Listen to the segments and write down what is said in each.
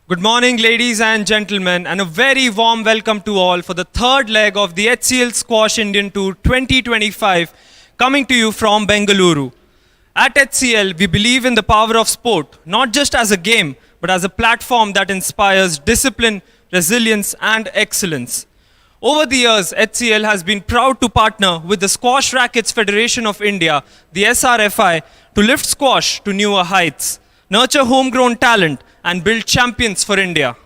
Good morning, ladies and gentlemen, and a very warm welcome to all for the third leg of the HCL Squash Indian Tour 2025, coming to you from Bangalore. At HCL, we believe in the power of sport, not just as a game, but as a platform that inspires discipline, resilience, and excellence. Over the years, HCL has been proud to partner with the Squash Rackets Federation of India, the SRFI, to lift squash to newer heights, nurture homegrown talent, and build champions for India.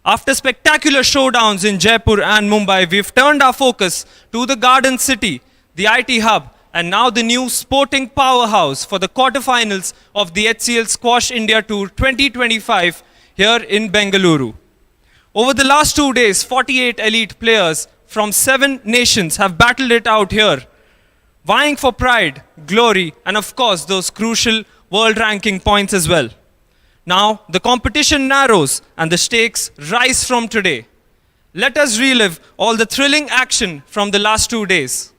After spectacular showdowns in Jaipur and Mumbai, we've turned our focus to the Garden City, the IT hub, and now the new sporting powerhouse for the quarterfinals of the HCL Squash India Tour 2025 here in Bangalore. Over the last 2 days, 48 elite players from 7 nations have battled it out here, vying for pride, glory, and of course those crucial world ranking points as well. Now, the competition narrows and the stakes rise from today. Let us relive all the thrilling action from the last 2 days.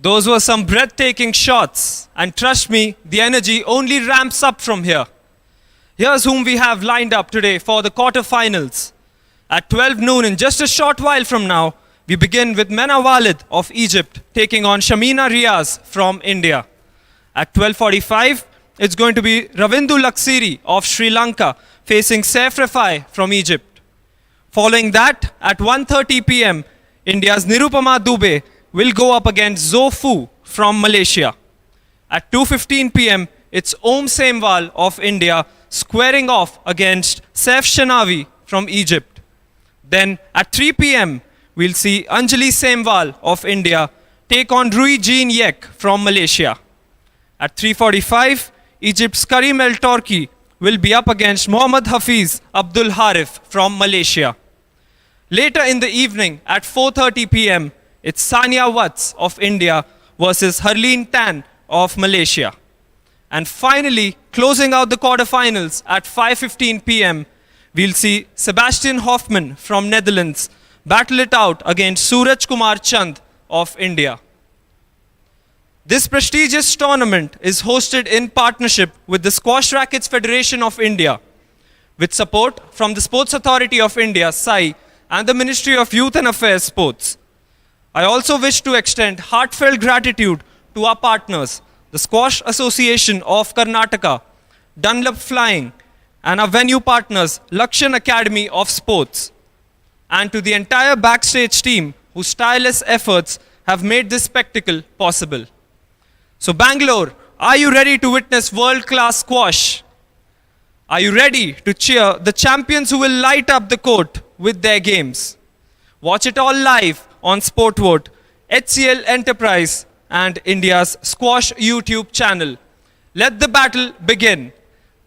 Those were some breathtaking shots, and trust me, the energy only ramps up from here. Here's whom we have lined up today for the quarterfinals. At 12 noon, in just a short while from now, we begin with Mena Walid of Egypt taking on Shamina Riaz from India. At 12:45, it's going to be Ravindu Laksiri of Sri Lanka facing Saif Refai from Egypt. Following that, at 1:30 p.m., India's Nirupama Dubey will go up against Zhou Fu from Malaysia. At 2:15 p.m., it's Om Semwal of India squaring off against Saif Shanavi from Egypt. Then at 3 p.m., we'll see Anjali Semwal of India take on Rui Jean Yek from Malaysia. At 3:45, Egypt's Karim El Torki will be up against Mohammad Hafiz Abdul Harif from Malaysia. Later in the evening at 4:30 p.m., it's Sania Watts of India versus Harleen Tan of Malaysia. And finally, closing out the quarterfinals at 5:15 p.m., we'll see Sebastian Hoffman from Netherlands battle it out against Suraj Kumar Chand of India. This prestigious tournament is hosted in partnership with the Squash Rackets Federation of India, with support from the Sports Authority of India, SAI, and the Ministry of Youth and Affairs Sports. I also wish to extend heartfelt gratitude to our partners, the Squash Association of Karnataka, Dunlop Flying, and our venue partners, Lakshan Academy of Sports, and to the entire backstage team whose tireless efforts have made this spectacle possible. So, Bangalore, are you ready to witness world class squash? Are you ready to cheer the champions who will light up the court with their games? Watch it all live on Sportvote, HCL Enterprise, and India's Squash YouTube channel. Let the battle begin.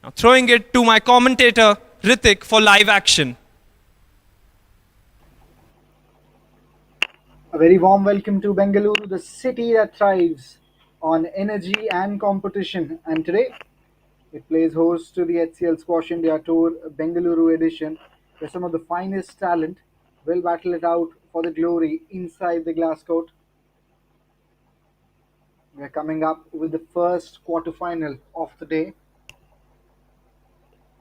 Now, throwing it to my commentator, Ritik, for live action. A very warm welcome to Bangalore, the city that thrives on energy and competition. And today, it plays host to the HCL Squash India Tour Bengaluru edition, where some of the finest talent will battle it out for the glory inside the glass court. We're coming up with the first quarterfinal of the day.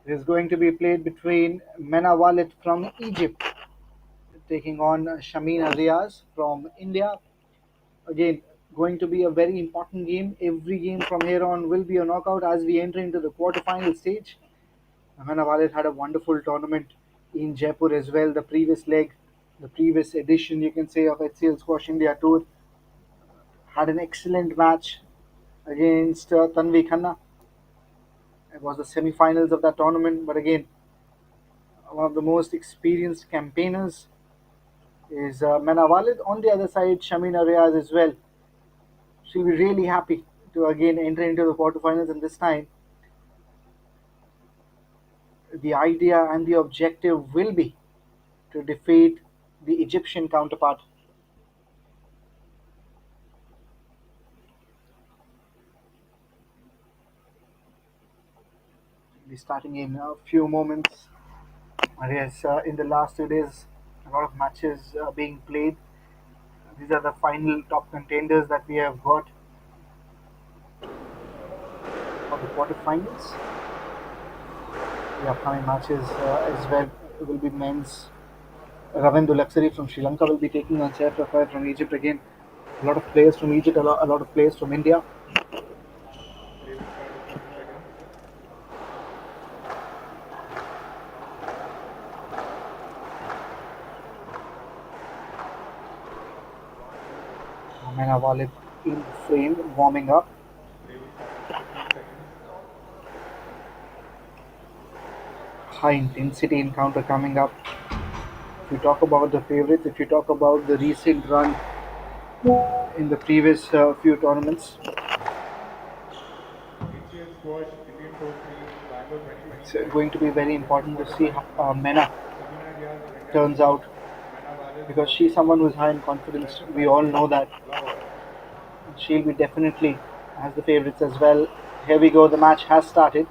It is going to be played between Mena Walid from Egypt taking on Shamina Riaz from India. Again, going to be a very important game. Every game from here on will be a knockout as we enter into the quarterfinal stage. Amana Walid had a wonderful tournament in Jaipur as well. The previous leg, the previous edition, you can say, of HCL Squash India Tour had an excellent match against Tanvi Khanna. It was the semi-finals of that tournament, but again, one of the most experienced campaigners is Mena Walid. On the other side, Shamina Riaz as well. She'll be really happy to again enter into the quarterfinals, and this time the idea and the objective will be to defeat the Egyptian counterpart. Be starting in a few moments. And yes, in the last 2 days, a lot of matches being played. These are the final top contenders that we have got for the quarterfinals. The upcoming matches as well will be men's. Ravindra Laksari from Sri Lanka will be taking on Saif Rafai from Egypt again. A lot of players from Egypt, a lot of players from India. Amena Walid in frame, warming up. High intensity encounter coming up. If you talk about the favorites, if you talk about the recent run in the previous few tournaments, it's going to be very important to see how Mena turns out because she's someone who's high in confidence. We all know that. She'll be definitely as the favorites as well. Here we go, the match has started.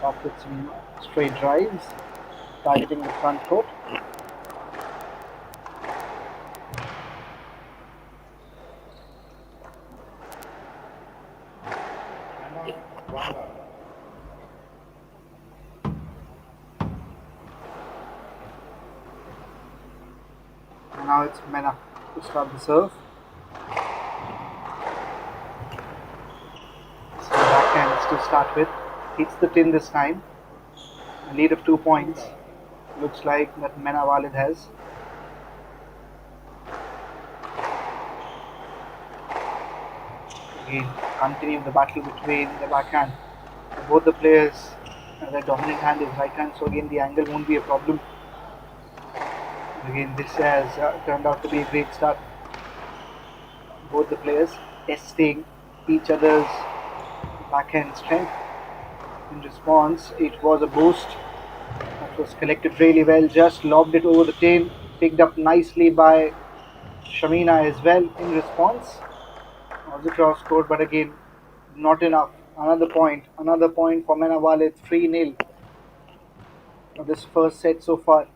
Off with some straight drives, targeting the front court. And now it's Mena to start the serve. So backhands to start with. Hits the tin this time. A lead of 2 points. Looks like that Mena Walid has. Again, continue the battle between the backhand. Both the players, their dominant hand is right hand, so again the angle won't be a problem. Again, this has turned out to be a great start. Both the players testing each other's backhand strength. In response, it was a boost that was collected really well, just lobbed it over the tin, picked up nicely by Shamina as well in response. Was a cross court, but again, not enough. Another point for Mena Walid, 3-0 of this first set so far.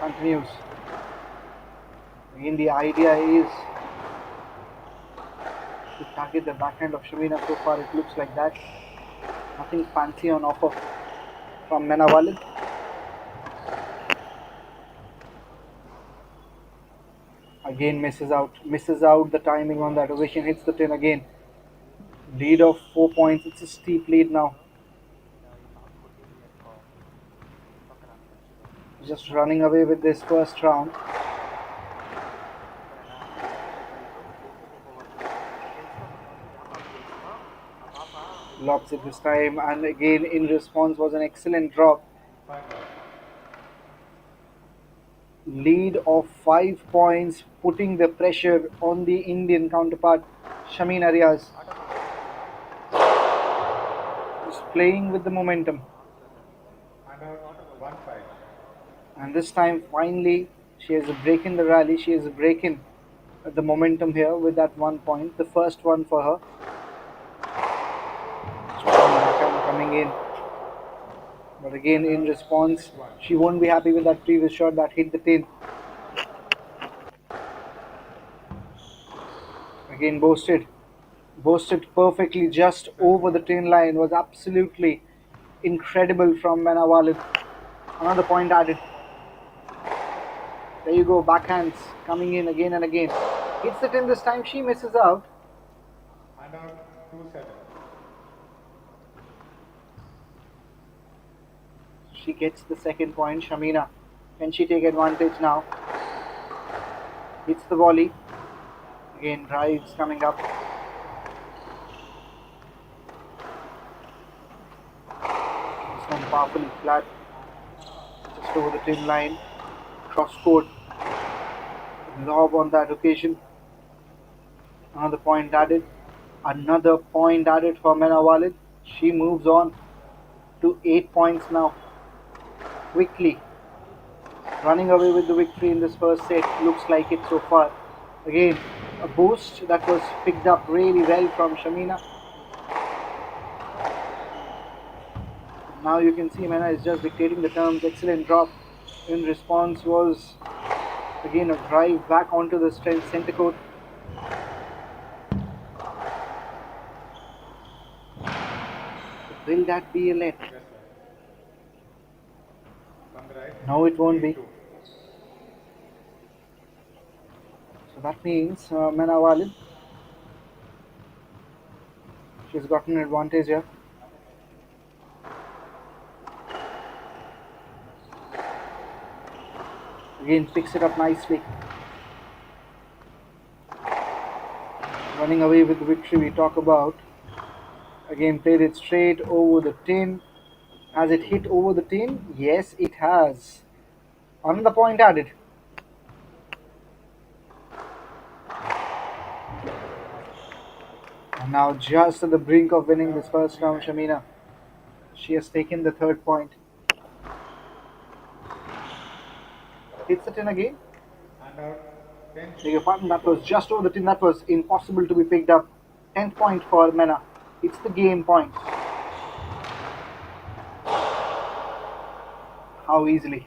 Continues. Again, the idea is to target the backhand of Shamina. So far, it looks like that. Nothing fancy on offer from Mena Walid. Again misses out the timing on that ovation, hits the tin again. Lead of 4 points. It's a steep lead now. Just running away with this first round. Lobs it this time, and again in response was an excellent drop. Lead of 5 points, putting the pressure on the Indian counterpart, Shamin Arias. Just playing with the momentum. And this time, finally, she has a break in the rally. She has a break in the momentum here with that 1 point, the first one for her. Strong backhand coming in. But again, in response, she won't be happy with that previous shot that hit the tin. Again, boasted perfectly just over the tin line. Was absolutely incredible from Mena Walid. Another point added. There you go, backhands coming in again and again. Hits the tin this time, she misses out. She gets the second point. Shamina, can she take advantage now? Hits the volley. Again, drives coming up. This one powerfully flat, just over the tin line. Cross court. Lob on that occasion. Another point added. Another point added for Mena Walid. She moves on to 8 points now. Quickly running away with the victory in this first set. Looks like it so far. Again, a boost that was picked up really well from Shamina. Now you can see Mena is just dictating the terms. Excellent drop. In response was again a drive back onto the center court. Will that be a let? No, it won't be. So that means Mena Walid, she's gotten an advantage here. Again, picks it up nicely. Running away with the victory we talk about. Again, played it straight over the tin. Has it hit over the tin? Yes, it has. Another point added. And now just at the brink of winning this first round, Shamina. She has taken the third point. Hits the tin again. Beg your pardon, that was just over the tin. That was impossible to be picked up. 10th point for Mena. It's the game point. How easily.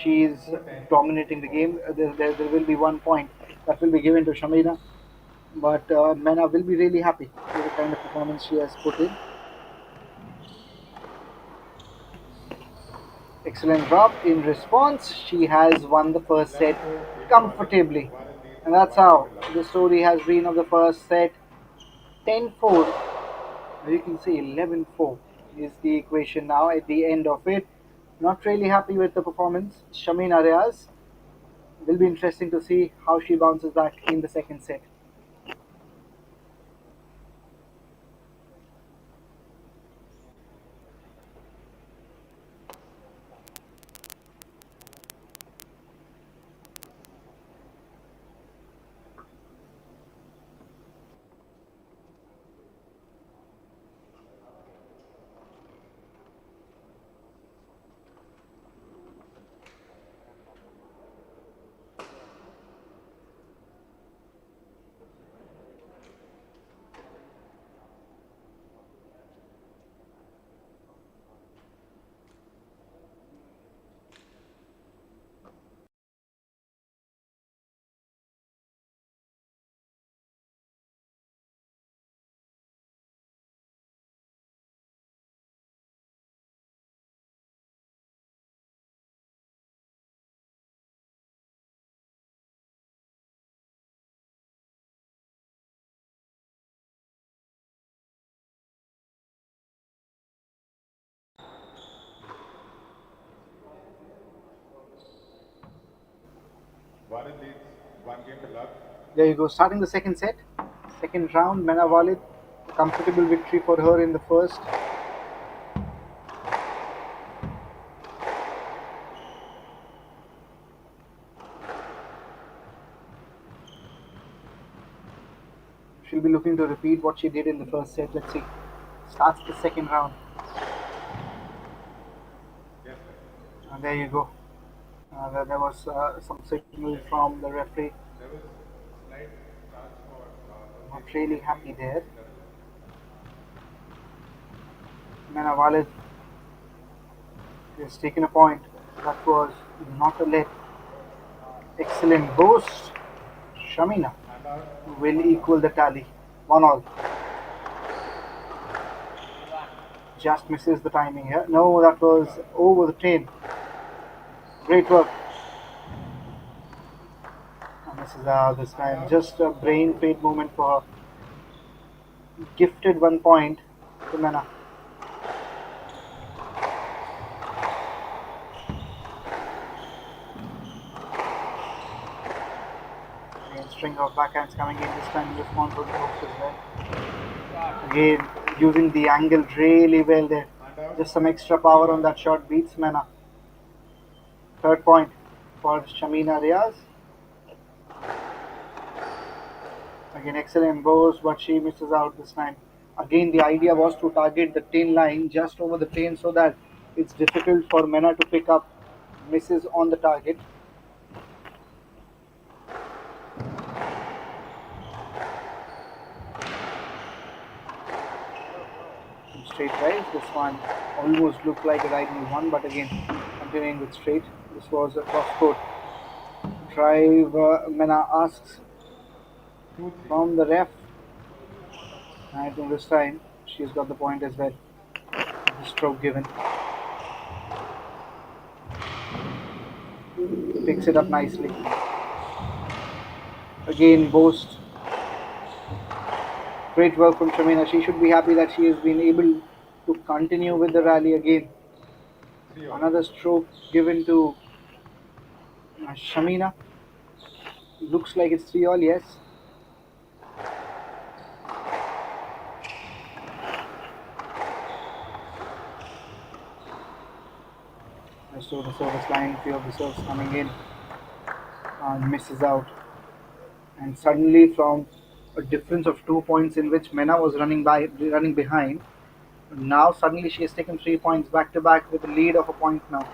She is dominating the game. There will be 1 point that will be given to Shamina. But Mena will be really happy with the kind of performance she has put in. Excellent drop. In response, she has won the first set comfortably. And that's how the story has been of the first set. 10-4. You can see 11-4 is the equation now at the end of it. Not really happy with the performance. Shamin Arias will be interesting to see how she bounces back in the second set. There you go. Starting the second set, second round. Mena Walid, a comfortable victory for her in the first. She'll be looking to repeat what she did in the first set. Let's see. Starts the second round. And there you go. There was some signal from the referee. Not really happy there. Mena Walid has taken a point. That was not a let. Excellent boost. Shamina will equal the tally. 1-all. Just misses the timing here. No, that was over the 10. Great work. And this is this time. Just a brain fade moment for her. Gifted 1 point to Mena. Again, string of backhands coming in. This time response was hooks as well. Again, using the angle really well there. Just some extra power on that shot beats Mena. Third point for Shamina Riaz. Again, excellent bows, but she misses out this time. Again, the idea was to target the 10 line just over the 10 so that it's difficult for Mena to pick up misses on the target. Straight drive. This one almost looked like a diagonal one, but again, continuing with straight. This was a cross court drive. Mena asks from the ref. I think this time she's got the point as well. The stroke given. Picks it up nicely. Again, boast. Great work from Shamina. She should be happy that she has been able to continue with the rally again. Another stroke given to Shamina. Looks like it's 3-all, yes. Let's do the service line. Few of the serves coming in and misses out. And suddenly, from a difference of 2 points in which Mena was running behind, now suddenly she has taken 3 points back to back with a lead of a point now.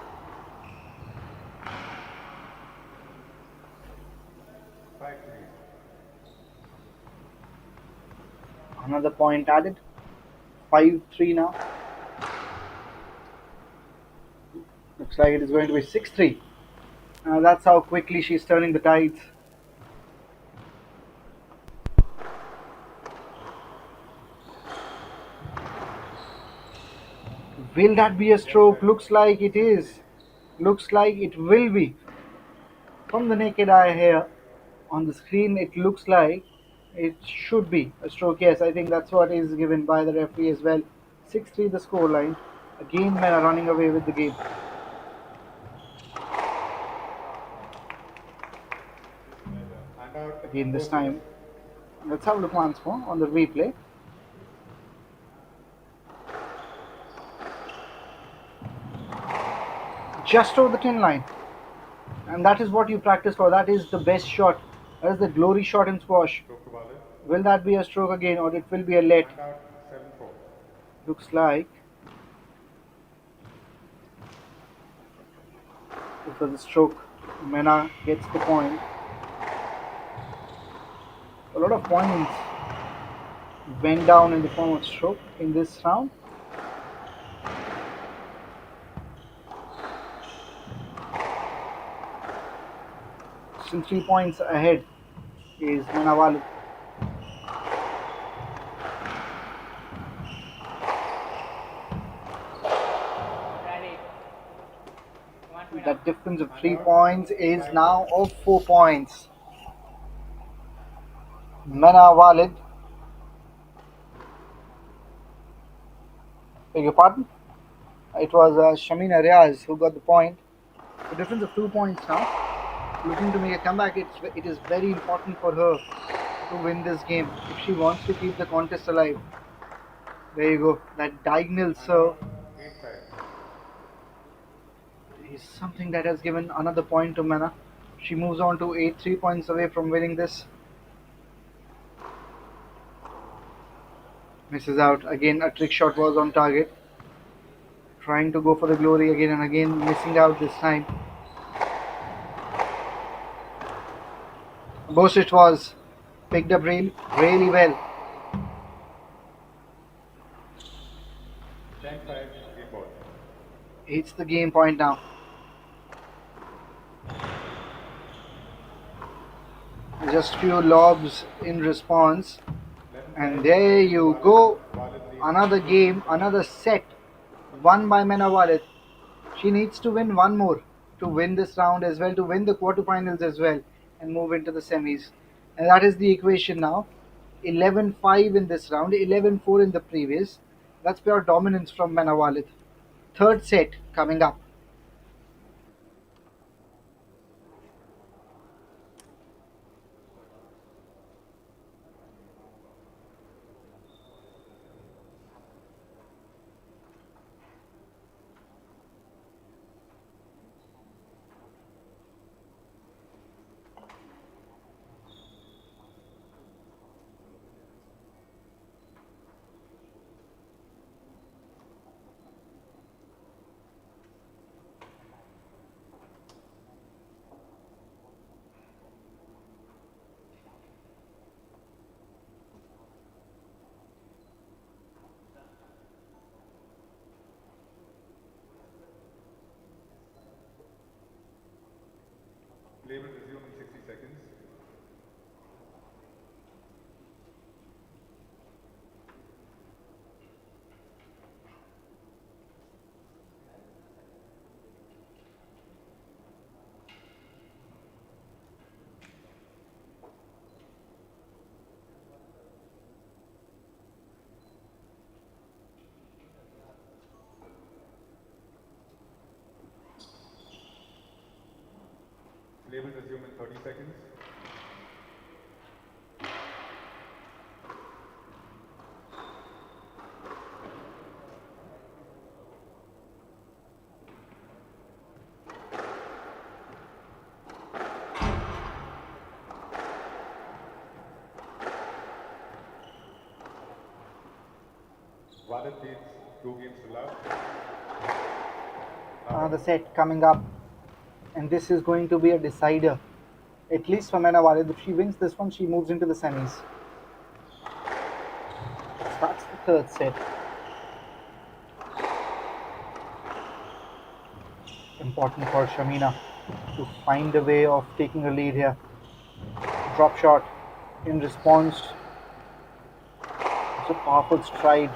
Another point added. 5-3 now. Looks like it is going to be 6-3. That's how quickly she's turning the tides. Will that be a stroke? Looks like it is. Looks like it will be. From the naked eye here on the screen, it looks like it should be a stroke. Yes, I think that's what is given by the referee as well. 6-3 the scoreline. Again, men are running away with the game. Again, this time, let's have a look once more on the replay. Just over the 10 line. And that is what you practice for. That is the best shot. That is the glory shot in squash. Will that be a stroke again, or it will be a let? Looks like it was a stroke. Mena gets the point. A lot of points went down in the form of stroke in this round. Still 3 points ahead is Mena Walid. That difference of 3 points is now of 4 points. Mena Walid, beg your pardon, it was Shamina Riaz who got the point. The difference of 2 points now. looking to make a comeback. It is very important for her to win this game if she wants to keep the contest alive. There you go. That diagonal serve is something that has given another point to Mana. She moves on to 8, 3 points away from winning this. Misses out. Again, a trick shot was on target. Trying to go for the glory again and again, missing out this time. Bosic was picked up really well. 10-5 game ball. It's the game point now. Just few lobs in response. 11-5. And there you go. Walid leads Another game, another set won by Mena Walid. She needs to win one more to win this round as well, to win the quarterfinals as well, and move into the semis. And that is the equation now. 11-5 in this round, 11-4 in the previous. That's pure dominance from Mena Walid. Third set coming up. Play will resume in 60 seconds. Play will resume in 30 seconds. Walid leads 2 games to love. Another set coming up. And this is going to be a decider. At least for Mena Walid. If she wins this one, she moves into the semis. That's the third set. Important for Shamina to find a way of taking a lead here. Drop shot in response. It's a powerful stride.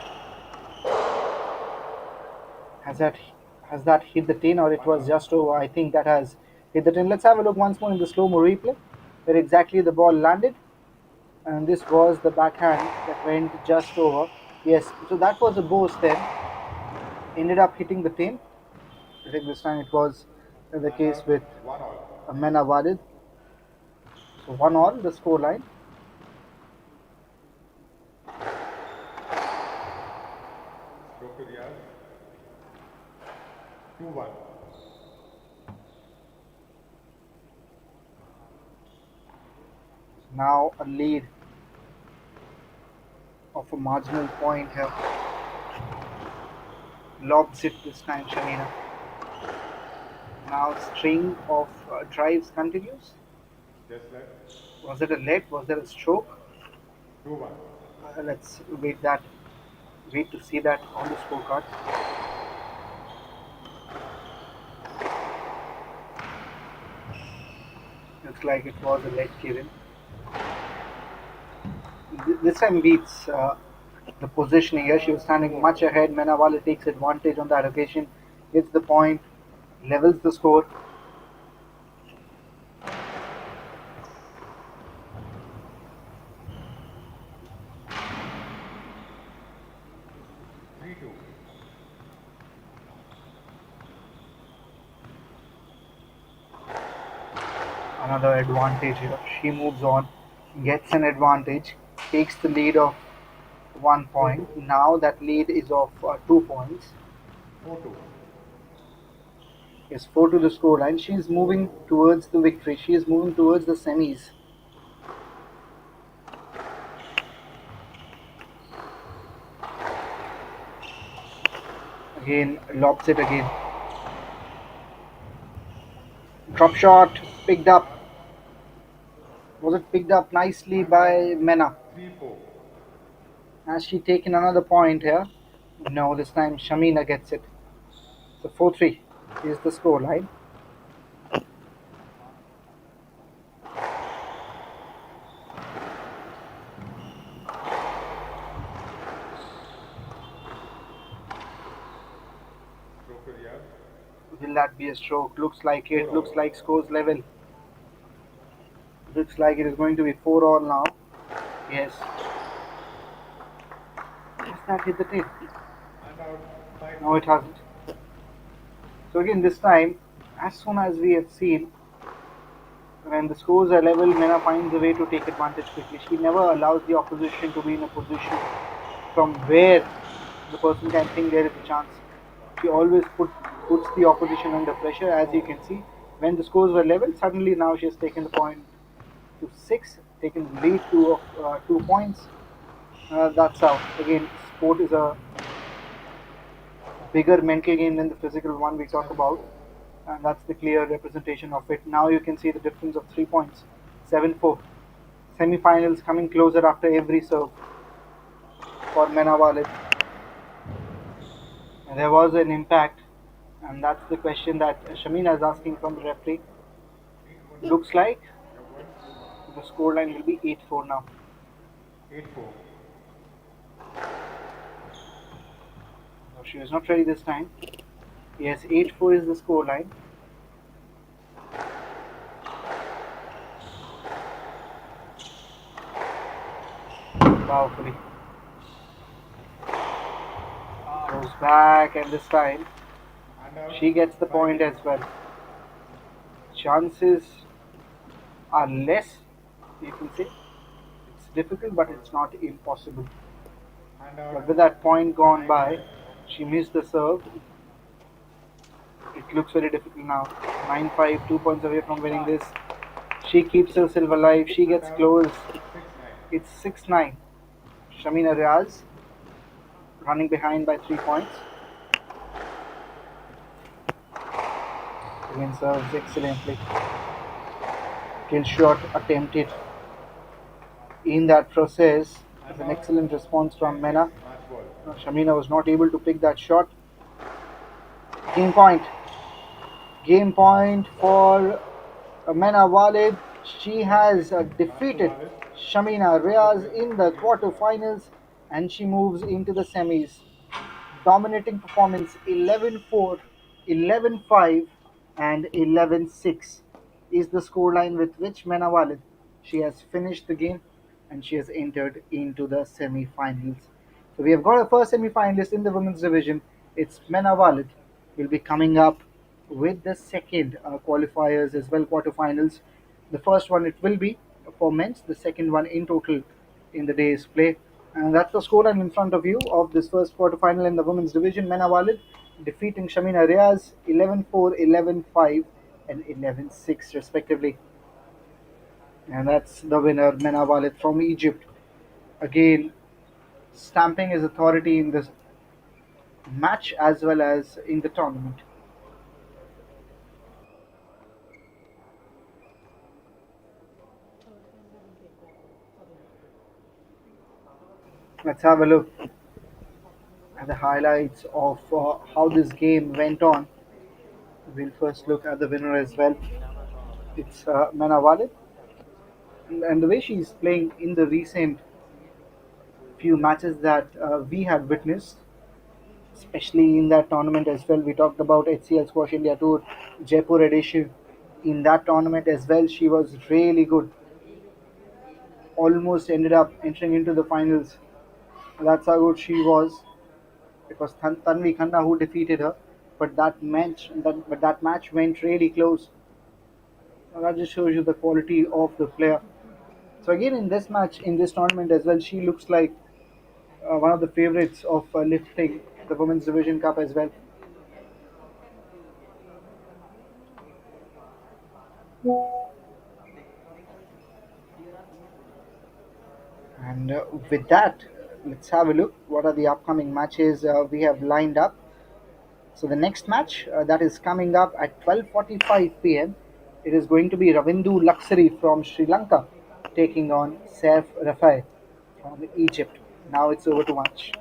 Has that hit the tin, or it was just over? I think that has hit the tin. Let's have a look once more in the slow-mo replay where exactly the ball landed. And this was the backhand that went just over. Yes, so that was a boost then. Ended up hitting the tin. I think this time it was the case with 1-all. Mena Walid. So 1-all the scoreline. Stroke to Riyaz. 2-1. Now a lead of a marginal point here. Lobs it this time, Shamina. Now string of drives continues. Just left. Was it a let? Was there a stroke? 2-1. Let's wait to see that on the scorecard. Looks like it was a let given. This time beats the positioning here. She was standing much ahead. Mena Walid takes advantage on that occasion, gets the point, levels the score. Another advantage here. She moves on, gets an advantage, takes the lead of 1 point. Now that lead is of 2 points. 4-2. Is 4 to the scoreline. She is moving towards the victory. She is moving towards the semis. Again, lobs it again. Drop shot picked up. Was it picked up nicely by Mena? 3-4. Has she taken another point here? No, this time Shamina gets it. So 4-3 is the scoreline. Stroke for Riyadh. Will that be a stroke? Looks like it. 4 Looks all. like scores level. Looks like it is going to be 4 all now. Yes. Has that hit the tape? And out. 5 No, it hasn't. So again, this time, as soon as we have seen, when the scores are level, Mena finds a way to take advantage quickly. She never allows the opposition to be in a position from where the person can think there is a chance. She always puts the opposition under pressure, as you can see. When the scores were level, suddenly now she has taken the point to 6, taken the lead to 2 points. That's how. Again, sport is a bigger mental game than the physical one we talk 7 about, 4. and that's the clear representation of it. Now you can see the difference of 3 points. 7-4. Semi-finals coming closer after every serve for Mena Walid. There was an impact, and that's the question that Shamina is asking from the referee. Looks like You have 1. the scoreline will be 8-4 now. 8-4. So she was not ready this time. Yes, 8-4 is the scoreline. Powerfully. Goes back, and this time And out. she gets the 5 point as well. Chances are less, you can say. It's difficult, but it's not impossible. And out. But with that point gone 9 by, 9. she missed the serve. It looks very difficult now. 9-5, 2 points away from winning this. She keeps herself alive. She And gets out. close. 6-9. It's 6-9. Shamina Riaz running behind by 3 points. Again serves excellently. Kill shot attempted. In that process, is And an out. excellent response from 10-6. Mena. Match ball. Shamina was not able to pick that shot. Game point. Game point for Mena Walid. She has Match to defeated Walid. Shamina Walid Riaz wins in the 11-12. quarterfinals, and she moves into the semis. Dominating performance 11-4, 11-5, and 11-6 is the scoreline with which Mena Walid she has finished the game, and she has entered into the semi-finals. So we have got a first semi-finalist in the women's division. It's Mena Walid. Will be coming up with the second qualifiers as well, quarterfinals. The first one it will be for men's, the second one in total in the day's play. And that's the scoreline in front of you of this first quarterfinal in the women's division. Mena Walid defeating Shamina Riaz 11-4, 11-5, and 11-6 respectively. And that's the winner, Mena Walid from Egypt. Again, stamping his authority in this match as well as in the tournament. Let's have a look at the highlights of how this game went on. We'll first look at the winner as well. It's Mena Walid, and the way she's playing in the recent few matches that we had witnessed, especially in that tournament as well. We talked about HCL Squash India Tour, Jaipur edition. In that tournament as well, she was really good. Almost ended up entering into the finals. That's how good she was. It was Tanvi Khanna who defeated her, but that match went really close. That just shows you the quality of the player. So again, in this match, in this tournament as well, she looks like one of the favorites of lifting the Women's Division Cup as well. And with that, let's have a look. What are the upcoming matches we have lined up? So the next match that is coming up at 12:45 p.m. It is going to be Ravindu Luxury from Sri Lanka taking on Saif Rafai from Egypt. Now it's over to match.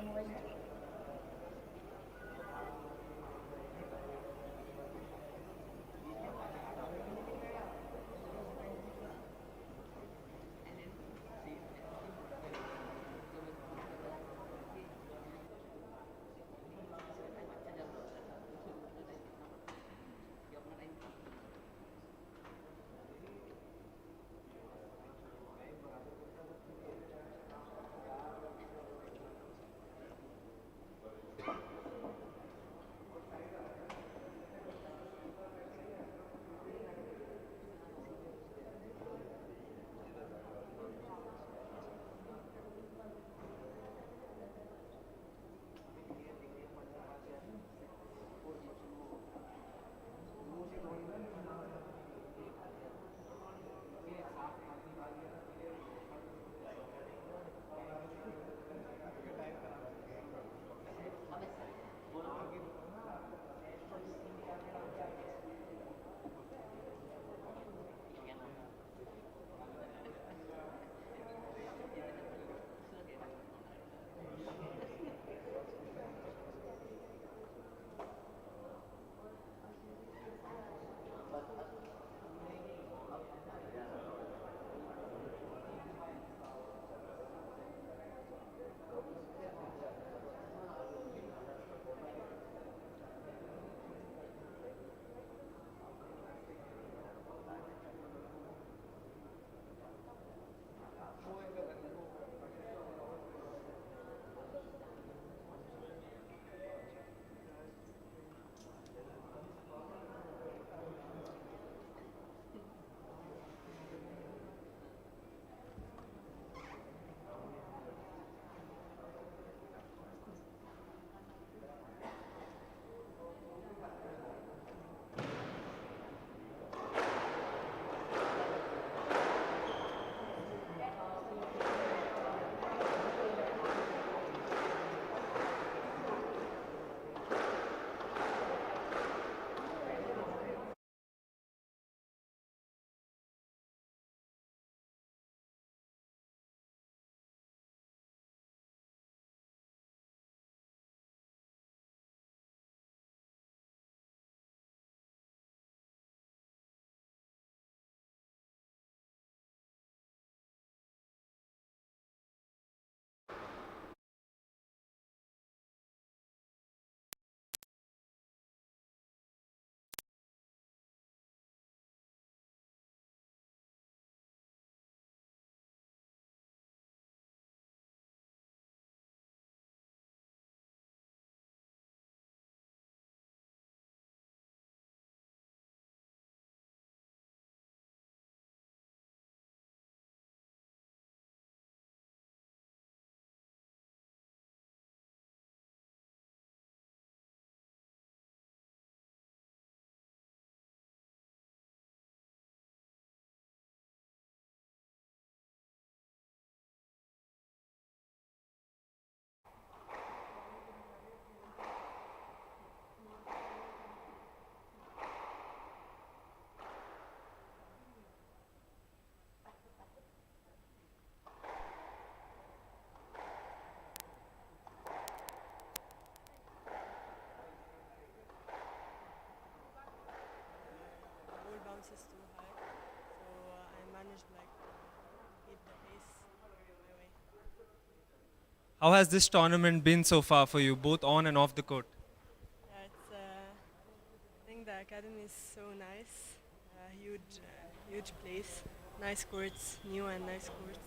Ball bounces too high, so I managed like to hit the ace my way. How has this tournament been so far for you, both on and off the court? Yeah, it's. I think the academy is so nice. Huge place. Nice courts, new and nice courts.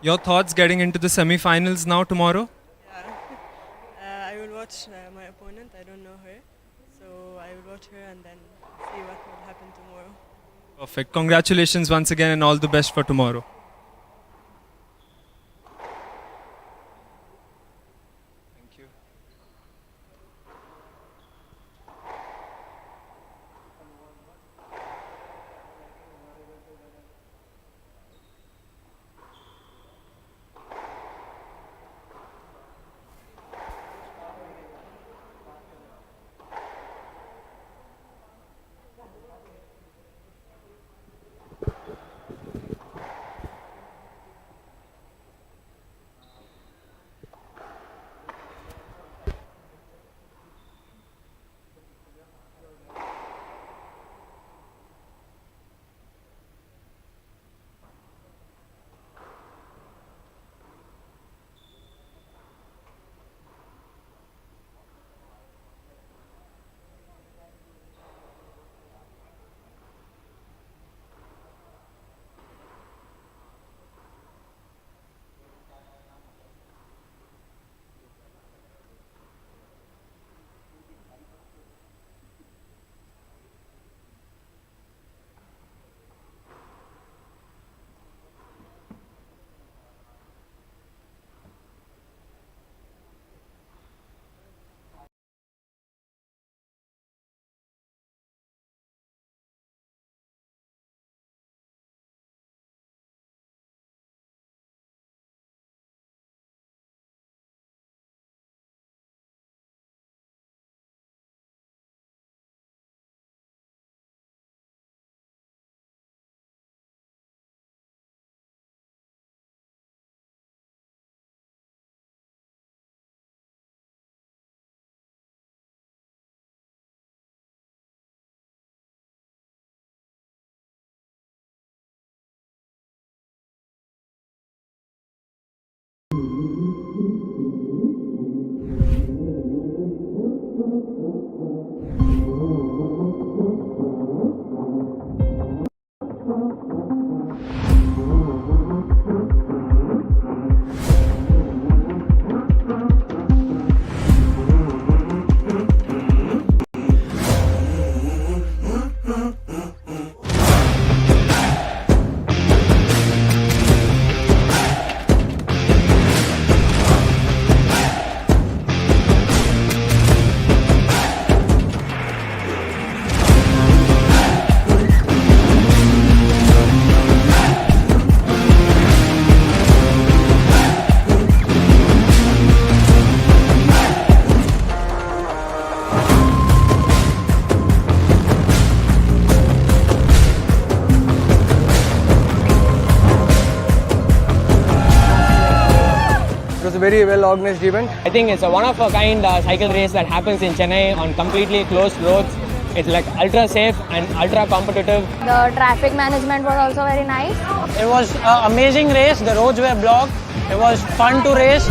Your thoughts getting into the semi-finals now tomorrow? Yeah. I will watch my opponent. I don't know her, so I will watch her and then see what will happen Perfect. Congratulations once again and all the best for tomorrow. Thank you. It was a very well organized event. I think it's a one-of-a-kind cycle race that happens in Chennai on completely closed roads. It's like ultra safe and ultra competitive. The traffic management was also very nice. It was an amazing race. The roads were blocked. It was fun to race.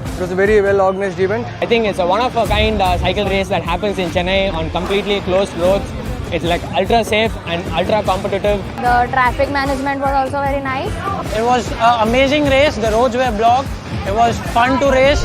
It was a very well organized event. I think it's a one-of-a-kind cycle race that happens in Chennai on completely closed roads. It's like ultra safe and ultra competitive. The traffic management was also very nice. It was an amazing race. The roads were blocked. It was fun to race.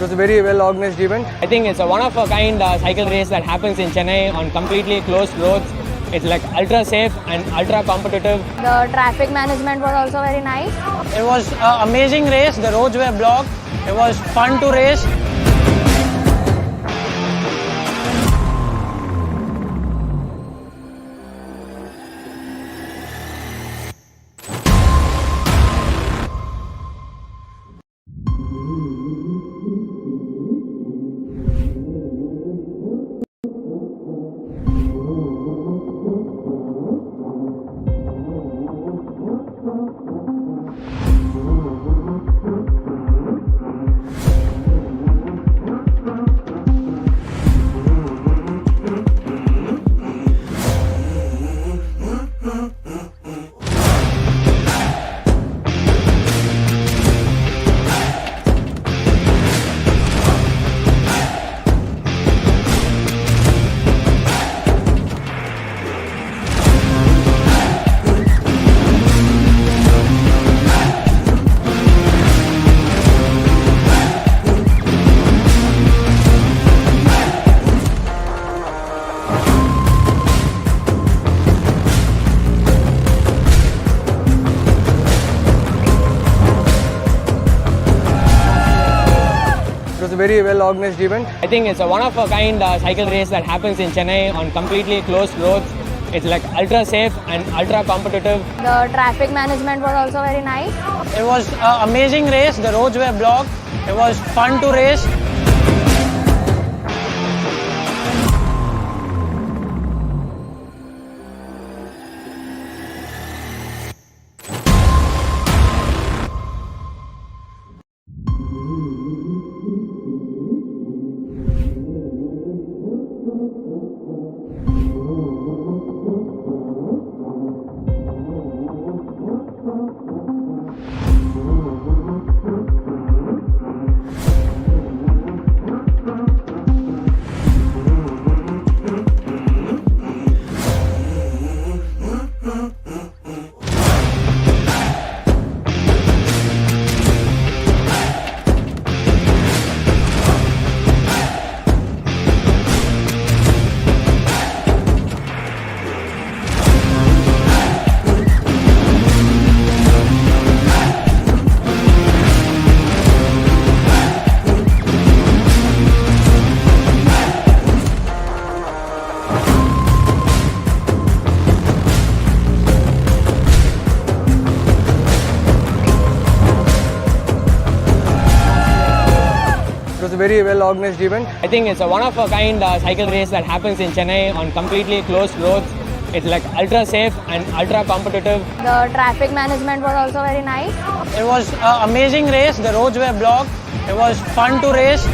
was a very well organized event. I think it's a one-of-a-kind cycle race that happens in Chennai on completely closed roads. It's like ultra safe and ultra competitive. The traffic management was also very nice. It was an amazing race. The roads were blocked. It was fun to race. It was a very well organized event. I think it's a one-of-a-kind cycle race that happens in Chennai on completely closed roads. It's like ultra safe and ultra competitive. The traffic management was also very nice. It was an amazing race. The roads were blocked. It was fun to race. It was a very well organized event. I think it's a one-of-a-kind cycle race that happens in Chennai on completely closed roads. It's like ultra safe and ultra competitive. The traffic management was also very nice. It was an amazing race. The roads were blocked. It was fun to race.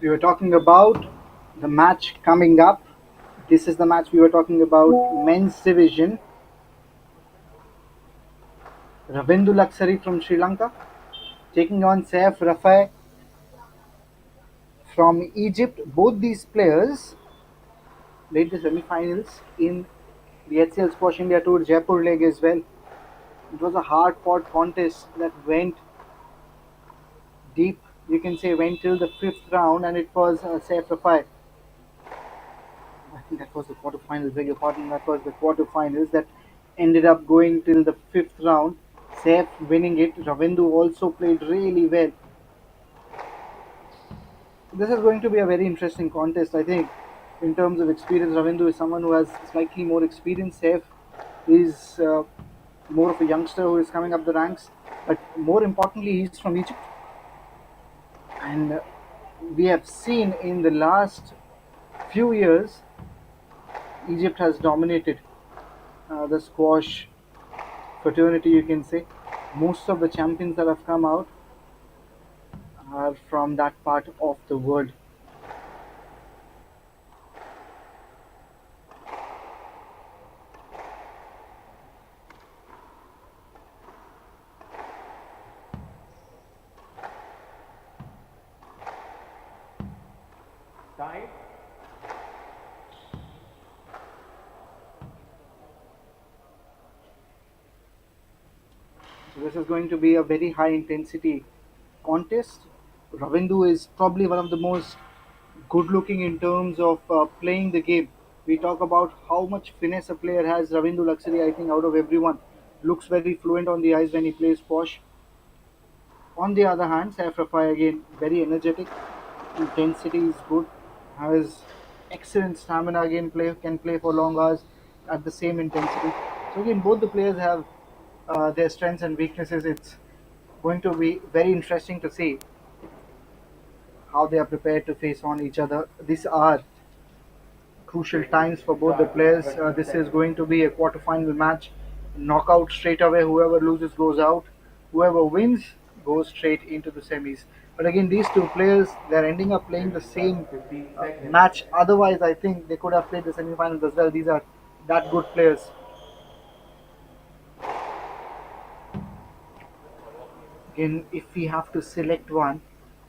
We were talking about the match coming up. This is the match we were talking about, men's division. Ravindu Laksari from Sri Lanka taking on Saif Rafai from Egypt. Both these players played the semi-finals in the HCL Squash India Tour Jaipur leg as well. It was a hard-fought contest that went deep. You can say went till the fifth round, and it was Saif Rafai. I think that was the quarterfinals. Beg your pardon. That was the quarterfinals that ended up going till the fifth round. Saif winning it. Ravindu also played really well. This is going to be a very interesting contest, I think. In terms of experience, Ravindu is someone who has slightly more experience. Saif is more of a youngster who is coming up the ranks. But more importantly, he's from Egypt. And we have seen in the last few years, Egypt has dominated the squash fraternity, you can say. Most of the champions that have come out are from that part of the world. Time. So this is going to be a very high intensity contest. Ravindu is probably one of the most good looking in terms of playing the game. We talk about how much finesse a player has. Ravindu Laksari, I think, out of everyone, looks very fluent on the ice when he plays squash. On the other hand, Saif Rafai again very energetic, intensity is good, has excellent stamina. Again, can play for long hours at the same intensity. So again, both the players have their strengths and weaknesses. It's going to be very interesting to see how they are prepared to face on each other. These are crucial times for both the players. This is going to be a quarterfinal match, knockout straight away. Whoever loses goes out. Whoever wins goes straight into the semis. But again, these two players, they're ending up playing the same 15 seconds. match. Otherwise, I think they could have played the semifinals as well. These are that good players. Again, if we have to select one,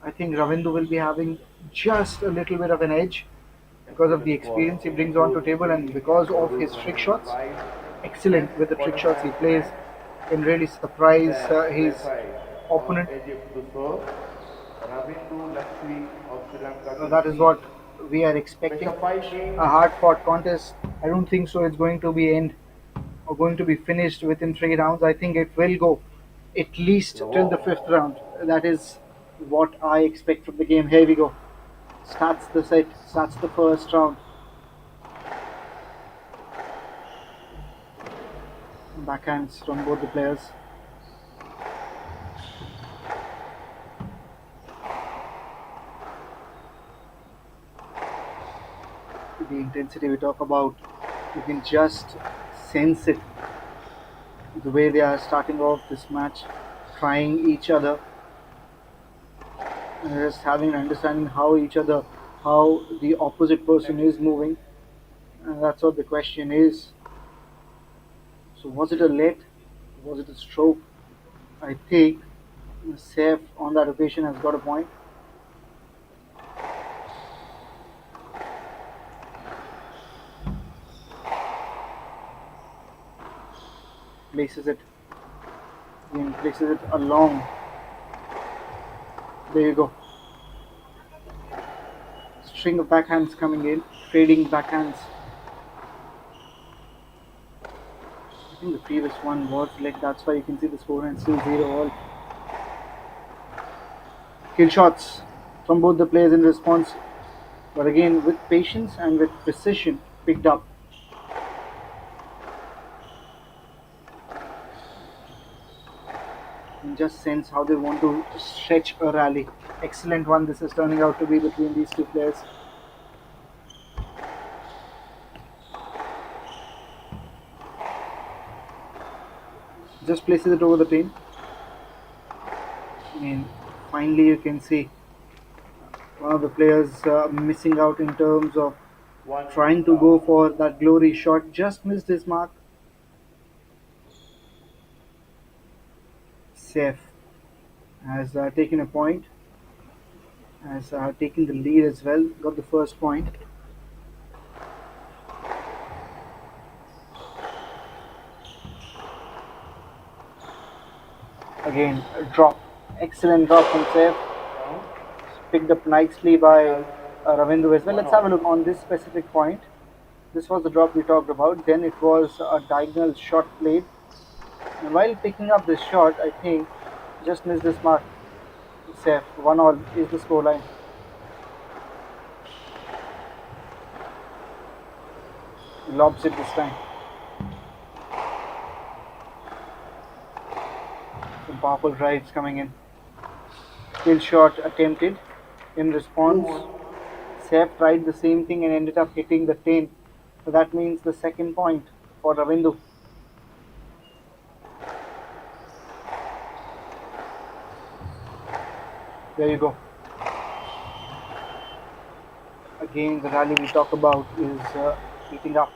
I think Ravindu will be having just a little bit of an edge because of the experience he brings onto table and because of his trick shots. Excellent with the trick shots he plays, can really surprise his opponent. Egypt to serve. Ravindu Lakshmi of Sri Lanka. So that is what we are expecting. A hard-fought contest. I don't think so. It's going to be end or going to be finished within 3 rounds. I think it will go at least till the fifth round. That is what I expect from the game. Here we go. Starts the set. Starts the first round. Backhands from both the players. The intensity we talk about, you can just sense it. The way they are starting off this match, trying each other, just having an understanding how the opposite person is moving. And that's what the question is. So was it a let? Was it a stroke? I think Saif on that occasion has got a point. Places it. Again, places it along. There you go. String of backhands coming in, trading backhands. I think the previous one was like that's why you can see the score and still 0-all. Kill shots from both the players in response, but again with patience and with precision picked up. And just sense how they want to stretch a rally. Excellent one this is turning out to be between these two players. Just places it over the pin. And finally you can see One of the players missing out in terms of trying to go for that glory shot, just missed his mark. Safe has taken a point, has taken the lead as well, got the first point. Again, a drop, excellent drop from Safe, picked up nicely by Ravindu as well. Let's have a look on this specific point. This was the drop we talked about. Then it was a diagonal shot played. And while picking up this shot, I think just missed this mark. Safe, 1-all is the scoreline. Lobs it this time. Some powerful drives coming in. Kill shot attempted. In response, Saif tried the same thing and ended up hitting the 10. So that means the second point for Ravindu. There you go. Again, the rally we talk about is heating up.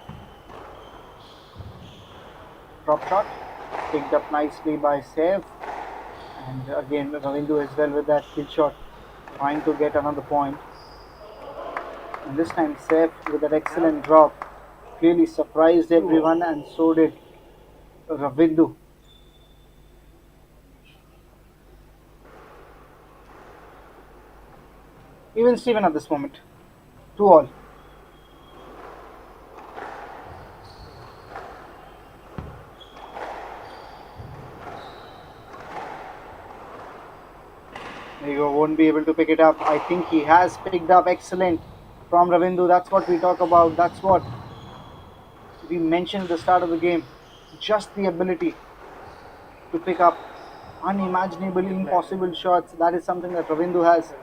Drop shot picked up nicely by Saif, and again Ravindu as well with that kill shot, trying to get another point. And this time Saif with that excellent drop clearly surprised everyone, and so did Ravindu. Even Steven at this moment. 2-all. There you go, won't be able to pick it up. I think he has picked up excellent from Ravindu. That's what we talk about. That's what we mentioned at the start of the game. Just the ability to pick up unimaginable, impossible shots. That is something that Ravindu has.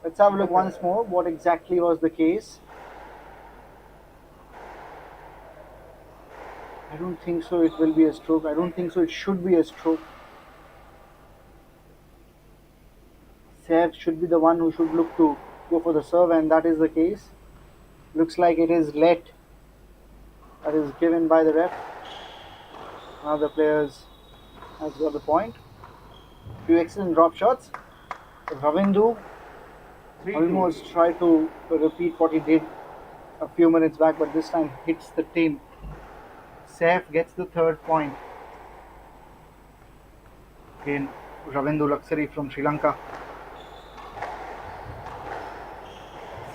Let's have a look once more what exactly was the case. I don't think so it will be a stroke. I don't think so it should be a stroke. Saif should be the one who should look to go for the serve, and that is the case. Looks like it is let. That is given by the ref. One of the players has got the point. Few excellent drop shots. Ravindu almost tried to repeat what he did a few minutes back, but this time hits the tin. Saif gets the third point. Again, Ravindu Luxury from Sri Lanka.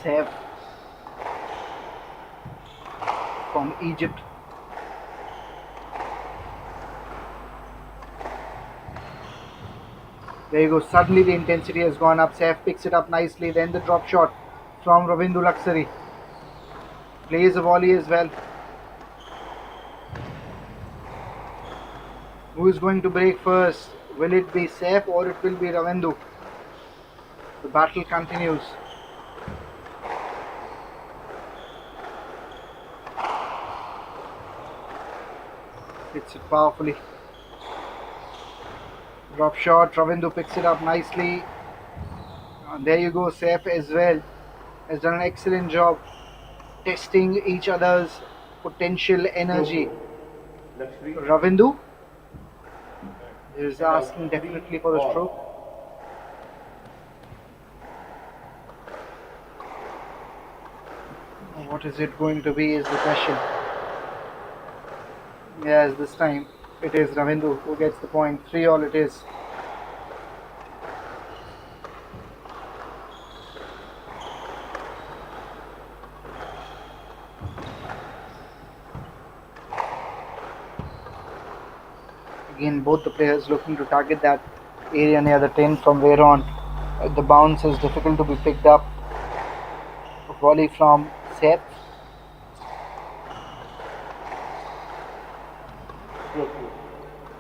Saif from Egypt. There you go, suddenly the intensity has gone up. Saif picks it up nicely. Then the drop shot from Ravindu Luxury. Plays a volley as well. Who is going to break first? Will it be Saif or it will be Ravindu? The battle continues. Hits it powerfully. Drop shot, Ravindu picks it up nicely. And there you go, Saif as well has done an excellent job testing each other's potential energy. Ravindu is asking definitely for a stroke. What is it going to be is the question. Yes, this time it is Ravindu who gets the point. 3-all it is. Again, both the players looking to target that area near the 10, from where on the bounce is difficult to be picked up. A volley from Seth.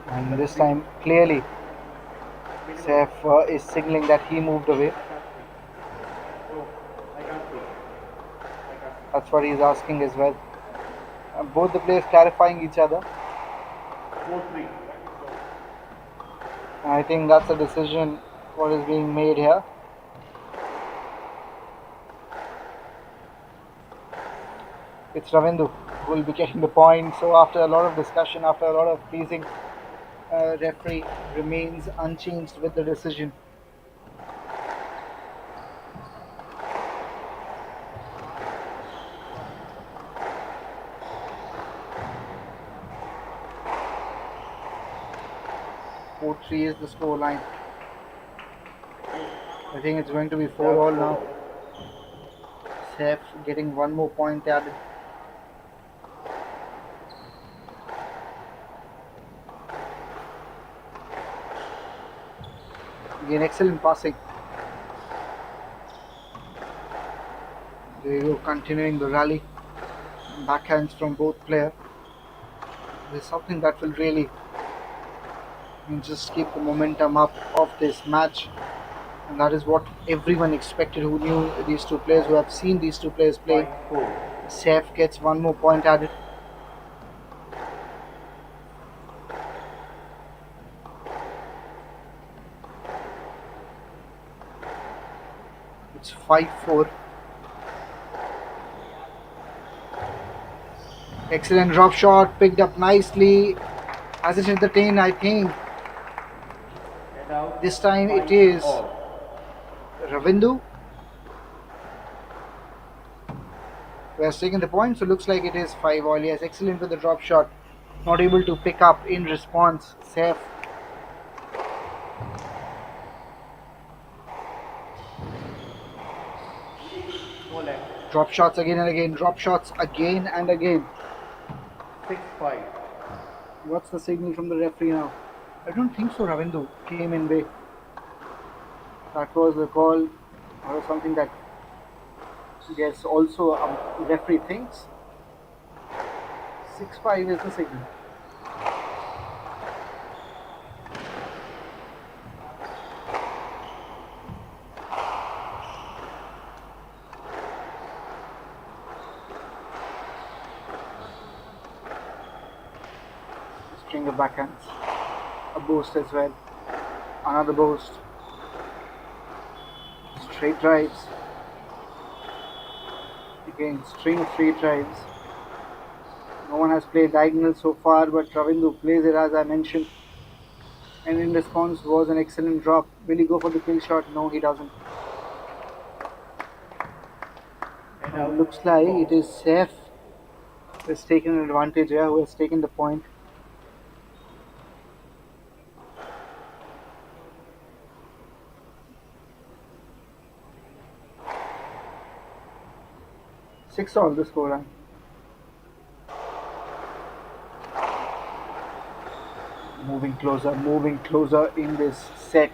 And this time clearly Saif is signaling that he moved away. That's what he's asking as well. Both the players clarifying each other. I think that's a decision what is being made here. It's Ravindu who will be getting the point. So after a lot of discussion, after a lot of pleasing, referee remains unchanged with the decision. Four three is the score line. I think it's going to be 4-all now. Saif getting one more point added. Again, excellent passing. There you go, continuing the rally. Backhands from both players. There's something that will really just keep the momentum up of this match. And that is what everyone expected who knew these two players, who have seen these two players play. Saif gets one more point added. It's 5-4. Excellent drop shot, picked up nicely. Has it hit the 10? I think this time it is Ravindu who has taken the point, so looks like it is 5-all. Yes, excellent with the drop shot. Not able to pick up in response. Saif. Drop shots again and again. Drop shots again and again. 6-5. What's the signal from the referee now? I don't think so. Ravindu came in way. That was the call or something that yes also a referee thinks. 6-5 is the signal. String of backhands. A boost as well. Another boost. Straight drives. Again, string of straight drives. No one has played diagonal so far, but Ravindu plays it as I mentioned. And in response was an excellent drop. Will he go for the kill shot? No, he doesn't. And looks like it is Saif who has taken an advantage here, who has taken the point. Six all the scoreline. Moving closer in this set.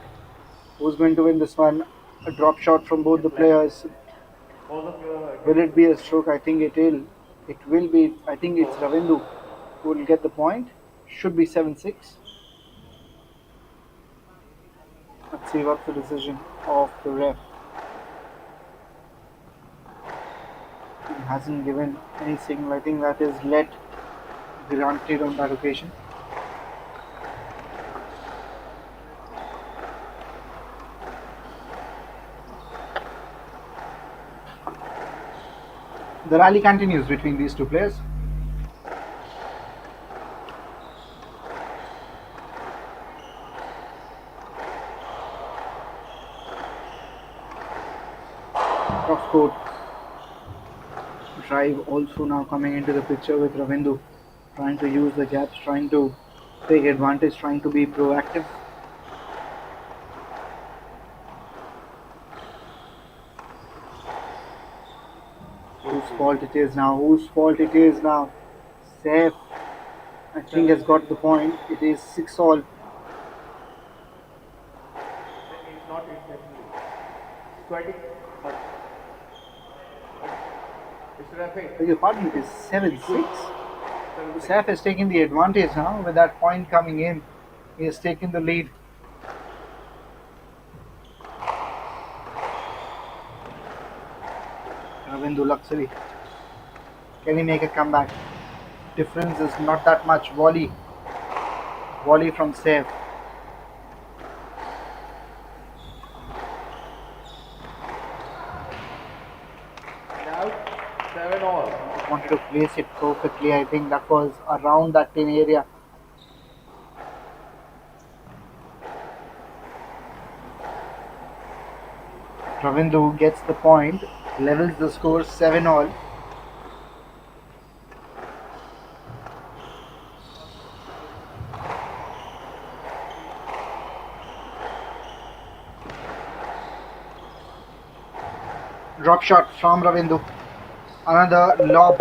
Who's going to win this one? A drop shot from both the players. Will it be a stroke? I think it will. It will be. I think it's Ravindu who will get the point. Should be 7-6. Let's see what's the decision of the ref. He hasn't given any signal. I think that is let granted on that occasion. The rally continues between these two players. Cross court drive also now coming into the picture with Ravindu trying to use the gaps, trying to take advantage, trying to be proactive. Whose fault it is now? Whose fault it is now? Saif, I think, has got the point. It is 6-all. It's not intentionally. Squatting. It's referee. Beg your pardon, it is 7-6. Saif has taken the advantage now with that point coming in. He has taken the lead. Ravindu luxury. Can he make a comeback? Difference is not that much. Volley from Saif. Now 7-all. wanted to place it perfectly. I think that was around that pin area. Ravindu gets the point, levels the score 7-all. Drop shot from Ravindu. Another lob.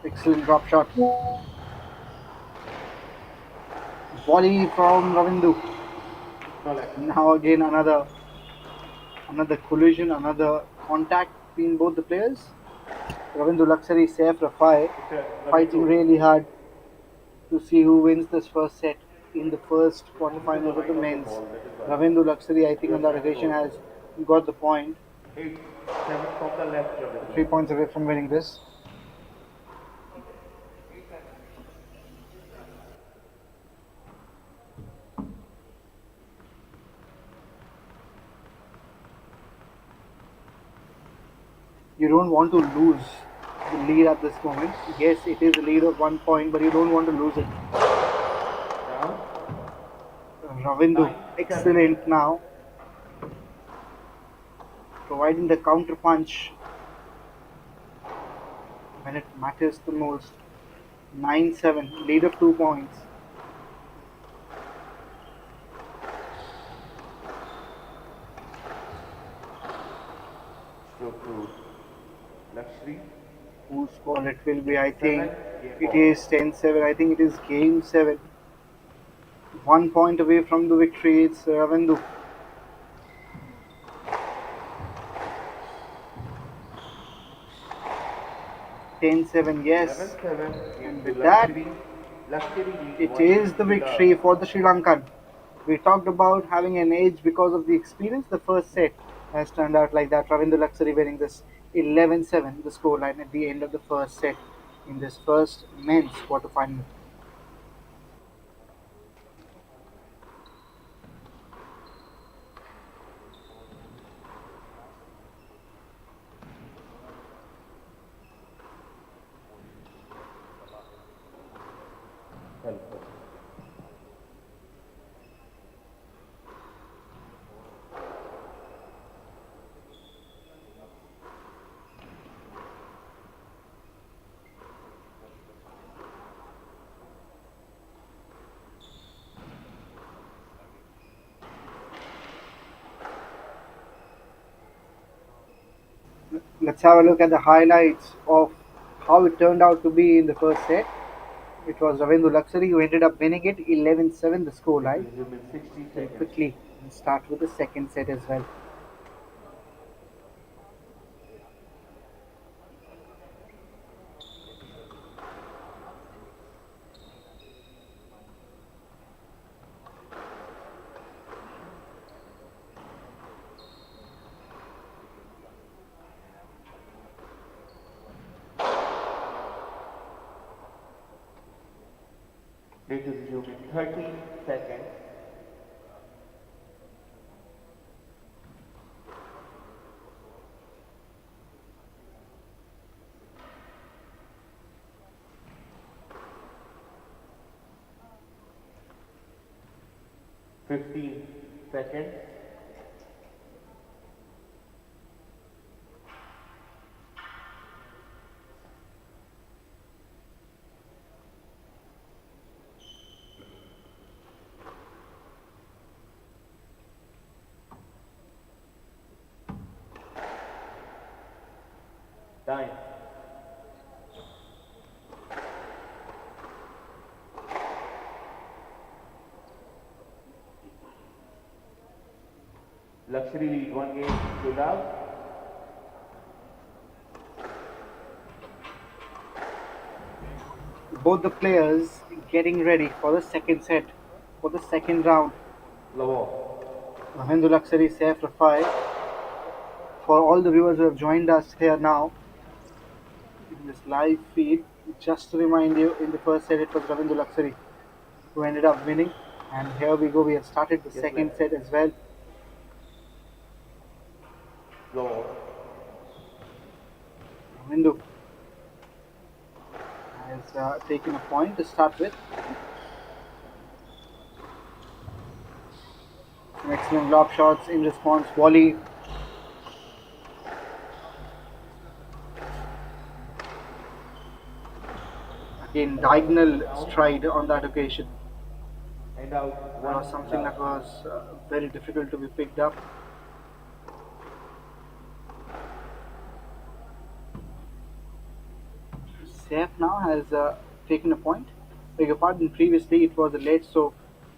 Excellent drop shot. Volley from Ravindu. Now again another collision, another contact between both the players. Ravindu Luxury, Saif Rafai fighting really hard to see who wins this first set in the first quarterfinals of the men's. Ravindu Luxury, I think, on that occasion has got the point. 8-7 from the left, Ravindu. 3 points away from winning this. You don't want to lose the lead at this moment. Yes, it is a lead of 1 point, but you don't want to lose it. Down. Ravindu, excellent now. Providing the counter punch when it matters the most. 9-7, lead of 2 points. Stroke to Luxury. Whose ball it will be? I think Game it is 10-7. I think it is game 7. 1 point away from the victory. It's Ravindu. Ten-seven, yes. 11-7. And with that, it is the victory for the Sri Lankan. We talked about having an edge because of the experience. The first set has turned out like that. Ravindu Luxury winning this 11-7, the scoreline at the end of the first set in this first men's quarterfinal. Let's have a look at the highlights of how it turned out to be in the first set. It was Ravindu Luxury who ended up winning it 11-7, the scoreline. Resume in 60 We'll seconds. quickly start with the second set as well. Need to resume in 30 seconds. Fifteen seconds. Time. Luxury lead 1 game to love. Both the players getting ready for the second set. for the second round. Lower. Mahendu Luxury, Saif Rafai. For all the viewers who have joined us here now in this live feed, just to remind you, in the first set it was Ravindu Luxury who ended up winning. And here we go, we have started the second set as well. Lower. Ravindu has taken a point to start with. Some excellent lob shots in response, volley. Again, diagonal stride on that occasion. And out. That was something that was very difficult to be picked up. Saif now has taken a point. Beg your pardon, previously it was a late, so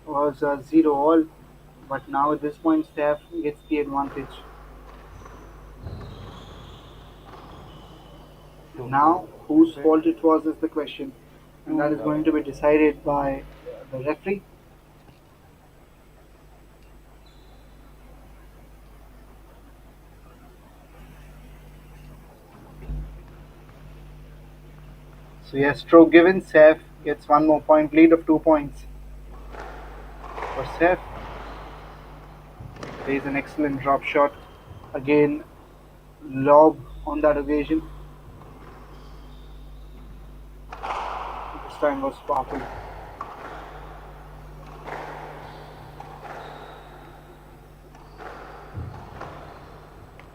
it was 0 all. But now at this point, Saif gets the advantage. Now, whose fault it was is the question. And that is going to be decided by the referee. So yes, stroke given, Saif gets one more point, lead of 2 points. For Saif, there is an excellent drop shot. Again, lob on that occasion. This time was powerful.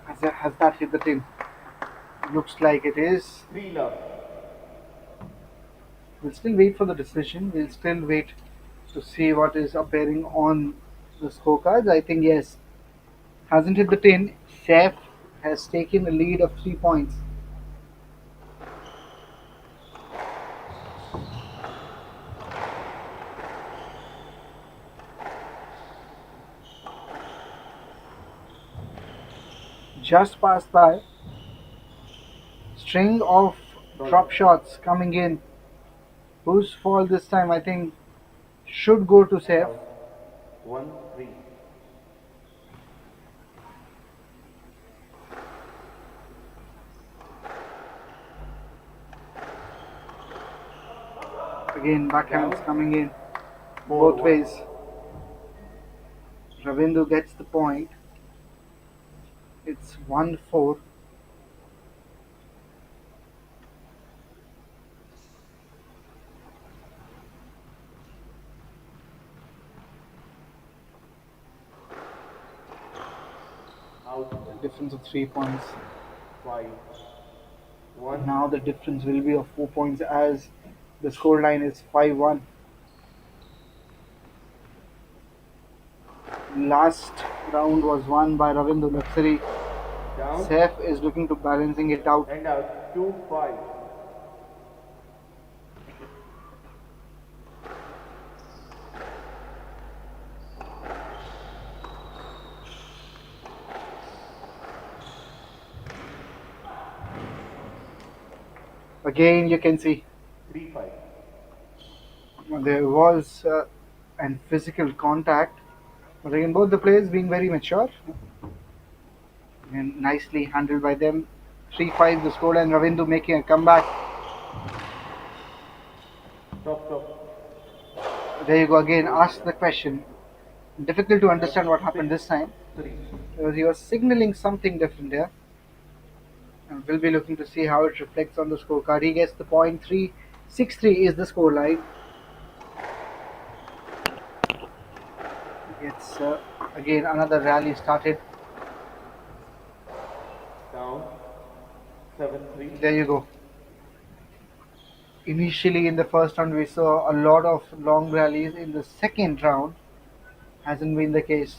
Has that hit the tin? Looks like it is. 3 love. We'll still wait for the decision. We'll still wait to see what is appearing on the scorecards. I think yes, hasn't hit the tin. Saif has taken a lead of 3 points. Just passed by. String of drop shots coming in. Whose fault this time? I think should go to Saif. 1-3. Again, backhands coming in both ways. Ravindu gets the point. It's 1-4. Out. Difference of 3 points. 5. 1. Now the difference will be of 4 points as the scoreline is 5-1. Last round was won by Ravindu Luxury. Down. Saif is looking to balancing it out. And out. 2-5. Again, you can see 3-5. there was an physical contact, but again, both the players being very mature and nicely handled by them. 3-5 the score, and Ravindu making a comeback. Stop. There you go again. Ask the question. Difficult to understand what happened this time. 3. Because he was signaling something different here. And we'll be looking to see how it reflects on the scorecard. He gets the point. 3-6-3 is the score line. Gets again another rally started. Down. 7-3. There you go. Initially in the first round we saw a lot of long rallies. In the second round hasn't been the case.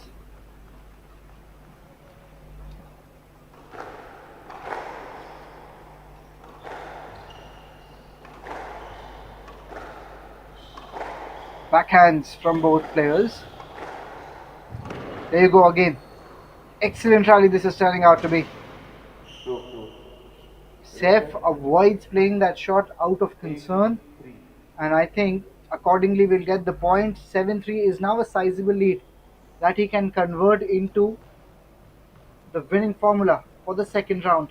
Backhands from both players. There you go again. Excellent rally this is turning out to be. 2-2. Saif avoids playing that shot out of concern, and I think a accordingly will get the point. 7-3 is now a sizable lead that he can convert into the winning formula for the second round.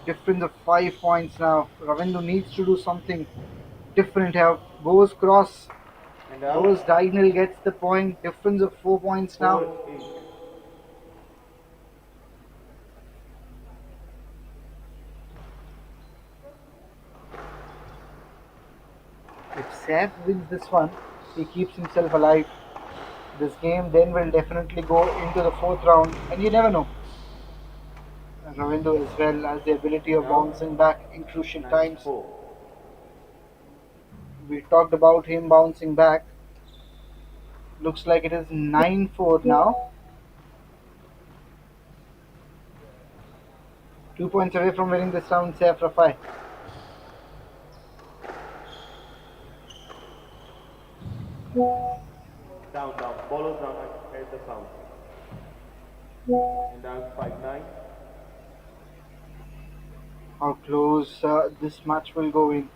Difference of 5 points now. Ravindu needs to do something different here. Goes cross, And goes out. diagonal, gets the point. Difference of 4 points now. 4-8. If Saf wins this one, he keeps himself alive. This game then will definitely go into the fourth round, and you never know. Ravindu as well has the ability of bouncing back in crucial times. 9-4. We talked about him bouncing back. Looks like it is 9-4 now. 2 points away from winning this round, Saif Rafai. Down, down. Ball is down. I heard the sound. And out 5-9. How close this match will go in.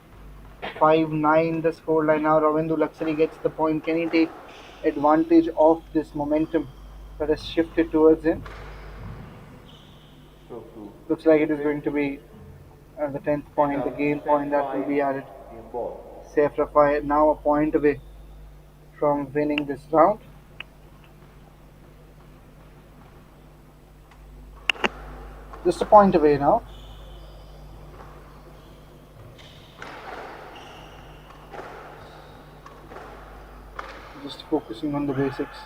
5-9 the scoreline now. Ravindu Luxury gets the point. Can he take advantage of this momentum that has shifted towards him? So two. Looks like it is going to be the 10th point, the game point that will be added. Game ball. Saif Rafai now a point away from winning this round. Just a point away now. Just focusing on the basics.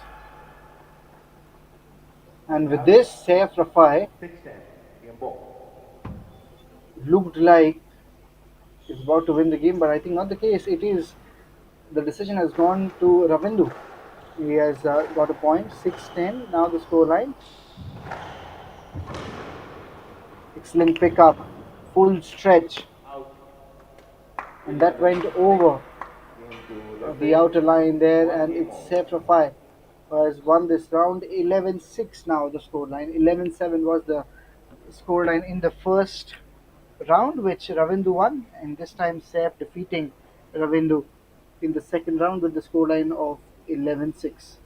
And with this, Saif Rafai 6-10. Game ball. looked like he's about to win the game, but I think not the case. It is the decision has gone to Ravindu. He has got a point, 6-10. Now the scoreline. Excellent pickup, full stretch, Out. and that went over Game 2. the outer line there, and it's Saif Rafai who has won this round. 11-6 now the scoreline. 11-7 was the scoreline in the first round, which Ravindu won, and this time Saif defeating Ravindu in the second round with the scoreline of 11-6.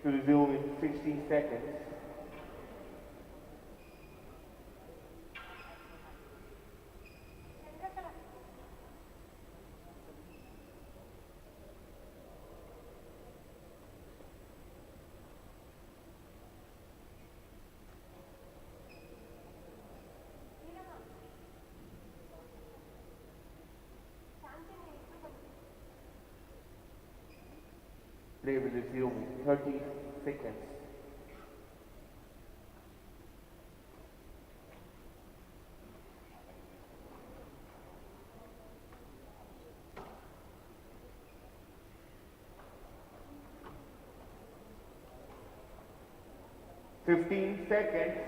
To resume in 60 seconds. Play will resume in 30 seconds. Fifteen seconds.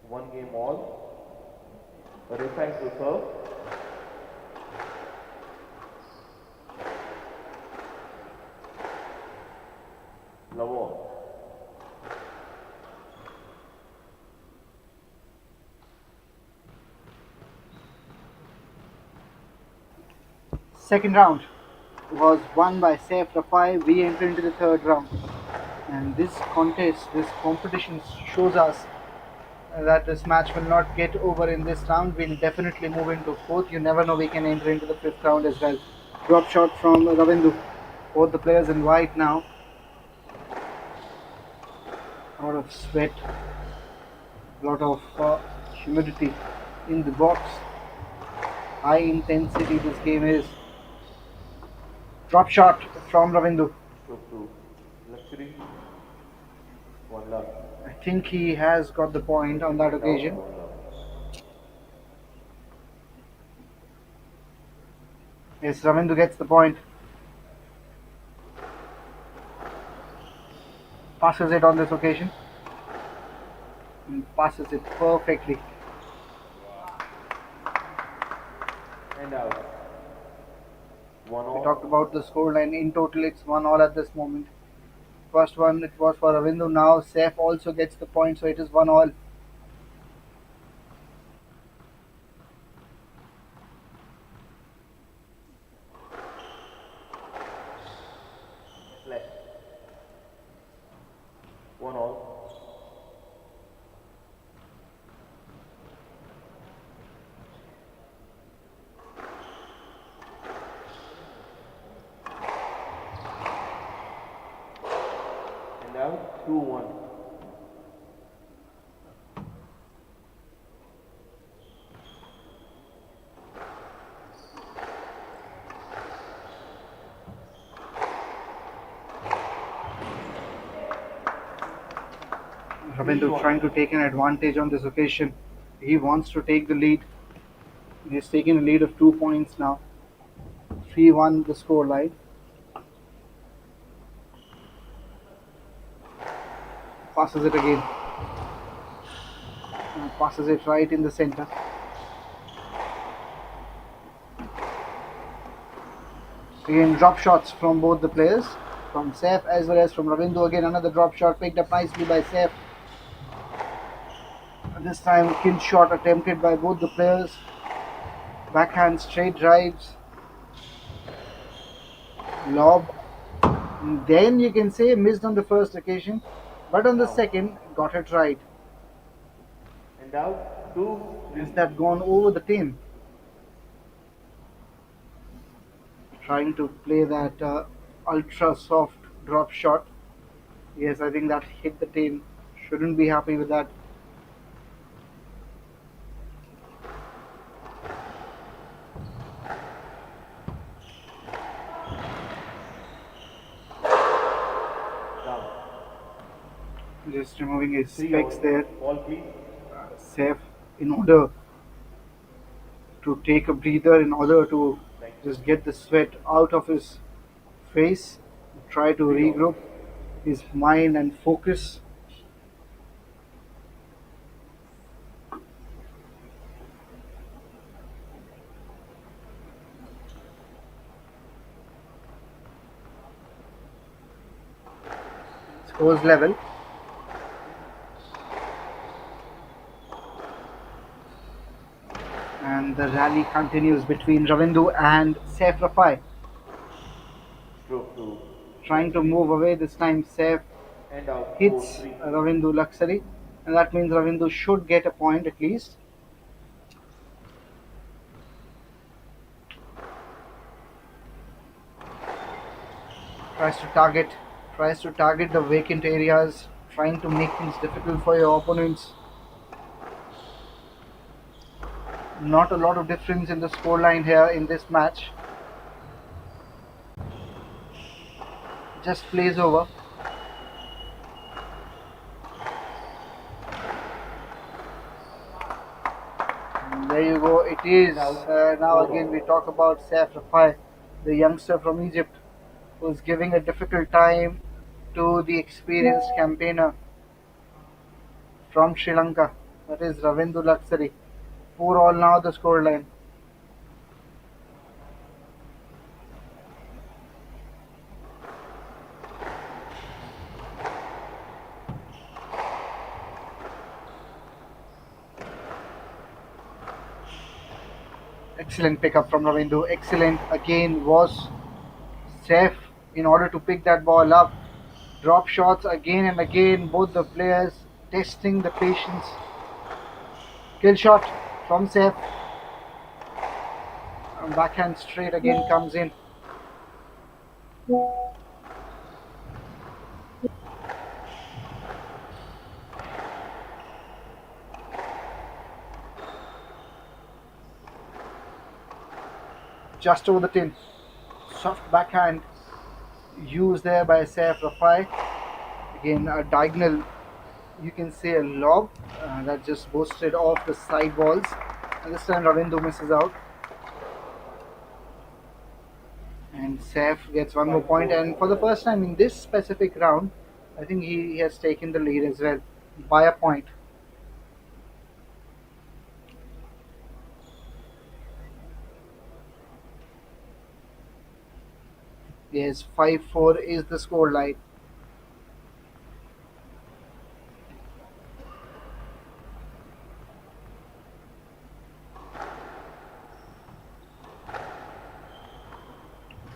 One game all. Refine to serve. Lavon. second round was won by Saif Rafai. We enter into the third round. And this contest, this competition shows us that this match will not get over in this round. We'll definitely move into fourth. You never know, we can enter into the fifth round as well. Drop shot from Ravindu. Both the players in white now. A lot of sweat, a lot of humidity in the box. High intensity this game is. Drop shot from Ravindu. Stroke 2. Luxury. 1 love. I think he has got the point on that occasion. 1 love. Yes, Ravindu gets the point. Passes it on this occasion. And passes it perfectly. And out. 1 We all. talked about the scoreline. In total, it's 1-1 at this moment. First one, it was for Ravindu. Now, Saif also gets the point, so it is 1-1. Left. 1 all. And out. 2-1. Ravindu trying to take an advantage on this occasion. He wants to take the lead. He's taking a lead of 2 points now. 3-1 the scoreline. Passes it again. And passes it right in the center. Again, drop shots from both the players. From Saif as well as from Ravindu. Again, another drop shot picked up nicely by Saif. This time, kill shot attempted by both the players. Backhand straight drives. Lob. And then you can say missed on the first occasion, but on the second, got it right. And out. 2-3. Is that gone over the tin? Trying to play that ultra soft drop shot. Yes, I think that hit the tin. Shouldn't be happy with that. Down. Just removing his 3 specs all. there. Ball please. Safe in order to take a breather, in order to just get the sweat out of his face, try to regroup his mind and focus. Scores level. And the rally continues between Ravindu and Saif Rafai. Stroke 2. Trying to move away this time. Saif And out. hits 4-3. Ravindu luxury, and that means Ravindu should get a point at least. Tries to target the vacant areas, trying to make things difficult for your opponents. Not a lot of difference in the scoreline here in this match. Just plays over. And there you go. It is now again we talk about Saif Rafai, the youngster from Egypt, who's giving a difficult time to the experienced campaigner from Sri Lanka. That is Ravindu Luxury. 4-all now the scoreline. Excellent pickup from Ravindu. Excellent again was safe in order to pick that ball up. Drop shots again and again. Both the players testing the patience. Kill shot from Saif. Backhand straight again comes in. Just over the tin. Soft backhand used there by Saif Rafai. Again, a diagonal, you can say a lob that just boosted off the side walls. And this time Ravindu misses out. And Saif gets one more point. And for the first time in this specific round, I think he has taken the lead as well by a point. Yes, 5-4 is the score line.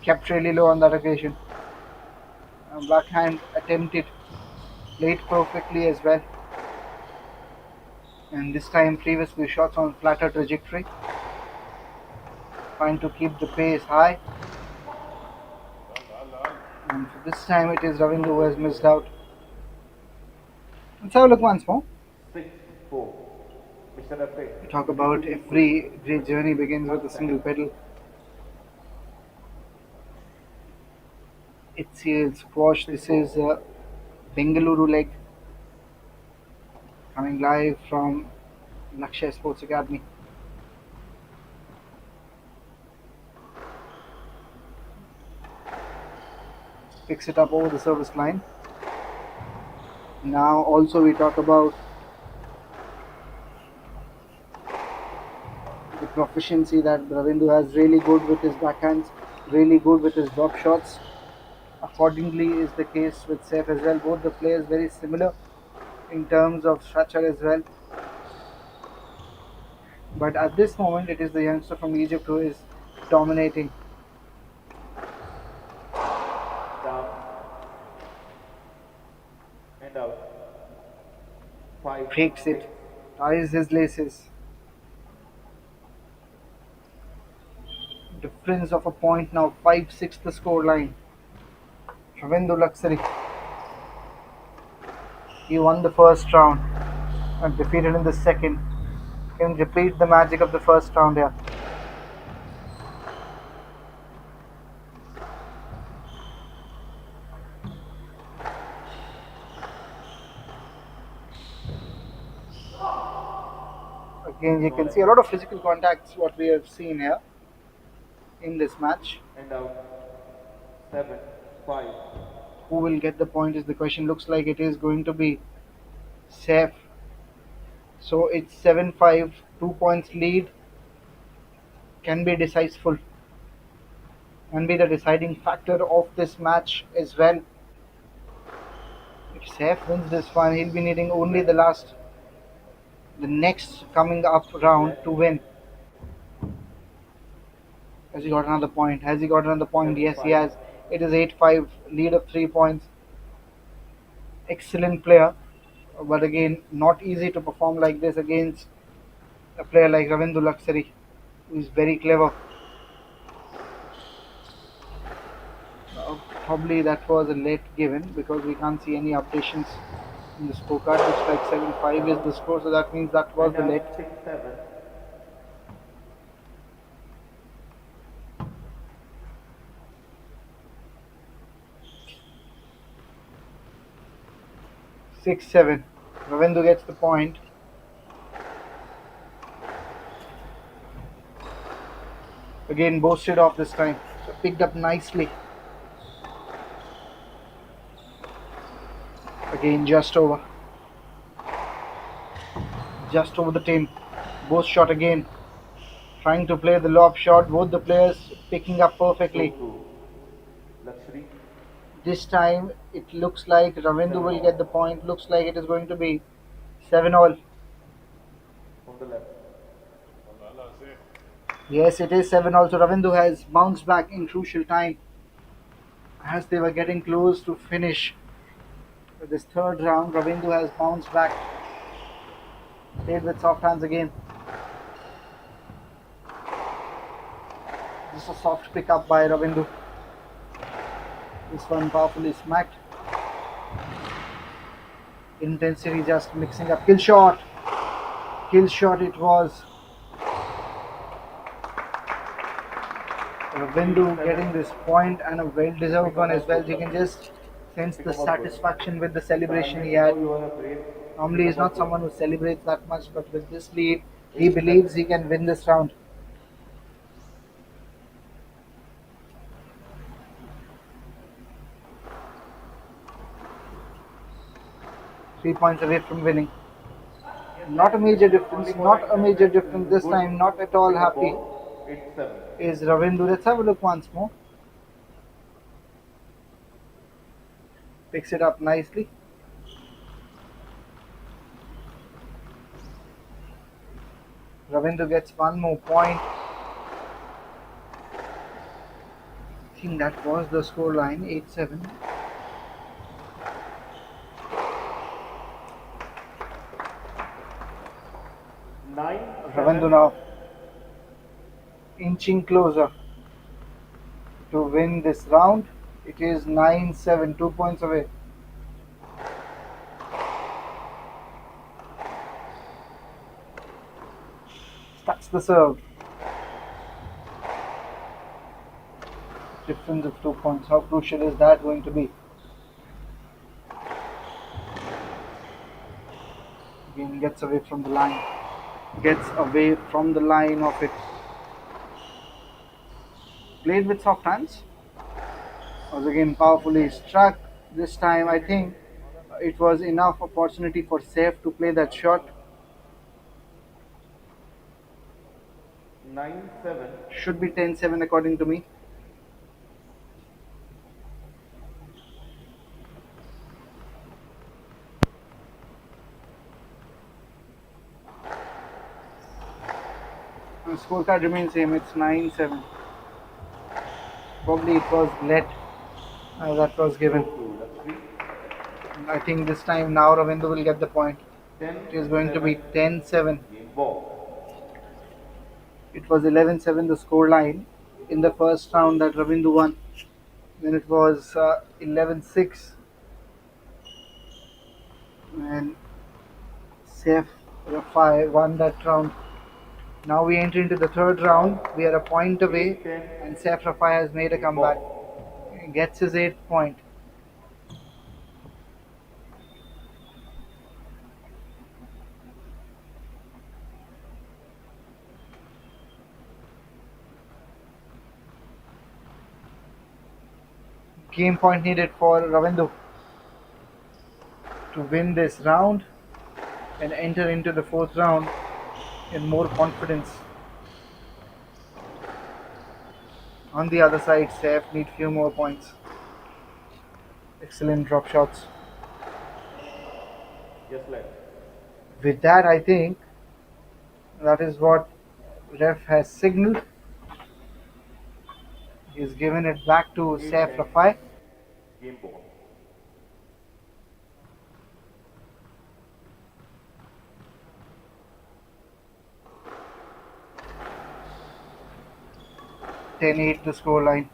Kept really low on that occasion. Backhand attempted, played perfectly as well. And this time, previously shots on flatter trajectory. Trying to keep the pace high. And for this time, it is Ravindu who has missed out. Let's have a look once more. 6-4. Mr. Rafe. We talk about every great journey begins with a single pedal. HCL squash. This is Bangalore leg. Coming live from Lakshya Sports Academy. Picks it up over the service line. Now also we talk about the proficiency that Ravindu has. Really good with his backhands, really good with his drop shots. Accordingly is the case with Saif as well. Both the players very similar in terms of stature as well. But at this moment it is the youngster from Egypt who is dominating. Down. And out. 5. Breaks it, ties his laces. Difference of a point now, 5-6 the score line. Ravindu Luxury. He won the first round and defeated in the second. Can repeat the magic of the first round here. Again, you can see a lot of physical contacts, what we have seen here in this match. And out. 7-5. Who will get the point is the question. Looks like it is going to be Saif. So it's 7-5, 2 points lead. Can be decisive. Can be the deciding factor of this match as well. If Saif wins this one, he'll be needing only the next coming up round to win. Has he got another point? Has he got another point? Yes, he has. It is 8-5, lead of 3 points. Excellent player, but again, not easy to perform like this against a player like Ravindu Luxury, who is very clever. Probably that was a late given because we can't see any updations in the scorecard. Looks like 7-5 is the score, so that means that was the late. 6-7. 6-7. Ravindu gets the point. Again, boasted off this time. So picked up nicely. Again, just over. Just over the tin. Boast shot again. Trying to play the lob shot. Both the players picking up perfectly. 2-2. Luxury. This time it looks like Ravindu will get the point. Looks like it is going to be 7-all. From the left. Yes, it is 7 also. Ravindu has bounced back in crucial time as they were getting close to finish this third round. Ravindu has bounced back. Played with soft hands again. Just a soft pickup by Ravindu. This one powerfully smacked. Intensity just mixing up. Kill shot. Kill shot it was. Ravindu getting this point and a well deserved one as well. You can just sense the satisfaction with the celebration he had. Normally, he's not someone who celebrates that much, but with this lead, he believes he can win this round. Three points away from winning. Not a major difference. Not a major difference this time. Not at all happy is Ravindu. Let's have a look once more. Picks it up nicely. Ravindu gets one more point. I think that was the score line, 8-7. Ravindu now inching closer to win this round. It is 9-7, 2 points away. Starts the serve. Difference of 2 points. How crucial is that going to be? Again, gets away from the line. Gets away from the line of it. Played with soft hands. Was again powerfully struck. This time, I think it was enough opportunity for Saif to play that shot. 9-7. Should be 10-7 according to me. The scorecard remains same. It's 9-7. Probably it was let that was given. I think this time now Ravindu will get the point. It is going to be 10-7. It was 11-7 the score line in the first round that Ravindu won. Then it was 11-6 and Saif Rafai won that round. Now we enter into the third round. We are a point away and Saif Rafai has made a comeback. He gets his 8th point. Game point needed for Ravindu to win this round and enter into the fourth round in more confidence. On the other side, Saif need few more points. Excellent drop shots. With that, I think that is what ref has signaled. He's given it back to Saif Rafai. Game ball. The scoreline.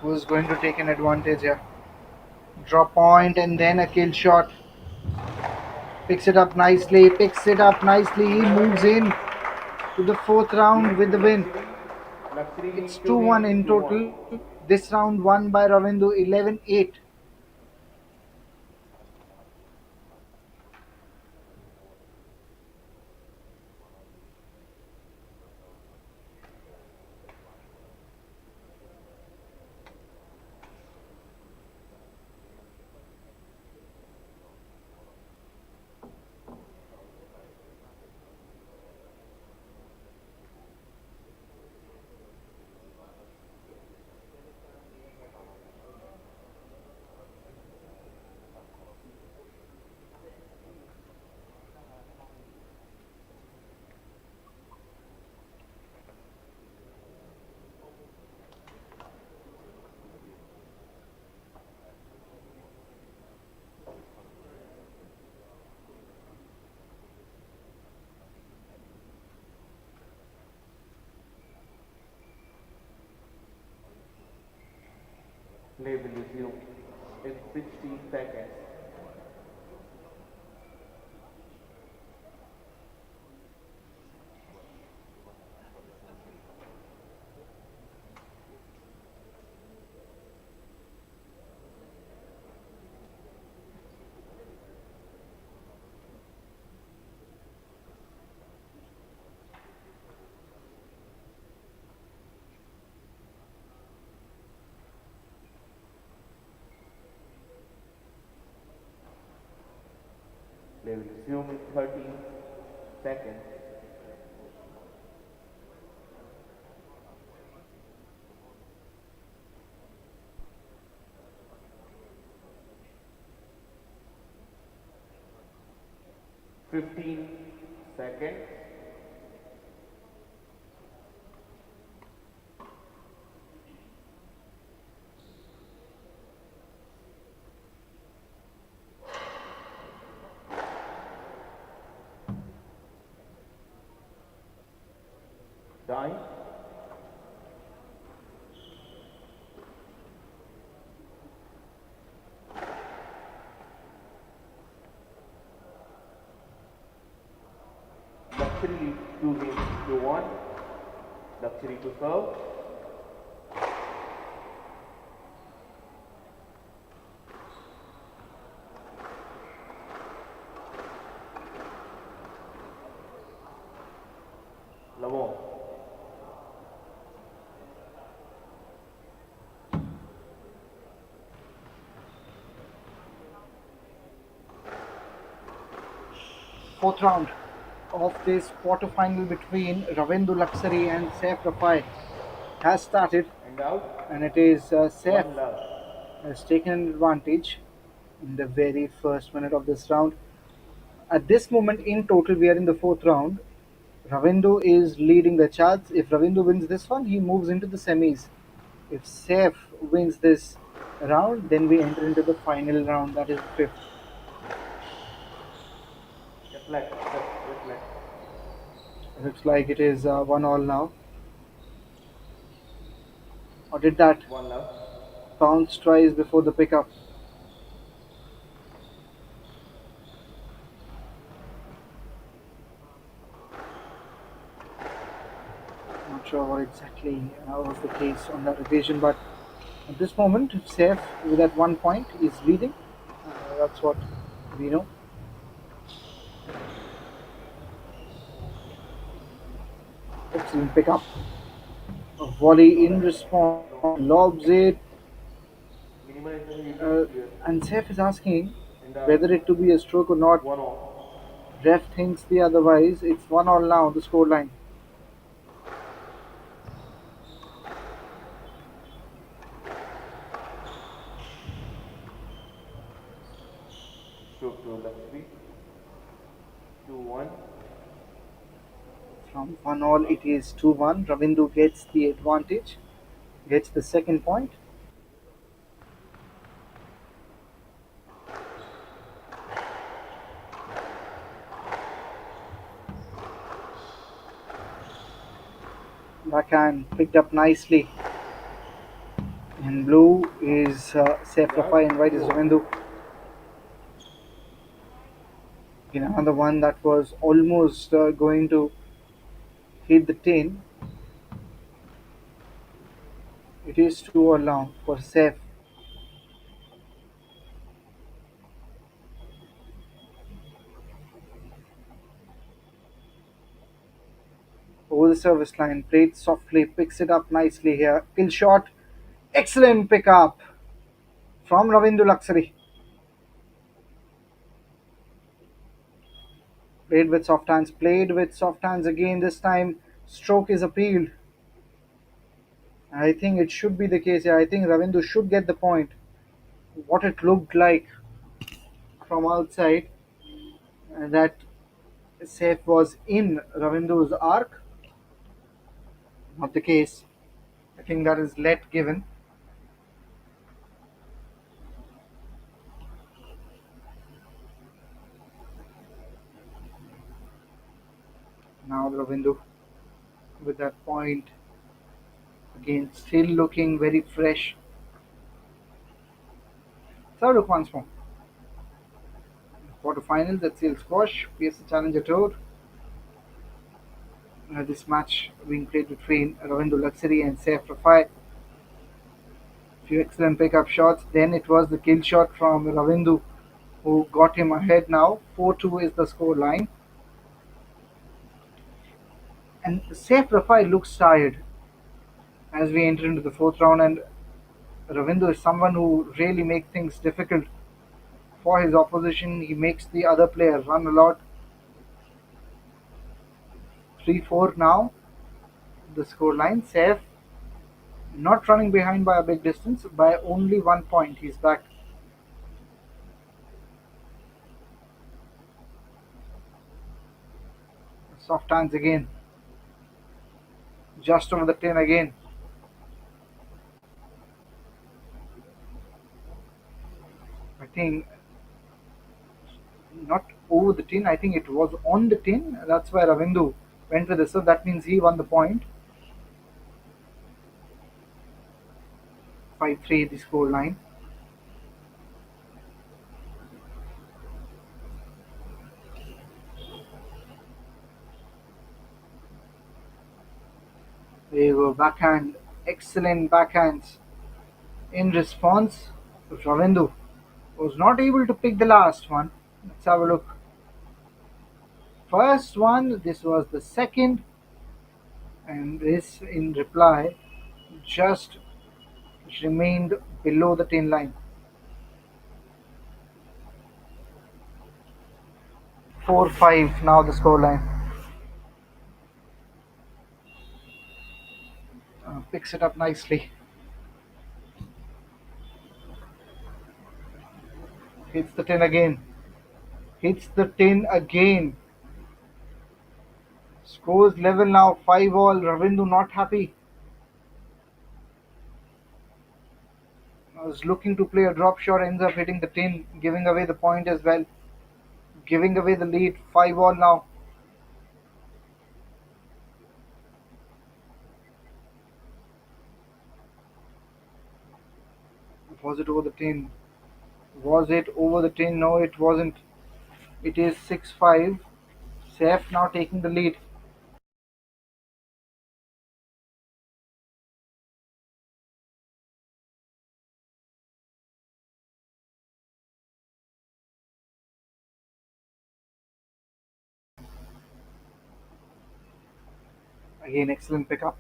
Who's going to take an advantage here? Drop point and then a kill shot. Picks it up nicely. Picks it up nicely. He moves in to the fourth round with the win. It's 2-1 in total. This round won by Ravindu 11-8. Play will resume in 60 seconds. Play will resume in 30 seconds. Fifteen seconds. Time. Luxury leads 2 games to 1. Luxury to serve. Lavon. Fourth round of this quarterfinal between Ravindu Luxury and Saif Rafai has started, And out. and it is Saif One love. has taken advantage in the very first minute of this round. At this moment, in total, we are in the fourth round. Ravindu is leading the charts. If Ravindu wins this one, he moves into the semis. If Saif wins this round, then we enter into the final round, that is the fifth. Reflect. Reflect. Looks like it is 1-all now. Or did that One love. bounce twice before the pickup? Not sure what exactly was the case on that occasion, but at this moment, Saif with that 1 point is leading. That's what we know. Excellent pickup. A volley in response, lobs it, Minimize the heat and clear. and Saif is asking And whether it to be a stroke or not. 1-all. Ref thinks the otherwise. It's 1-all now, the scoreline. Stroke to luxury. 2-1. From 1-all, it is 2-1. Ravindu gets the advantage, gets the second point. Backhand picked up nicely. In blue is Saif Rafai and white is Ravindu. In another one that was almost going to hit the tin. It is 2-all now for Saif. Over the service line, played softly, picks it up nicely here. Kill shot, excellent pickup from Ravindu Luxury. Played with soft hands again. This time, stroke is appealed. I think it should be the case here. I think Ravindu should get the point. What it looked like from outside, that Saif was in Ravindu's arc. Not the case. I think that is let given. Now Ravindu with that point again, still looking very fresh. So look once more. Quarterfinals, HCL Squash, PSA Challenger Tour. This match being played between Ravindu Luxury and Saif Rafai. Few excellent pickup shots. Then it was the kill shot from Ravindu who got him ahead now. 4-2 is the score line. And Saif Rafai looks tired as we enter into the fourth round, and Ravindu is someone who really makes things difficult for his opposition. He makes the other player run a lot. 3-4 now, the score line. Saif not running behind by a big distance, by only 1 point. He's back. Soft hands again. Just over the 10 again. I think not over the tin. I think it was on the tin. That's why Ravindu went with this. So that means he won the point. 5-3 the score line. There you go. Backhand. Excellent backhands. In response, Ravindu was not able to pick the last one. Let's have a look. First one, this was the second, and this in reply just remained below the 10 line. 4-5 now the score line. Picks it up nicely. Hits the 10 again. Hits the 10 again. Scores level now, 5-all. Ravindu not happy. Was looking to play a drop shot, ends up hitting the 10, giving away the point as well. Giving away the lead, 5-all now. Was it over the 10? Was it over the 10? No, it wasn't. It is 6-5. Saif now taking the lead. Again, excellent pickup.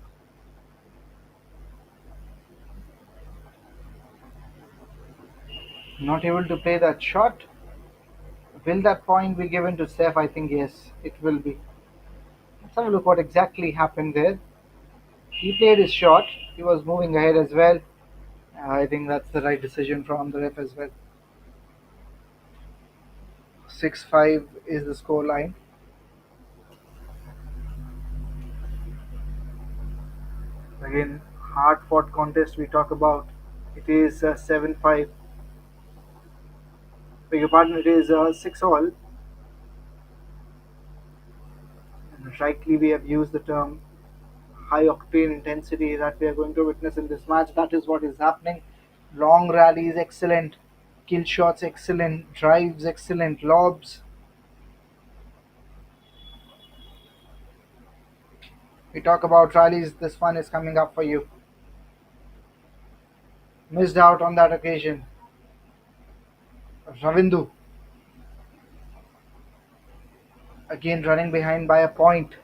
Not able to play that shot. Will that point be given to Saif? I think yes, it will be. Let's have a look what exactly happened there. He played his shot. He was moving ahead as well. I think that's the right decision from the ref as well. 6-5 is the score line. Again, hard fought contest we talk about. It is 7-5. Beg your pardon, it is 6-all. And rightly, we have used the term high octane intensity that we are going to witness in this match. That is what is happening. Long rallies, excellent. Kill shots, excellent. Drives, excellent. Lobs. We talk about rallies. This one is coming up for you. Missed out on that occasion. Ravindu. Again running behind by a point.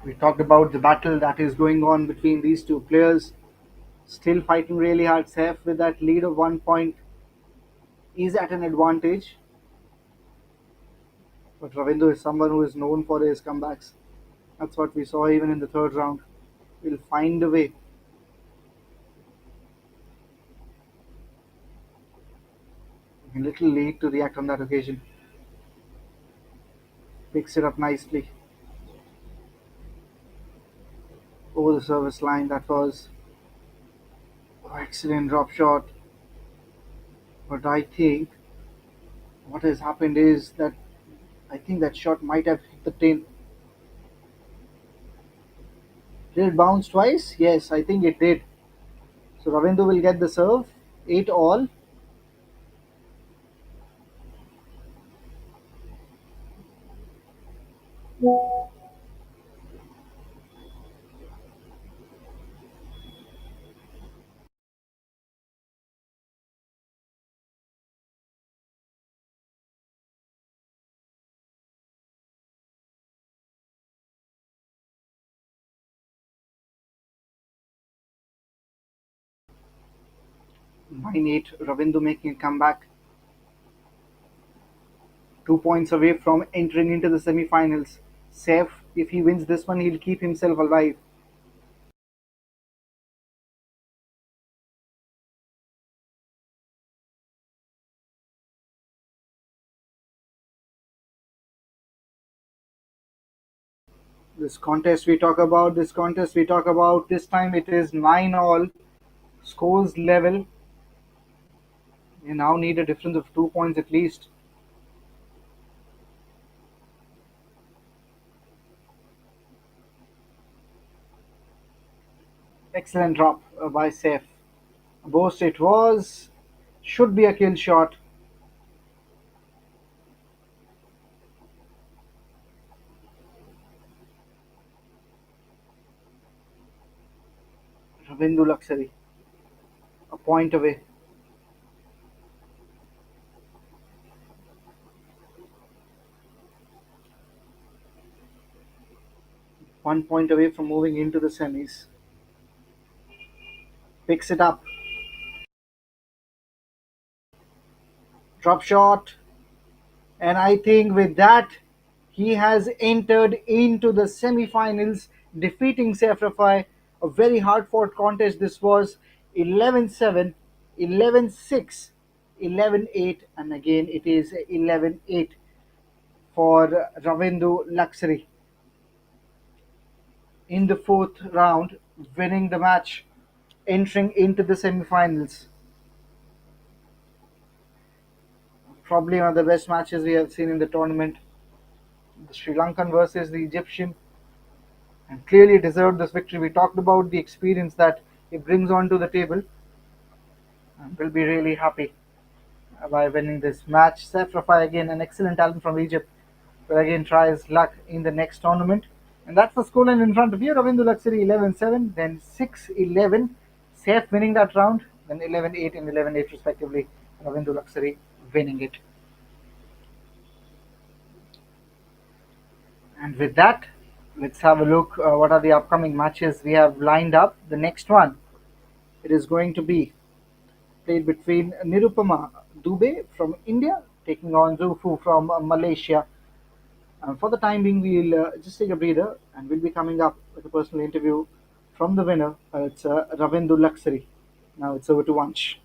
We talked about the battle that is going on between these two players. Still fighting really hard. Saif with that lead of 1 point is at an advantage. But Ravindo is someone who is known for his comebacks. That's what we saw even in the third round. He'll find a way. A little late to react on that occasion. Picks it up nicely. Over the service line. That was excellent drop shot. But I think what has happened is that I think that shot might have hit the tin. Did it bounce twice? Yes, I think it did. So Ravindo will get the serve. 8 all. Nine eight. Ravindo making a comeback. 2 points away from entering into the semi-finals. Safe. If he wins this one, he'll keep himself alive. This time it is 9 all. Scores level. You now need a difference of 2 points at least. Excellent drop by Saif. Boast it was. Should be a kill shot. Ravindu Luxury. A point away. One point away from moving into the semis. Picks it up. Drop shot. And I think with that, he has entered into the semi-finals, defeating Saif Rafai. A very hard-fought contest this was. 11-7, 11-6, 11-8, and again it is 11-8 for Ravindu Luxury in the fourth round, winning the match, entering into the semi-finals. Probably one of the best matches we have seen in the tournament. The Sri Lankan versus the Egyptian, and clearly deserved this victory. We talked about the experience that it brings onto the table, and will be really happy by winning this match. Saif Rafai again, an excellent talent from Egypt, will again try his luck in the next tournament. And that's the scoreline in front of you. Ravindu Luxury 11-7, then 6-11. Saif winning that round, then 11-8 and 11-8 respectively. Ravindu Luxury winning it. And with that, let's have a look what are the upcoming matches we have lined up. The next one, it is going to be played between Nirupama Dubey from India taking on Zufu from Malaysia. For the time being, we'll just take a breather and we'll be coming up with a personal interview from the winner. It's Ravindu Luxury. Now it's over to Vansh.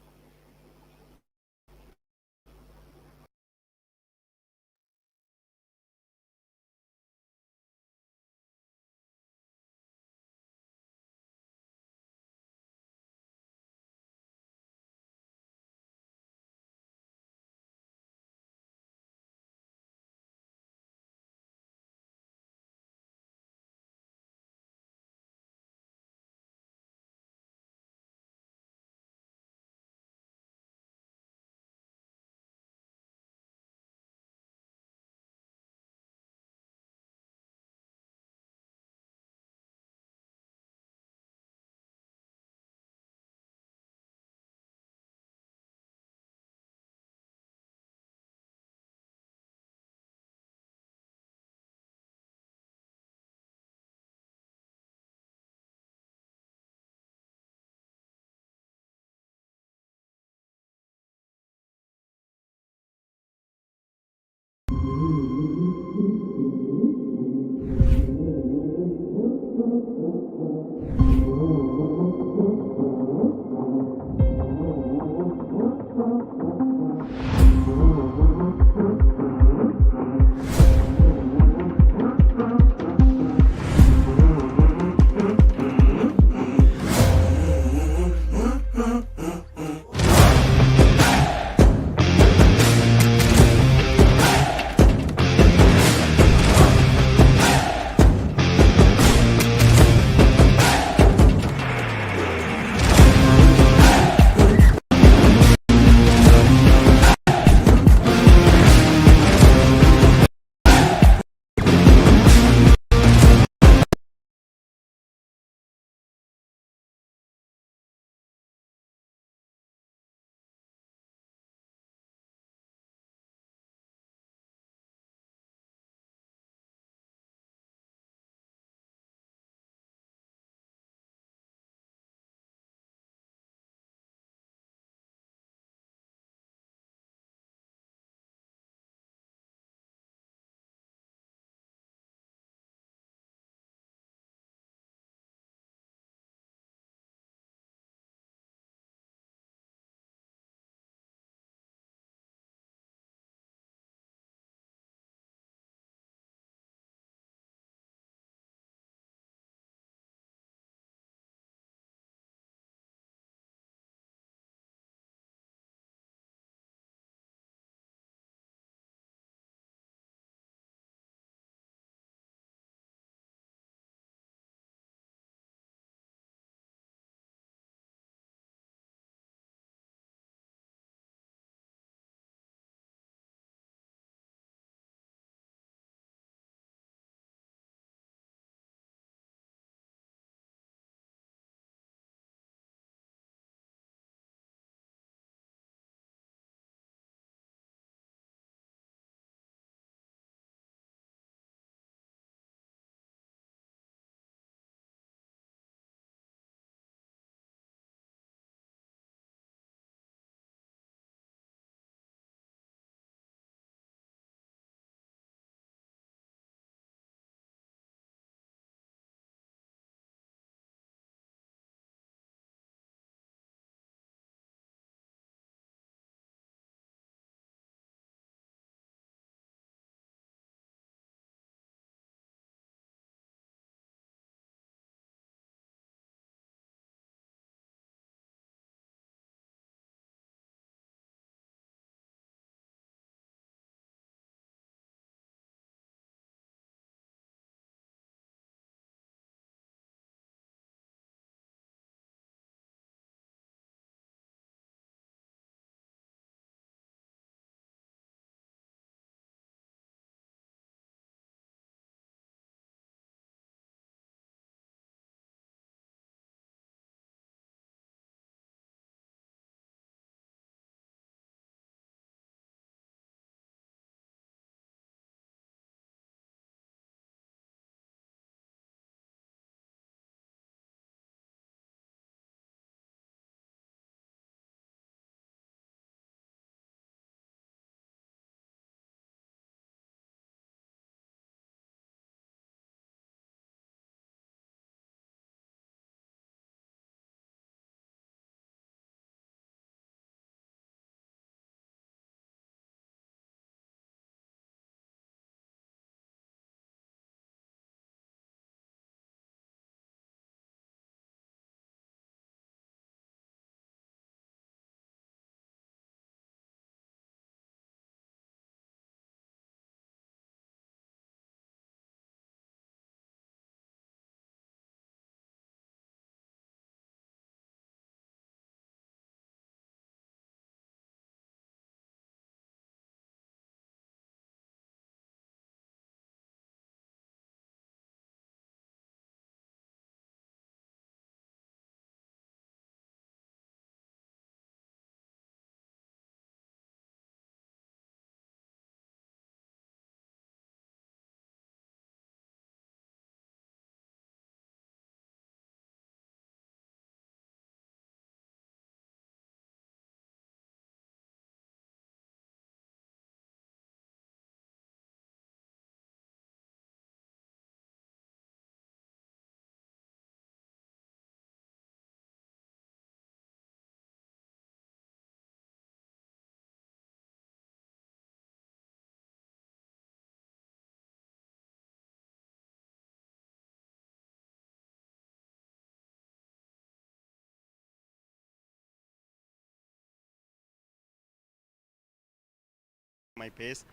my pace,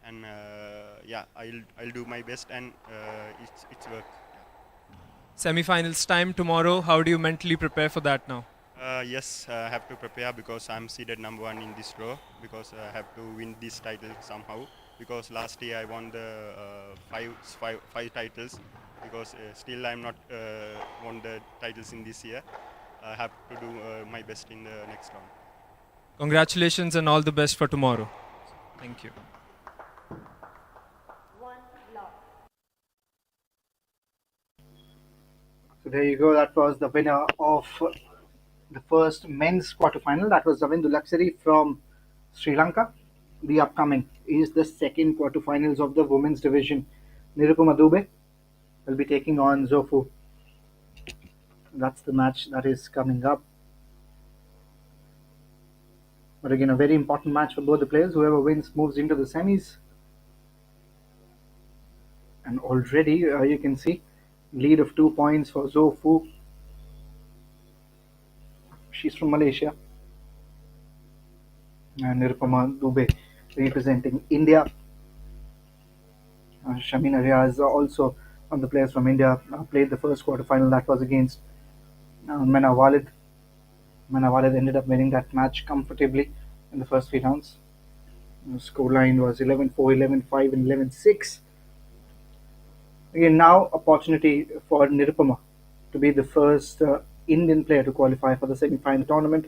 and yeah, I'll do my best, and it's work. Semi-finals time tomorrow. How do you mentally prepare for that now? Yes, I have to prepare because I'm seeded number one in this row, because I have to win this title somehow. Because last year I won the five titles, because still I'm not won the titles in this year. I have to do my best in the next round. Congratulations and all the best for tomorrow. Thank you. So there you go. That was the winner of the first men's quarterfinal. That was Ravindu Luxury from Sri Lanka. The upcoming is the second quarterfinals of the women's division. Nirupama Dube will be taking on Zofu. That's the match that is coming up. But again, a very important match for both the players. Whoever wins moves into the semis. And already you can see lead of 2 points for Zofu. She's from Malaysia. And Nirupama Dube representing India. Shamina Riaz also, one of the players from India, played the first quarterfinal. That was against Mena Walid. Mena Walid ended up winning that match comfortably in the first 3 rounds. The scoreline was 11-4, 11-5, and 11-6. Again, now opportunity for Nirupama to be the first Indian player to qualify for the semi-final tournament.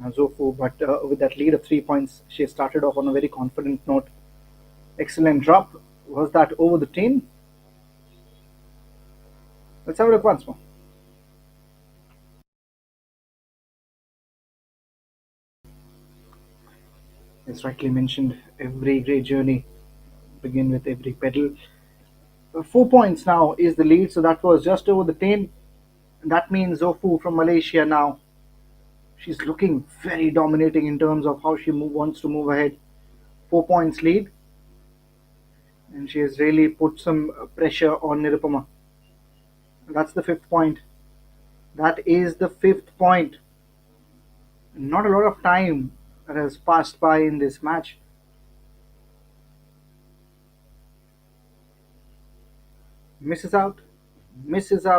Zofu, but with that lead of 3 points, she started off on a very confident note. Excellent drop. Was that over the 10? Let's have a look once more. As rightly mentioned, every great journey begin with every pedal. 4 points now is the lead, so that was just over the 10. That means Zofu from Malaysia now. She's looking very dominating in terms of how she wants to move ahead. 4 points lead, and she has really put some pressure on Nirupama. That's the 5th point. That is the 5th point. Not a lot of time that has passed by in this match. Misses out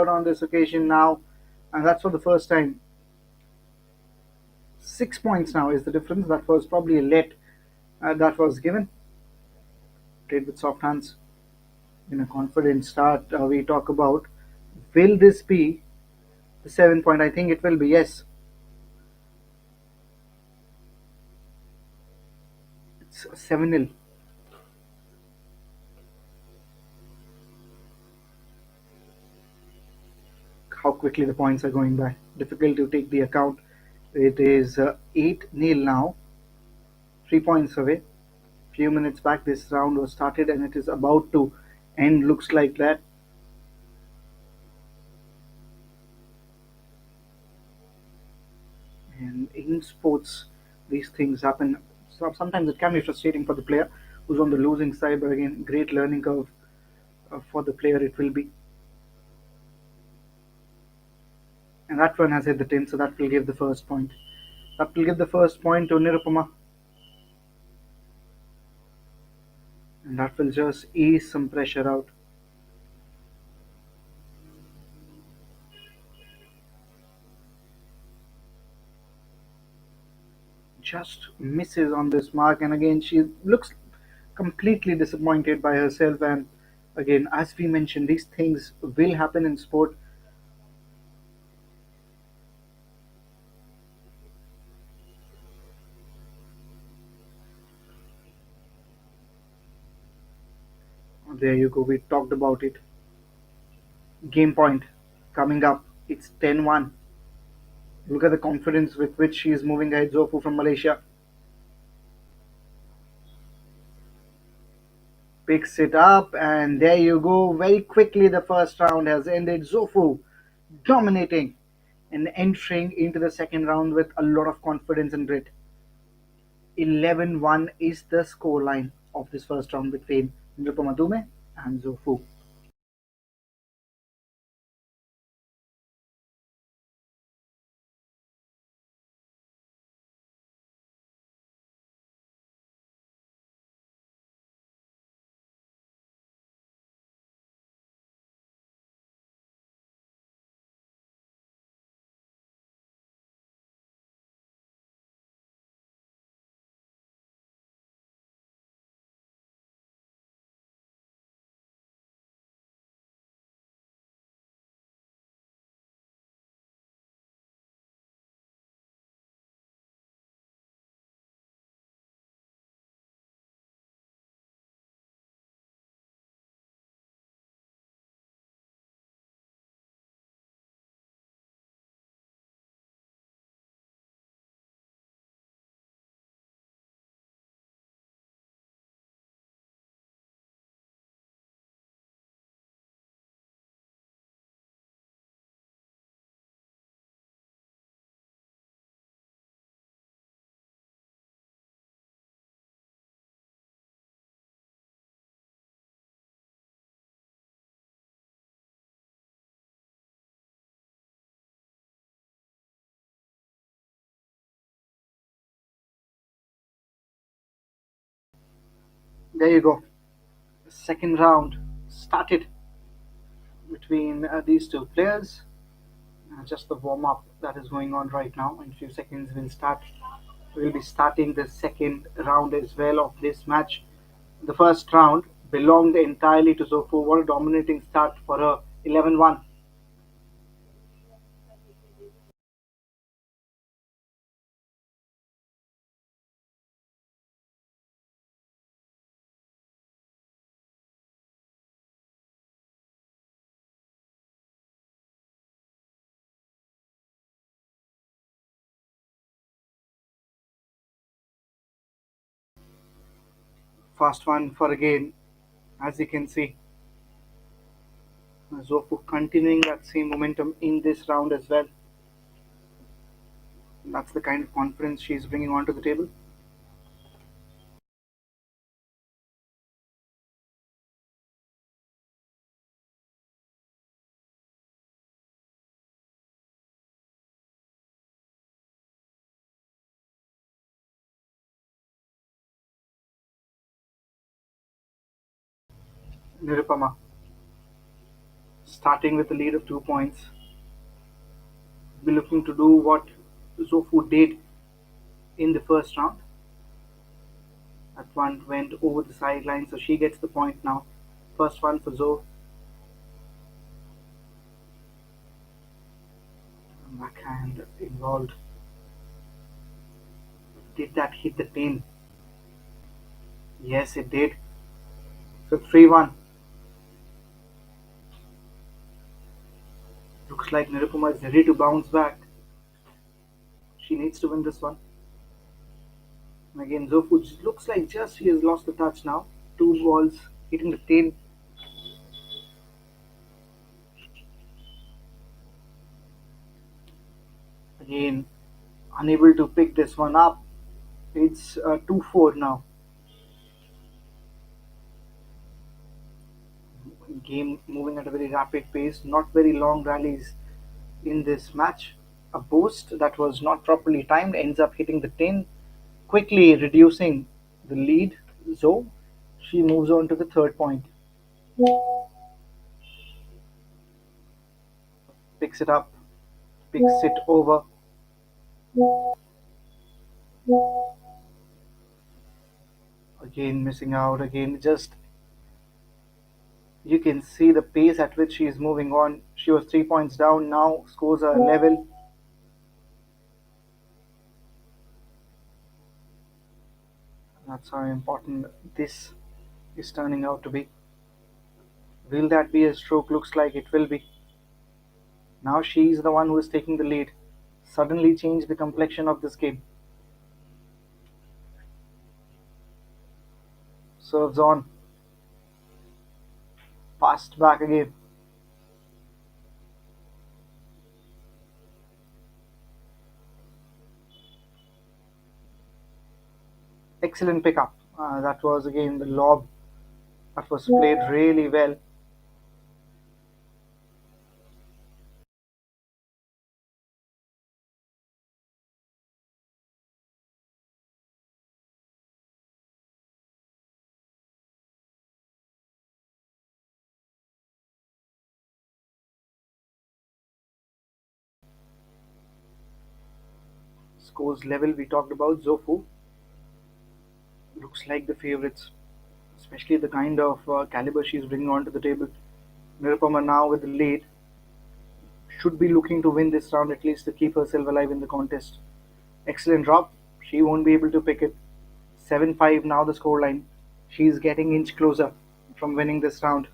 on this occasion now, and that's for the first time. 6 points now is the difference. That was probably a let that was given. Played with soft hands in a confident start. We talk about, will this be the 7 point? I think it will be, yes. It's 7-0. How quickly the points are going by. Difficult to take the account. It is 8-0 now. 3 points away. Few minutes back this round was started and it is about to end, looks like that. And in sports, these things happen. So sometimes it can be frustrating for the player who's on the losing side, but again, great learning curve for the player it will be. And that one has hit the 10, so that will give the first point. That will give the first point to Nirupama. And that will just ease some pressure out. Just misses on this mark, and again she looks completely disappointed by herself. And again, as we mentioned, these things will happen in sport. There you go, we talked about it. Game point coming up. It's 10-1. Look at the confidence with which she is moving ahead. Zofu from Malaysia picks it up, and there you go. Very quickly, the first round has ended. Zofu dominating and entering into the second round with a lot of confidence and grit. 11-1 is the scoreline of this first round between Nirupama Dume and Zofu. There you go. Second round started between these two players. Just the warm up that is going on right now. In a few seconds, We'll be starting the second round as well of this match. The first round belonged entirely to Zofu. What a dominating start for her. 11-1. Fast one for again. As you can see, Zofu continuing that same momentum in this round as well. That's the kind of confidence she's bringing onto the table. Nirupama starting with a lead of 2 points. Be looking to do what Zofu did in the first round. That one went over the sideline, so she gets the point now. First one for Zoe. Backhand involved. Did that hit the pin? Yes, it did. So 3-1. Looks like Nirupama is ready to bounce back. She needs to win this one. And again, Zofu looks like just she has lost the touch now. Two balls hitting the tin. Again, unable to pick this one up. It's 2-4 now. Game moving at a very rapid pace. Not very long rallies in this match. A boost that was not properly timed ends up hitting the tin, quickly reducing the lead. Zoe, she moves on to the third point. Picks it up, picks it over. Again missing out, again just you can see the pace at which she is moving on. She was 3 points down, now scores are level. That's how important this is turning out to be. Will that be a stroke? Looks like it will be. Now she's the one who is taking the lead. Suddenly changed the complexion of this game. Serves on. Passed back again. Excellent pickup. That was again the lob that was played really well. Scores level we talked about. Zofu looks like the favorites, especially the kind of caliber she's bringing onto the table. Nirupama now with the lead should be looking to win this round at least to keep herself alive in the contest. Excellent drop. She won't be able to pick it. 7-5 now the scoreline. She's getting inch closer from winning this round.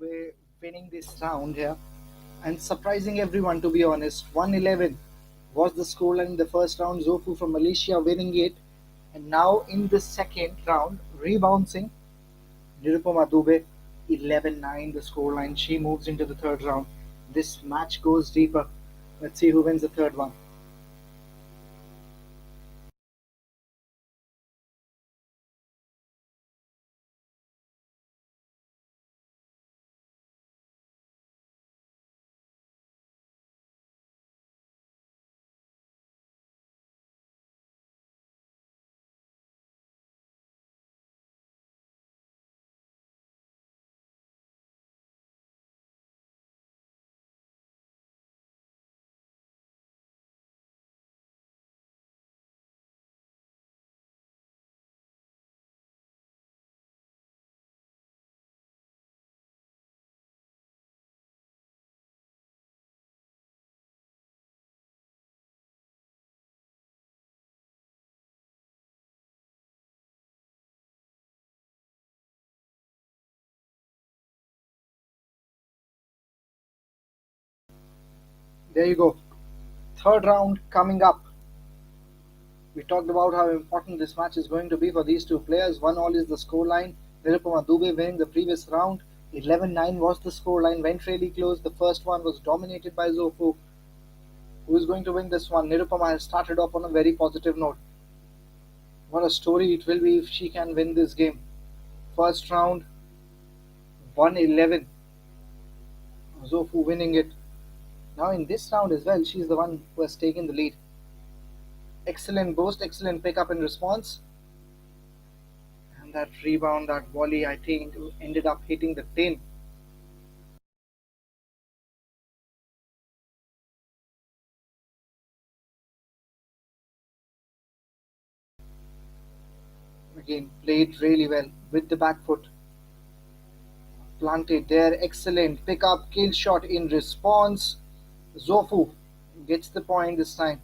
Dube winning this round here and surprising everyone, to be honest. 111 was the scoreline in the first round. Zofu from Malaysia winning it. And now in the second round, rebouncing. Nirupama Dube 11-9 the scoreline. She moves into the third round. This match goes deeper. Let's see who wins the third one. There you go. Third round coming up. We talked about how important this match is going to be for these two players. 1-all is the scoreline. Nirupama Dube winning the previous round. 11-9 was the scoreline. Went really close. The first one was dominated by Zofu. Who is going to win this one? Nirupama has started off on a very positive note. What a story it will be if she can win this game. First round, 111. Zofu winning it. Now in this round as well, she's the one who has taken the lead. Excellent boost, excellent pickup in response. And that rebound, that volley, I think ended up hitting the tin. Again, played really well with the back foot. Planted there, excellent pickup, kill shot in response. Zofu gets the point this time.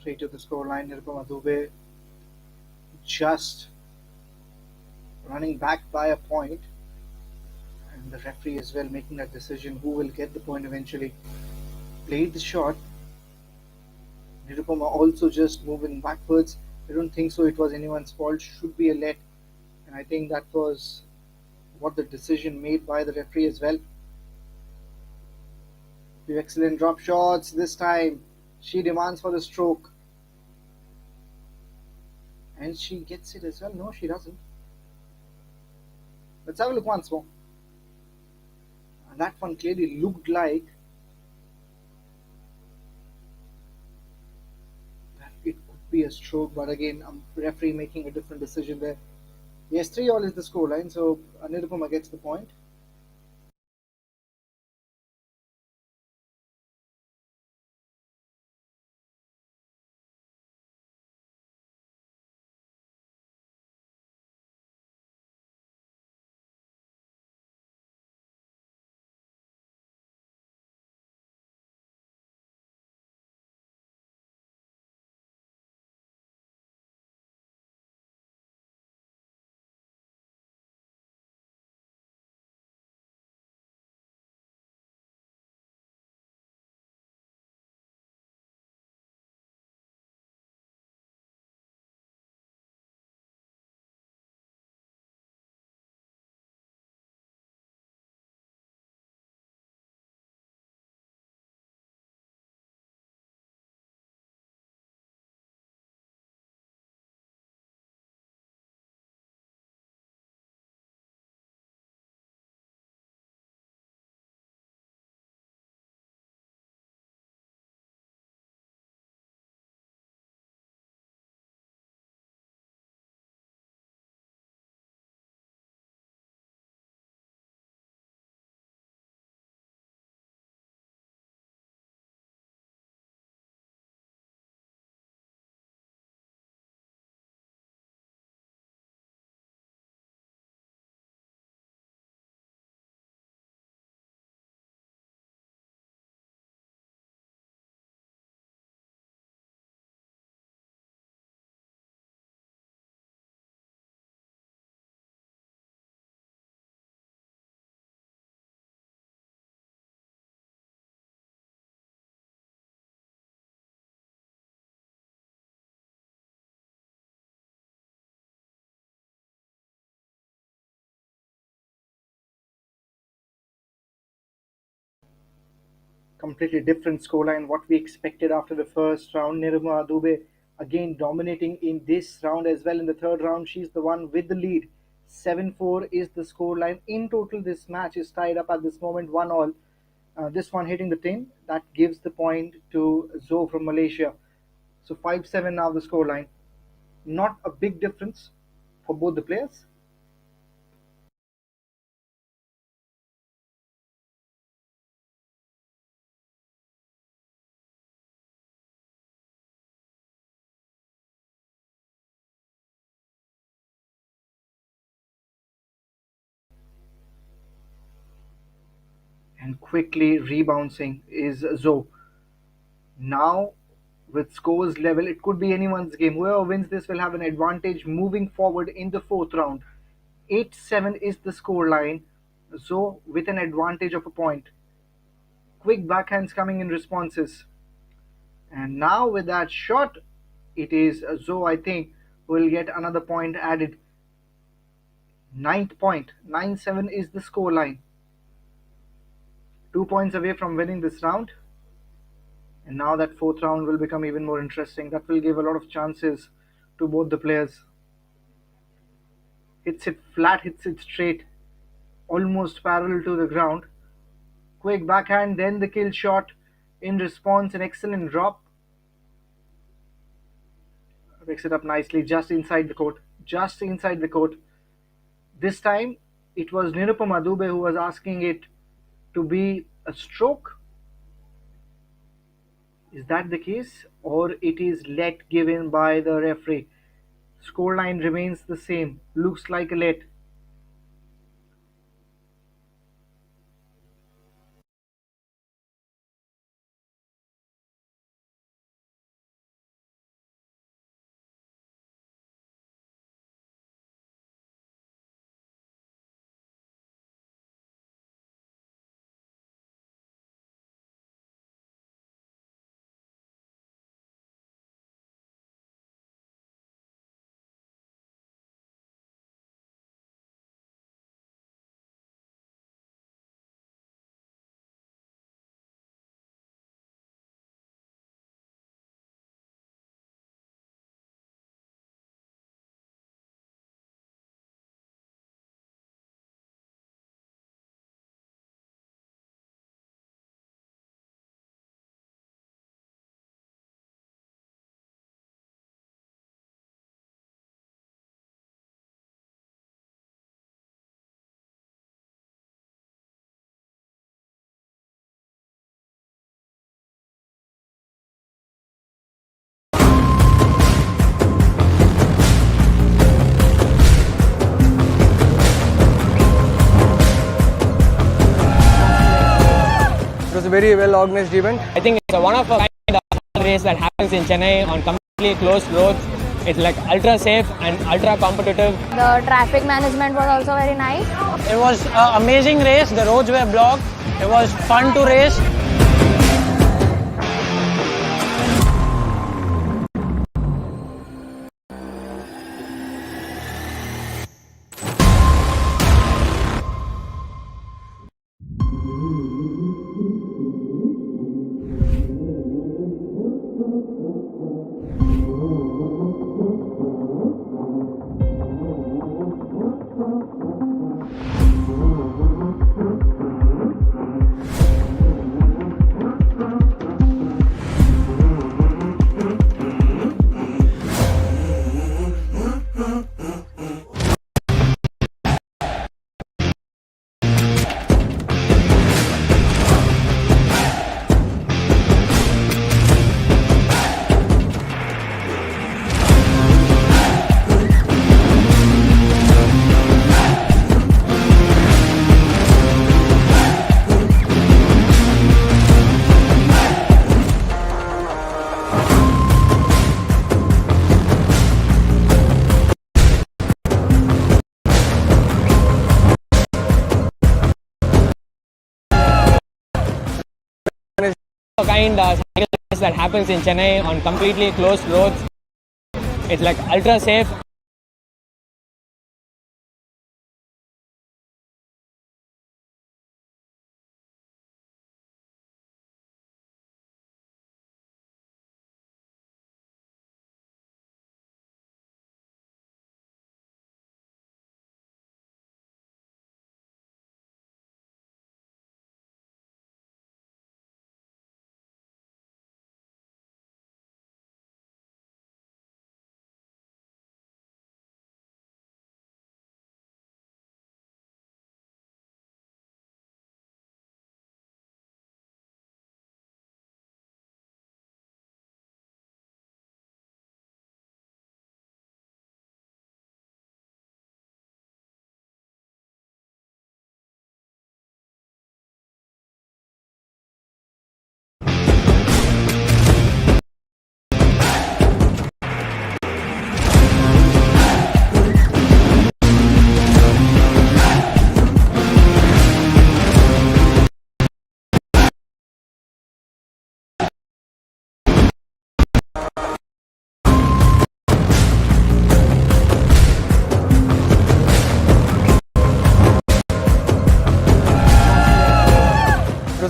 Straight to the scoreline. Nirupama Dube just running back by a point, and the referee as well making that decision who will get the point eventually. Played the shot. Nirupama also just moving backwards. I don't think so. It was anyone's fault. Should be a let, and I think that was what the decision made by the referee as well. Two excellent drop shots this time. She demands for the stroke. And she gets it as well. No, she doesn't. Let's have a look once more. And that one clearly looked like that it could be a stroke, but again, referee making a different decision there. Yes, 3-all is the scoreline, so Nirupama gets the point. completely different scoreline what we expected after the first round. Niruma Dube again dominating in this round as well. In the third round, she's the one with the lead. 7-4 is the scoreline. In total, this match is tied up at this moment 1-all. This one hitting the 10, that gives the point to Zoe from Malaysia. So 5-7 now the scoreline. Not a big difference for both the players. And quickly rebounding is Zoe. Now, with scores level, it could be anyone's game. Whoever wins this will have an advantage moving forward in the fourth round. 8-7 is the score line. Zoe with an advantage of a point. Quick backhands coming in responses. And now with that shot, it is Zoe, I think, who will get another point added. Ninth point. 9-7 is the score line. 2 points away from winning this round. And now that fourth round will become even more interesting. That will give a lot of chances to both the players. Hits it flat, hits it straight, almost parallel to the ground. Quick backhand, then the kill shot. In response, an excellent drop. Picks it up nicely just inside the court. Just inside the court. This time, it was Nirupama Dube who was asking it to be a stroke. Is that the case? Or it is let given by the referee? Scoreline remains the same. Looks like a let. It was a very well organized event. I think it's a one of a kind of race that happens in Chennai on completely closed roads. It's like ultra safe and ultra competitive. The traffic management was also very nice. It was an amazing race. The roads were blocked. It was fun to race. A kind of cycle race that happens in Chennai on completely closed roads. It's like ultra safe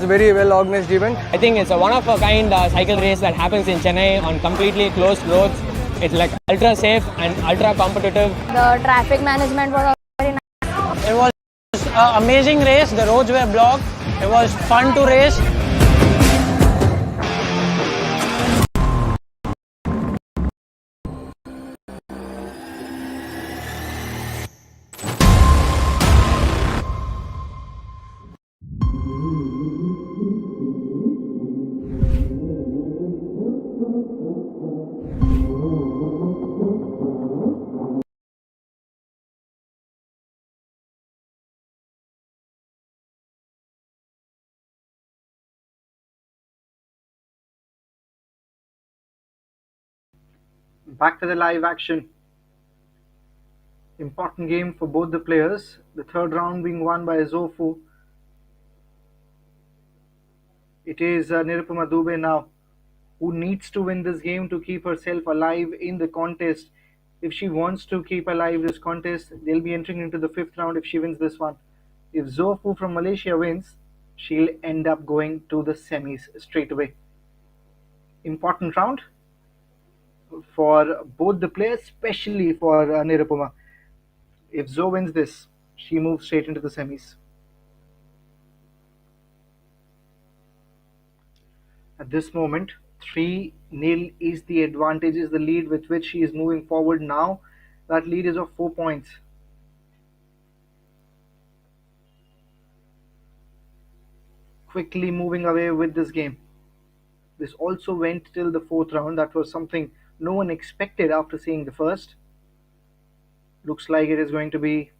was a very well organized event. I think it's a one-of-a-kind cycle race that happens in Chennai on completely closed roads. It's like ultra safe and ultra competitive. The traffic management was also very nice. It was an amazing race. The roads were blocked. It was fun to race. Back to the live action. Important game for both the players. The third round being won by Zofu. It is Nirupama Dubey now who needs to win this game to keep herself alive in the contest. If she wants to keep alive this contest, they'll be entering into the fifth round if she wins this one. If Zofu from Malaysia wins, she'll end up going to the semis straight away. Important round for both the players, especially for Nirupama. If Zo wins this, she moves straight into the semis. At this moment, 3-0 is the advantage, is the lead with which she is moving forward now. That lead is of 4 points. Quickly moving away with this game. This also went till the fourth round. That was something no one expected after seeing the first. Looks like it is going to be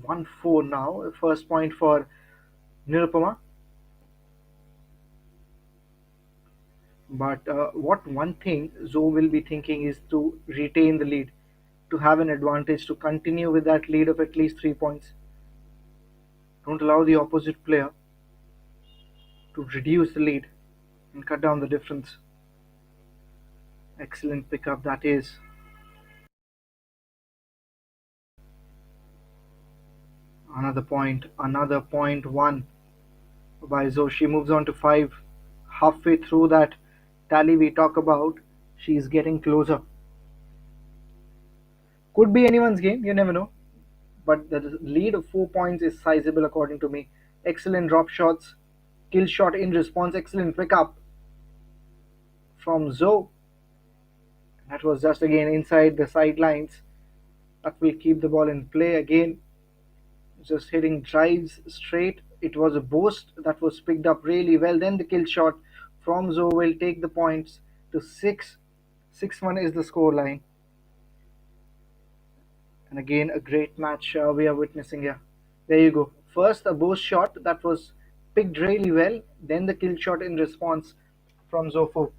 1-4 now. First point for Nirupama. But what one thing Zoe will be thinking is to retain the lead, to have an advantage, to continue with that lead of at least 3 points. Don't allow the opposite player to reduce the lead and cut down the difference. Excellent pickup that is. Another point won by Zoe. She moves on to 5. Halfway through that tally we talk about, she's getting closer. Could be anyone's game, you never know. But the lead of 4 points is sizable according to me. Excellent drop shots, kill shot in response, excellent pickup from Zoe. That was just again inside the sidelines. That will keep the ball in play again. Just hitting drives straight. It was a boost that was picked up really well. Then the kill shot from Zoe will take the points to 6. 6-1 is the score line. And again, a great match we are witnessing here. There you go. First, a boost shot that was picked really well. Then the kill shot in response from Zofu.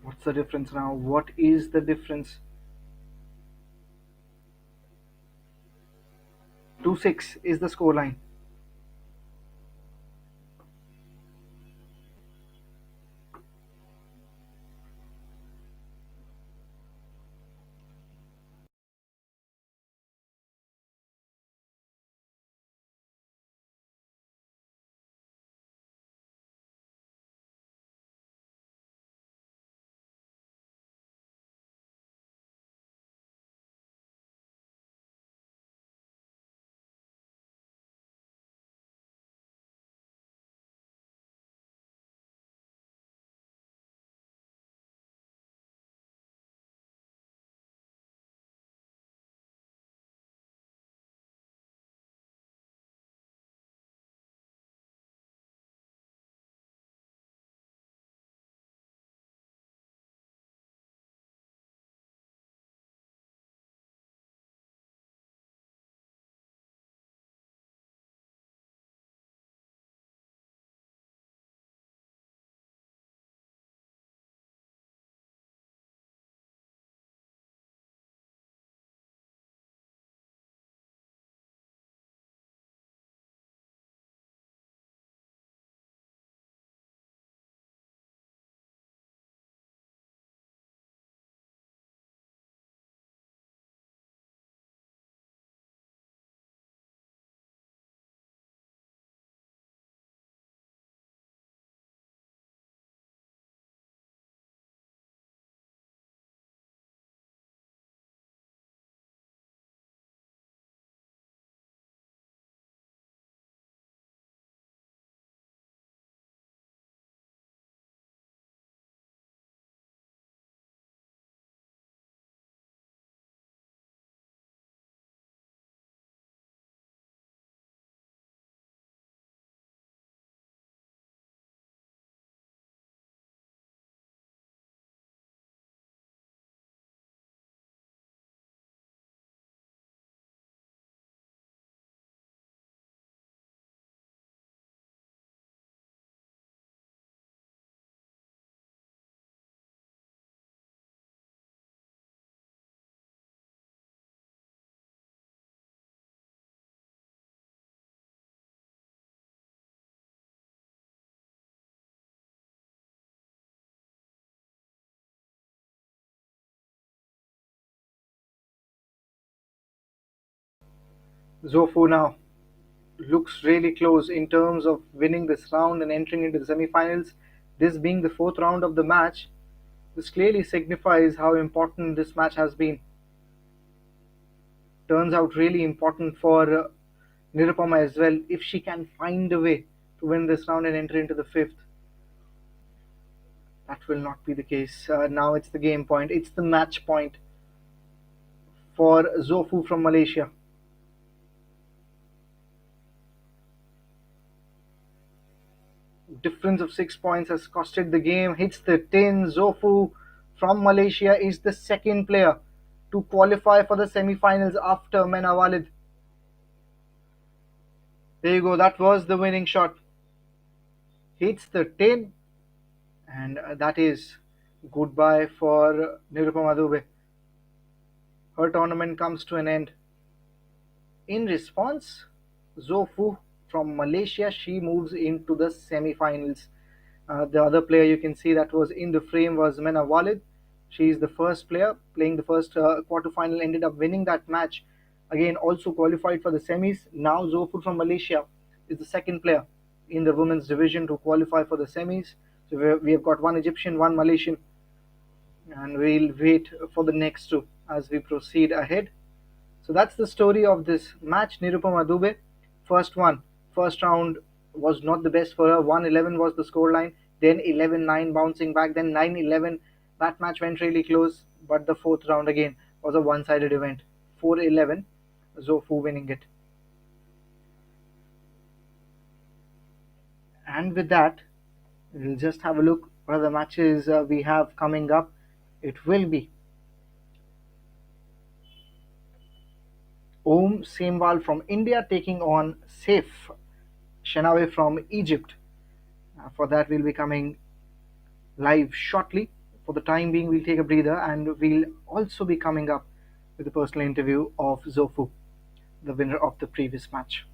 What's the difference now? What is the difference? 2-6 is the scoreline. Zofu now looks really close in terms of winning this round and entering into the semi-finals. This being the fourth round of the match, this clearly signifies how important this match has been. Turns out really important for Nirupama as well if she can find a way to win this round and enter into the fifth. That will not be the case. Now it's the game point. It's the match point for Zofu from Malaysia. Difference of 6 points has costed the game. Hits the tin. Zofu from Malaysia is the second player to qualify for the semi-finals after Mena Walid. There you go. That was the winning shot. Hits the tin, and that is goodbye for Nirupama Dube. Her tournament comes to an end. In response, Zofu from Malaysia, she moves into the semi-finals. The other player you can see that was in the frame was Mena Walid. She is the first player playing the first quarterfinal, ended up winning that match. Again, also qualified for the semis. Now Zofu from Malaysia is the second player in the women's division to qualify for the semis. So we have got one Egyptian, one Malaysian, and we'll wait for the next two as we proceed ahead. So that's the story of this match. Nirupama Dube, first round was not the best for her. 1-11 was the scoreline, then 11-9 bouncing back, then 9-11. That match went really close, but the fourth round again was a one-sided event. 4-11, Zofu winning it. And with that, we'll just have a look what other matches we have coming up. It will be Om Semwal from India taking on Saif Shenawe from Egypt. For that, we'll be coming live shortly. For the time being, we'll take a breather and we'll also be coming up with a personal interview of Zofu, the winner of the previous match.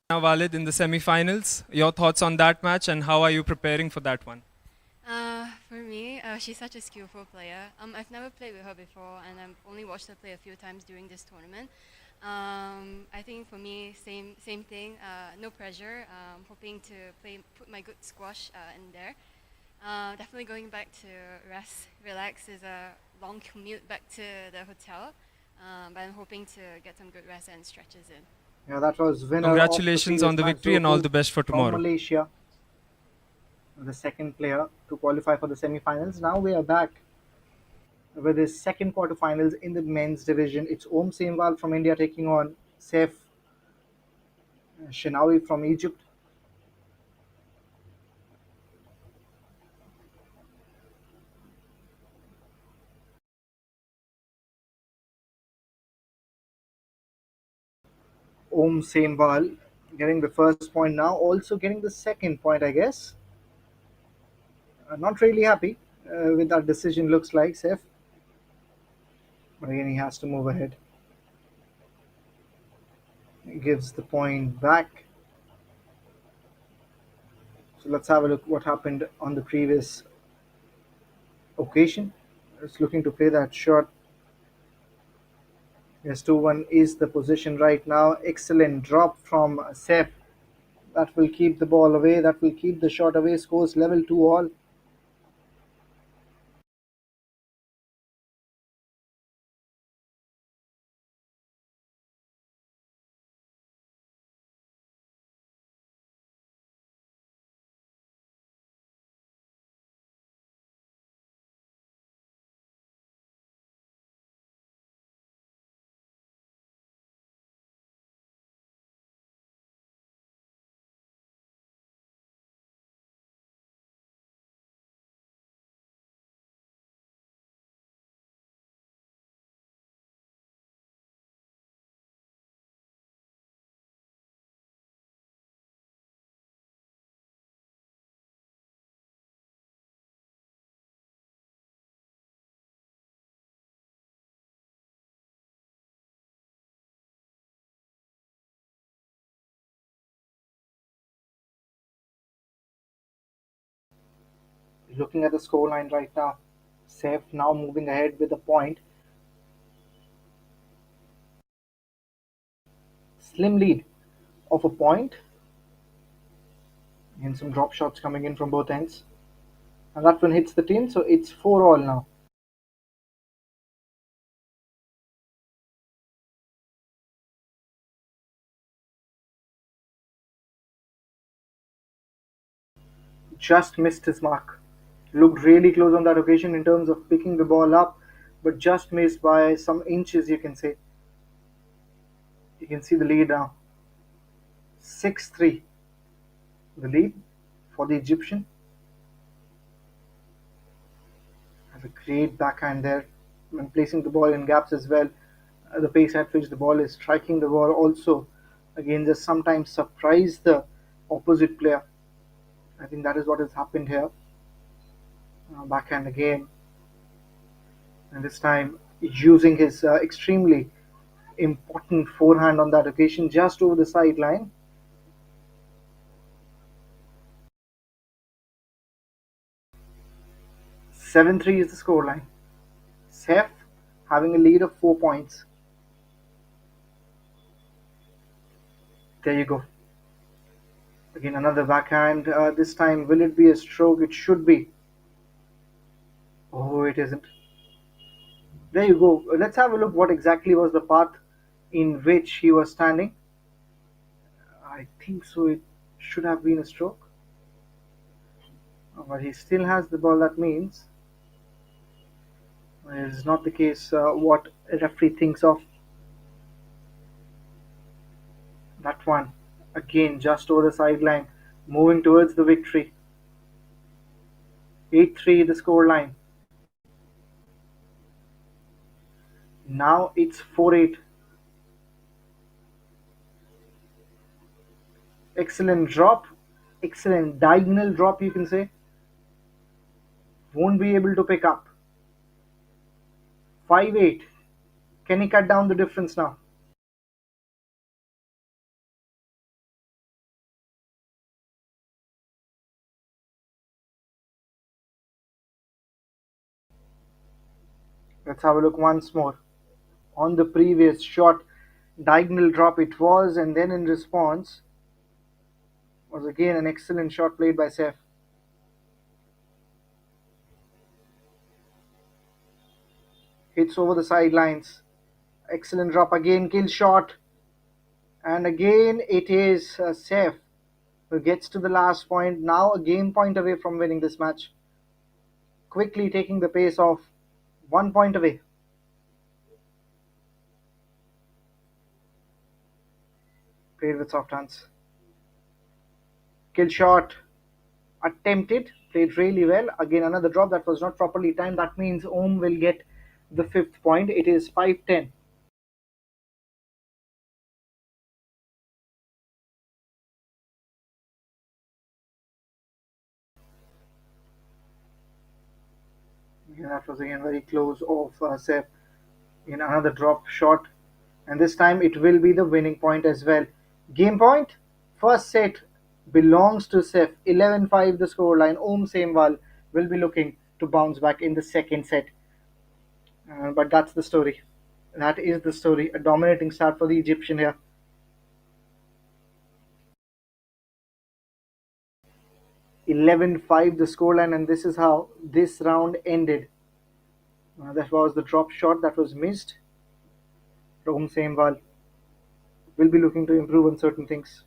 Now, Walid in the semi-finals. Your thoughts on that match and how are you preparing for that one? For me, she's such a skillful player. I've never played with her before, and I've only watched her play a few times during this tournament. I think for me, same thing. No pressure. Hoping to put my good squash in there. Definitely going back to rest, relax. Is a long commute back to the hotel, but I'm hoping to get some good rest and stretches in. Yeah, that was winner of the Congratulations previous on the match, victory and all the Zoku best for from tomorrow. Malaysia, the second player to qualify for the semi-finals. Now we are back with his second quarterfinals in the men's division. It's Om Semwal from India taking on Saif Shenawi from Egypt. Om Semwal getting the first point now, also getting the second point, I guess. Not really happy with that decision, looks like Saif. But again, he has to move ahead. He gives the point back. So let's have a look what happened on the previous occasion. It's looking to play that shot. Yes, 2-1 is the position right now. Excellent drop from Saif. That will keep the ball away. That will keep the shot away. Scores level 2-all. Looking at the scoreline right now, Saif now moving ahead with a point. Slim lead of a point. And some drop shots coming in from both ends. And that one hits the tin, so it's 4-all now. Just missed his mark. Looked really close on that occasion in terms of picking the ball up, but just missed by some inches, you can say. You can see the lead now. 6-3. The lead for the Egyptian. Has a great backhand there when placing the ball in gaps as well. The pace at which the ball is striking the ball also, again, just sometimes surprise the opposite player. I think that is what has happened here. Backhand again, and this time using his extremely important forehand on that occasion, just over the sideline. 7-3 is the scoreline. Saif having a lead of 4 points. There you go. Again, another backhand. This time, will it be a stroke? It should be. Oh, it isn't. There you go. Let's have a look what exactly was the path in which he was standing. I think so. It should have been a stroke. But he still has the ball. That means it is not the case what a referee thinks of. That one. Again, just over the sideline. Moving towards the victory. 8-3 the scoreline. Now it's 4-8. Excellent drop. Excellent diagonal drop, you can say. Won't be able to pick up. 5-8. Can he cut down the difference now? Let's have a look once more. On the previous shot, diagonal drop it was, and then in response was again an excellent shot played by Seth. Hits over the sidelines. Excellent drop again, kill shot. And again it is Seth who gets to the last point. Now a game point away from winning this match. Quickly taking the pace off. 1 point away. Played with soft hands. Kill shot. Attempted. Played really well. Again another drop that was not properly timed. That means Om will get the 5th point. It is 5-10. Yeah, that was again very close of Seth in another drop shot, and this time it will be the winning point as well. Game point, first set belongs to Seth. 11-5 the scoreline. Om Semwal will be looking to bounce back in the second set. But that's the story. That is the story. A dominating start for the Egyptian here. 11-5 the scoreline, and this is how this round ended. That was the drop shot that was missed. Om Semwal will be looking to improve on certain things.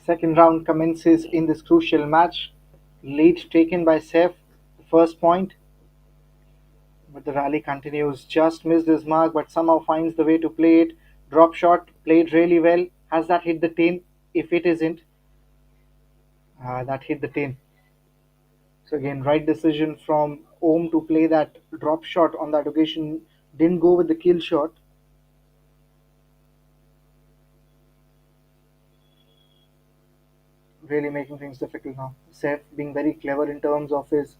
Second round commences in this crucial match. Lead taken by Seth, first point. But the rally continues. Just missed his mark, but somehow finds the way to play it. Drop shot, played really well. Has that hit the tin? If it isn't, that hit the tin. So again, right decision from Om to play that drop shot on that occasion. Didn't go with the kill shot. Really making things difficult now. Seth being very clever in terms of his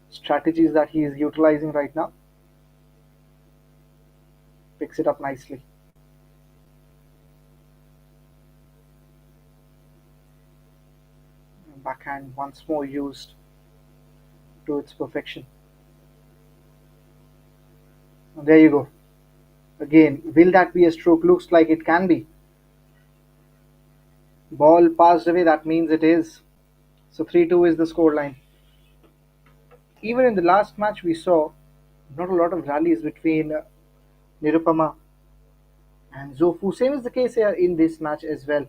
strategies that he is utilizing right now. Picks it up nicely. Backhand once more used to its perfection. And there you go. Again, will that be a stroke? Looks like it can be. Ball passed away, that means it is. So 3-2 is the scoreline. Even in the last match, we saw not a lot of rallies between Nirupama and Zofu. Same is the case here in this match as well.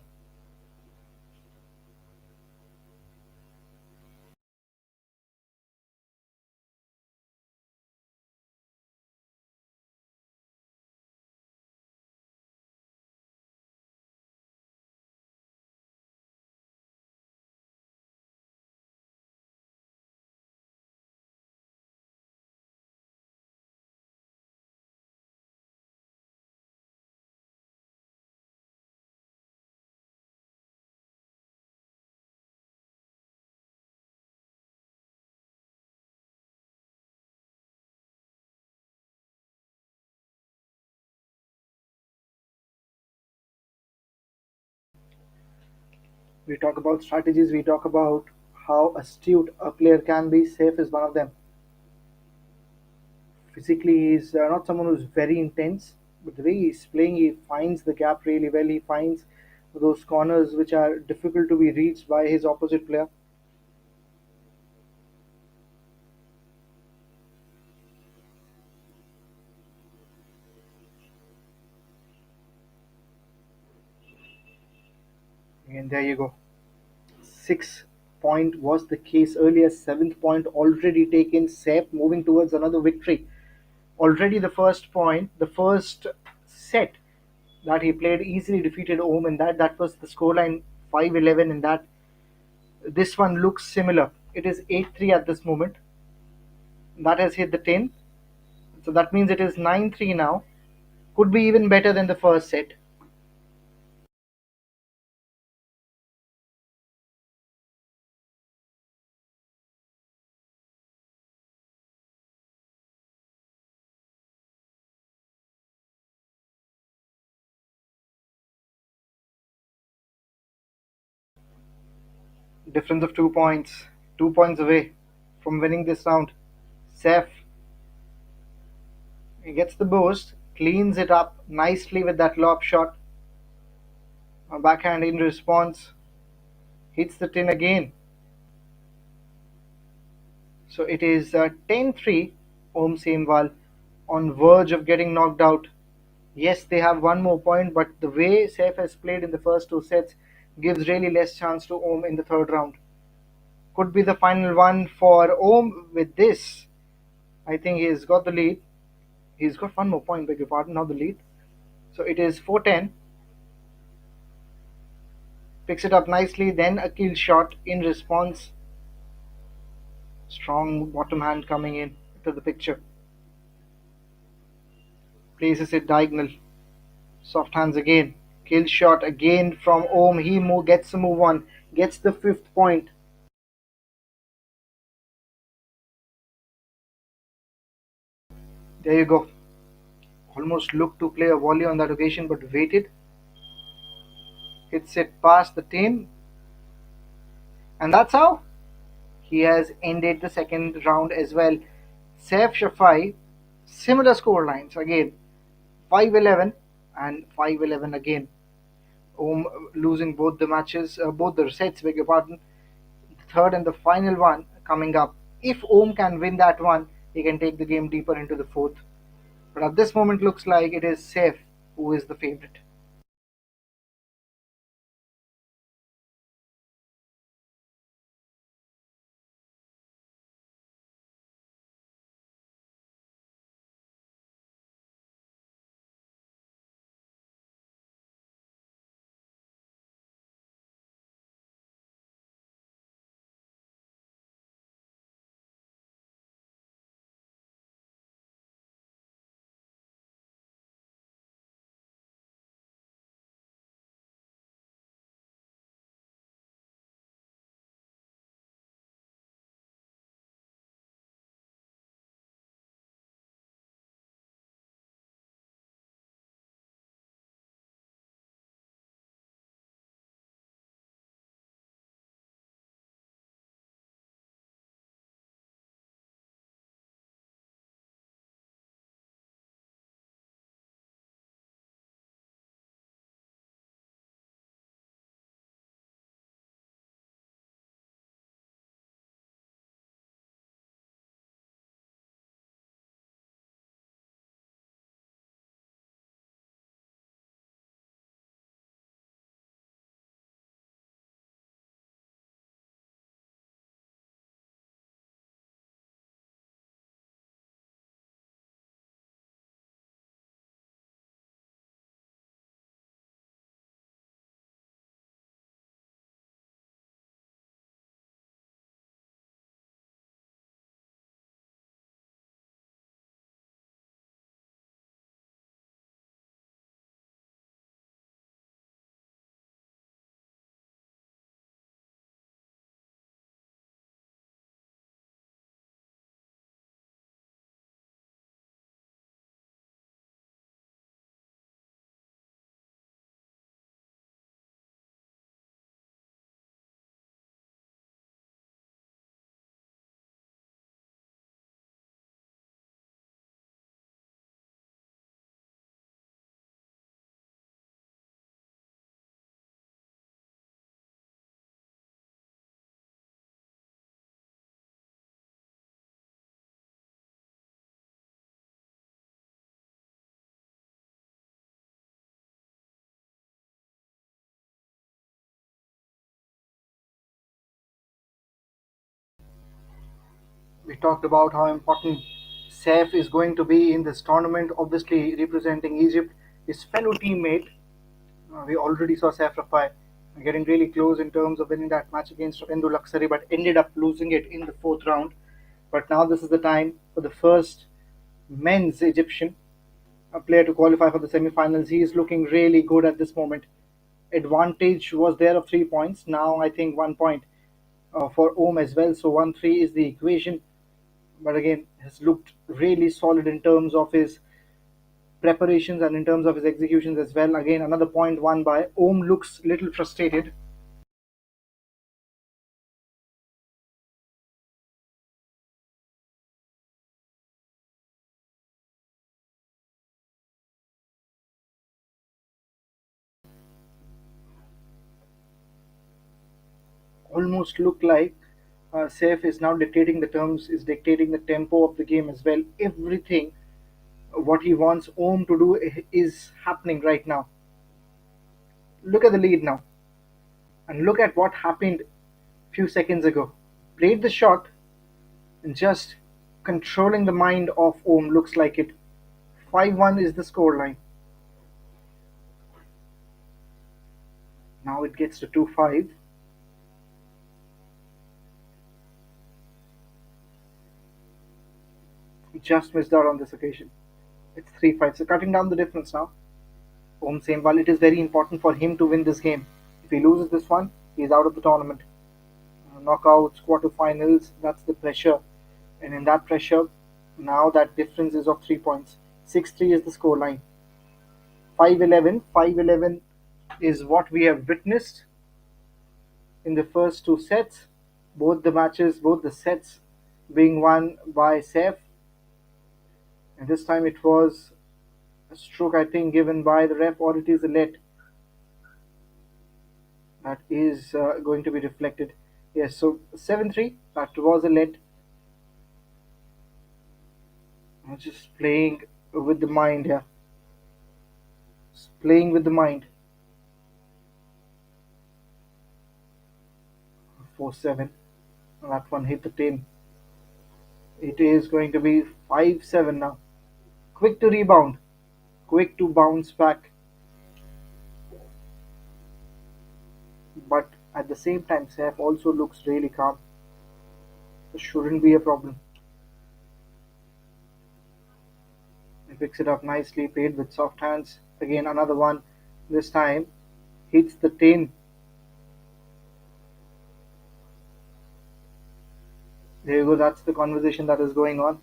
We talk about strategies, we talk about how astute a player can be. Safe is one of them. Physically, he's not someone who's very intense, but the way he's playing, he finds the gap really well. He finds those corners which are difficult to be reached by his opposite player. And there you go. 6 point was the case earlier. 7th point already taken. Safe moving towards another victory. Already the first point, the first set that he played easily defeated Om, and that was the scoreline 5-11. And that this one looks similar. It is 8-3 at this moment. That has hit the 10. So that means it is 9-3 now. Could be even better than the first set. Difference of 2 points. 2 points away from winning this round. Seth, he gets the boost, cleans it up nicely with that lob shot. A backhand in response. Hits the tin again. So it is 10-3. Om Semwal on verge of getting knocked out. Yes, they have one more point, but the way Saif has played in the first two sets gives really less chance to Om in the third round. Could be the final one for Om with this. I think he's got the lead. He's got one more point, beg your pardon, now the lead. So it is 4-10. Picks it up nicely, then a kill shot in response. Strong bottom hand coming in to the picture. Places it diagonal. Soft hands again. Kill shot again from Om. He gets the move on. Gets the 5th point. There you go. Almost looked to play a volley on that occasion, but waited. Hits it past the 10. And that's how he has ended the second round as well. Saif Shafai, similar score lines again. 5-11 and 5-11 again. Om losing both the matches, both the sets, beg your pardon. The third and the final one coming up. If Om can win that one, he can take the game deeper into the fourth. But at this moment, looks like it is Saif who is the favorite. We talked about how important Saif is going to be in this tournament, obviously representing Egypt. His fellow teammate, we already saw Saif Rafai getting really close in terms of winning that match against Ravindu Laksari, but ended up losing it in the fourth round. But now this is the time for the first men's Egyptian player to qualify for the semi-finals. He is looking really good at this moment. Advantage was there of 3 points. Now I think 1 point for Om as well. So 1-3 is the equation. But again, has looked really solid in terms of his preparations and in terms of his executions as well. Again, another point won by Om. Looks little frustrated. Almost look like Saif is now dictating the terms, is dictating the tempo of the game as well. Everything what he wants Om to do is happening right now. Look at the lead now, and look at what happened a few seconds ago. Played the shot and just controlling the mind of Om. Looks like it. 5-1 is the scoreline. Now it gets to 2-5. Just missed out on this occasion. It's 3-5. So cutting down the difference now. Om Sembal, it is very important for him to win this game. If he loses this one, he is out of the tournament. Knockouts, quarterfinals, that's the pressure. And in that pressure, now that difference is of 3 points. 6-3 is the scoreline. 5-11. 5-11 is what we have witnessed in the first two sets. Both the matches, both the sets being won by Saif. And this time it was a stroke, I think, given by the ref, or it is a let that is going to be reflected. Yes, so 7-3, that was a let. I'm just playing with the mind here. Just playing with the mind. 4-7. That one hit the tin. It is going to be 5-7 now. Quick to rebound. Quick to bounce back. But at the same time, Saif also looks really calm. This shouldn't be a problem. He picks it up nicely, played with soft hands. Again, another one. This time, hits the tin. There you go, that's the conversation that is going on.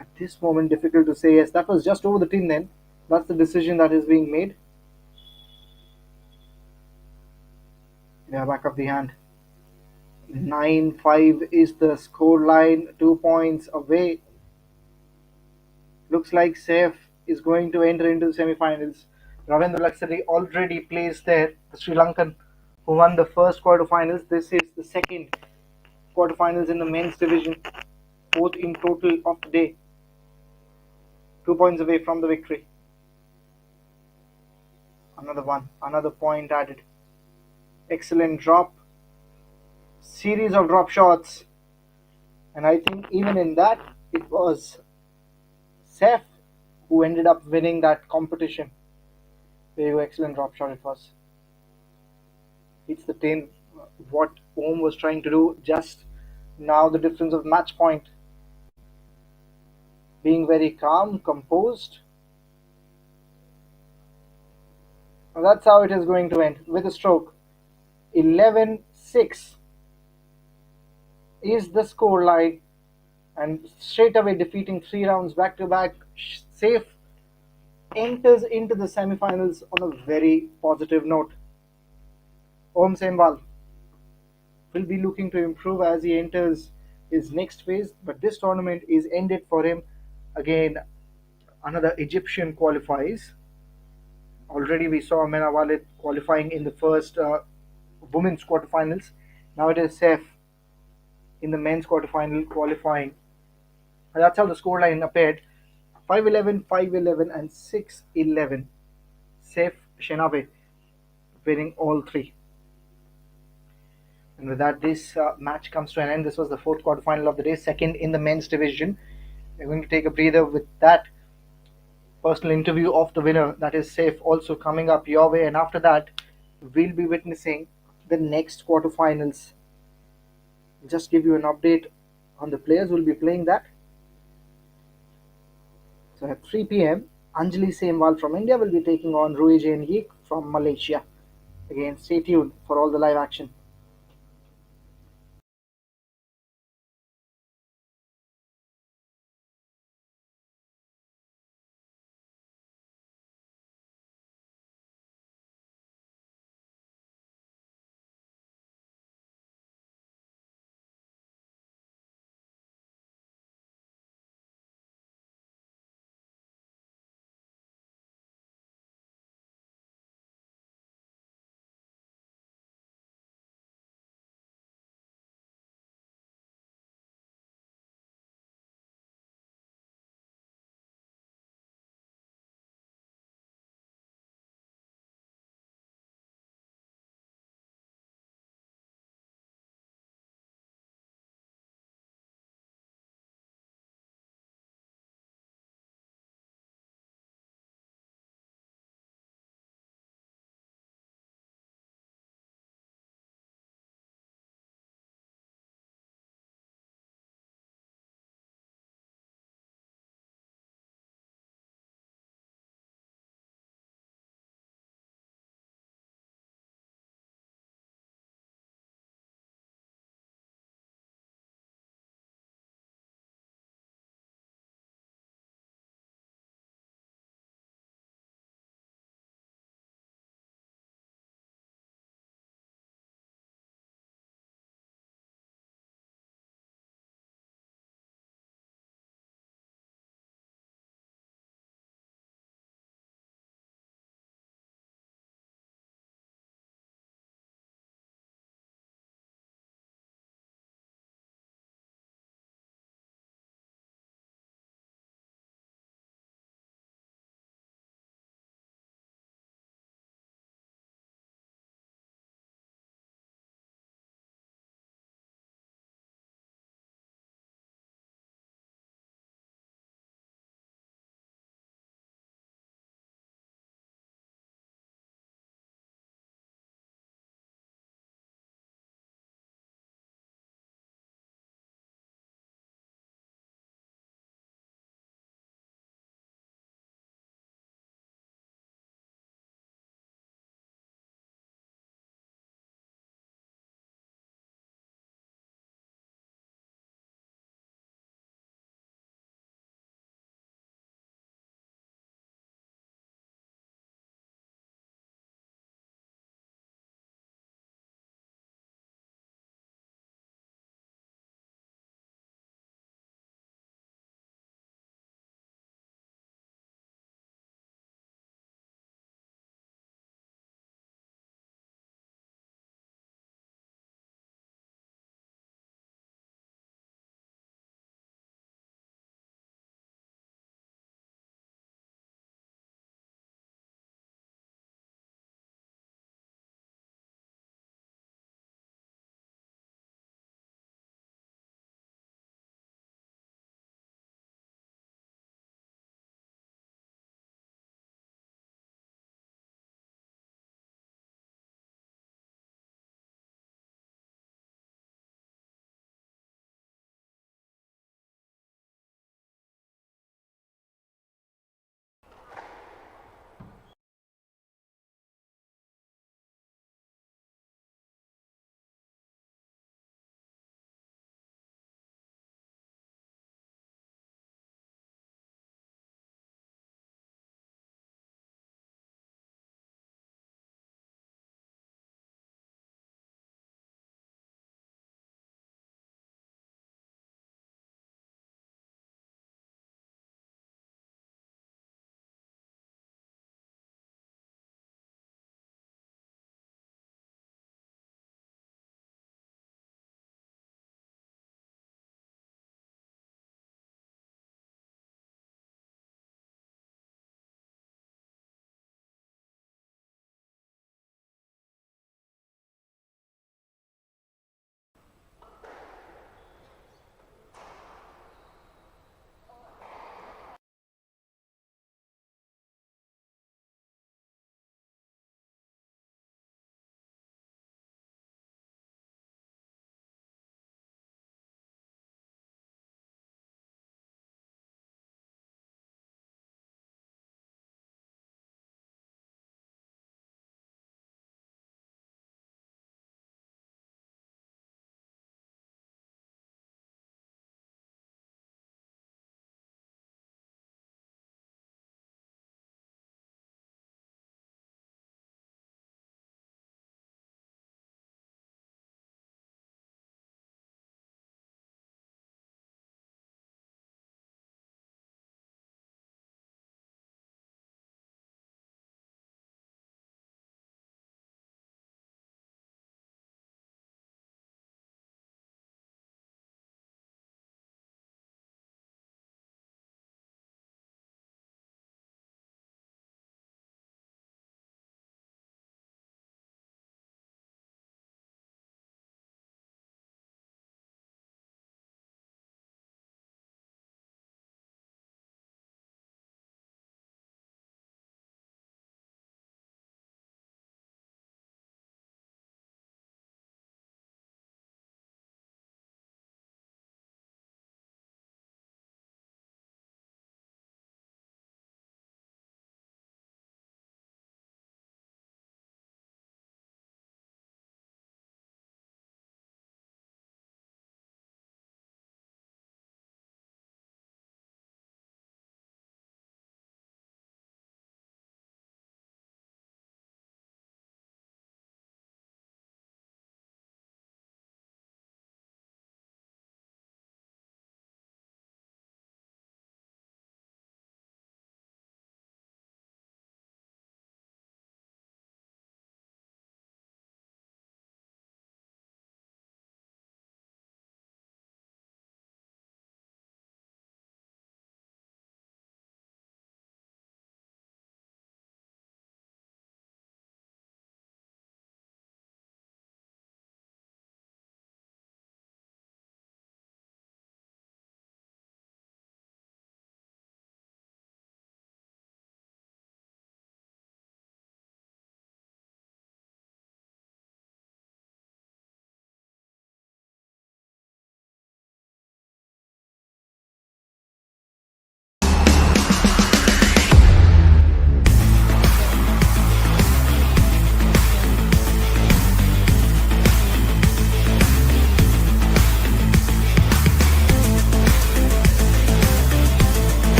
At this moment, difficult to say. Yes, that was just over the tin then. That's the decision that is being made. Yeah, back of the hand. 9-5 is the score line. 2 points away. Looks like Saif is going to enter into the semi-finals. Ravindra Laksari already plays there, the Sri Lankan who won the first quarterfinals. This is the second quarterfinals in the men's division, fourth in total of the day. 2 points away from the victory. Another one, another point added. Excellent drop. Series of drop shots. And I think even in that, it was Saif who ended up winning that competition. There you go, excellent drop shot it was. It's the 10. What Om was trying to do, just now the difference of match point. Being very calm, composed. And that's how it is going to end with a stroke. 11-6 is the score line, and straight away defeating 3 rounds back to back. Saif enters into the semi-finals on a very positive note. Om Sembal will be looking to improve as he enters his next phase, but this tournament is ended for him. Again, another Egyptian qualifies. Already we saw Mena Walid qualifying in the first women's quarterfinals. Now it is Saif in the men's quarterfinal qualifying. And that's how the scoreline appeared. 5-11, 5-11 and 6-11. Saif Shenabe winning all three. And with that, this match comes to an end. This was the fourth quarterfinal of the day, second in the men's division. We're going to take a breather with that personal interview of the winner, that is safe, also coming up your way. And after that, we'll be witnessing the next quarterfinals. Just give you an update on the players who will be playing that. So at 3 p.m., Anjali Semwal from India will be taking on Rui Jane Yeek from Malaysia. Again, stay tuned for all the live action.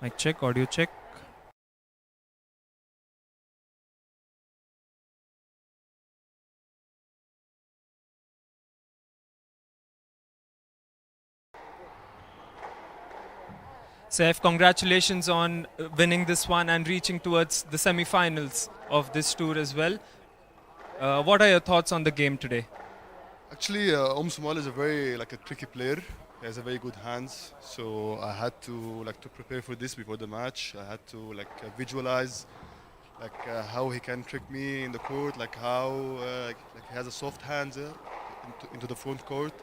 Mic check, audio check. Saif, congratulations on winning this one and reaching towards the semi-finals of this tour as well. What are your thoughts on the game today? Actually, Sumal is a very a tricky player. He has a very good hands, so I had to prepare for this before the match. I had to visualize how he can trick me in the court, how he has a soft hands into the front court.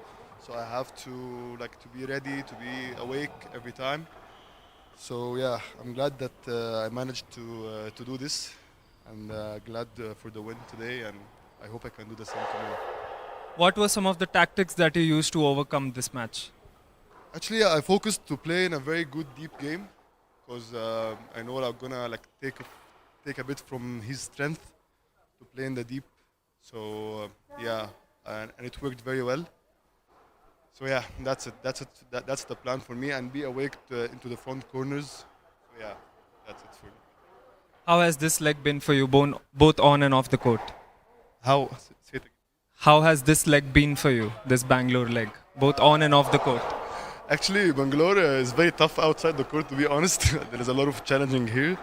So I have to be ready, to be awake every time. So yeah, I'm glad that I managed to do this, and glad for the win today, and I hope I can do the same tomorrow. What were some of the tactics that you used to overcome this match? Actually, I focused to play in a very good deep game because I know I'm gonna take a bit from his strength to play in the deep. So yeah, and it worked very well. So yeah, that's it. That's the plan for me, and be awake into the front corners. So yeah, that's it for me. How has this leg been for you, both on and off the court? How? Say it again. How has this leg been for you, this Bangalore leg, both on and off the court? Actually, Bangalore is very tough outside the court, to be honest. There is a lot of challenging here.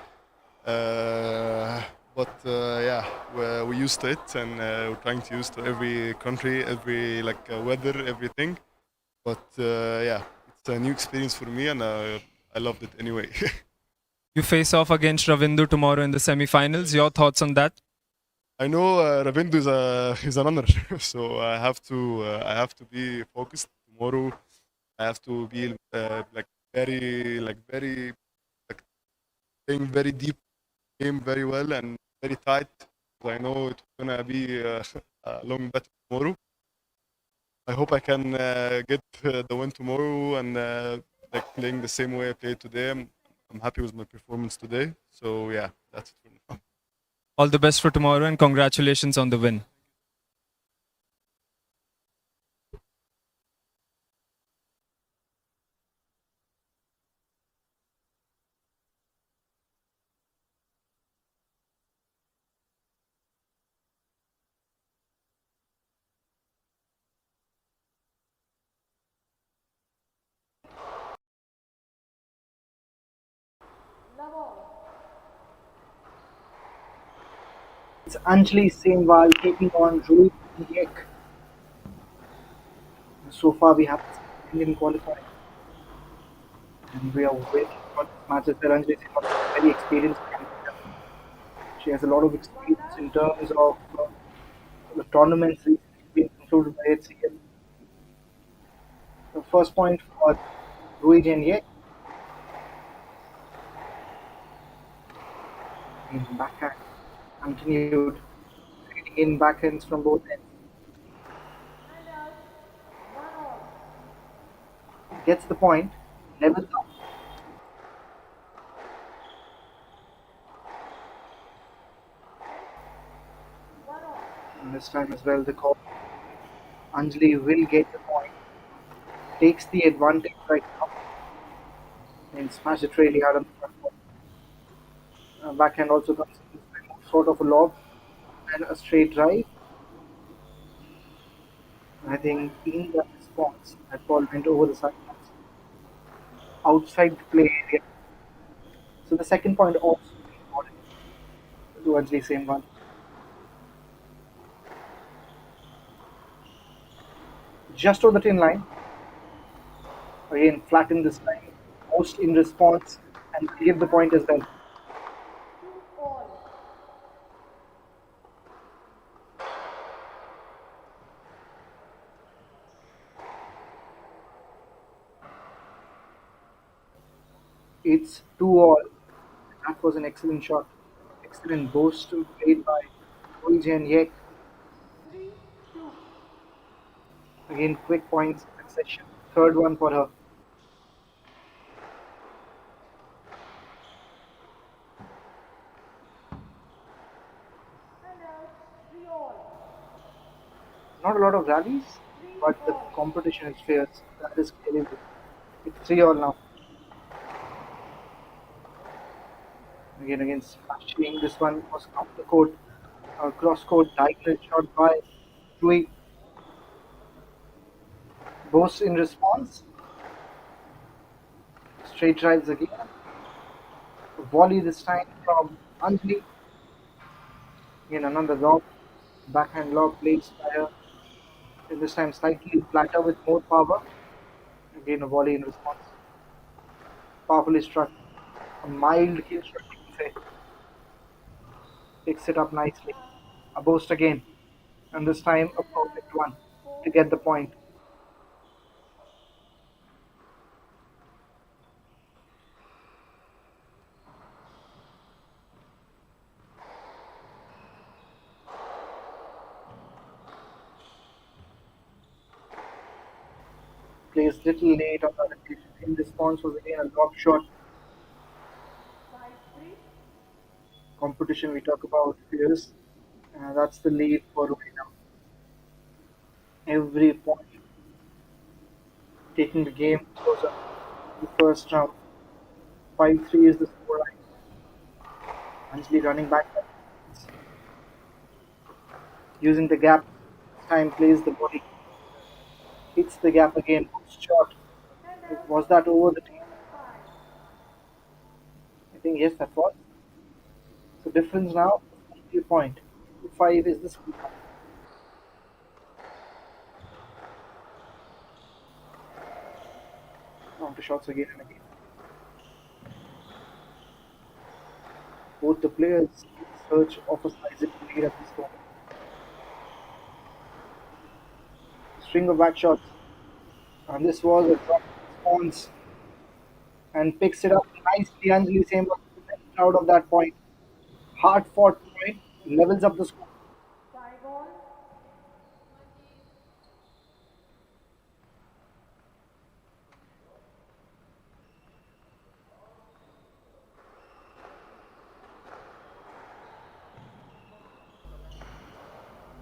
But yeah, we're used to it, and we're trying to use to every country, every weather, everything. But yeah, it's a new experience for me, and I loved it anyway. You face off against Ravindu tomorrow in the semi-finals. Your thoughts on that? I know Ravindu is a runner, so I have to be focused tomorrow. I have to be very playing very deep game very well and very tight. I know it's gonna be a long battle tomorrow. I hope I can get the win tomorrow and playing the same way I played today. I'm happy with my performance today. So yeah, that's it for now. All the best for tomorrow and congratulations on the win. It's Anjali Senwal taking on Rohit Yek. So far, we have Indian qualifying, and we are waiting for this match as well. Anjali Senwal is a very experienced candidate. She has a lot of experience in terms of the tournaments recently being concluded by HCL. The first point for Rohit Yek. In backhand, continued trading in backhands from both ends. Gets the point, levels up. And this time as well, the call. Anjali will get the point. Takes the advantage right now. And smash it really hard on the front foot. Backhand also comes in sort of a lob and a straight drive. I think in that response, that ball went over the sidelines, outside the play area. So the second point also important to Anjali same one. Just over the tin line. Again, flatten this time. Most in response and give the point as well. It's 2-all. That was an excellent shot. Excellent burst played by Rohit Yek. Again, quick points succession. Third one for her. Not a lot of rallies, but the competition is fierce. That is clearly. It's 3-all now. Again against smashing. This one was off the court, cross court, diagonal shot by Rui. Bose in response. Straight drives again. Volley this time from Anjali. Again another lob. Backhand lob placed by her. And this time slightly flatter with more power. Again a volley in response. Powerfully struck. A mild kill shot, you can say. Picks it up nicely. A boost again. And this time a perfect one to get the point. Plays little late on the allocation. In response was again a lob shot. Competition we talk about fierce. That's the lead for Rohit now. Every point taking the game closer. The first round. 5-3 is the scoreline. Anjali running back. Using the gap. This time plays the body. Hits the gap again. Shot. Was that over the team? I think yes, that was. So difference now, 3 point. 5 is the score. Counter shots again and again. Both the players in search of a sizable lead at this moment. String of back shots. And this was a drop response. And picks it up nicely. Anjali Same was proud of that point. Hard fought point. Levels up the score.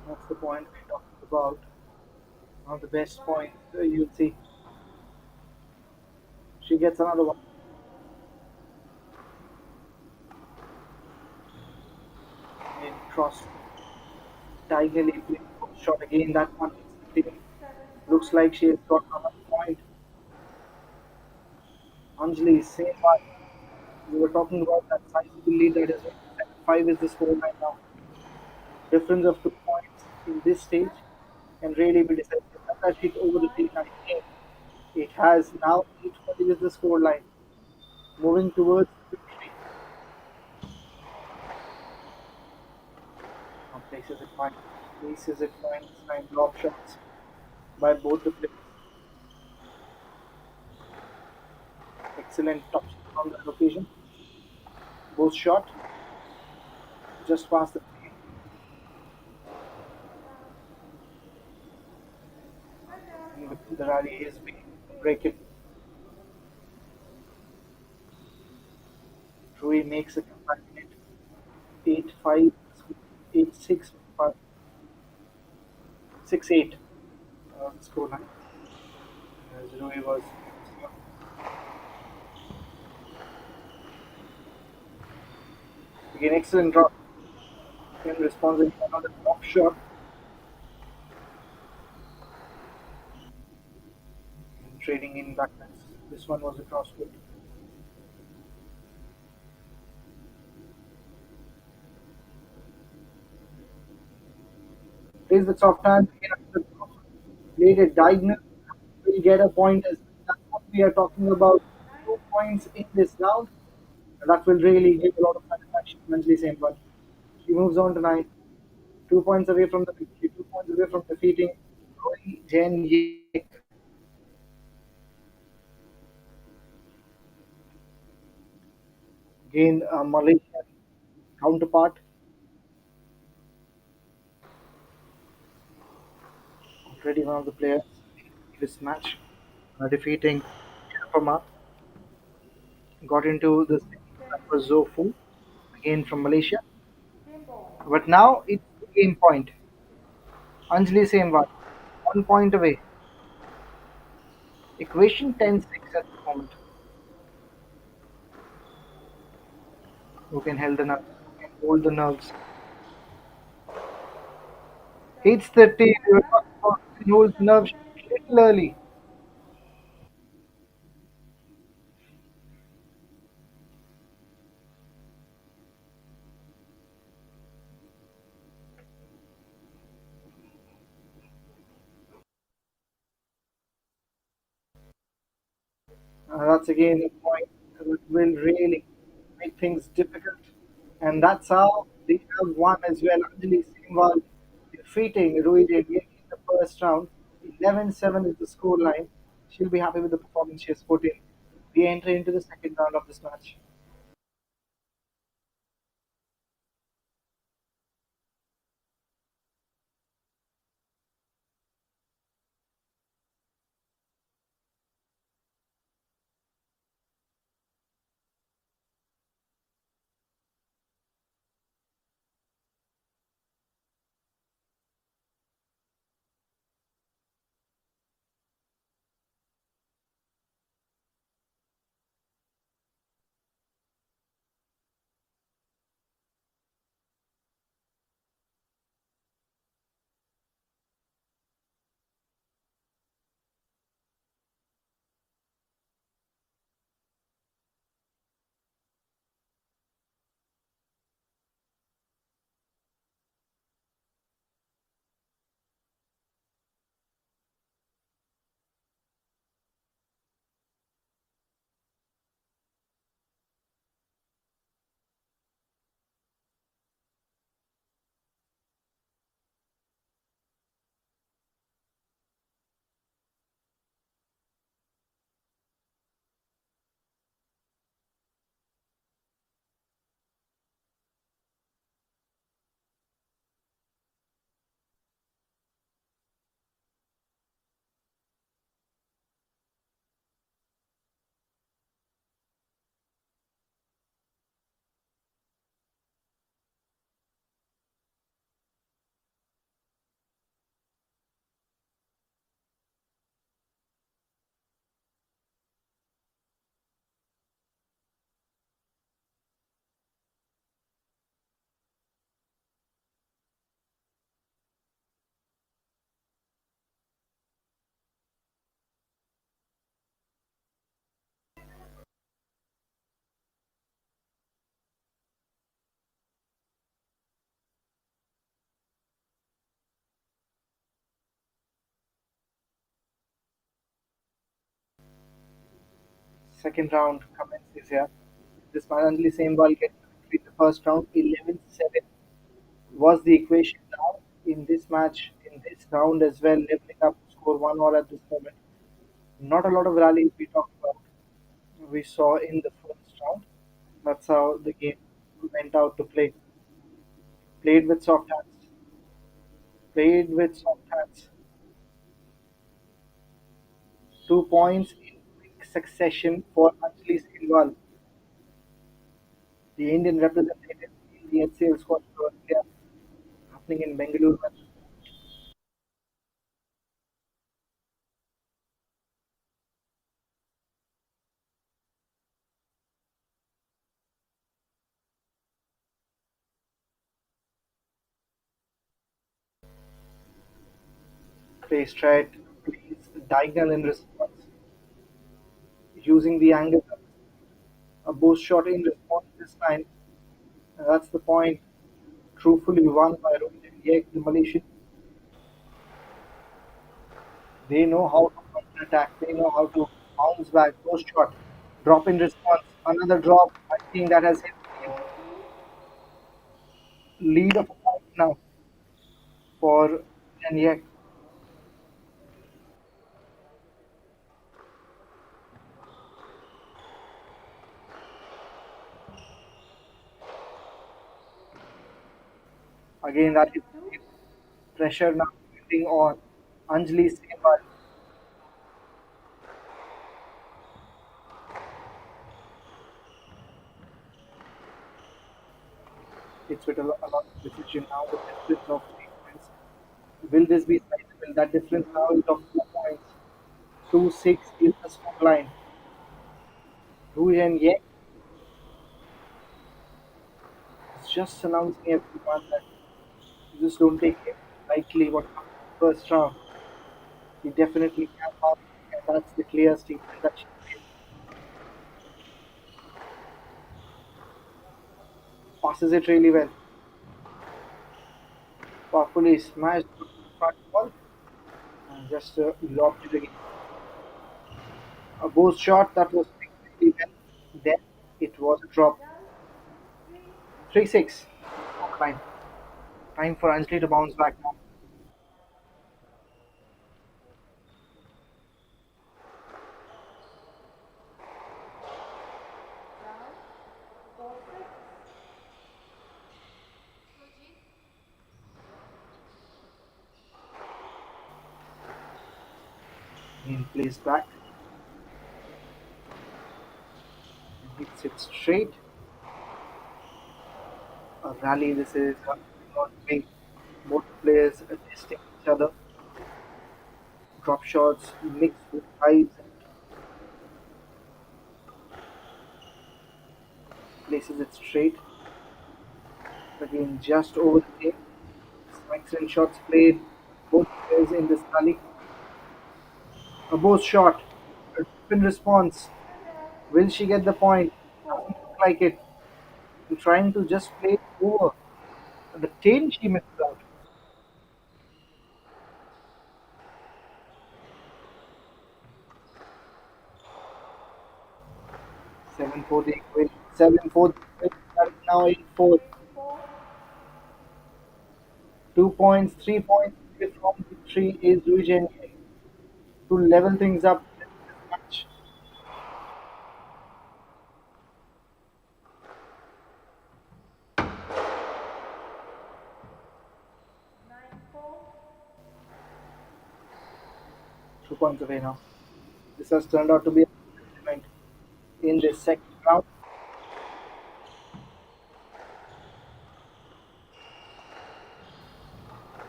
That's the point we're talking about. One of the best points you'll see. She gets another one. In cross. Diagonally played shot again. That one looks like she has got another point. Anjali, same one. We were talking about that sizable lead that is 5 is the score right now. Difference of 2 points in this stage can really be decided. That hit over the 3-9 game. It has now 8-40 is the score line. Moving towards victory. Now places it fine. Places it fine. This time block shots by both the players. Excellent touch on that occasion. Both shot just past the plane. And the rally is being breaking. Rui makes a comeback in it. 8-5, 8-6, 6-8 score line. As Rui was again excellent drop. In response to another drop shot. And trading in backlands. This one was a crossfield. Plays the soft hand, played a diagonal, will get a point as that's what we are talking about. 2 points in this round. And that will really give a lot of satisfaction to Anjali Same one. She moves on tonight. 2 points away from the victory, 2 points away from defeating Roy Jen Yek. Again, Malaysian counterpart. Already one of the players in this match defeating Pama. Got into the that was Zofu, again from Malaysia. But now it's the game point. Anjali Same one point away. Equation 10-6 at the moment. who can hold the nerves, who can hold the nerves. Hits the tail. We were talking about who can hold the nerves little early. That's again a point that will really make things difficult. And that's how they have won as well. Anjali Singwal defeating Rui Devi in the first round. 11-7 is the score line. She'll be happy with the performance she has put in. We enter into the second round of this match. Second round commences here. This Anjali Singwal gets the victory in the first round. 11-7 was the equation now in this match, in this round as well, leveling up to score 1 all at this moment. Not a lot of rallies we talked about. We saw in the first round. That's how the game went out to play. Played with soft hands. Played with soft hands. 2 points in quick succession for Anjali Singwal, the Indian representative in the HCL squad for India, happening in Bangalore. Play straight, plays diagonal in response, using the angle, a boost shot in response this time. That's the point. Truthfully won by Rohit and Yek, the Malaysian. They know how to counter attack. They know how to bounce back. Post shot, drop in response, another drop. I think that has hit the lead of a point now for Yek. Again, that is pressure now building on Anjali Sehwal. It's with a lot of precision now. The difference of 3 points. Will this be sizable? That difference now is of 2 points. 2-6 is the scoreline. Ruj and Yek just announcing everyone that just don't take it lightly what happened in the first round. He definitely can pass, and that's the clear statement that she made. Passes it really well. Powerfully smashed the front wall and just lobbed it again. A boost shot that was really well. Then it was a drop. 3-6. Time. Time for Anjali to bounce back now. Again plays back and hits it straight. A rally this is not big. Both players are testing each other. Drop shots mixed with highs. Places it straight. Again just over the game. Some excellent shots played. Both players in this rally. A both shot. A different response. Will she get the point? Doesn't look like it. And trying to just play it over. The 10 she missed out. 7-4 the equation. 7-4 the equation. That is now 8-4. 2 points, 3 points away from victory is Ruijen to level things up in this match. Two points away now. This has turned out to be a event in this second round.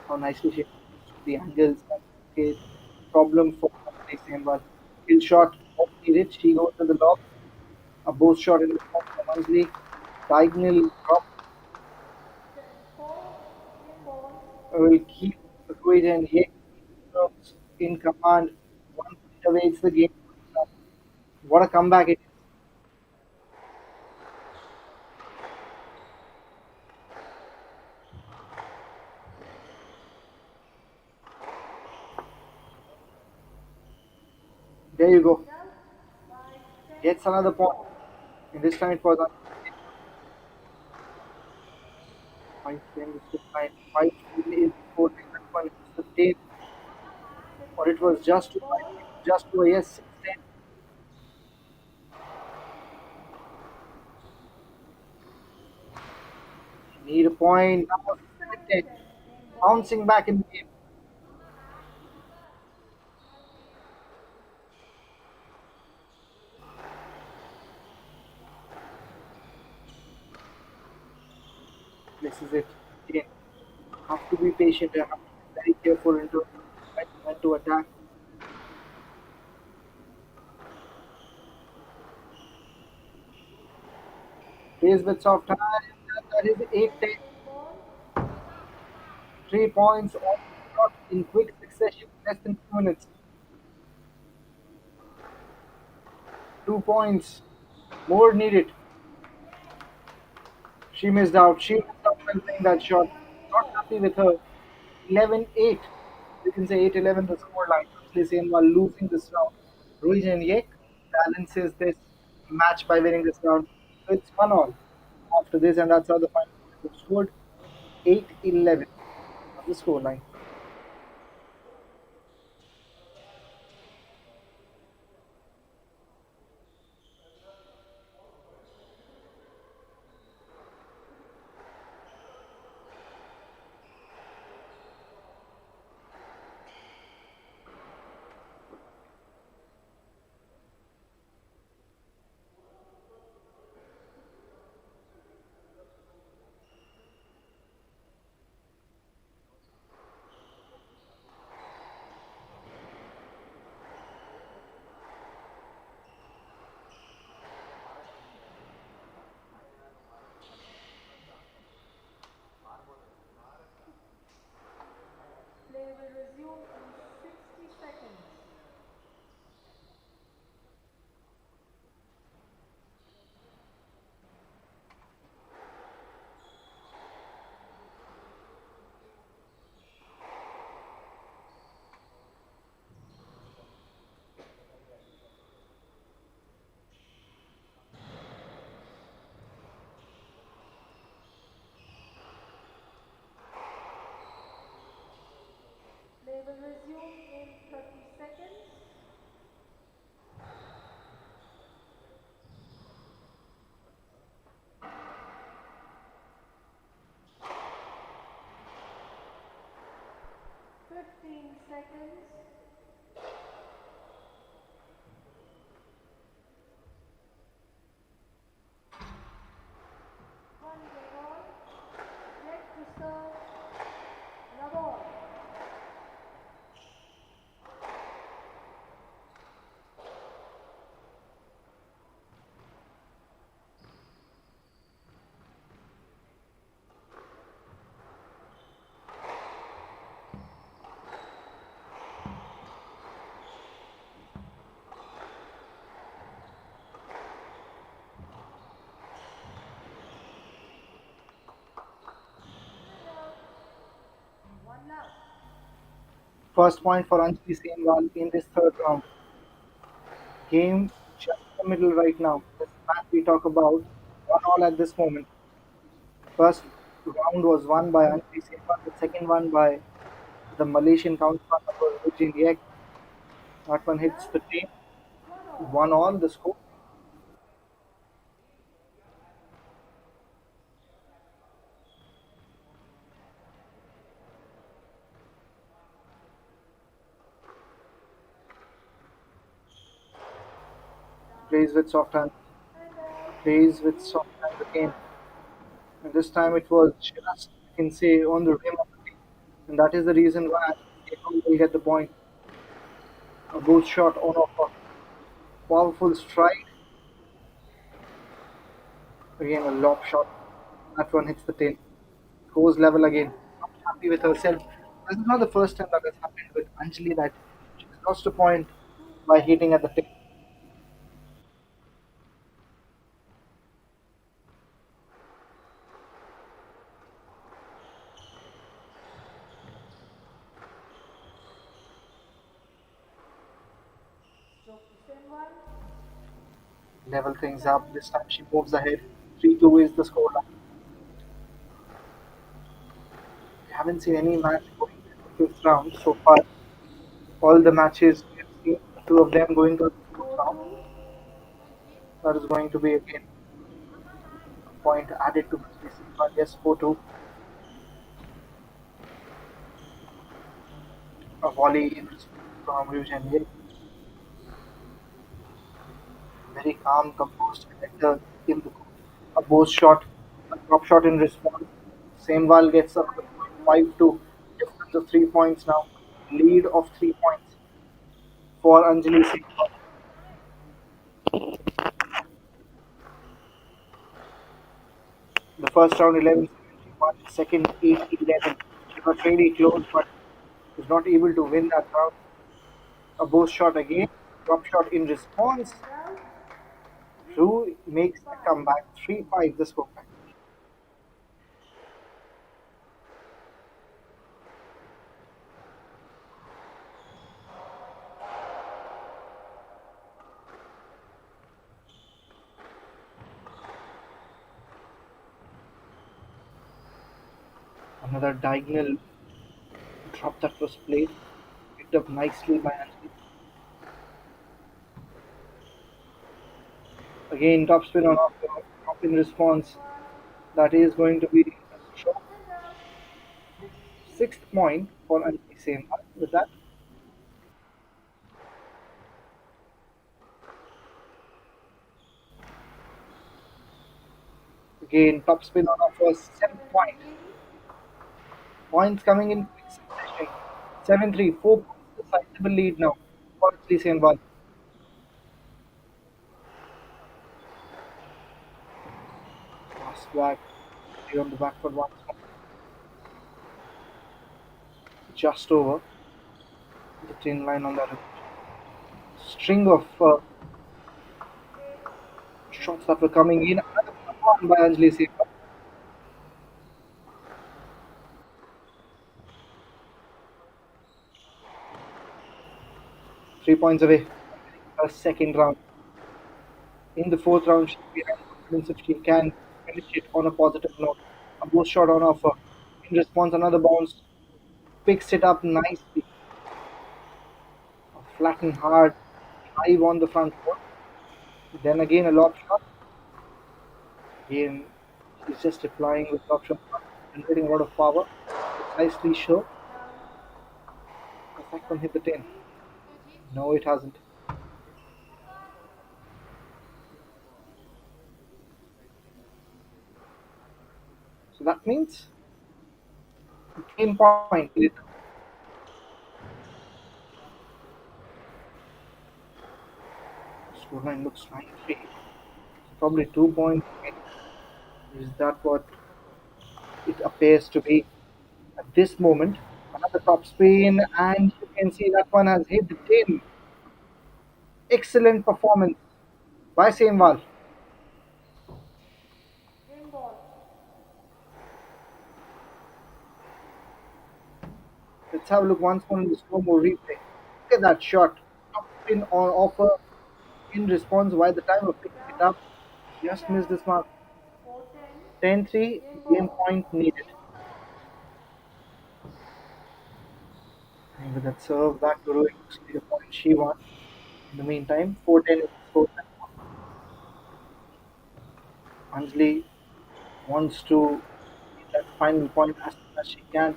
How nicely she the angles and okay, problem for Sembal. Kill shot, won't need it. She goes to the lob. A boost shot in response from Anjali. Diagonal drop will keep Ruijen in command. 1 point away, it's the game. What a comeback it is. There you go. Gets another point. And this time it was on 5 10 to 9. 5 is before that one is the 10. Or it was just to a yes 6-10. Need a point. Now 7-10. Bouncing back in the game. This is it. Again, have to be patient and have to be very careful into when to attack. Plays with soft hands. That is 8-10. 3 points on the dot in quick succession, less than 2 minutes. 2 points. More needed. She missed out. She missed out when playing that shot. Not happy with her. 11-8. You can say 8-11 the scoreline. Listen, while losing this round, Ruiz and Yek balances this match by winning this round. So it's 1-all after this, and that's how the final was scored. 8-11 on the scoreline. First point for Anjali Senwal in this third round. Game just in the middle right now. This match we talk about, 1-all at this moment. First round was won by Anjali Senwal, the second one by the Malaysian counterpart that was Eugene Yek. That one hits the team. 1-all the score. Plays with soft hands. Plays with soft hands again. And this time it was just, you can say, on the rim of the team. And that is the reason why Anjali will get the point. A good shot on offer. Powerful stride. Again, a lob shot. That one hits the tin. Goes level again. Not happy with herself. This is not the first time that has happened with Anjali that she's lost a point by hitting at the tin. Level things up. This time she moves ahead. 3-2 is the scoreline. We haven't seen any match going to the fifth round so far. All the matches we have seen, two of them going to the fourth round. That is going to be again a point added to this. But yes, 4-2. A volley in from Eugene Yek. Very calm, composed, and in the a both shot, a drop shot in response. Semwal gets another point, 5-2. Difference of 3 points now. Lead of 3 points for Anjali Semwal. The first round 11-71, second 8-11. She got really close, but was not able to win that round. A both shot again, drop shot in response. Drew makes the comeback, 3-5 the score. Another diagonal drop that was played, picked up nicely by Anjali. Again, topspin on off, drop in response. That is going to be a shot. Sixth point for Anjali Semwal. With that, again, topspin on off for seventh point. Points coming in quick succession. 7-3, 4 points, a sizable lead now for Anjali Semwal. Pass back, stay on the back foot once more. Just over the tin line on that string of shots that were coming in. Another one by Anjali Semwal. 3 points away. Her second round. In the fourth round, she has confidence if she can finish it on a positive note. A both shot on offer. In response, another bounce. Picks it up nicely. A flattened hard drive on the front foot. Then again a lob shot. Again, she's just applying with lob shot, generating a lot of power. Precisely sure. That one hit the tin. No, it hasn't. So that means game point. Scoreline looks 9-3. Probably 2 points. Is that what it appears to be at this moment? Another top spin, and you can see that one has hit the tin. Excellent performance by Senwal. Let's have a look once more in the slow-mo replay. Look at that shot. Top spin on offer in response while the timer picked it up. Just missed this mark. 10-3, game point needed. And with that serve back to Rohit, looks like a point she won. In the meantime, 4-10 is the score. Anjali wants to get that final point as soon as she can.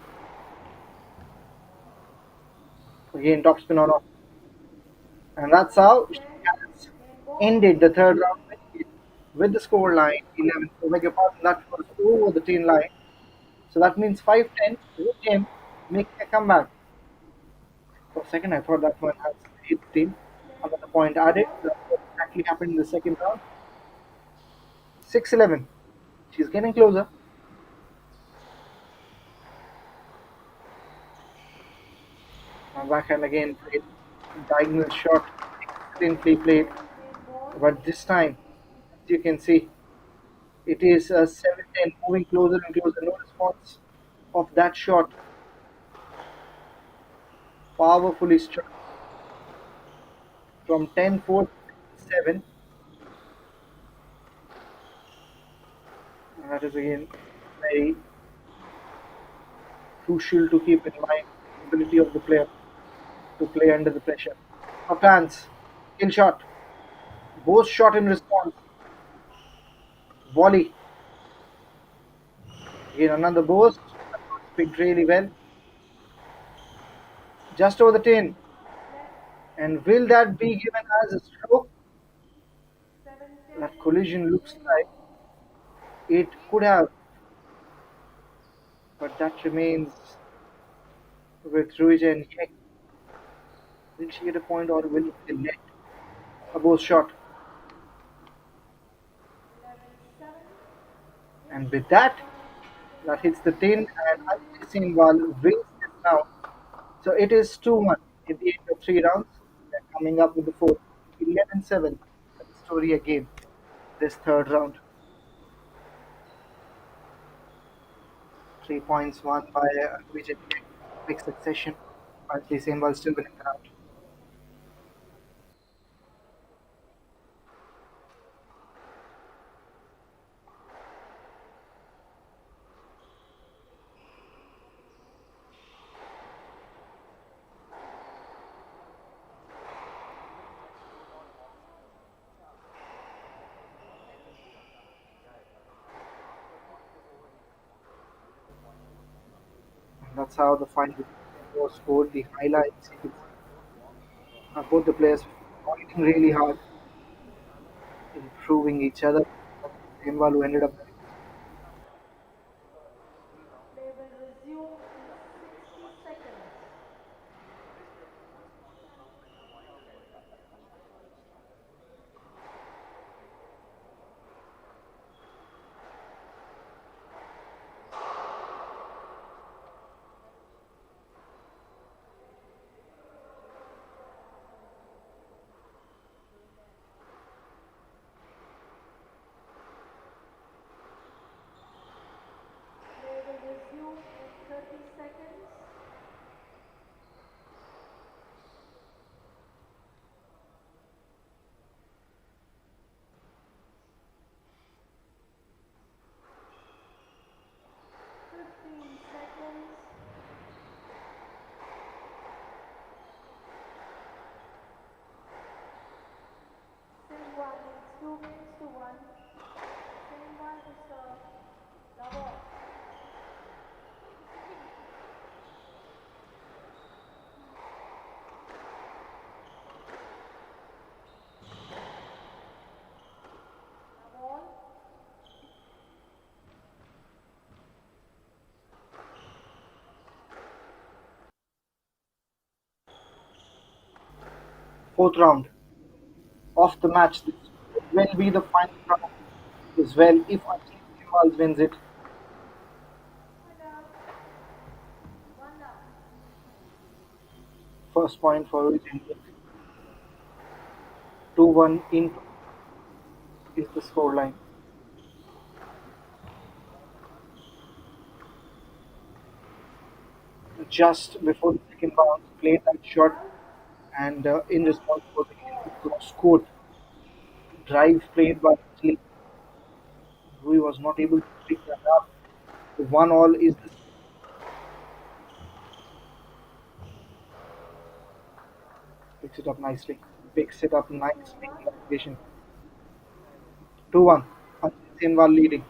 Again, topspin on off. And that's how she has ended the third round with the score line 11. So, beg your pardon, that was over the 10 line. So that means 5-10 with him making a comeback. For a second, I thought that one has hit the team. Another point added. That's what exactly happened in the second round. 6-11. She's getting closer. Now backhand again played. Diagonal shot. Excellently played. But this time, as you can see, it is a 7-10 moving closer and closer. No response of that shot. Powerfully struck from 10-4 to 7. And that is again very crucial to keep in mind the ability of the player to play under the pressure. Up hands, kill shot, both shot in response, volley. Again another burst, picked really well. Just over the 10. And will that be given as a stroke? That collision looks like it could have, but that remains with Ruijen. Will she get a point or will it be net? A both shot. And with that, that hits the tin and Anjali Senwal wins this round. So it is 2-1 in the end of 3 rounds. They're coming up with the fourth. 11-7. The story again. This third round. 3 points won by Vijay. Quick succession. Anjali Senwal still winning the round. And that's how the final was scored. The highlights. You could both the players fighting really hard, improving each other. Senwal who ended up. fourth round of the match. This will be the final round as well if Anjali Sehwal wins it. First point for Origin. 2-1 in is the scoreline. Just before the second round, played that shot, and in response was again the cross court drive played by Anjali, who was not able to pick that up. The 1-all is the picks it up nicely. Picks it up nicely in the position. 2-1. Anjali Senwal leading.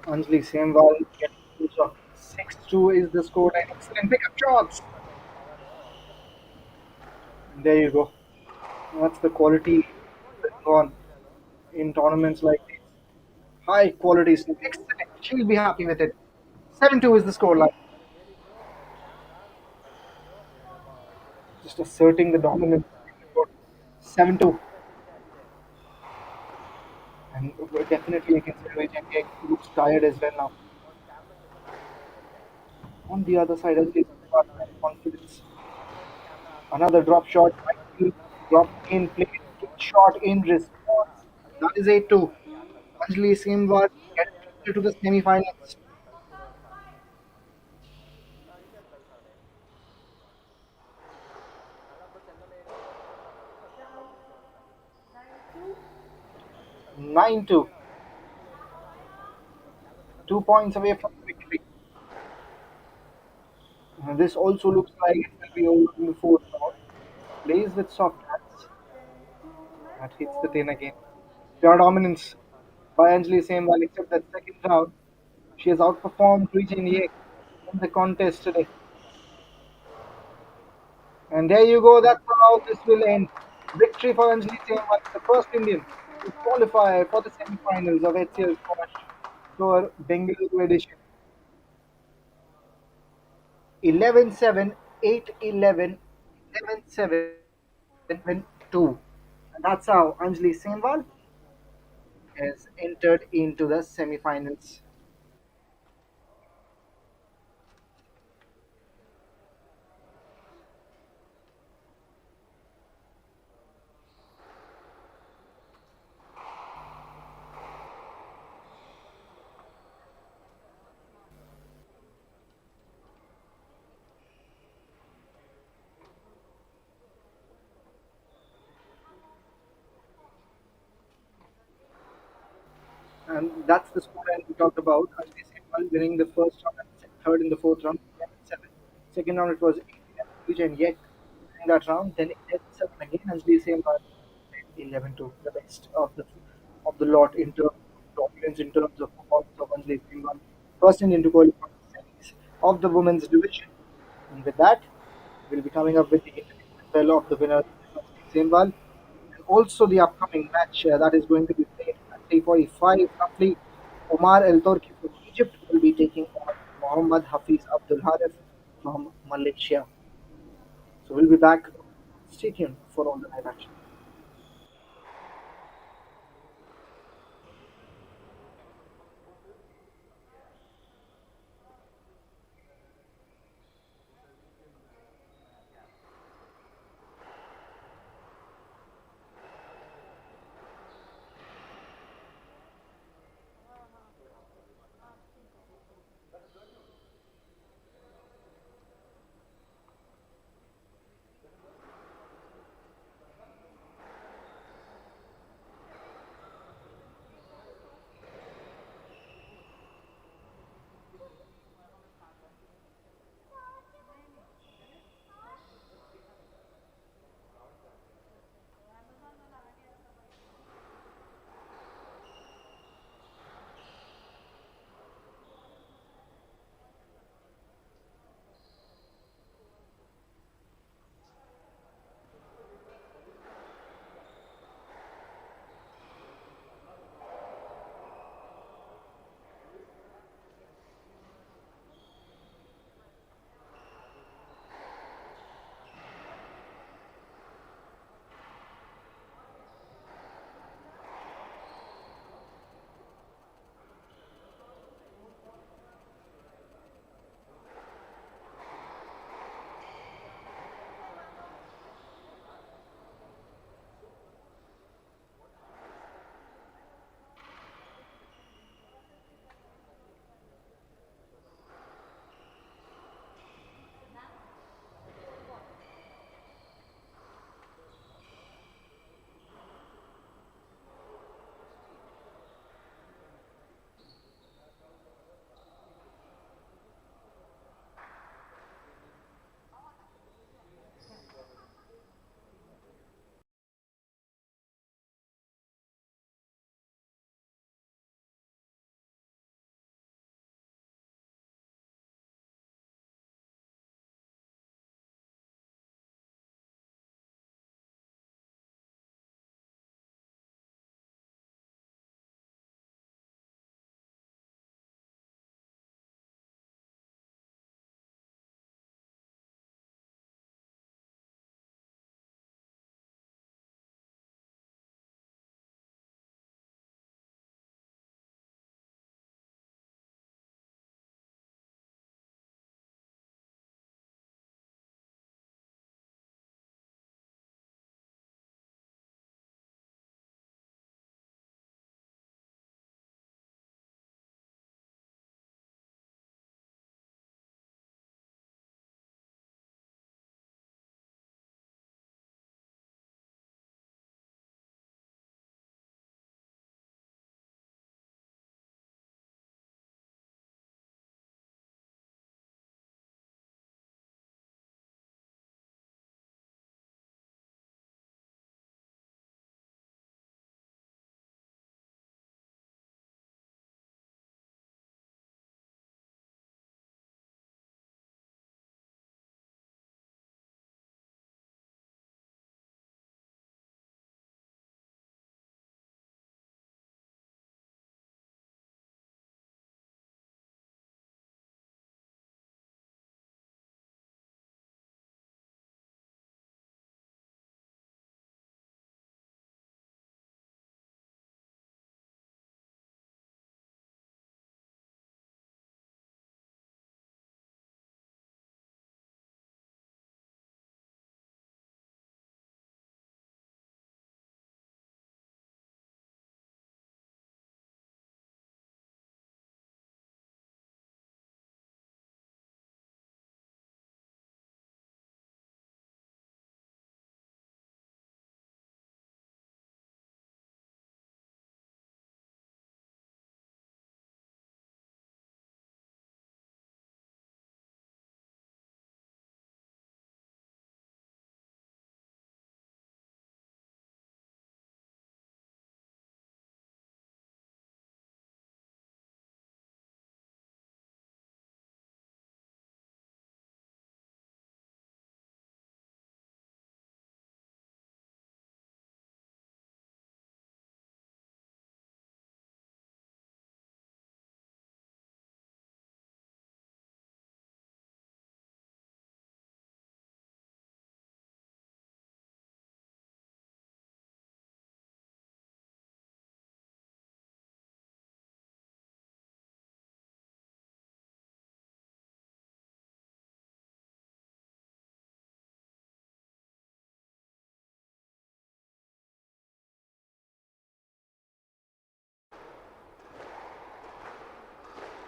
Anjali Senwal getting the shot. 6-2 is the score. And excellent pickup shots. And there you go. That's the quality that's on in tournaments like this. High quality. Excellent. She'll be happy with it. 7-2 is the scoreline. Just asserting the dominance. 7-2. And definitely I can say Vijay looks tired as well now. On the other side, Anjali Senwal has confidence. Another drop shot. Drop in play. Shot in response. That is 8-2. Anjali Senwal gets to the semi-finals. 9-2. 2 points away from victory. This also looks like it will be over in the fourth round. Plays with soft hands. That hits the tin again. Pure dominance by Anjali Senwal, except that second round. She has outperformed Regine Yek in the contest today. And there you go, that's how this will end. Victory for Anjali Senwal, the first Indian to qualify for the semi-finals of HCL Squash Tour Bengaluru edition. 11-7, 8-11, 11-7, 2. And that's how Anjali Senwal has entered into the semi-finals. And that's the scoreline we talked about. Anjali Senwal winning the first round and third in the fourth round, 11-7. Second round it was 8-11, and yet in that round, then 11-7 again. Anjali Senwal 11-2, the best of the lot in terms of dominance, in terms of performance of Anjali Senwal. First Indian to qualify for the semis. of the women's division. And with that, we'll be coming up with the interview as well of the winner of the same one. And also the upcoming match that is going to be played at 3:45 roughly. Omar El Torki from Egypt will be taking on Mohammad Hafiz Abdul Harif from Malaysia. So we'll be back. Stay tuned for all the live action.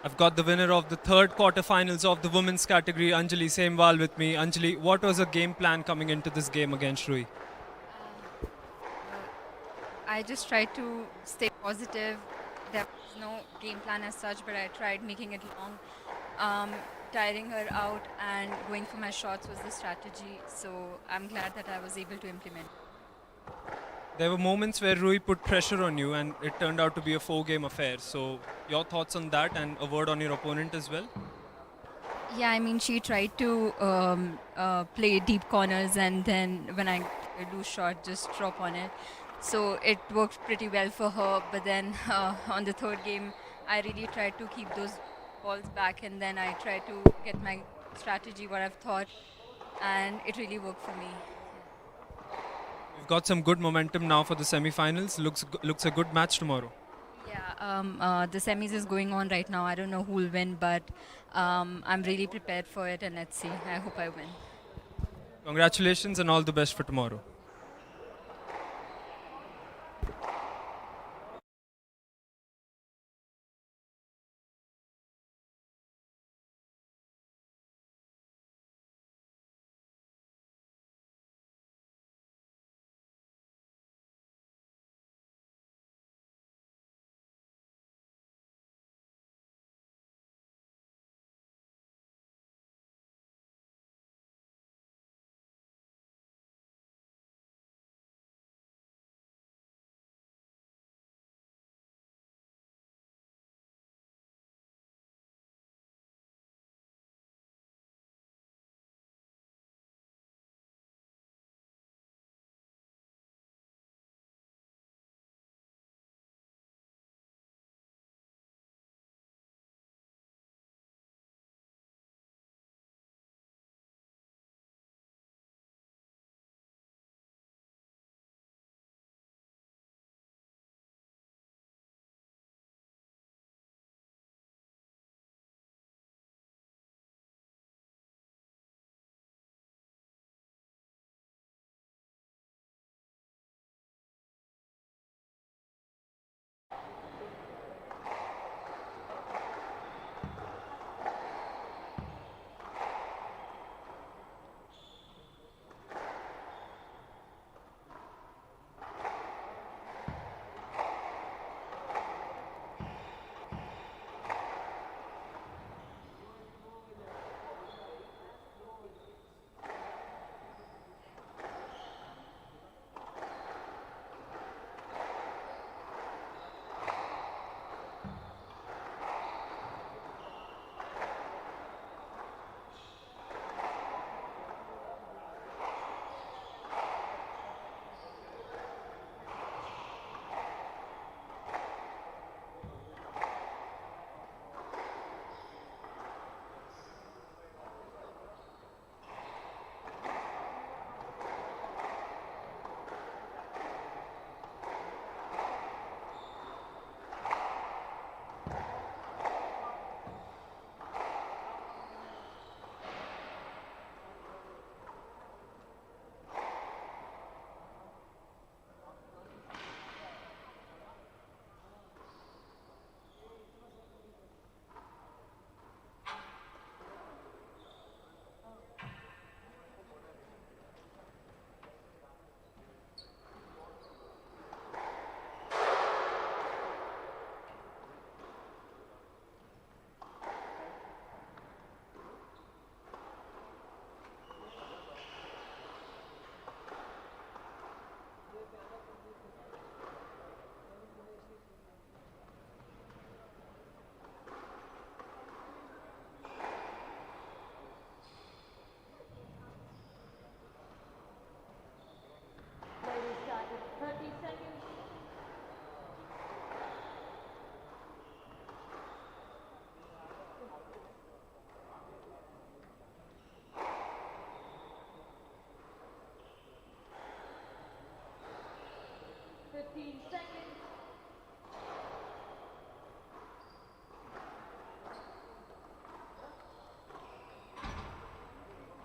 I've got the winner of the third quarterfinals of the women's category, Anjali Semwal, with me. Anjali, what was the game plan coming into this game against Rui? I just tried to stay positive. There was no game plan as such, but I tried making it long. Tiring her out and going for my shots was the strategy. So I'm glad that I was able to implement. There were moments where Rui put pressure on you and it turned out to be a 4-game affair. So your thoughts on that and a word on your opponent as well? Yeah, I mean, she tried to play deep corners, and then when I lose shot, just drop on it. So it worked pretty well for her. But then on the third game, I really tried to keep those balls back, and then I tried to get my strategy, what I've thought, and it really worked for me. We've got some good momentum now for the semi-finals. Looks a good match tomorrow. Yeah, the semis is going on right now. I don't know who will win, but I'm really prepared for it, and let's see. I hope I win. Congratulations and all the best for tomorrow.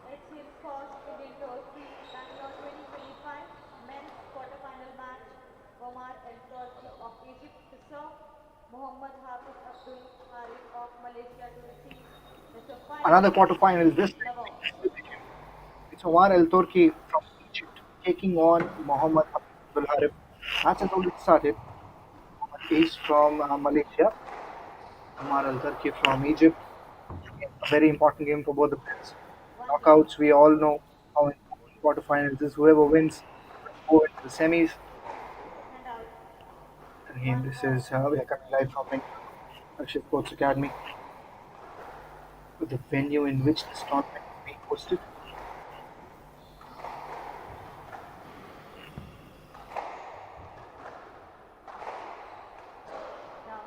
HCL scores Indian Tour 3, Bangalore 2025, men's quarterfinal match. Omar El Turki of Egypt to serve. Muhammad Hafiz Abdul Harith of Malaysia to receive the Another final quarterfinal. This time love. it's Omar Al Turki from Egypt taking on Mohammad Abdul Harith. Match has already started. He's from Malaysia. Omar Al Turki from Egypt. A very important game for both the players. Knockouts, we all know how important quarterfinals is. Whoever wins will go into the semis. Again, this is we are coming live from Bangalore, Akshay Sports Academy, the venue in which this tournament is being hosted. Now,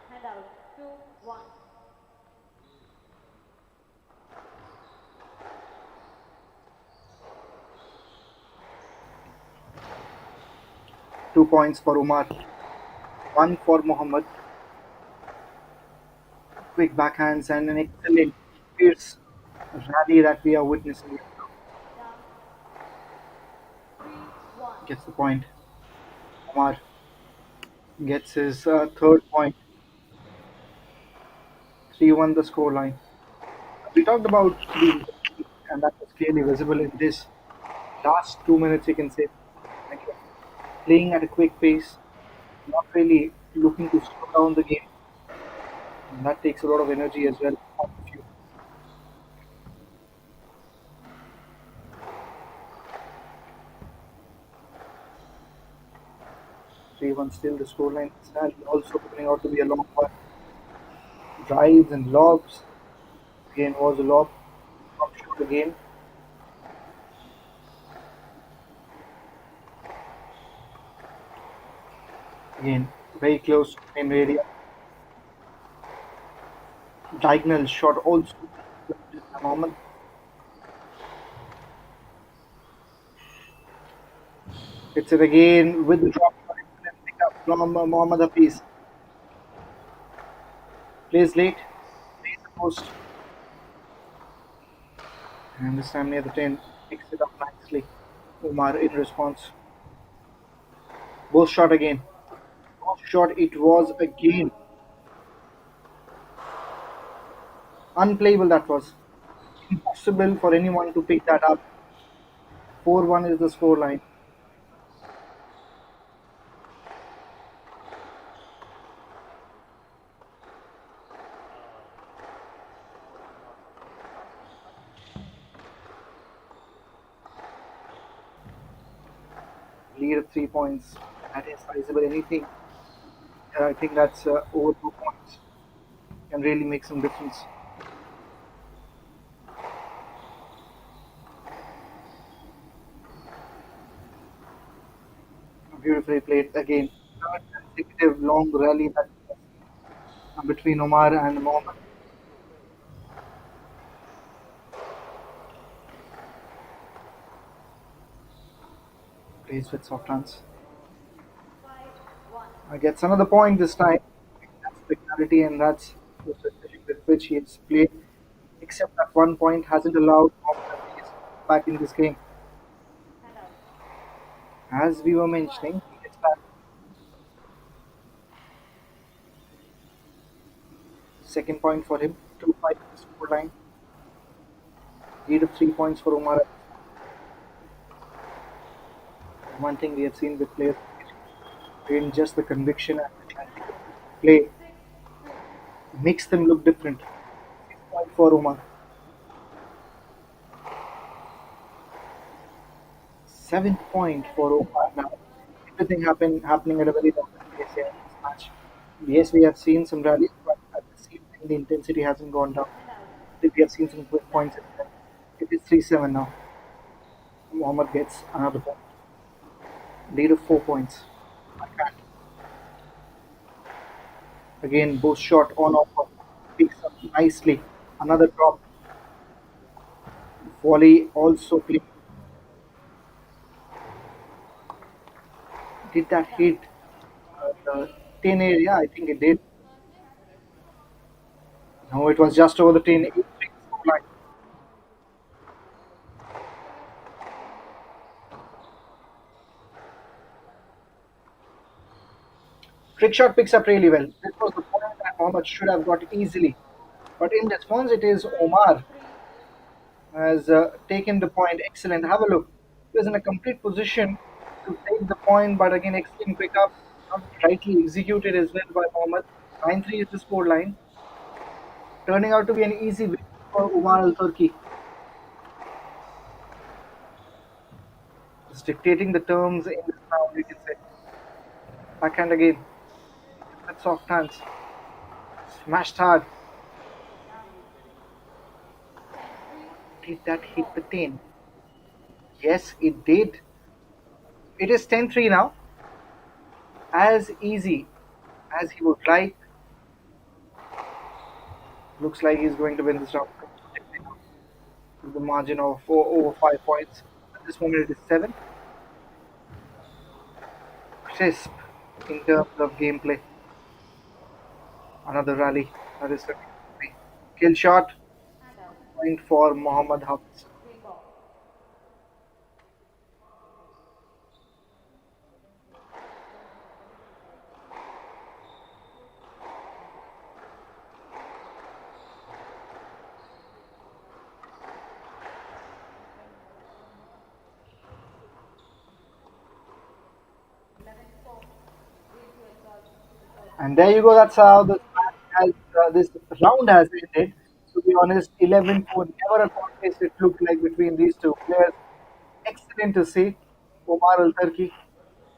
hand out 2-1. 2 points for Umar, 1 for Mohammed. Quick backhands and an excellent fierce rally that we are witnessing. Down 3-1. Gets the point. Umar gets his third point. 3-1 the scoreline. We talked about the intensity, and that was clearly visible in this last 2 minutes, you can say. Again, playing at a quick pace, not really looking to slow down the game. And that takes a lot of energy as well out of you. 3-1 still the scoreline. It's also turning out to be a long one. Drives and lobs. Again was a lob. Not sure again. Again, very close to the main area. Diagonal shot also. Mohammed. Hits it again with the drop shot. Excellent pick up from Mohammed Hafiz. Plays late. Plays the post. And this time near the 10. Picks it up nicely. Umar in response. Both shot again. Both shot it was again. Unplayable that was. Impossible for anyone to pick that up. 4-1 is the scoreline. Lead of 3 points. That is sizable. Anything. I think that's over 2 points. Can really make some difference. Beautifully played again. Third consecutive long rally that between Omar and Mohammed. Plays with soft hands. 5-1. Gets another point this time. That's the clarity and that's the precision with which he has played. Except that 1 point hasn't allowed Mohammed Hafiz back in this game. Hand out. As we were mentioning, he gets back. Second point for him. 2-5 scoreline. Lead of 3 points for Umar. One thing we have seen with players in just the conviction and the clarity of play makes them look different. 6 point for Umar. 7 point for Omar now. Everything happening at a very rapid pace here in this match. Yes, we have seen some rallies, but at the same time, the intensity hasn't gone down. We have seen some quick points. It is 3-7 now. Mohammed gets another point. Lead of 4 points. Again, both shot on offer. Picks up nicely. Another drop. Volley also clean. Did that hit the 10 area? I think it did. No, it was just over the 10 line. Trick shot picks up really well. This was the point that Mohammed should have got easily. But in response, it is Omar has taken the point. Excellent. Have a look. He was in a complete position to take the point, but again, excellent pickup. Not rightly executed as well by Mohammed. 9-3 is the score line. Turning out to be an easy win for Umar Al Turki. Just dictating the terms in this round, you can say. Backhand again. With soft hands. Smashed hard. Did that hit the 10? Yes, it did. It is 10-3 now. As easy as he would like. Looks like he's going to win this round with the margin of over 5 points. At this moment, it is 7. Crisp in terms of gameplay. Another rally. That is 33. Kill shot. Point for Mohammad Hafiz. And there you go. That's how this round has ended. To be honest, 11-4, never a contest it looked like between these two players. Excellent to see Omar Al Turki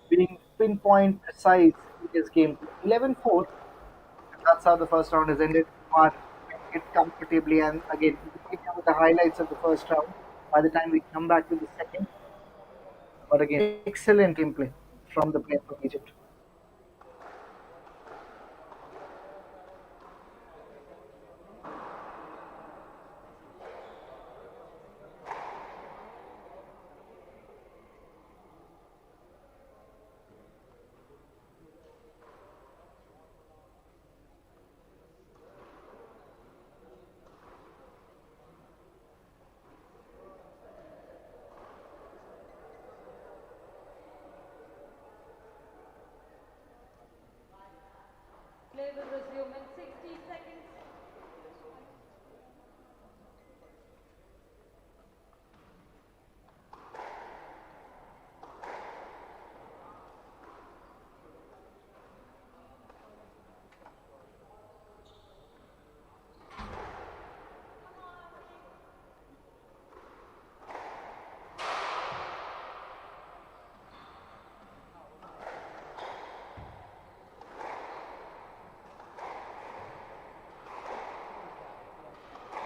being pinpoint precise in his game. 11-4. That's how the first round has ended. Omar winning it comfortably. And again, looking at the highlights of the first round by the time we come back to the second. But again, excellent gameplay from the player from Egypt. Play will resume in 60 seconds.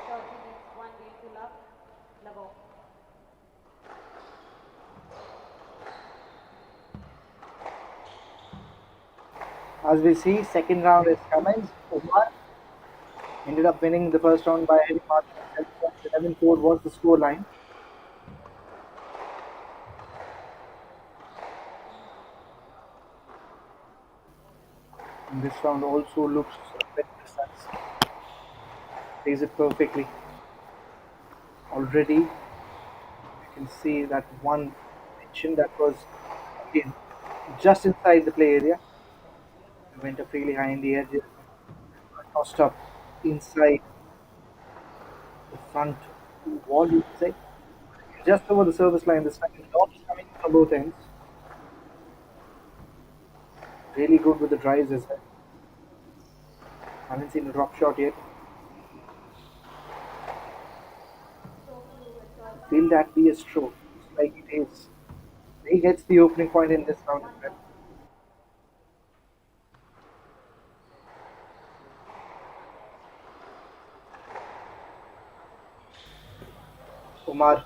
Turkey needs 1 game to love. Level. As we see, second round is commenced. Omar ended up winning the first round by a heavy margin of 7 points. 11-4 was the score line. And this round also looks very precise. Plays it perfectly. Already, you can see that one mention that was again just inside the play area. It went up really high in the edges, tossed up inside the front wall, you could say. Just over the service line this time. Lobs coming from both ends. Really good with the drives as well. Haven't seen a drop shot yet. Will that be a stroke? Looks like it is. He gets the opening point in this round as well. Omar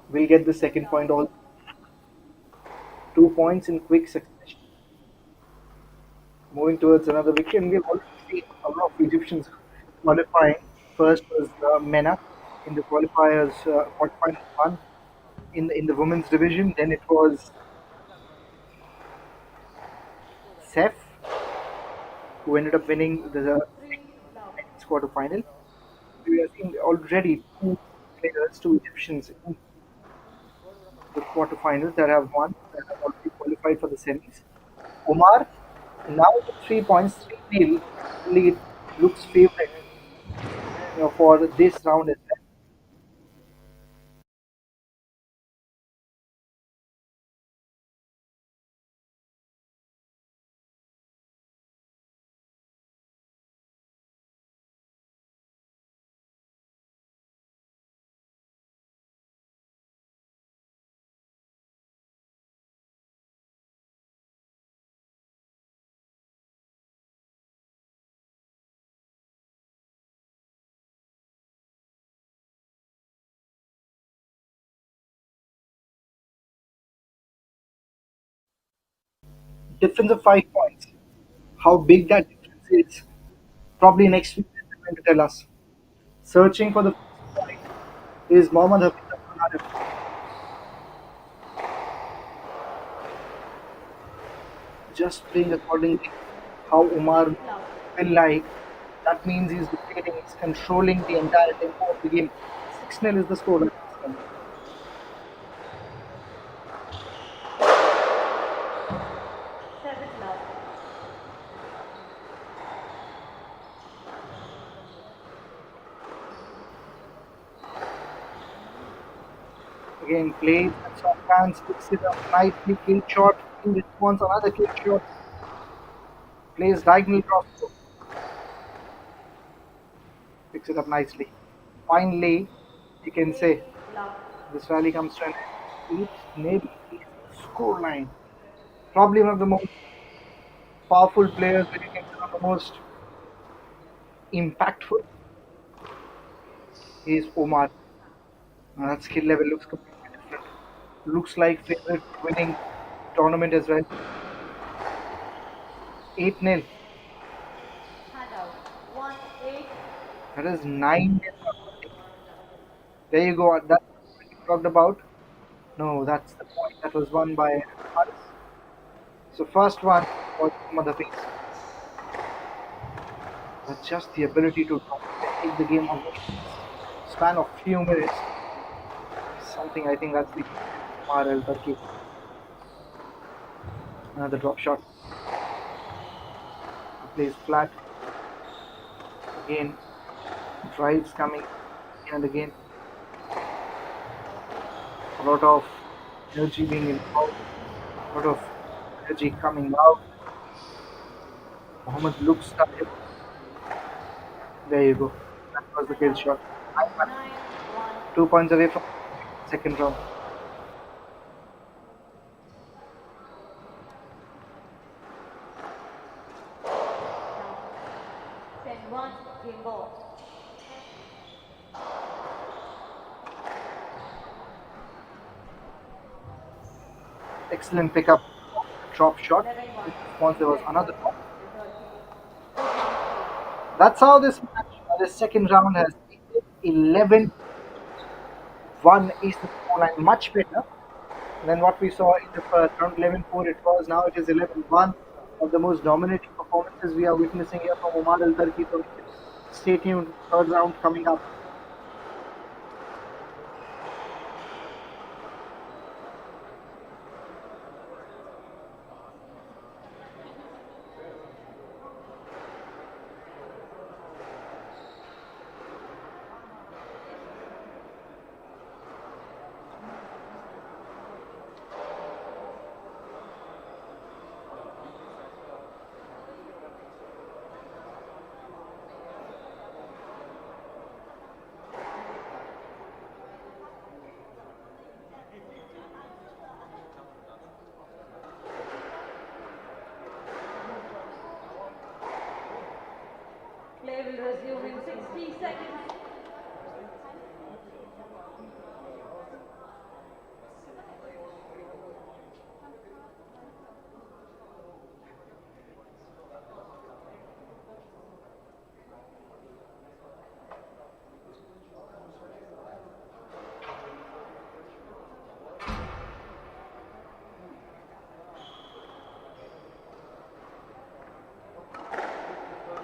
will get the second point also. 2 points in quick succession. Moving towards another victory, and we've already seen a lot of Egyptians qualifying. First was Mena in the qualifiers, qualifying one in the women's division. Then it was Sef who ended up winning the men's quarterfinal. We are seeing already two players, two Egyptians in the quarterfinals that have won, that have already qualified for the semis. Omar Now the 3 points, 3 lead looks favorite for this round as well. Difference of 5 points. How big that difference is, probably next week they're going to tell us. Searching for the first point is Mohammad Hafiz, just playing accordingly how Umar will like. That means he's dictating, he's controlling the entire tempo of the game. 6-0 is the score at this point. Seventh love. Again, plays and some fans picks it up nicely, kill shot, in response, another kill shot, plays diagonal cross, picks it up nicely. Finally, you can say this rally comes to an end. 8-0 scoreline. Probably one of the most powerful players, but you can say one of the most impactful is Omar. That skill level looks completely different. Looks like favorite winning tournament as well. 8-0. Handout. 1-8. That is 9-0. There you go. That's what you talked about. No, that's the point that was won by Haris. So first one was Mother Face. But just the ability to take the game on the span of few minutes is something I think that's the Umar Turkey. Another drop shot. Plays flat. Again, drives coming again and again. A lot of energy being involved. A lot of energy coming out. Mohammed looks tired. There you go. That was the kill shot. 2 points away from second round. Send one. Game ball. Excellent pickup. Drop shot. In response, there was another drop. That's how this match, this second round has ended. 11-1 is the scoreline. Much better than what we saw in the first round. 11-4 it was. Now it is 11-1. Of the most dominating performances we are witnessing here from Omar Al Turki. So stay tuned. Third round coming up. Play will resume in 60 seconds.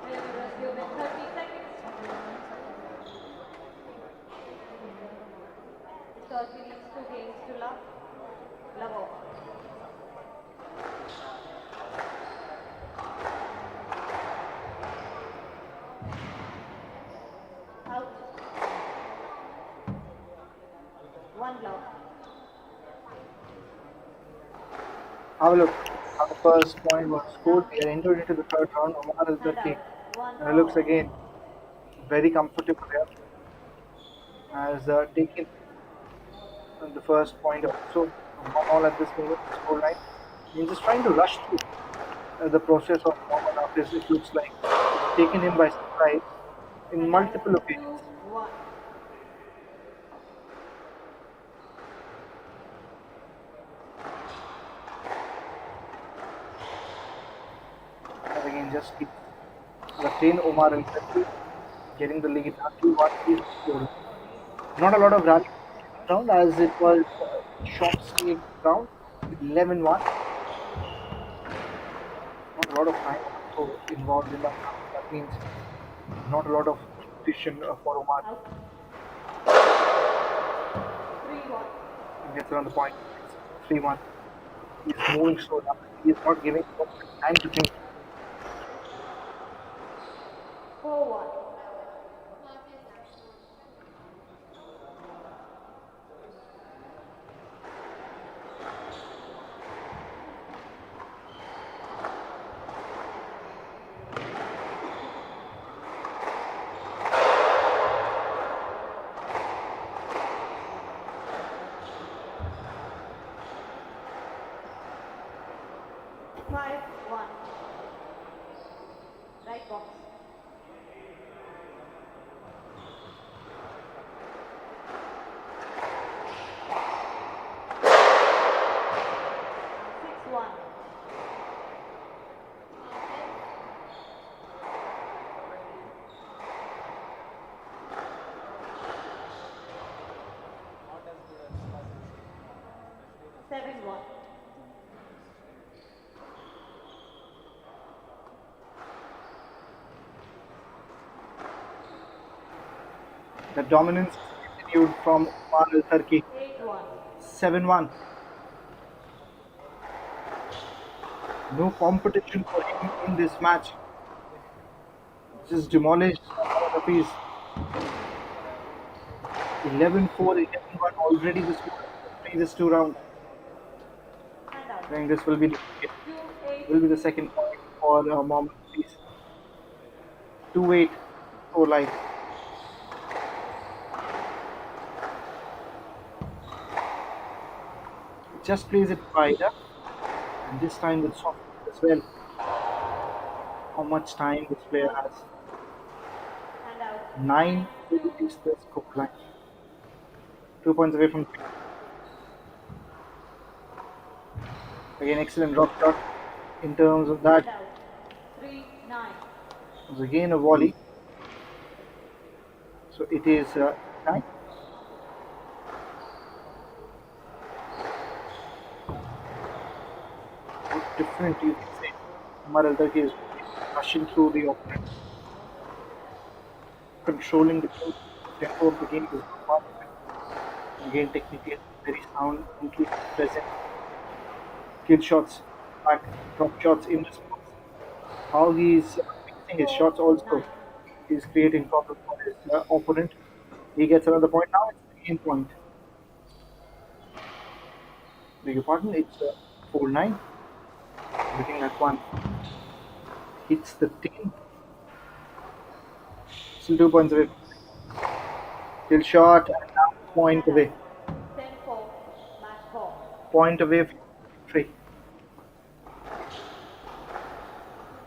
Play will resume in 30 seconds. Have a look. How the first point was scored. We are entered into the third round. Omar Al Turki. And it looks again very comfortable here. Has taken the first point also. 1 all at this moment, score line. He's just trying to rush through the process of warm up. It looks like it's taken him by surprise in multiple occasions. And again, just keep retain Omar and Seti getting the lead. 2-1 is the score. Not a lot of rally round as it was short stayed round. 11-1. Not a lot of time also involved in that round. That means not a lot of competition for Omar. He gets around the point. 3-1. He's moving so rapidly. He's not giving time to think. 4-1. Right box. 6-1. 7-1. The dominance continued from Omar Al Turki. 8-1. 7-1. No competition for him in this match. Just demolished all of his 11-4, 11-1 already the score of the previous two rounds. I think this will be the second point for Mohammed Hafiz. 2-8 score line. Just plays it wider, and this time with soft as well. How much time this player has? 9 is the score line. 2 points away from 3. Again, excellent drop shot in terms of that. 3-9. It was again a volley. So it is 9. Different, you can say. Omar Al Turki is rushing through the opponent, controlling the tempo of the game is not again technically very sound, completely present. Kill shots, back, drop shots in response. How he's mixing his shots also. He's creating problems for his opponent. He gets another point now. It's the game point. Beg your pardon. It's 4-9. Looking at one. Hits the 10. Still 2 points away. Kill shot and now point away. 10-4. Match ball. Point away from victory.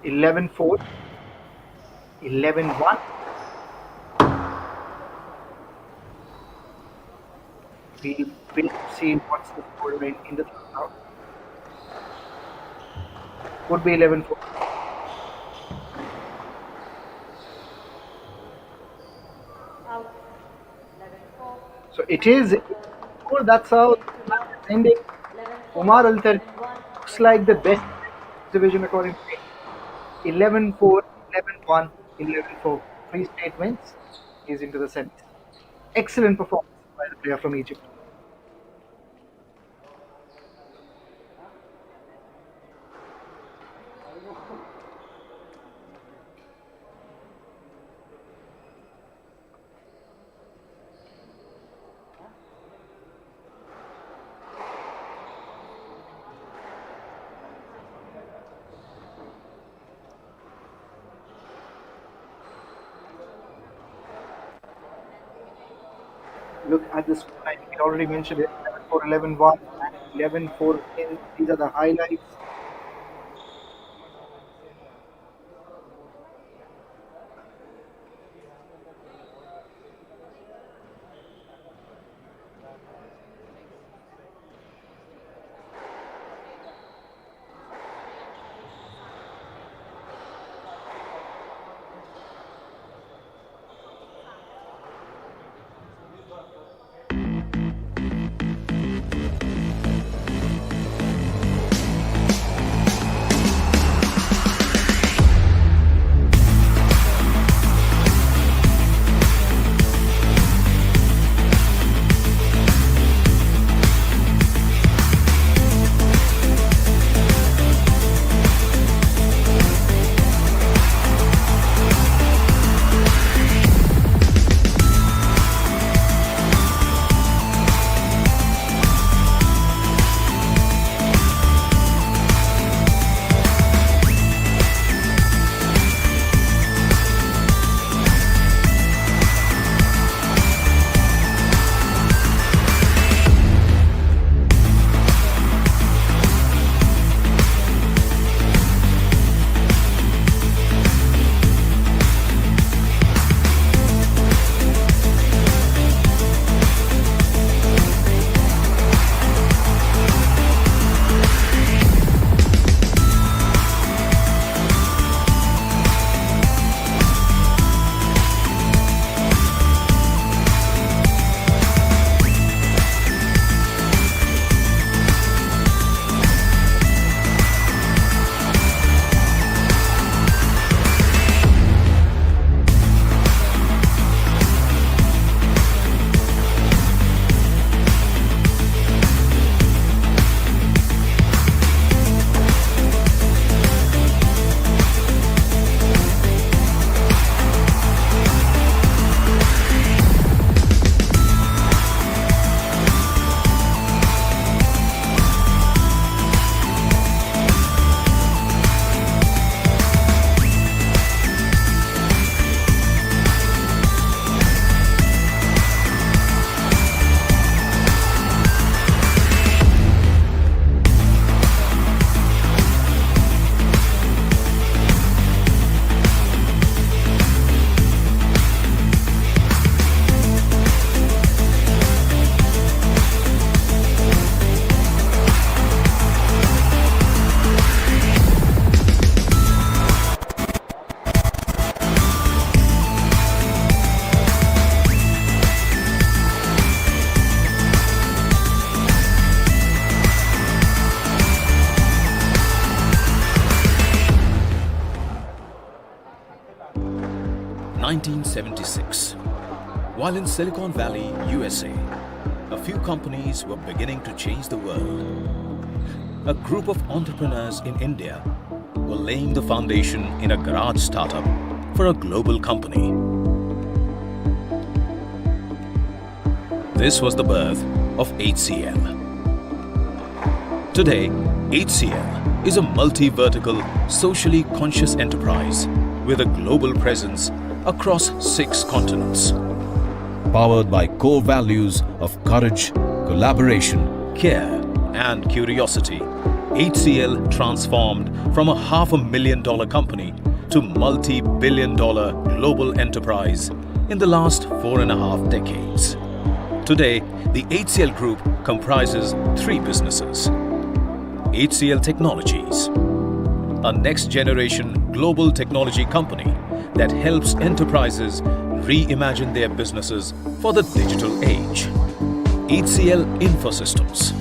11-4. 11-1. We'll wait to see what's the score line in the third round. Would be 11-4. Out. 11-4. So it is. That's how it's ending. Omar Al Turki looks like the best division according to me. 11-4, 11-1, 11-4. 3 straight wins. He's into the semis. Excellent performance by the player from Egypt. look at this. I think we already mentioned it. 11-4, 11-1, and 11-4 in. These are the highlights. While in Silicon Valley, USA, a few companies were beginning to change the world. A group of entrepreneurs in India were laying the foundation in a garage startup for a global company. This was the birth of HCL. Today, HCL is a multi-vertical, socially conscious enterprise with a global presence across 6 continents. Powered by core values of courage, collaboration, care, and curiosity, HCL transformed from a $500,000 company to multi-billion-dollar global enterprise in the last 4.5 decades. Today, the HCL Group comprises 3 businesses. HCL Technologies, a next-generation global technology company that helps enterprises reimagine their businesses for the digital age. HCL Infosystems,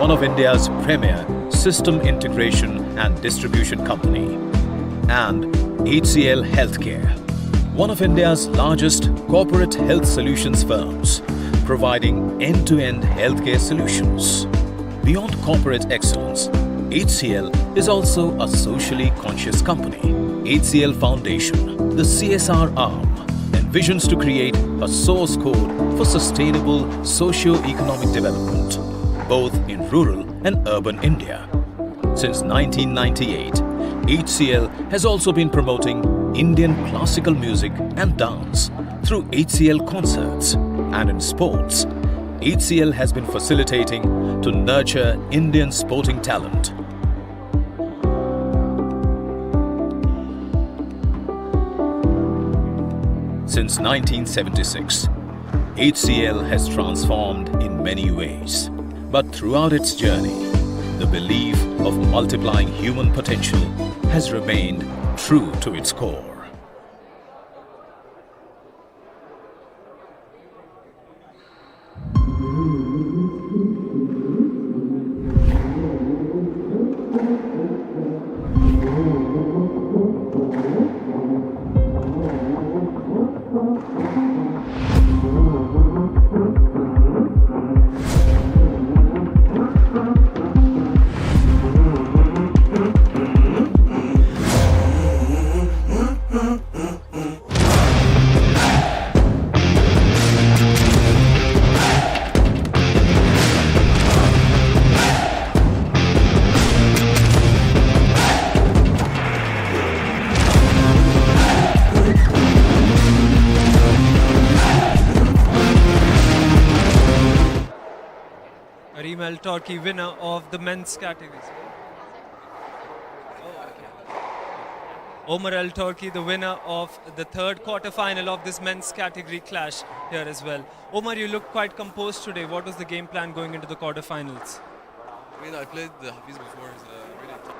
one of India's premier system integration and distribution company. And HCL Healthcare, one of India's largest corporate health solutions firms, providing end-to-end healthcare solutions. Beyond corporate excellence, HCL is also a socially conscious company. HCL Foundation, the CSR arm, envisions to create a source code for sustainable socio-economic development, both in rural and urban India. Since 1998, HCL has also been promoting Indian classical music and dance through HCL concerts, and in sports, HCL has been facilitating to nurture Indian sporting talent. Since 1976, HCL has transformed in many ways. But throughout its journey, the belief of multiplying human potential has remained true to its core. Karim Al Turki, winner of the men's categories. Omar Al Turki, the winner of the third quarter-final of this men's category clash here as well. Omar, you look quite composed today. What was the game plan going into the quarter-finals? I mean, I played Hafiz before. He's a really tough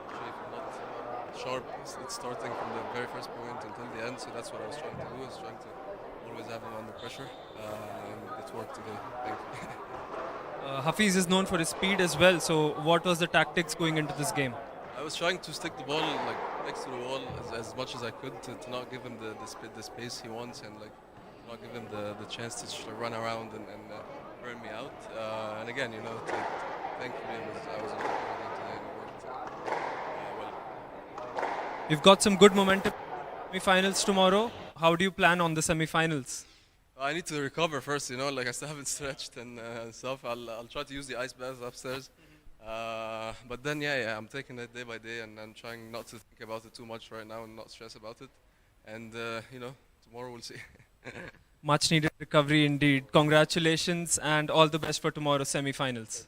shape, not sharp. It's starting from the very first point until the end. So that's what I was trying to do. I was trying to always have him under pressure, and it worked today. Thank you. Hafiz is known for his speed as well. So what was the tactics going into this game? I was trying to stick the ball like next to the wall as much as I could to not give him the space he wants, and like not give him the chance to just run around and burn me out. And again, you know, thankfully I was in the game today and it worked well. You've got some good momentum. Semi-finals tomorrow. How do you plan on the semi-finals? I need to recover first, you know, like I still haven't stretched and stuff. I'll try to use the ice baths upstairs. But then, yeah, I'm taking it day by day, and I'm trying not to think about it too much right now and not stress about it. And, you know, tomorrow we'll see. Much needed recovery indeed. Congratulations and all the best for tomorrow's semi-finals.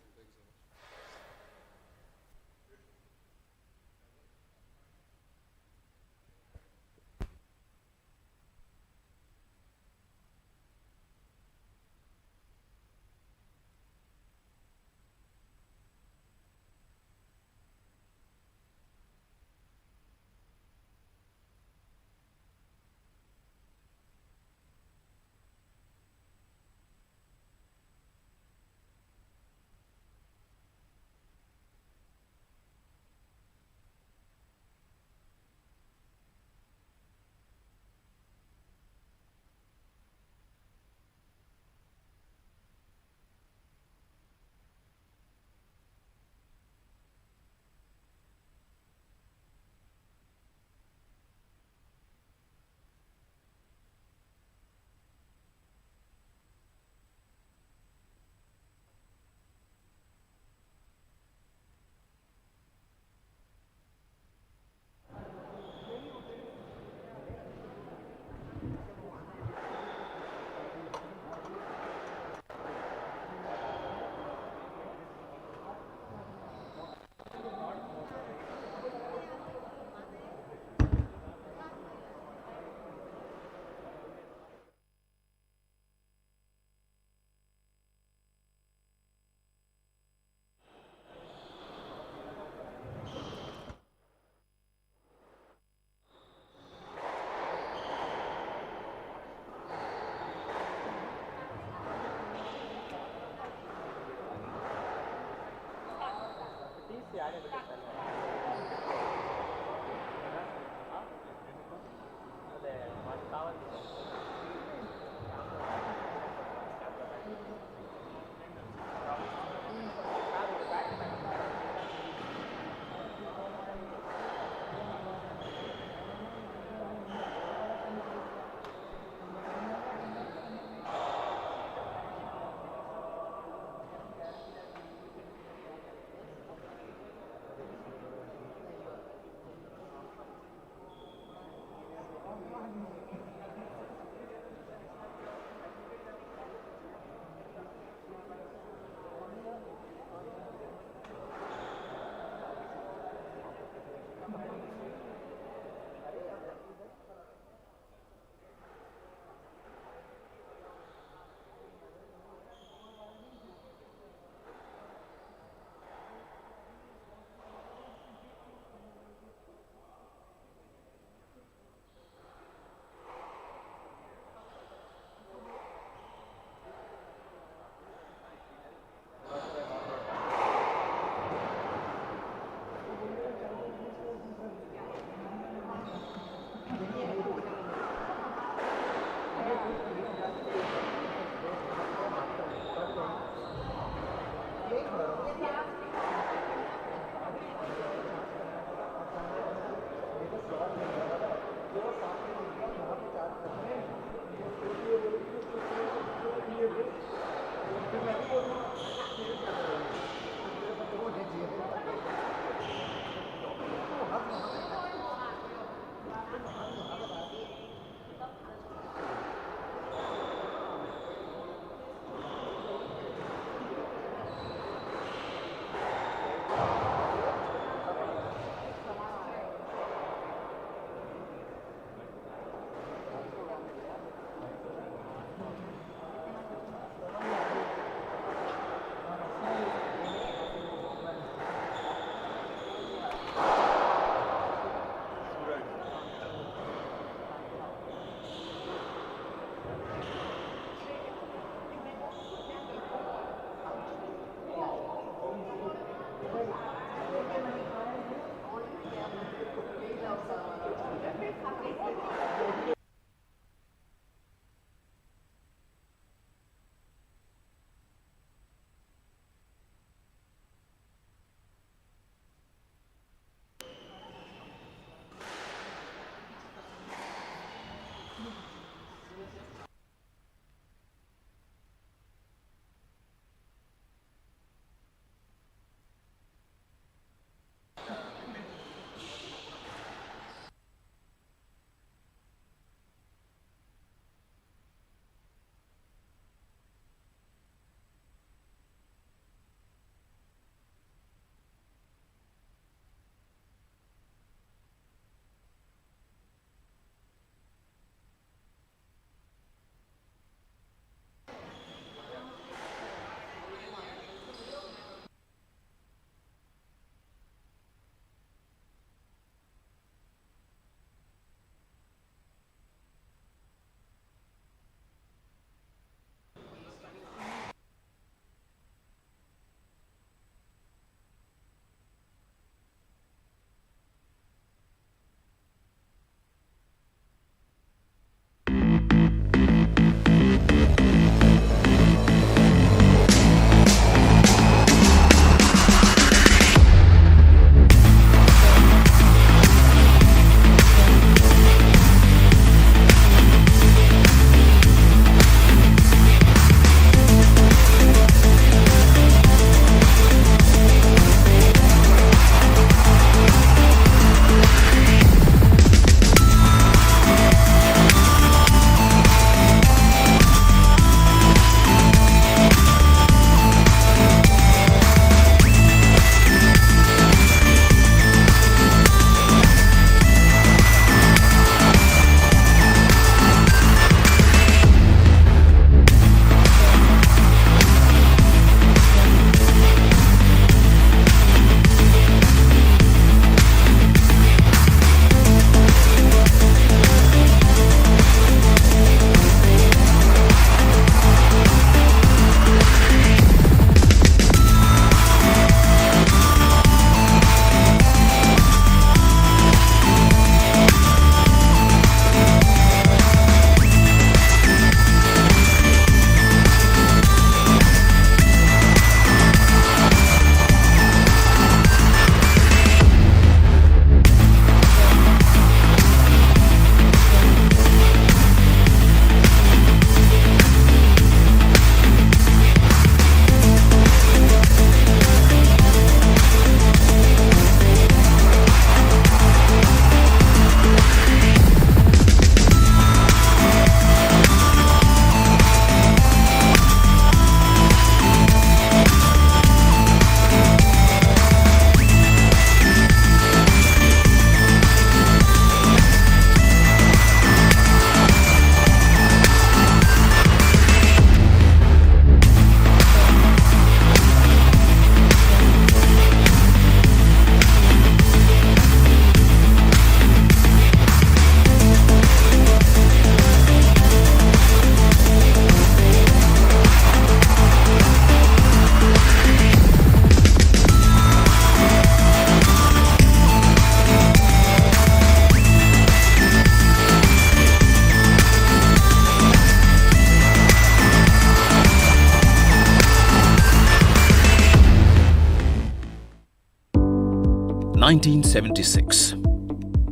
1976.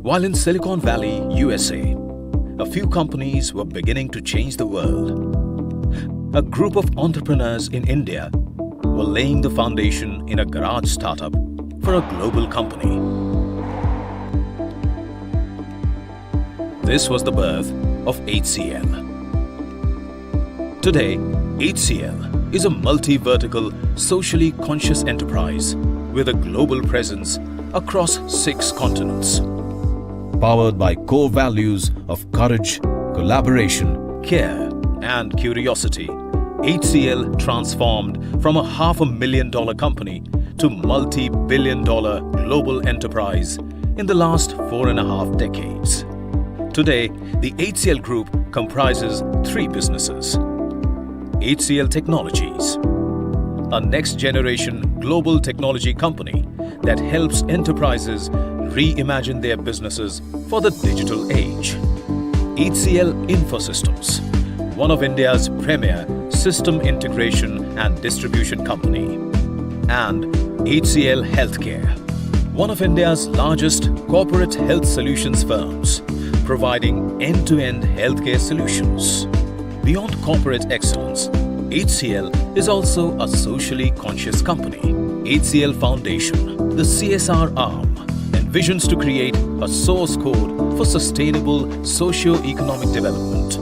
While in Silicon Valley, USA, a few companies were beginning to change the world. A group of entrepreneurs in India were laying the foundation in a garage startup for a global company. This was the birth of HCL. Today, HCL is a multi-vertical, socially conscious enterprise with a global presence across 6 continents. Powered by core values of courage, collaboration, care, and curiosity, HCL transformed from a $500,000 company to multi-billion-dollar global enterprise in the last 4.5 decades. Today, the HCL Group comprises 3 businesses. HCL Technologies, a next-generation global technology company that helps enterprises reimagine their businesses for the digital age. HCL Infosystems, one of India's premier system integration and distribution company. And HCL Healthcare, one of India's largest corporate health solutions firms, providing end-to-end healthcare solutions. Beyond corporate excellence, HCL is also a socially conscious company. HCL Foundation, the CSR arm, envisions to create a source code for sustainable socio-economic development,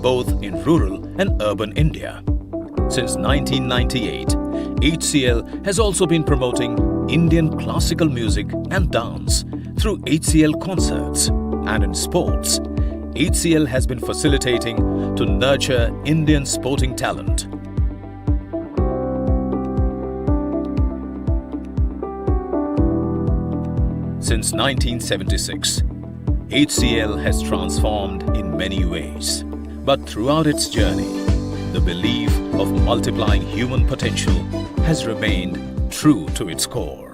both in rural and urban India. Since 1998, HCL has also been promoting Indian classical music and dance through HCL concerts, and in sports, HCL has been facilitating to nurture Indian sporting talent. Since 1976, HCL has transformed in many ways. But throughout its journey, the belief of multiplying human potential has remained true to its core.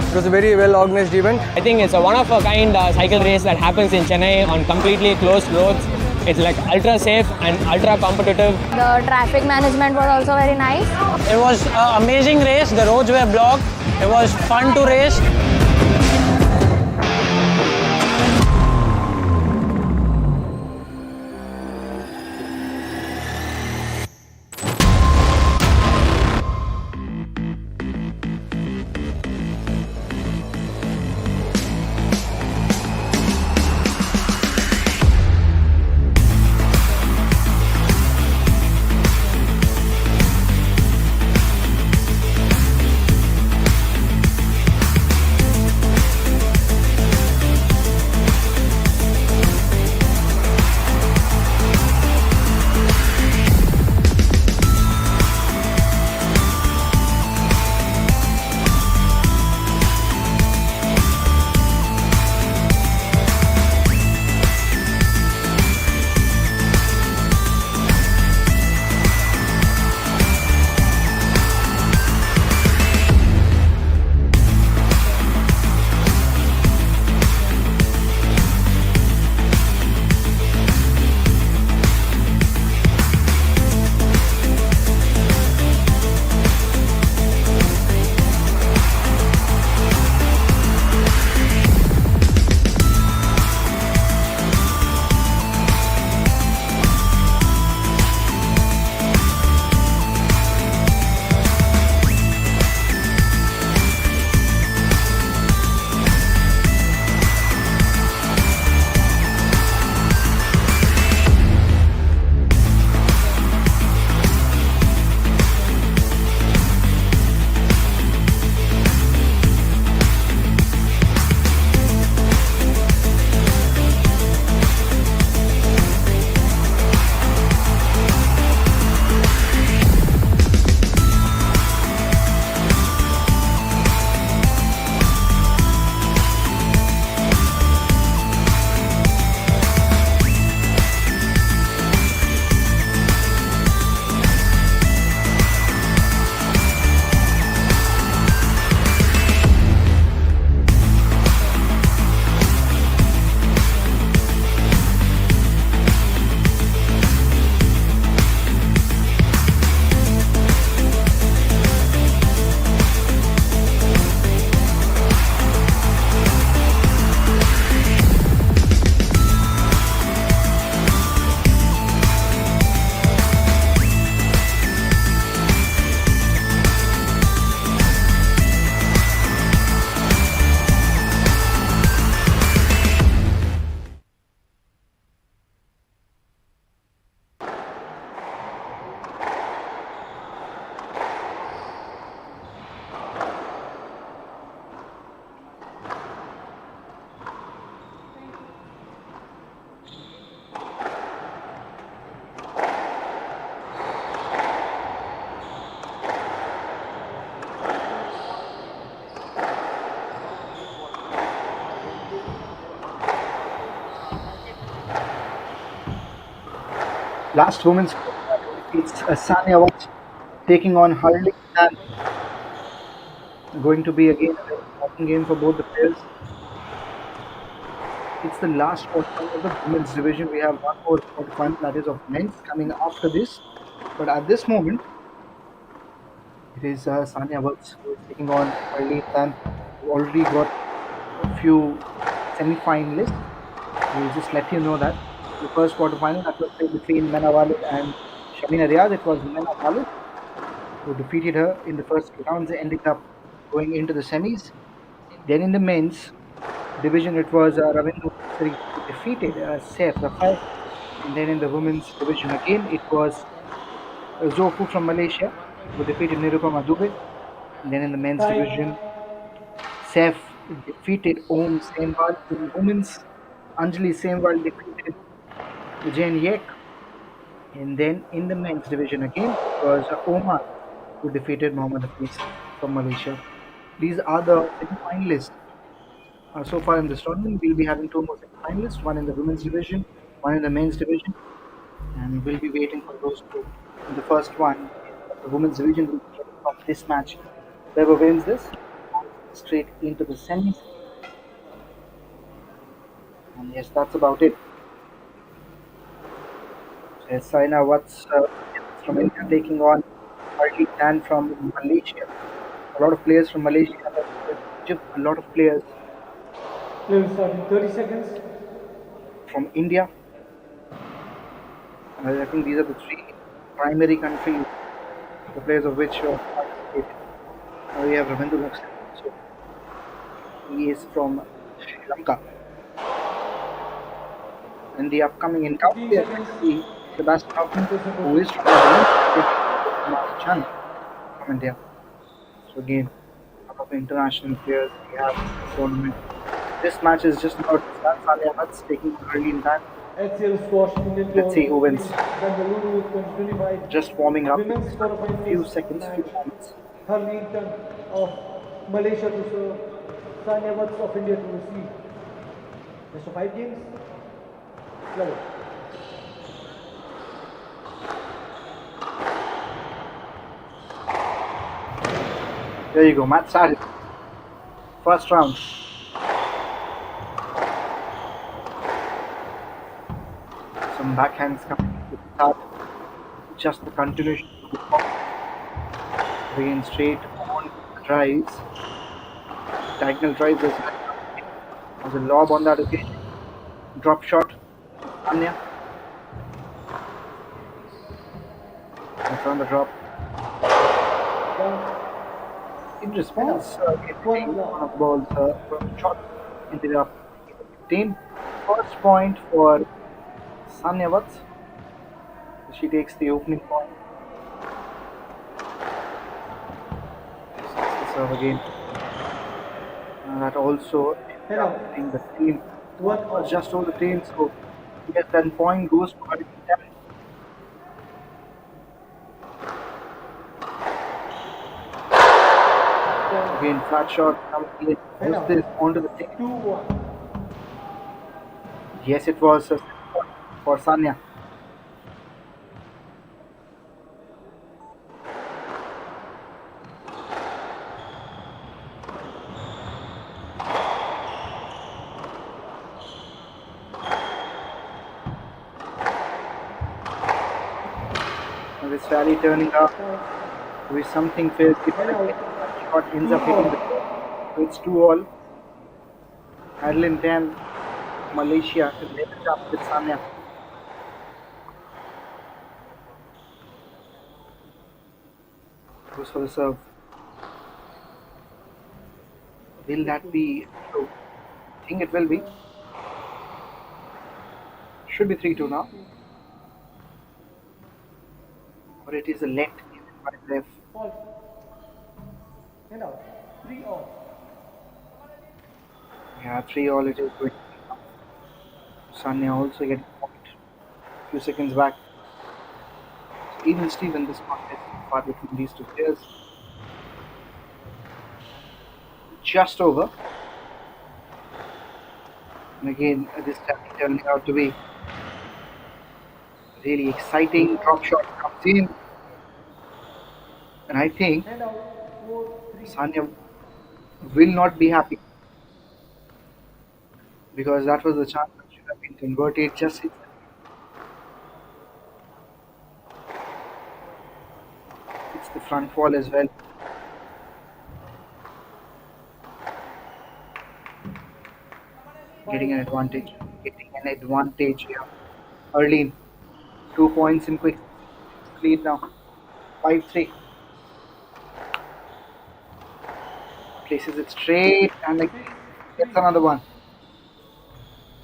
It was a very well organized event. I think it's a one-of-a-kind cycle race that happens in Chennai on completely closed roads. It's like ultra safe and ultra competitive. The traffic management was also very nice. It was an amazing race. The roads were blocked. It was fun to race. Last women's it's Sania Watts taking on Hurling and going to be again a very important game for both the players. It's the last quarterfinal of the women's division. We have one more quarterfinal, that is of men's, coming after this. But at this moment, it is Sania Watts who is taking on Hurling and we've already got a few semi-finalists. We'll just let you know that the first quarterfinal that was played between Mena Walid and Shamina Riaz, it was Mena Walid who defeated her in the first two rounds, ending up going into the semis. Then in the men's division, it was Ravindra who defeated Saif Rafai. And then in the women's division again, it was Zofu from Malaysia who defeated Nirupama Dubey. And then in the men's division, Saif defeated Om Senwal. In the women's, Anjali Senwal defeated Jane Yek. And then in the men's division again, it was Omar who defeated Mohammad Hafiz from Malaysia. These are the semi-finalists. So far in this tournament, we'll be having two more semi-finalists, one in the women's division, one in the men's division, and we'll be waiting for those two. In the first one, the women's division will be getting from this match. Whoever wins this, straight into the semis. And yes, that's about it. Yes, Saina Watts from India taking on Hartley Tan from Malaysia. A lot of players from Malaysia, Egypt, a lot of players 30 seconds. from India. I think these are the three primary countries, the players of which participated. We have Ravindra Lakshmi, so he is from Sri Lanka. In the upcoming encounter, we are going to see Sebastian Hoffman, who is from Netherlands, Chan from India. So again, a lot of international players we have in this tournament. This match is just about to start. Sania Watts taking on Hurleen Tan. HCL squash Indian Let's see who wins. Bangalore 2025. Just warming up. Women's quarterfinals Few seconds, few match. moments. Harlington of Malaysia to serve. Sania Watts of India to receive. Best of 5 games. Level. There you go, match started. First round. Some backhands coming to the start. Just the continuation of the ball. Again, straight on drives. Diagonal drives as well. There's a lob on that occasion. Drop shot. Anya. That's on the drop. In response, one of the balls from shot ended up 15. First point for Sania Watts. She takes the opening point. The serve again. That also ended up being the team. One was just over the team, so yes, that point goes to Hurling Tan. Again, flat shot coming in. Was this onto the team? 2-1. Yes, it was for Sania. This rally turning out to be something fair. Shot ends up hitting the ball. So it's 2-all. Hurling Tan, Malaysia, left up with Sania. Goes for the serve. Will that be true? I think it will be. Should be 3-2 now. Or it is a let by ref. And out. 3-all. Yeah, 3-all it is going. Sania also getting a point. A few seconds back. So even Steven, this contest far between these two players. Just over. And again, this time turning out to be Really exciting drop shot comes in, and I think Hand out 4-3. Sanya will not be happy because that was the chance that should have been converted. Just it's the front wall as well. Getting an advantage. Getting an advantage here. Early 2 points in quick lead now. 5-3. Places it straight and like gets another one.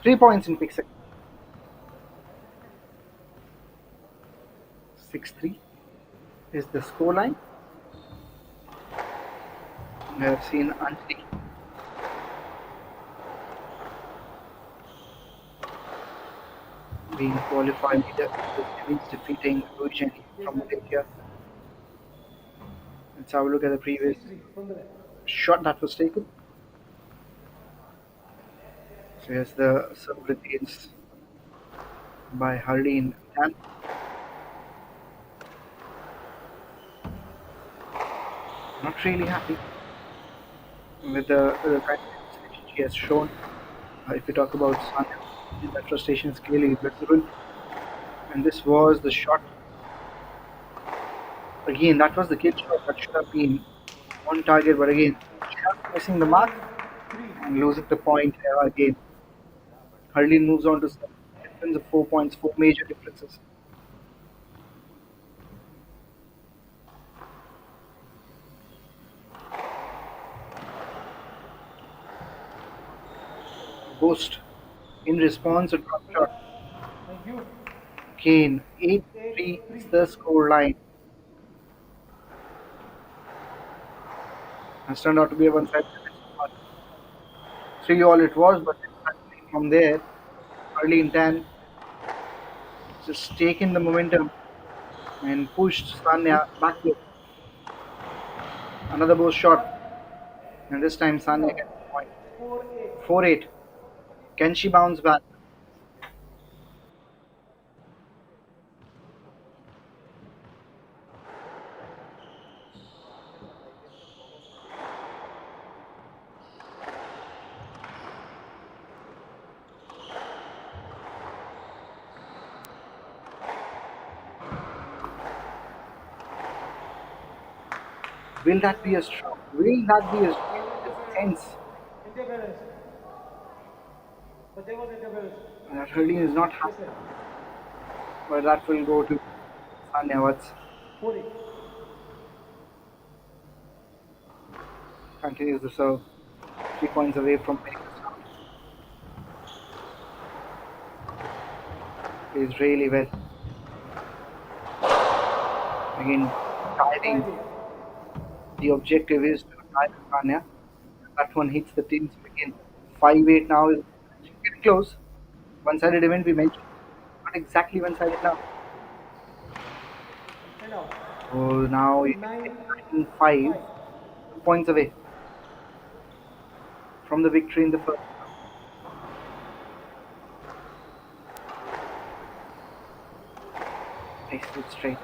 3 points in quick second. 6-3 is the scoreline. We have seen Anjali being qualified leader. He's defeating Lucian from Malaysia. Let's have a look at the previous 6-3 from the left. shot that was taken. So here's the serve retains by Harleen and not really happy with the kind of frustration she has shown. If we talk about Sanya, that frustration is clearly visible. And this was the shot. Again, that was the kill shot that should have been on target, but again, just missing the mark and losing the point here again. Harleen moves on to difference of 4 points, four major differences. Boost in response to drop shot. Thank you. Again, 8-3 is the score line. Has turned out to be a one-sided match. 3-all it was, but from there, early in 10, just taken the momentum and pushed Sanya backward. Another boost shot, and this time Sanya gets the point. 4-8. 4-8. Can she bounce back? Will that be a stroke? Will that be a defense? Interference. But there was interference. That Harleen is not happy, Yes, sir. but that will go to Sanya. What's 4-8. continues the serve. 3 points away from making the start. Plays really well. Again, diving. The objective is to tie Sanya. That one hits the teams again. 5-8 now is getting close. One-sided event we mentioned. Not exactly one-sided now. Hand out. So now it's 9-5. 2 points away from the victory in the first. Places it straight.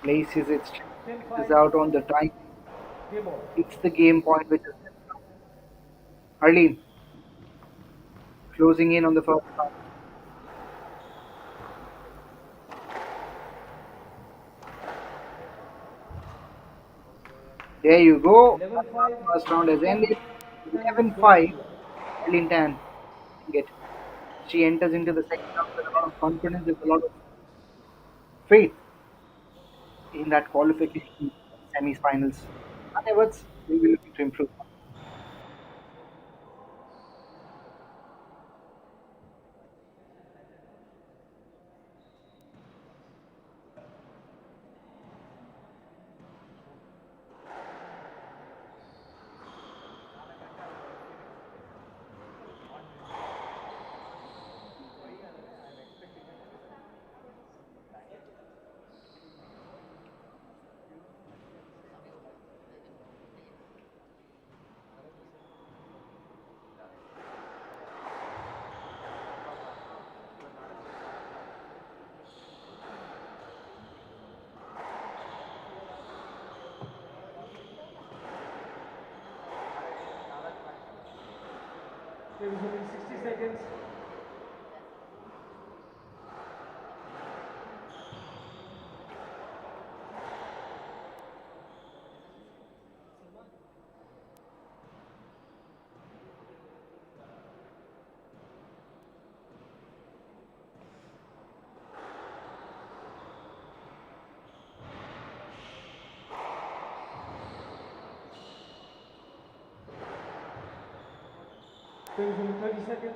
Places it straight. Is out on the time. Game ball. It's the game point which is Arlene closing in on the first half. There you go. First round has ended. 11-5. Arlene Tan. Get. She enters into the second round with a lot of confidence, with a lot of faith in that qualification semi-finals. Afterwards, we will be looking to improve. Resuming 60 seconds. Resuming 30 seconds.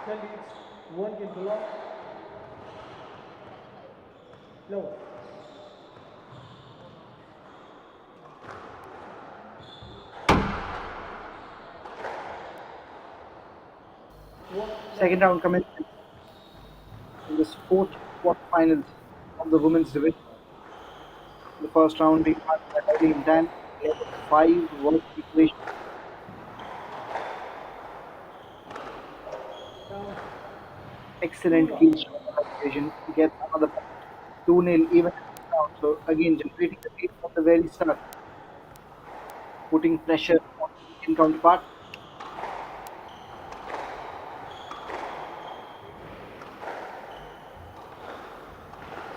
Ten leads, one game to lock. Lower. Second round commencement in the fourth quarterfinals of the women's division. The first round being won by highly intense, 5 work equation. Excellent kill shot equation. Gets another point. 2-0 even round. So again generating the lead from the very start. Putting pressure on the Indian counterpart.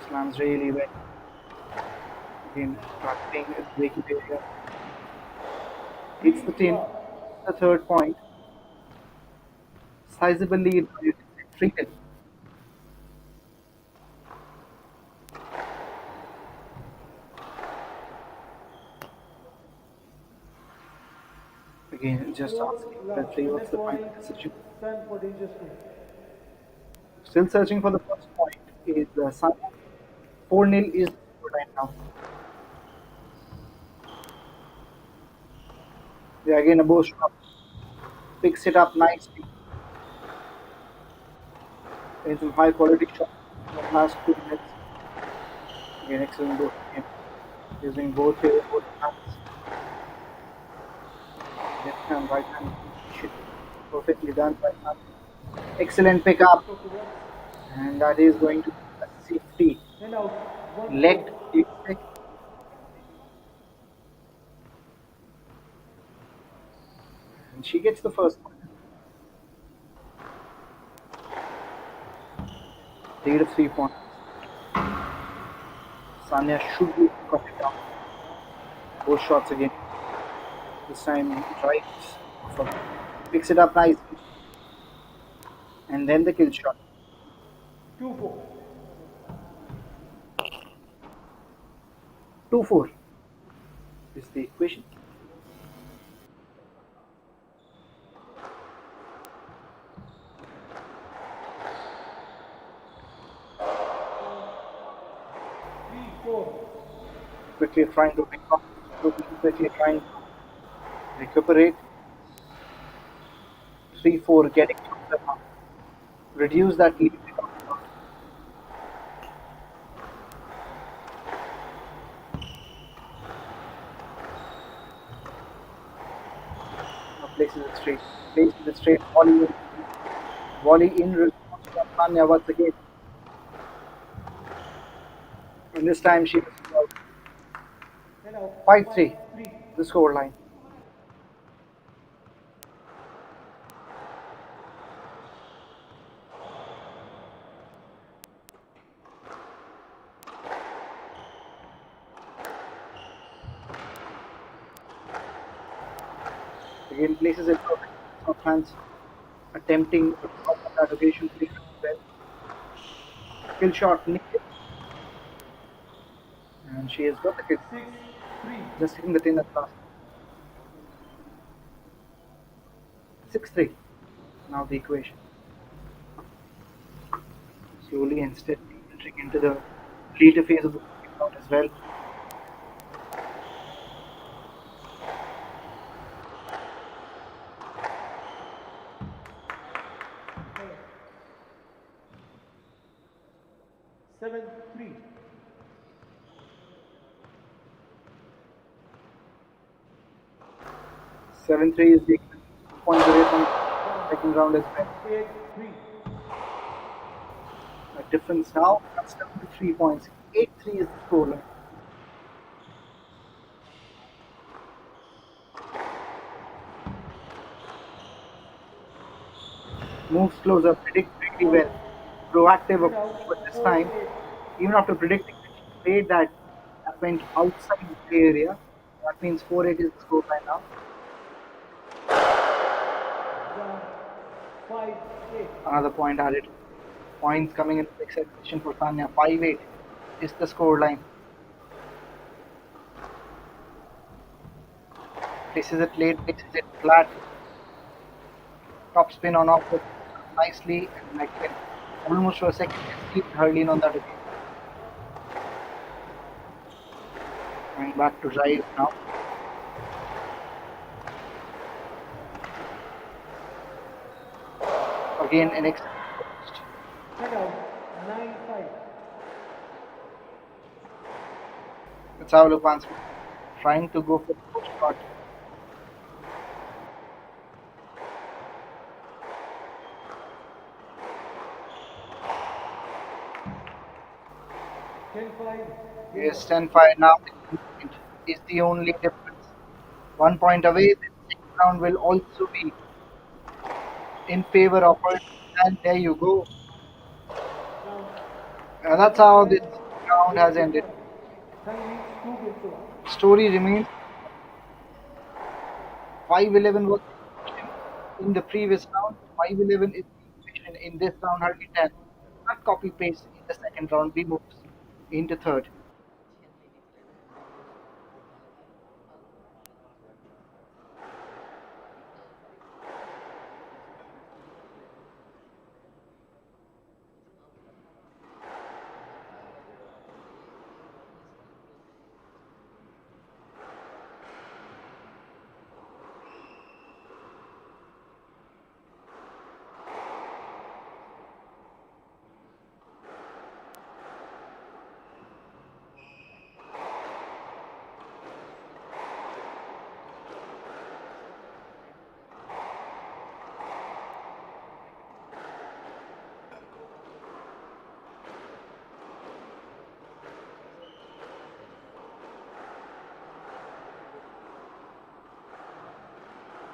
Slams really well. Again, targeting breaking area. Hits the tin. The third point. Sizable lead. 3-0. Again, just asking referee what's the final decision. Stand for danger zone. Still searching for the first point is Sun. 4-0 is the score right now. Yeah, again a bow shot. Picks it up nicely. And some high quality shots in the last 2 minutes. Again, excellent both again. Using both hands. Left hand, right hand. Perfectly done by Sun. Excellent pickup. And that is going to be a safety. And out. Let it take. And she gets the first point. Lead of 3 points. Sanya should be cut it down. Both shots again. This time right. Picks it up nicely. And then the kill shot. 2-4. 2-4 is the equation. Quickly trying to pick up, quickly trying to recuperate. 3-4 getting closer now. Reduce that lead. Now places it straight. Places it straight. Volley in response from Sanya once again. And this time she was 5-3, the score line. Again, places it perfect. Soft hands attempting to stop that occasion pretty well. Kill shot, naked. And she has got the kill. Just hitting the tin at last. 6-3. Now the equation. Slowly and steadily entering into the later phase of the count as well. 7-3 is the points away from second round as well. 8-3. The difference now comes down to 3 points. 8-3 is the scoreline. Moves closer, predict really well. Proactive approach, but this time, even after predicting that she played that went outside the play area, that means 4-8 is the scoreline now. 5-8. Another point added. Points coming in the acceleration for Tanya. 5-8 is the scoreline. Places it late, places it flat. Top spin on off the nicely and like almost for a second, sleep Hurleen on that again. Going back to drive now. Again, an excellent post. Head out. 9-5. That's how Lupan's trying to go for the post shot. Yes, 10-5 now. Is the only difference. 1 point away. The second round will also be in favor of her. And there you go. That's how this round has ended. Story remains 5-11 was in the previous round. 5-11 is the equation in this round. Hardly 10. Not copy paste in the second round. We move into third.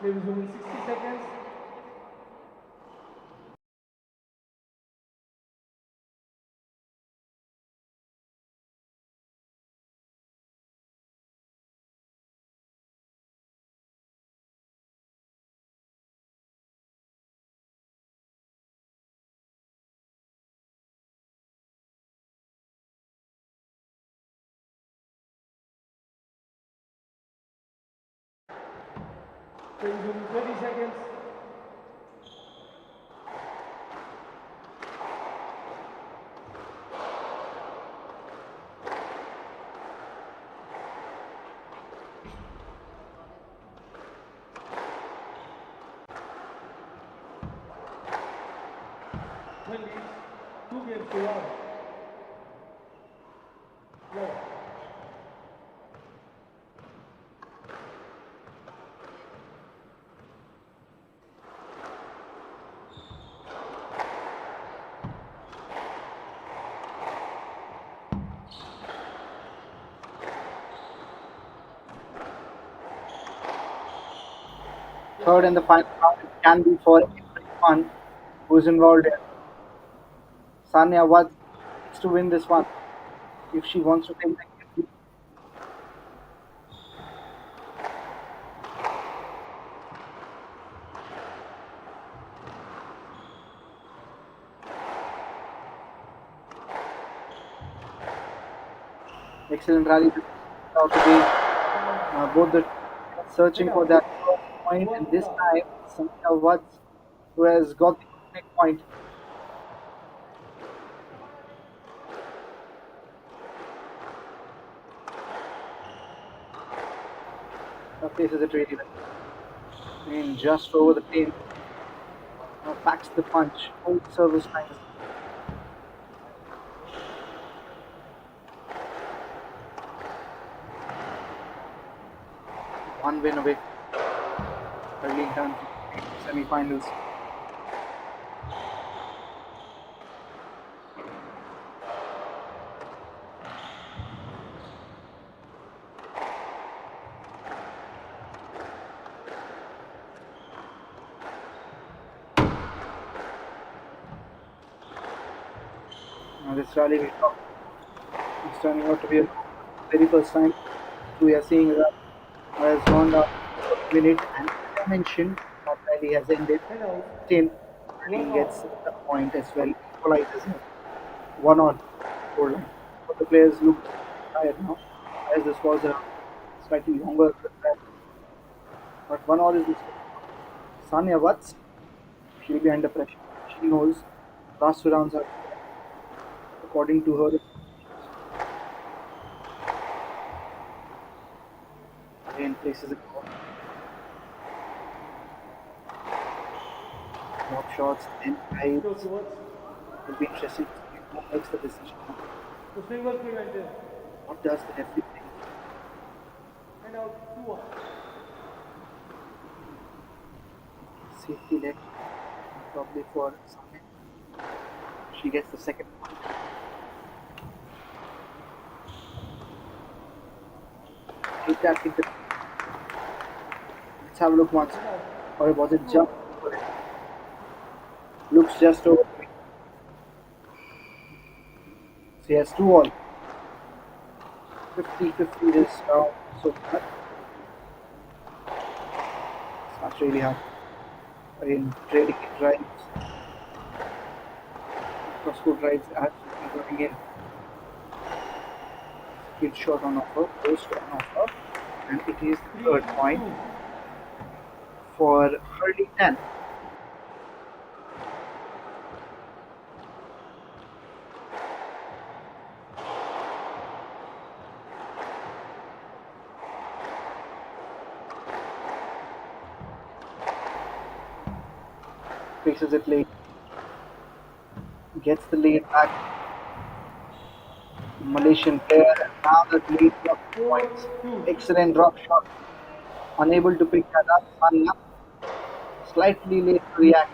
Play resume in 60 seconds. Play resume in 30 seconds. Two games to one. Go. Third and the final round can be for everyone who's involved here. Sanya Watts needs to win this one if she wants to take the game. Excellent rally out today. Both the searching for that first point, and this time Sanya Watts who has got the opening point. Places it really well. And just over the pin. Packs the punch. Old service lines. One win away. Early in turn to semi-finals. Now this rally we talked is turning out to be a very first time we are seeing that has gone down for a minute, and as I mentioned, that rally has ended. Still, he gets the point as well, equalizes it. 1-1 scoreline. But the players look tired now, as this was a slightly longer rally. But 1-1 is the score. Sanya Watts, she'll be under pressure. She knows last two rounds are according to her. Again, places it. Drop shots and hides. Will be interesting to see who makes the decision. The swing was prevented. What does the referee think? And out 2-1. Safety net, probably for Sanya. She gets the second point. Hit that into. Let's have a look once. Or was it jump? Looks just over. So he has 2-all. 50-50 this round so far. It's not really hard. Again, trading it drives. Crosscourt drives absolutely going in. Skill shot on offer, post on offer, and it is the third point for Hurley 10. Faces it late, gets the lead back. Malaysian player, and now the lead drop points. Excellent drop shot. Unable to pick that up. Sanya slightly late to react.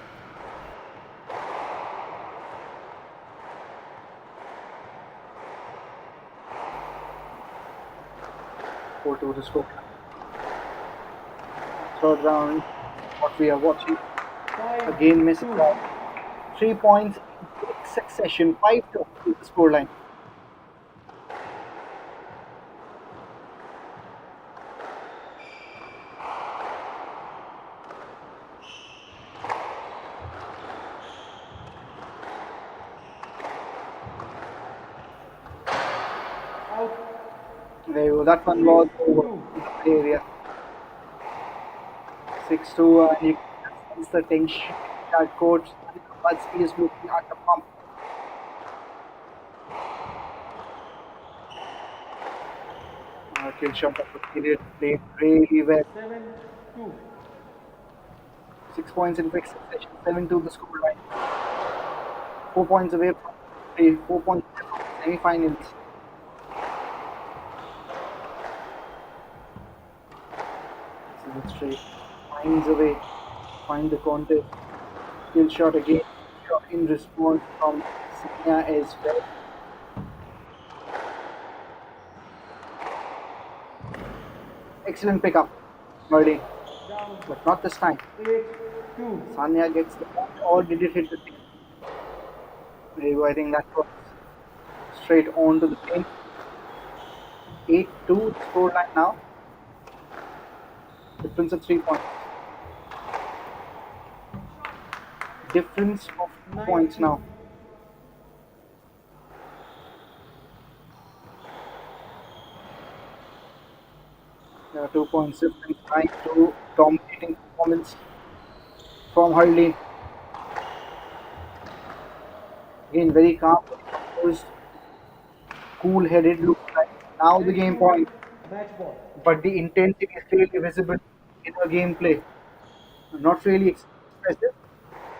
Four to the score. Third round, what we are watching. Again, missing ball. 3 points in quick succession. 5-2 is the scoreline. There you go. That one was over in the play area. 6-2, and you can sense the tension that coach Budsky is looking at the pump. Kill shot of the period played really well. 7-2. 6 points in quick succession. 7-2 the scoreline. 4 points away from 3. 4 points away from the semi-finals. So the straight finds a way, find the contest. Kill shot again. Shot in response from Sanya as well. Excellent pickup, Murdy, but not this time. 8-2. Sanya gets the point, or did it hit the thing? There you go, I think that was straight on to the pin. 8-2 scoreline now. Difference of 3 points. Difference of 2 points now. There are 2 points difference. 9-2 dominating performance from Hurley. Again, very calm, composed, cool-headed looks like now the game point. Match ball. But the intensity is clearly visible in her gameplay. Not really expressive,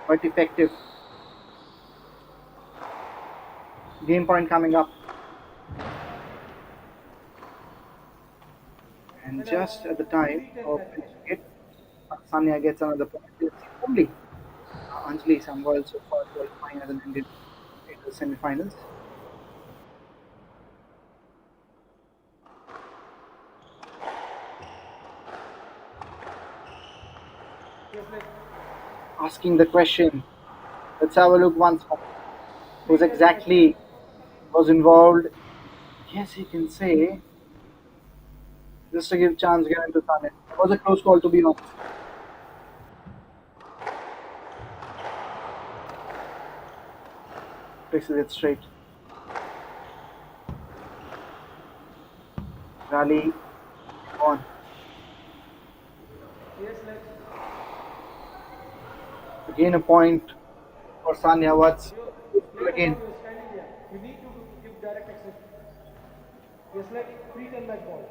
but effective. Game point coming up. And just at the time of finishing it, a Sanya gets another point. It's only Anjali Sambal so far qualifying as an Indian into the semi-finals. Asking the question. Let's have a look once more. Who's exactly was involved? Yes, you can say. Just to give chance given to Sanya. It was a close call to be honest. Fixes it straight. Rally on. Again a point for Sanya. What's again? You need to give direct exit. Yes, like 310 match ball.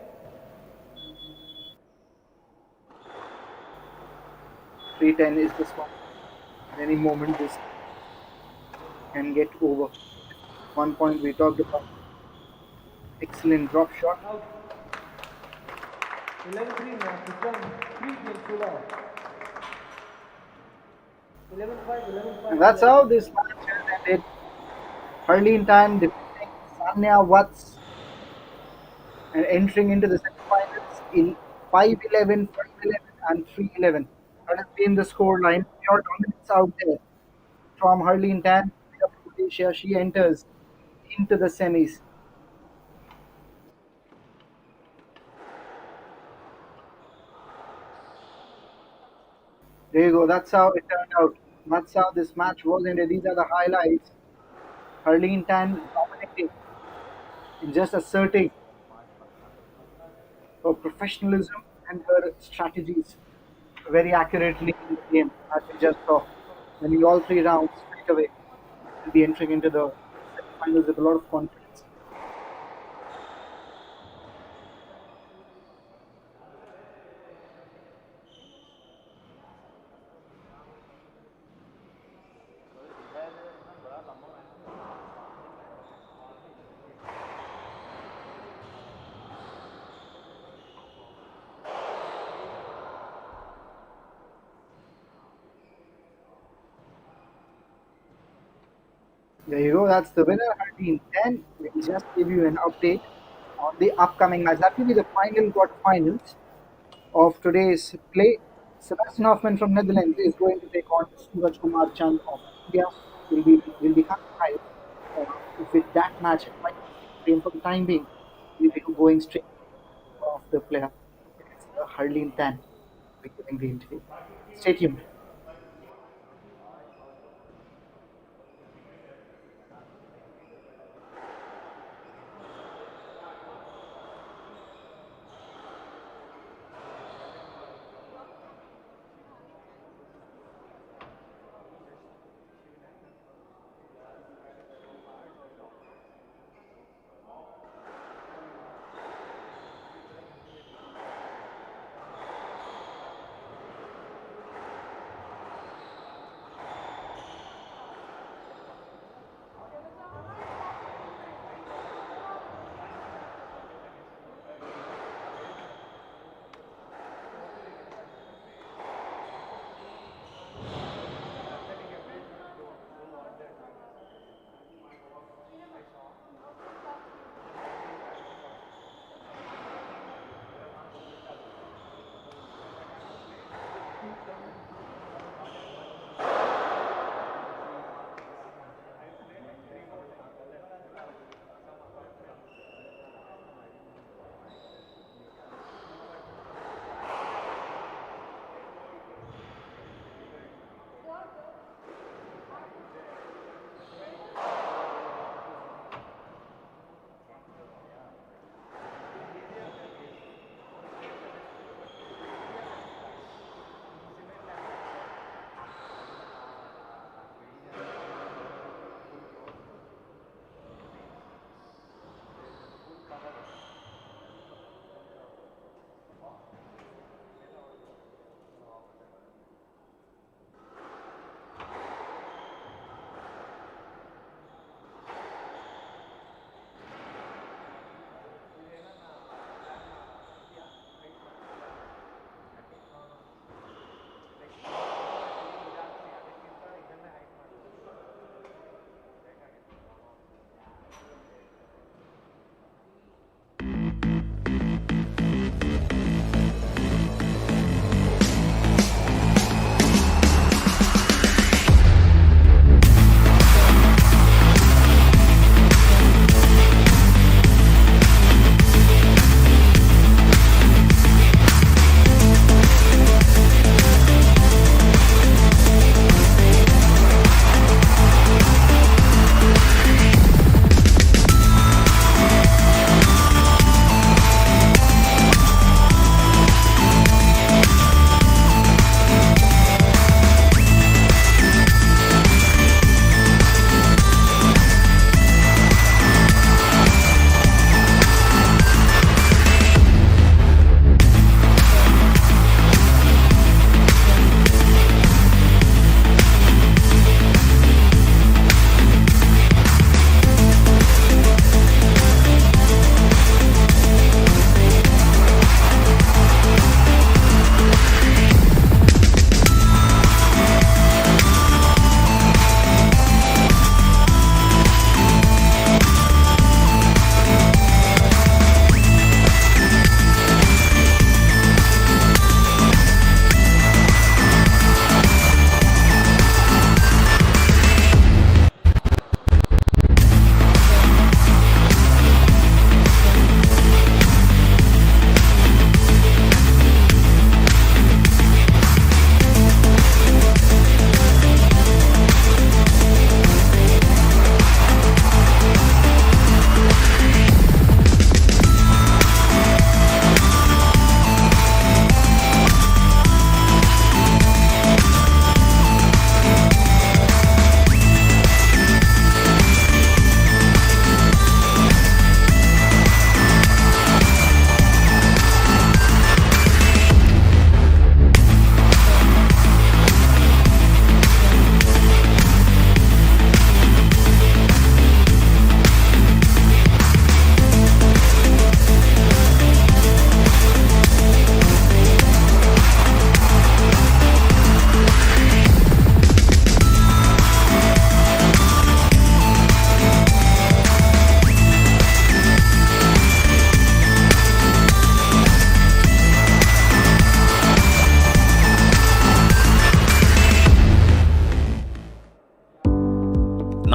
310 is the spot. At any moment this can get over. 1 point we talked about. Excellent drop shot. 11-3 now. Become 3 games to love. 11-5, 11-5. And that's how this match has ended. Early in time defeating Sanya Watts and entering into the semi-finals in 5-11, 5-11 and 3-11. That has been the score line. Pure dominance out there from Harleen Tan, from Malaysia. She enters into the semis. There you go. That's how it turned out. That's how this match was ended. These are the highlights. Harleen Tan dominating and just asserting her professionalism and her strategies very accurately in the game, as we just saw. Winning all 3 rounds straight away and be entering into the semi-finals with a lot of confidence. There you go. That's the winner, Harleen. And we'll just give you an update on the upcoming match. That will be the final quarterfinals of today's play. Sebastian Hoffman from Netherlands is going to take on Suraj Kumar Chand of India. Will be high with that match and for the time being. We'll be going straight off the player. It's Harleen Tan giving the interview. Stay tuned.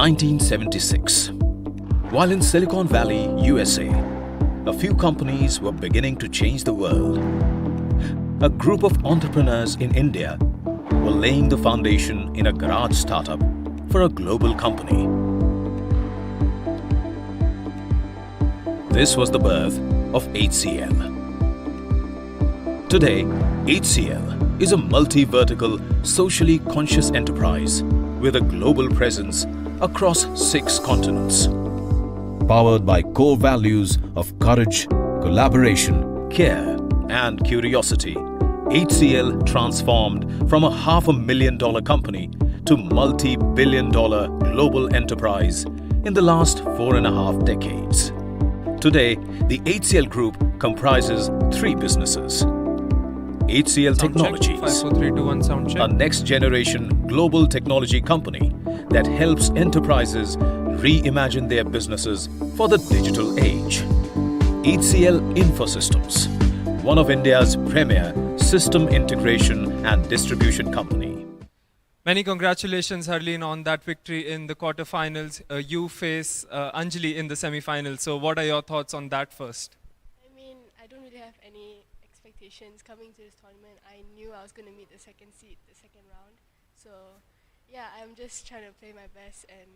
1976. While in Silicon Valley, USA, a few companies were beginning to change the world. A group of entrepreneurs in India were laying the foundation in a garage startup for a global company. This was the birth of HCL. Today, HCL is a multi-vertical, socially conscious enterprise with a global presence across 6 continents. Powered by core values of courage, collaboration, care, and curiosity, HCL transformed from a $500,000 company to multi-billion-dollar global enterprise in the last 4.5 decades. Today, the HCL Group comprises 3 businesses. HCL Technologies, 5, 4, 3, 2, 1, sound check. a next-generation global technology company that helps enterprises reimagine their businesses for the digital age. HCL Infosystems, one of India's premier system integration and distribution company. Many congratulations, Harleen, on that victory in the quarterfinals. You face Anjali in the semifinals. So what are your thoughts on that first? I mean, I don't really have any expectations coming to this tournament. I knew I was going to meet the second seed, the second round. So yeah, I'm just trying to play my best and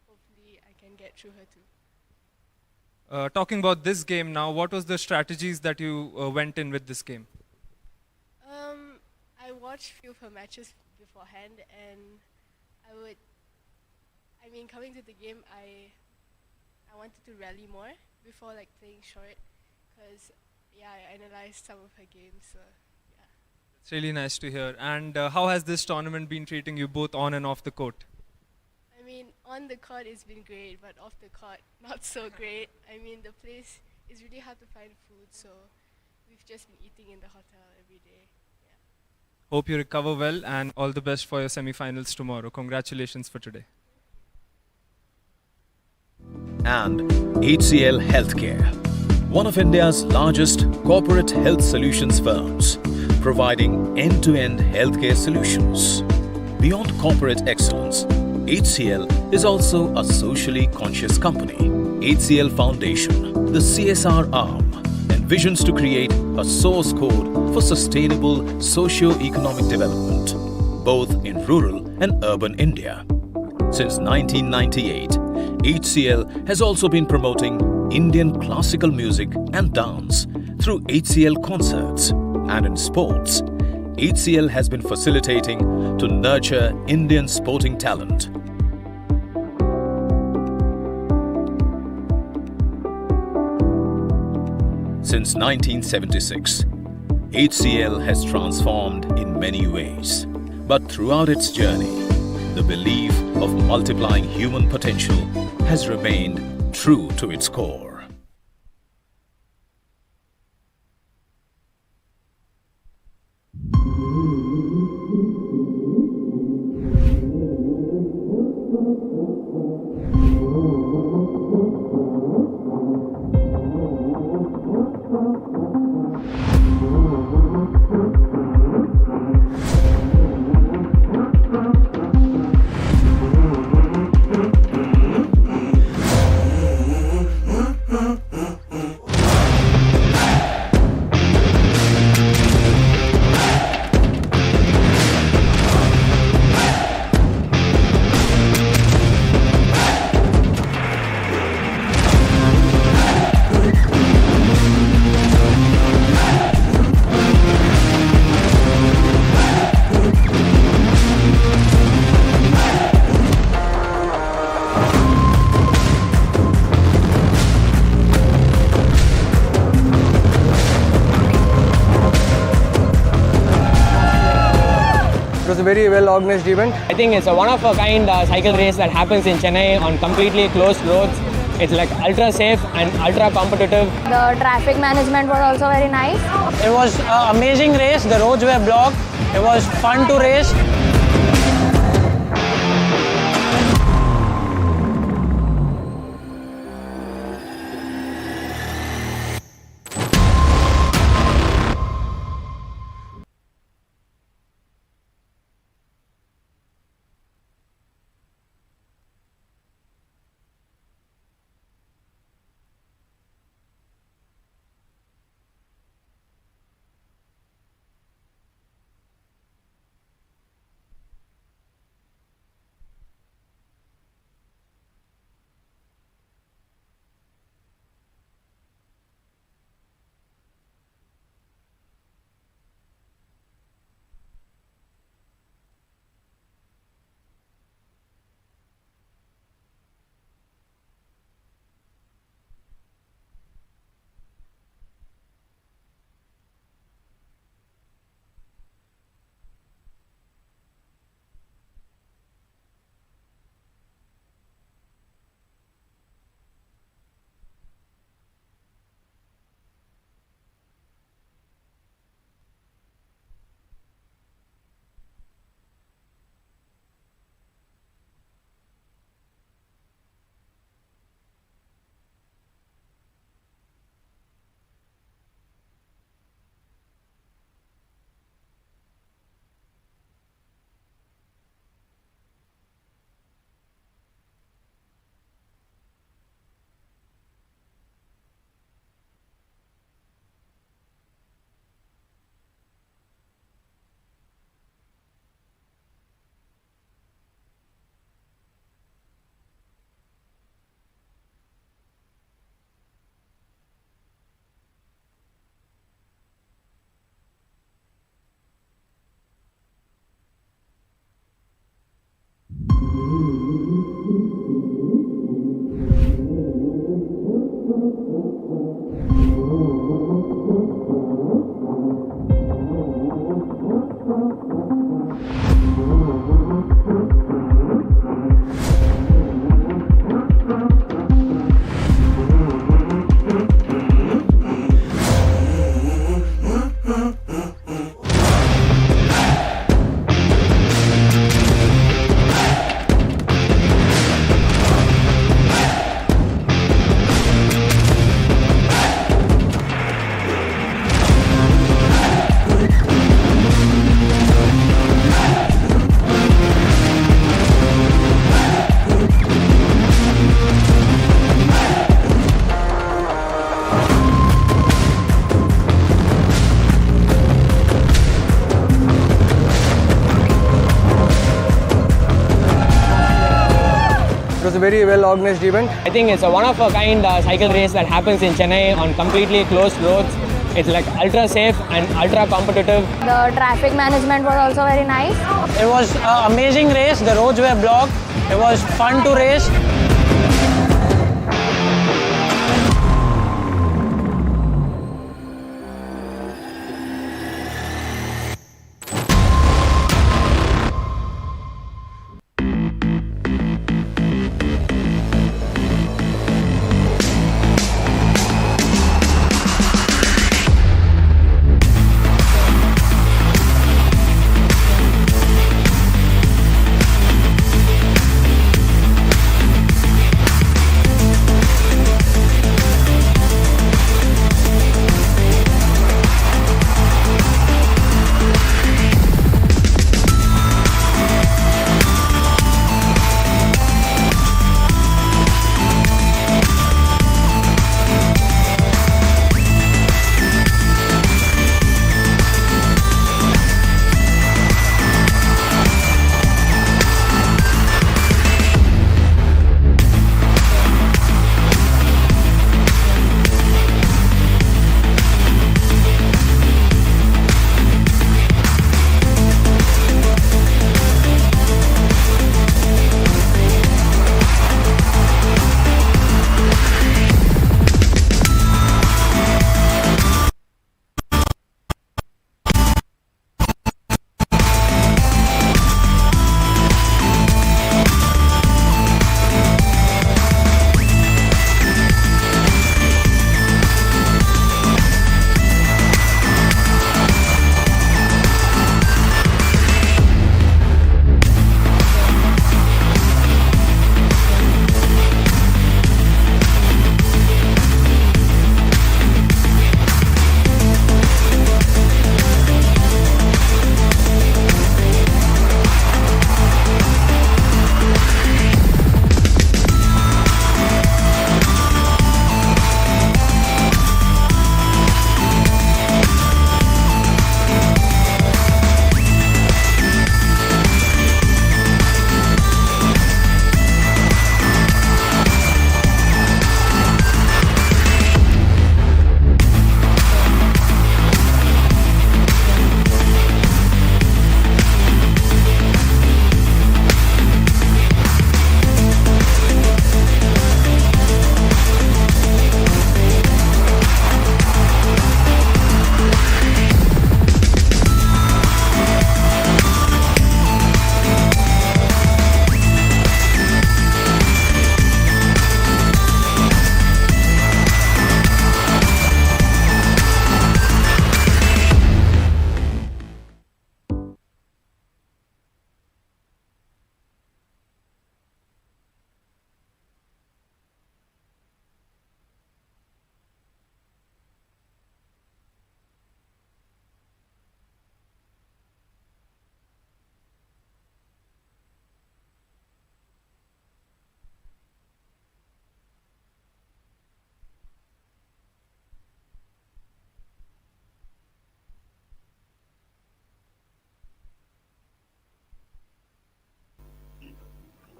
hopefully I can get through her too. Talking about this game now, what was the strategies that you went in with this game? I watched few of her matches beforehand, and coming to the game, I wanted to rally more before like playing short, because I analyzed some of her games. So yeah. It's really nice to hear. And how has this tournament been treating you both on and off the court? I mean, on the court it's been great, but off the court not so great. I mean, the place is really hard to find food, so we've just been eating in the hotel every day. Hope you recover well, and all the best for your semi-finals tomorrow. Congratulations for today. And HCL Healthcare, one of India's largest corporate health solutions firms, providing end-to-end healthcare solutions. Beyond corporate excellence, HCL is also a socially conscious company. HCL Foundation, the CSR arm, envisions to create a source code for sustainable socio-economic development, both in rural and urban India. Since 1998, HCL has also been promoting Indian classical music and dance through HCL concerts, and in sports, HCL has been facilitating to nurture Indian sporting talent. Since 1976, HCL has transformed in many ways. But throughout its journey, the belief of multiplying human potential has remained true to its core. It was a very well organized event. I think it's a one-of-a-kind cycle race that happens in Chennai on completely closed roads. It's like ultra safe and ultra competitive. The traffic management was also very nice. It was an amazing race. The roads were blocked. It was fun to race. very well organized event. I think it's a one-of-a-kind cycle race that happens in Chennai on completely closed roads. It's like ultra safe and ultra competitive. The traffic management was also very nice. It was an amazing race. The roads were blocked. It was fun to race.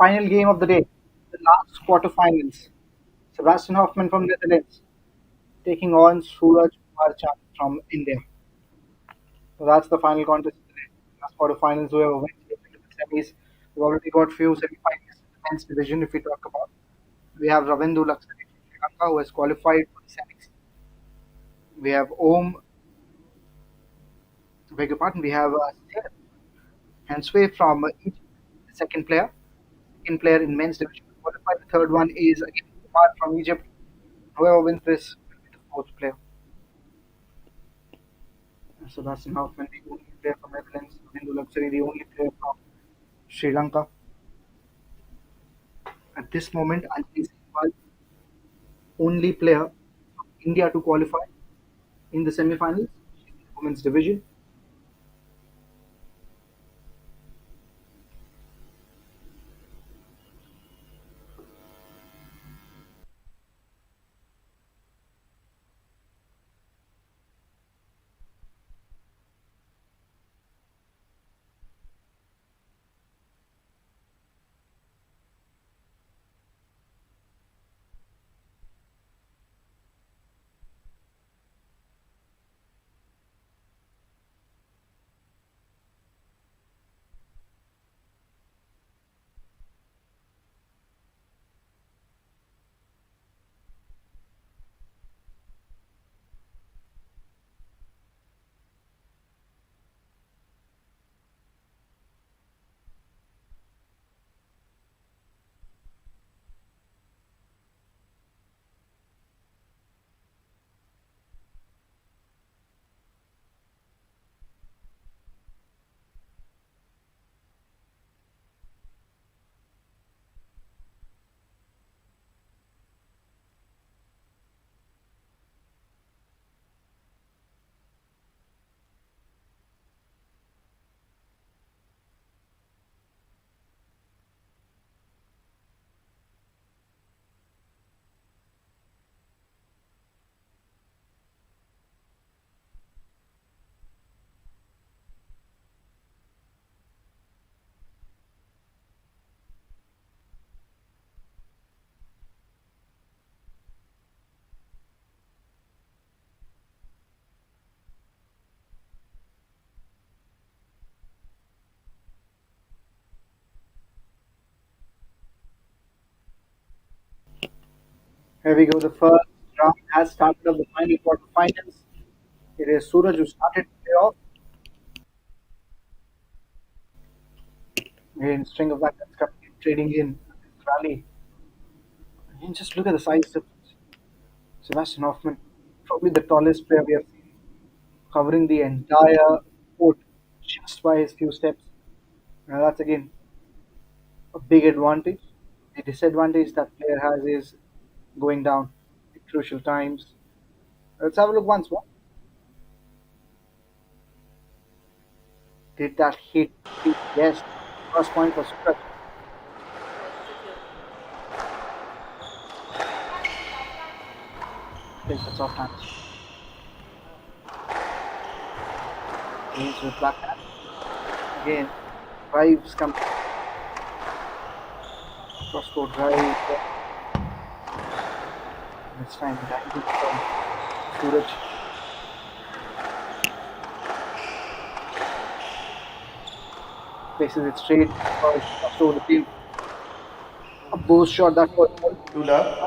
Final game of the day, the last quarterfinals. Sebastian Hoffman from Netherlands taking on Suraj Kumar Chand from India. So that's the final contest today. Last quarterfinals, whoever wins gets into the semis. We've already got few semi-finals in the men's division. If we talk about, we have Ravindu Laksari from Sri Lanka who has qualified for the semis. We have Om, beg your pardon. We have Hansway from Egypt, the second player in men's division to qualify. The third one is again Kumar from Egypt. Whoever wins this will be the fourth player. Sebastian Hoffman, the only player from Netherlands. Ravindu Laksari, the only player from Sri Lanka. At this moment, Anjali Sehwal, only player from India to qualify in the semi-finals, in the women's division. Here we go. The first round has started of the final quarterfinals. It is Suraj who started the playoff. Again, string of backers coming trading in this rally. And just look at the size difference. Sebastian Hoffman, probably the tallest player we have seen, covering the entire court just by his few steps. Now that's again a big advantage. The disadvantage that player has is going down at crucial times. Let's have a look once more. Did that hit? Yes. First point for Suraj. Takes the soft hands. Gains with back hand. Again, drives come. Cross court drive. This time diving from Suraj. Places it straight. Cross over the field. A boost shot that was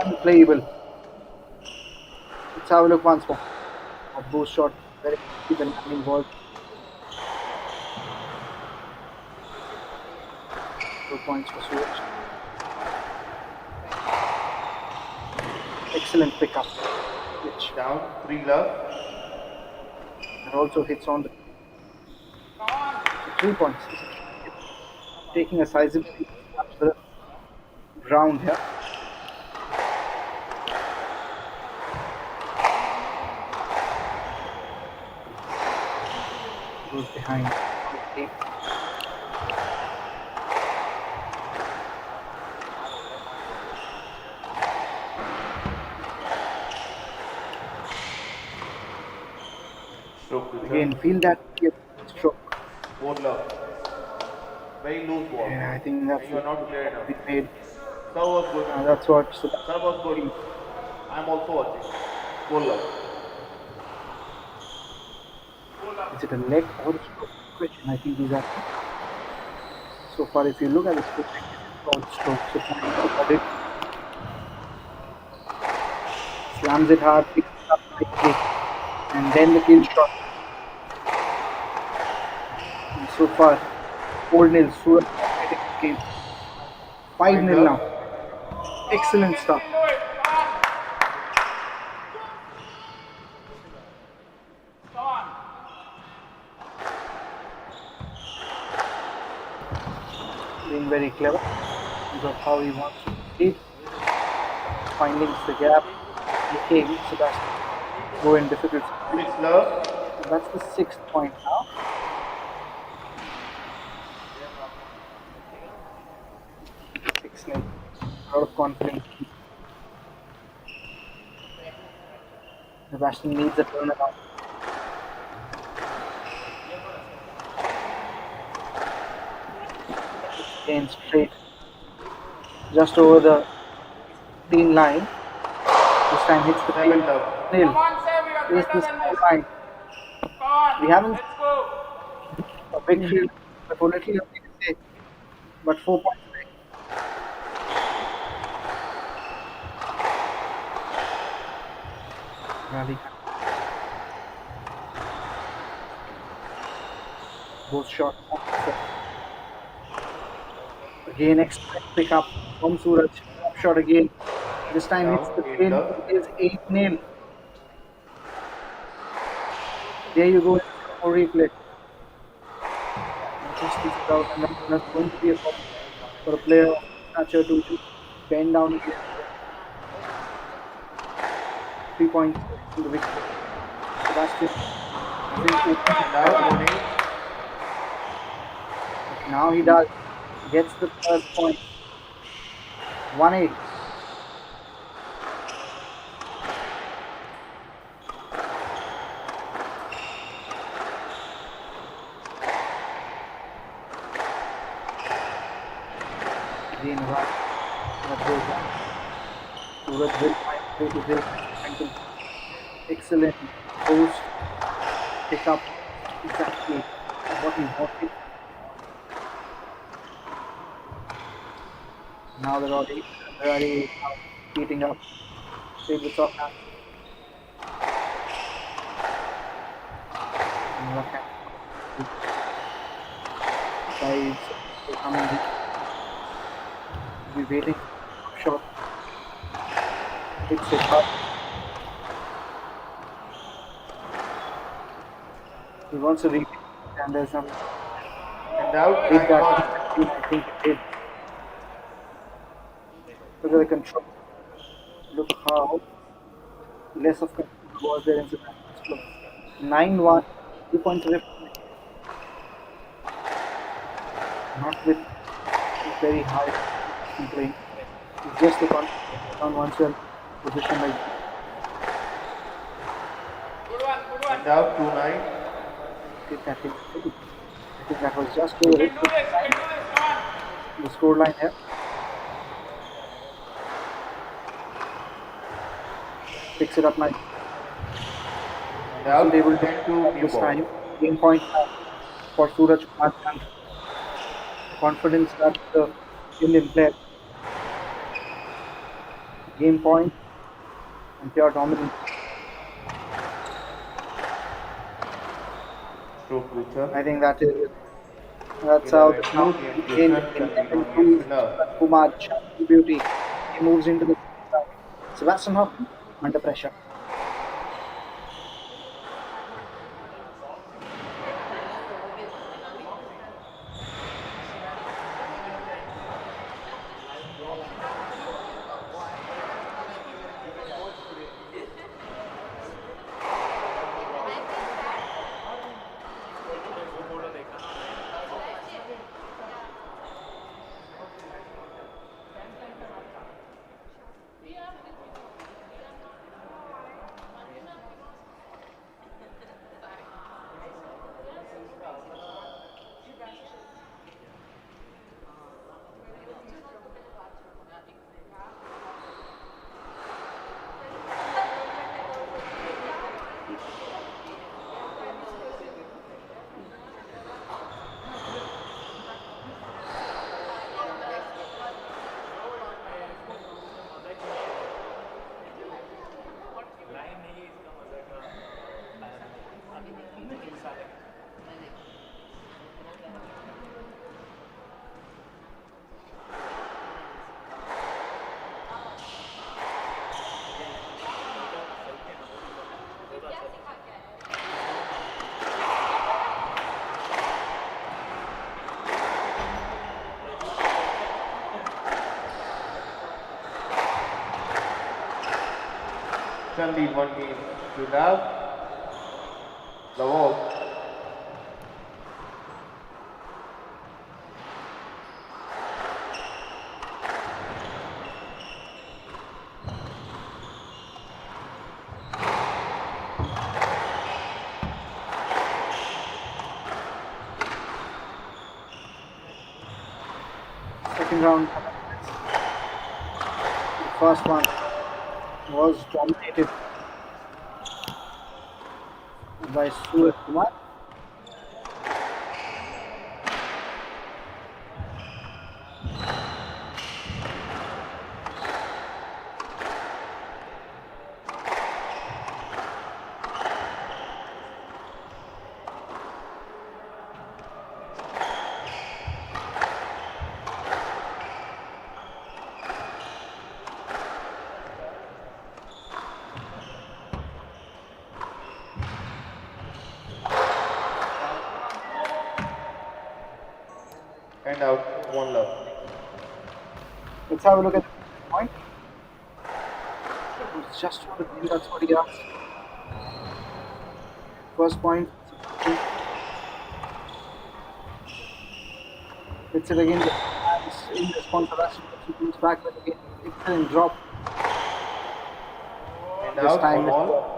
unplayable. Let's have a look once more. A boost shot. Very deep and landing ball. 2 points for Suraj. Excellent pickup. Which Down, 3 love. and also hits on the 3 points. Taking a sizable lead after the round here. Goes behind. Okay. Stroke to Again, feel that stroke. 4 love. Very loose ball. Yeah, I think that's And you are not clear enough. we made. Serve was good. That's what. So Serve was good. I'm also watching. 4 love. is it a leg or a stroke? Question. I think these are. So far, if you look at the stroke, it's called stroke. So but it slams it hard, picks it up quickly, and then the kill shot. And so far, 4-0. Suraj getting the game. 5-0 now. Excellent stuff. Being very clever because of how he wants to proceed. Finding the gap. Okay, Sebastian. Go in difficult. 6 love. So that's the 6th point now. Excellent. A lot of confidence. Sebastian needs a turnaround. Again straight. Just over the 10 line. This time hits the field. Nil. Is the score line. We haven't a victory, but only nothing to say. But 4 points. Rally. Both shot. Again, expect pick up from Suraj. Top shot again. This time hits the pin. It is 8-0. There you go. For replay. Just this it out, and that's going to be a problem for a player of stature to bend down again. 3 points in the victory. Sebastian. Now he does. Gets the first point. 1-8. Again, right. That goes on. Suraj will find to this. Excellent post. Pick up exactly what he wanted. Now they're already heating up. Played with soft hands. And what kind of guys will come in deep. We'll be waiting. Shot. Hits it hard. He wants to repeat, and there's some. And out, Did time that. on. I think it did. Look at the control. Look how less of control was there in the flow. 9-1, 2 points left. Not with very high playing. It's just the on oneself position like And out, 2-9. I think that was just over it. The score line here. Picks it up nice. Now, Able to 10-2 this new time. ball. Game point for Suraj Kumar. Confidence that the Indian player. Game point and pure dominance. Stroke future. I think that's how the count in 11-2 Kumar Shanti Beauty. He moves into the Sebastian Hoffman under pressure. Only 1 game to love. The ball. Second round. The first one was dominated by Suraj Kumar. And out, 1 love. Let's have a look at the point. It was just for the game, that's what he asked. First point. Hits it again. In response to that, he comes back, but again, excellent drop. And This out, time 1 ball.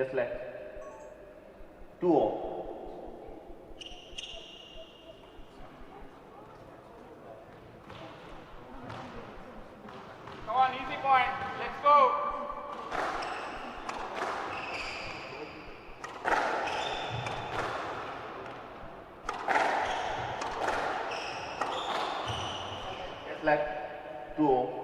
Just left. 2-0. Come on, easy point. Let's go. Just left. 2-0.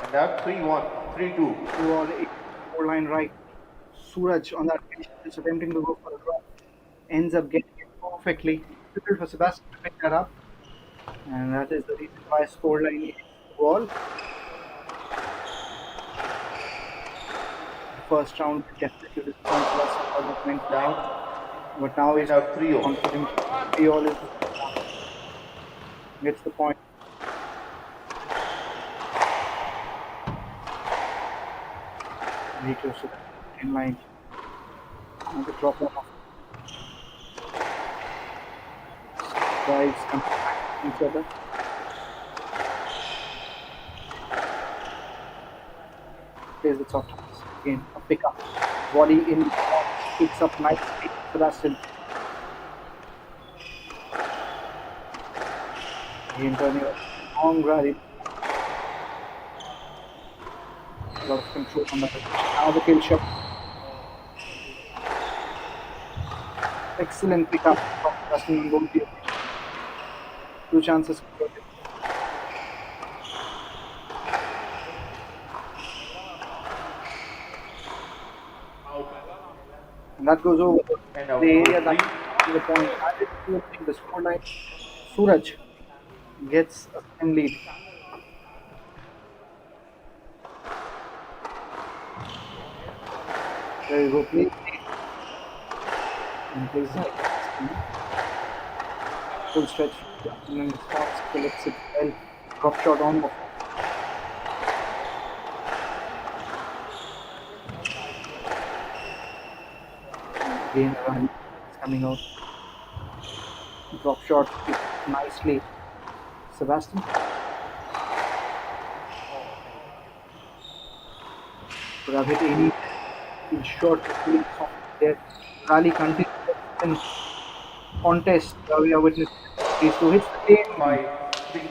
And up 3-1, 3-2. To our scoreline right. Suraj on that pitch is attempting to go for a drop. Ends up getting it perfectly. Difficult for Sebastian to pick that up. And that is the reason why scoreline is the ball. First round definitely disappointed Sebastian because it went down. But now he's out 3-0. confident. 3-all is gets the point. Very close to the 10 line. Another drop off. Drives come back to each other. Plays the soft hands. Again, a pickup. Volley in, picks up nicely. Sebastian. Again, turning a long rally. A lot of control on that. Now the kill shot. Excellent pickup from Sebastian on both the occasions. 2 chances converted. And that goes over And the out area 4-3. that to the point. Added to the scoreline. Suraj gets a 10 lead. There you go, play. And plays like full stretch. And then response collects it well. Drop shot on. Again, run is coming out. Drop shot nicely. Sebastian. Could have hit any short there. Rally continues in contest. We are witnessing these two hits.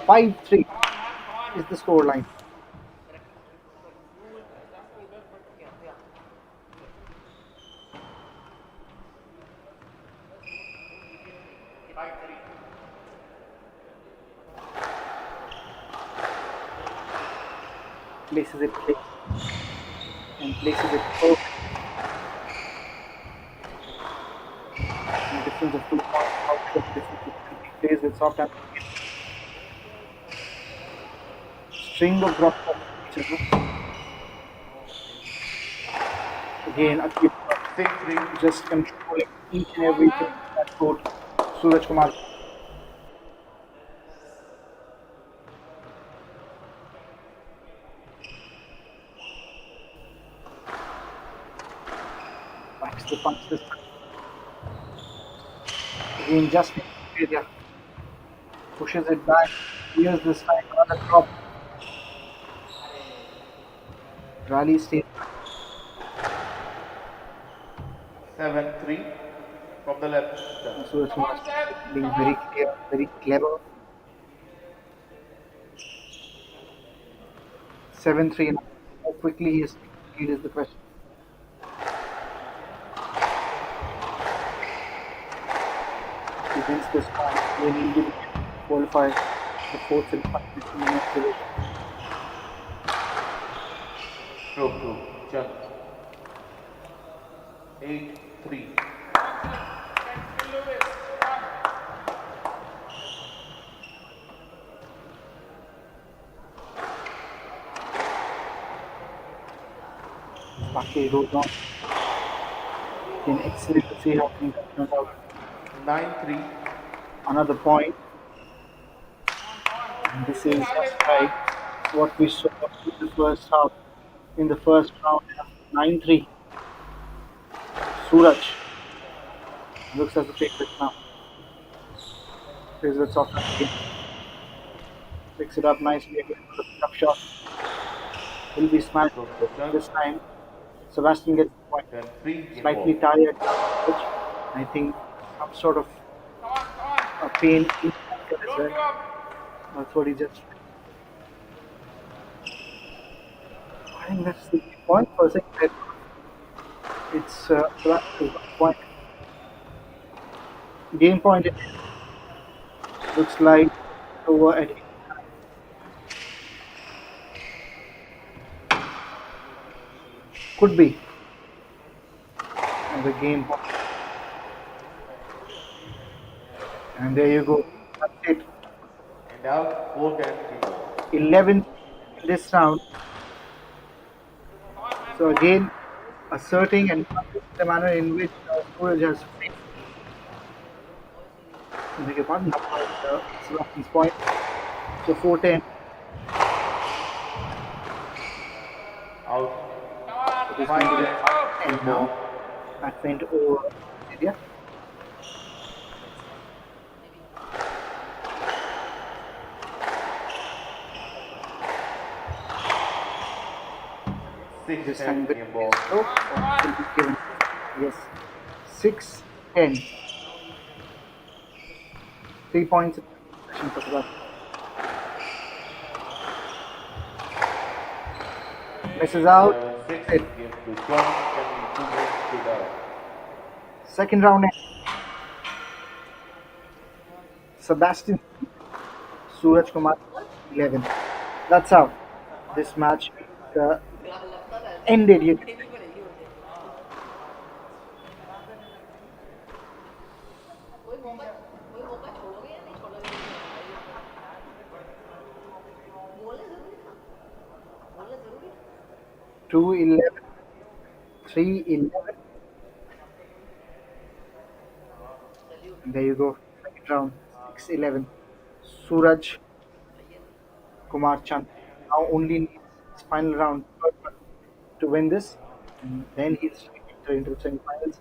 5-3 is the score line. Places it quick and places it perfect. And difference of 2 points. How big of difference it can be. Plays with soft hand. String of drop off each other. Again, a keep 6-3, just controlling each and every thing that court. Suraj Kumar. Backs the punch this time. Again, just in the area. Pushes it back. Here's this time another drop. Rally stays. 7-3 from the left. Suraj Kumar being very clear, very clever. 7-3. How quickly he is lead is the question. He wins this match. They need to qualify the 4th and 5th in the next division. True. Jump. 8-3. Lucky goes on. Again, excellent to see how things have turned out. 9-3. Another point. And this is just like what we saw in the first half. In the first round, 9-3. Suraj looks as the favorite now. Here's the soft again. Picks it up nicely again for the pickup shot. Will be smashed this time. Sebastian gets the point. Slightly tired, which I think some sort of pain in as well. That's what he just. I think that's the point for a second. It's Sebastian's point. Game point. Looks like over at could be the game point. And there you go. That's it. And now 4-10 11 in this round. So again, asserting and the manner in which Suraj has faced. I beg your pardon. Sebastian's point. So 4-10. Out. It is going to be 5-10 now. That went over India. This time will be slow, or will be given. Yes, 6-10. 3 points in possession for Sebastian. Misses out. It. Second round. Sebastian Suraj Kumar 11. That's how this match ended. 2-11, 3-11. There you go. Second round, 6-11. Suraj Kumar Chand now only needs his final round to win this, and then he's enter into the semifinals.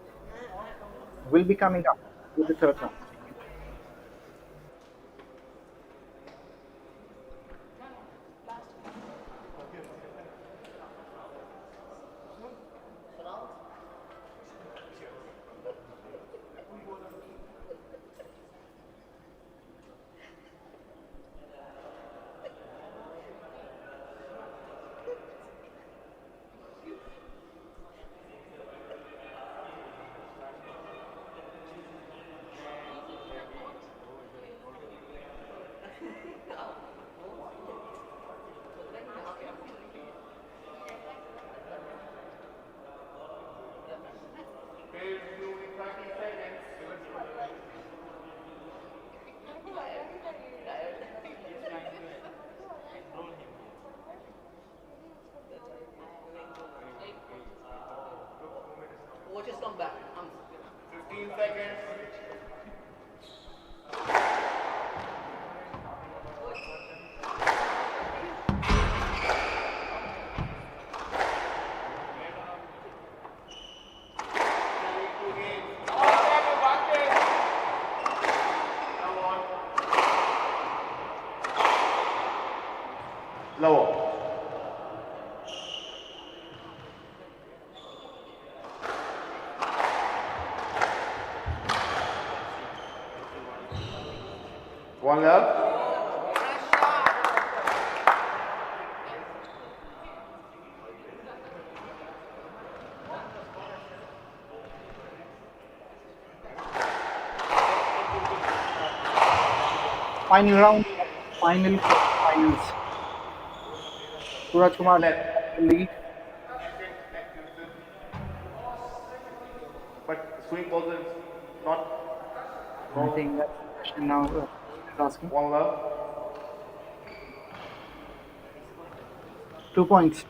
Will be coming up with the third round. Just come back. 15 seconds. Lower. One left. Final round, finals. Suraj Kumar lead. But swing position not. I think that's the question now asking. One left. 2 points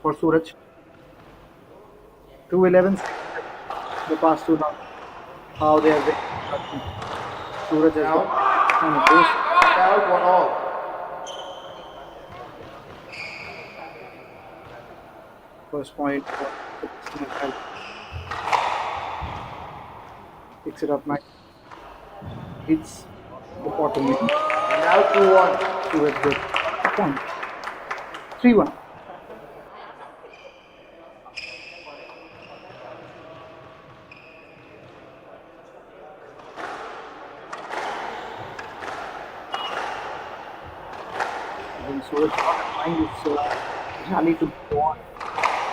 for Suraj. 2-11 the past two rounds. How they are winning. Suraj has got on a boost. Out 1-all. First point for picks it up nice. Hits the bottom end. And now 2-1. Surat gets a point. 3-1. And Surat can't find its rally to go on.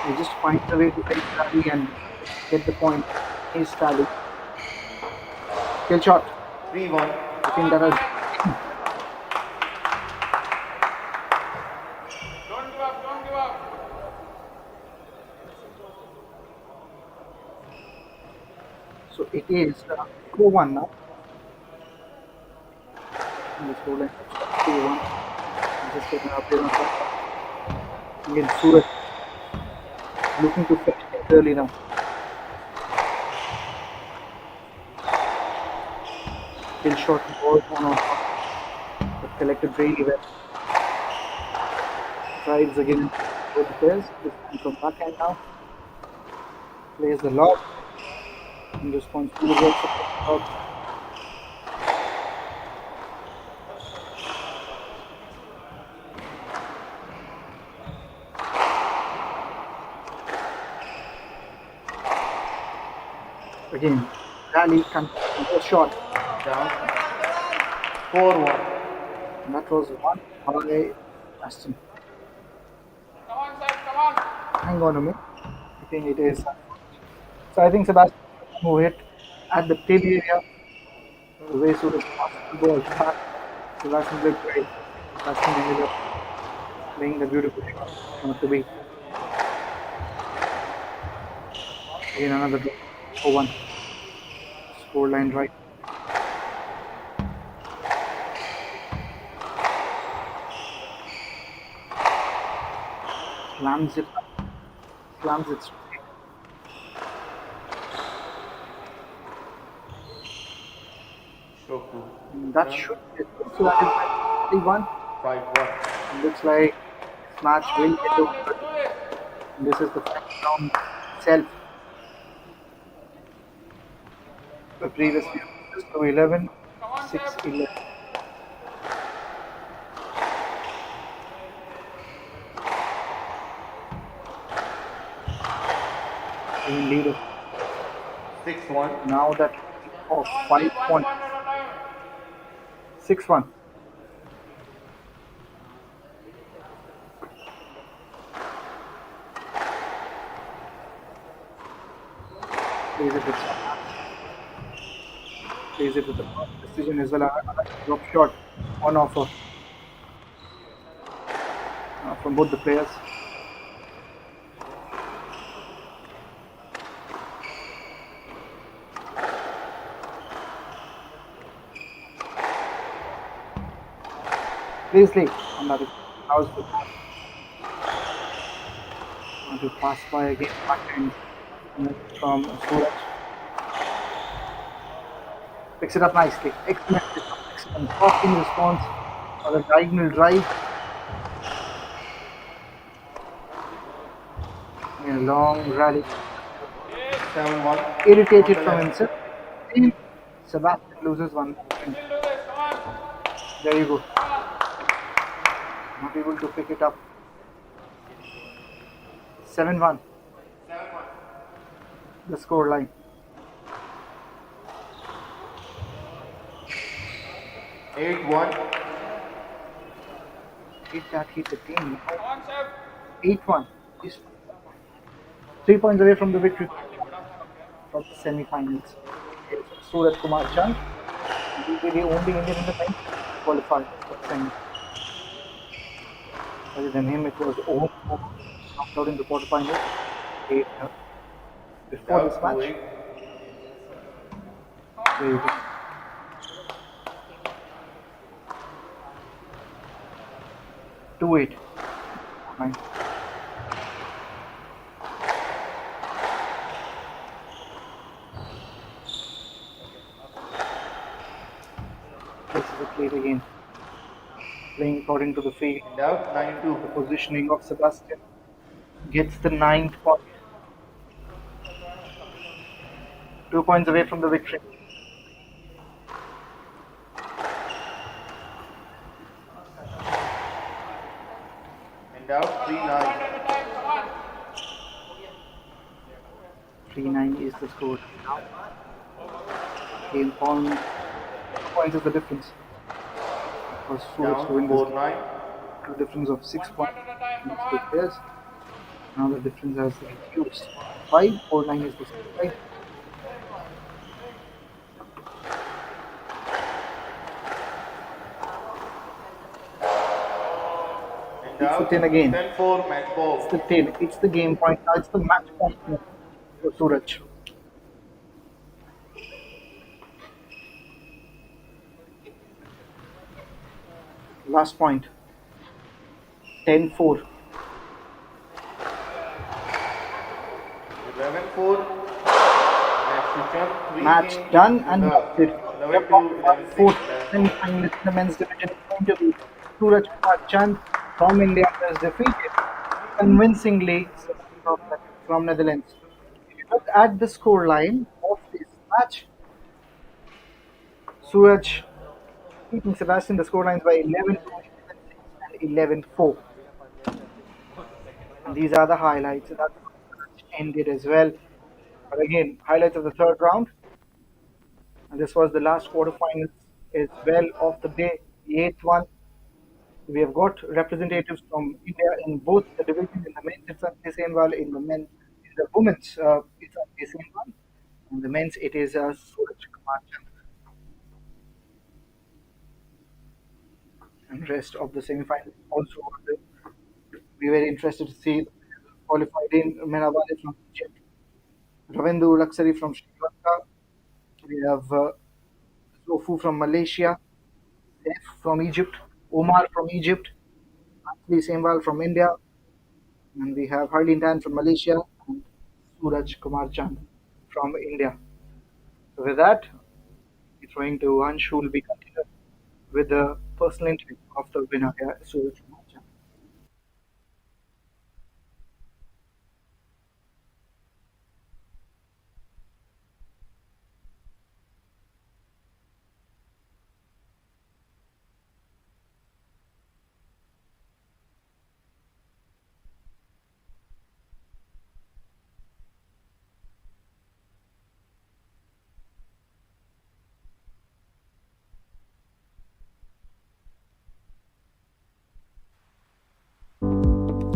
He just finds a way to take rally and get the point. His rally. Kill shot. 3-1. I think that has Don't give up, don't give up. so it is 4-1 now. And the scoreline 4-1. Just taking an update on that. Again, Surat looking to fetch it early now. Kill shot was one on top, but collected really well. Drives again with the players. This time from backhand now. Plays the lob. In response to the work of the again, rally comes a shot. Down. 4-1. And that was one by Aston. Come on, sir, come on. Hang on a minute. I think it is. So I think Sebastian who hit at the tail area. The way Surat passed the ball back. Sebastian played great. Sebastian ended up playing the beautiful shot. Not to be. Again, another draw. 4-1. Scoreline right. Slams it. Slams it straight. Stroke 2. That should be it. So that is 31. 5-1. Looks like this match will get over. This is the final round itself. The previous game was to 11, 6-11. In lead of 6-1. now that of 5 points. 6-1. Plays it with plays it with the decision as well. A drop shot on offer from both the players. Presley on that house to pass by again backhand from Suraj. Picks it up nicely. Excellent blocking response for a diagonal drive. And a long rally. 7-1. Irritated from himself. Sebastian loses one. There you go. Not able to pick it up. 7-1. The score line. Eight one. Hit that, hit the team. Come on, sir. 8-1. He's 3 points away from the victory from the semi-finals. It's Surat Kumar Chand. He will be the only Indian in the match qualified for the semi. Other than him, it was Om knocked out in the quarterfinals. Before this match. There you go. Two eight. Fine. This is a play again. Playing according to the field. Out 9-2. The positioning of Sebastian gets the 9th point. 2 points away from the victory. And out 3-9. 3-9 is the score now. Game point is the difference. Was Suraj to win this game. A difference of 6 points between these two players. Now the difference has reduced. 5-4-9 is the score, right? It's the 10 again. 10-4, match ball. It's the 10. It's the game point. Now it's the match point for Suraj. Last point. 10-4. 11-4. Match done and dusted. The fourth semi-finalist in the men's division is going to be Suraj Kumar Chand from India, who has defeated convincingly from Netherlands. If you look at the score line of this match, Suraj beating Sebastian, the score lines by 11-2, 11-6 and 11-4. And these are the highlights. That's how the match ended as well. But again, highlights of the third round. And this was the last quarterfinals as well of the day, the eighth one. We have got representatives from India in both the divisions. In the men's, it's Sanjay Senwal. In the women's, it's Sanjay Senwal. In the men's, it is Suraj Kumar Chand. And rest of the semi-finals also be very interested to see qualified in Menawale from Egypt, Ravindu Laksari from Sri Lanka. We have Zofu from Malaysia, Sef from Egypt, Omar from Egypt, Asli Senwal from India, and we have Harleen Tan from Malaysia and Suraj Kumar Chand from India. So with that, we're throwing to Ansh, who will be continuing with the personal interview of the winner here, Suraj Kumar Chand.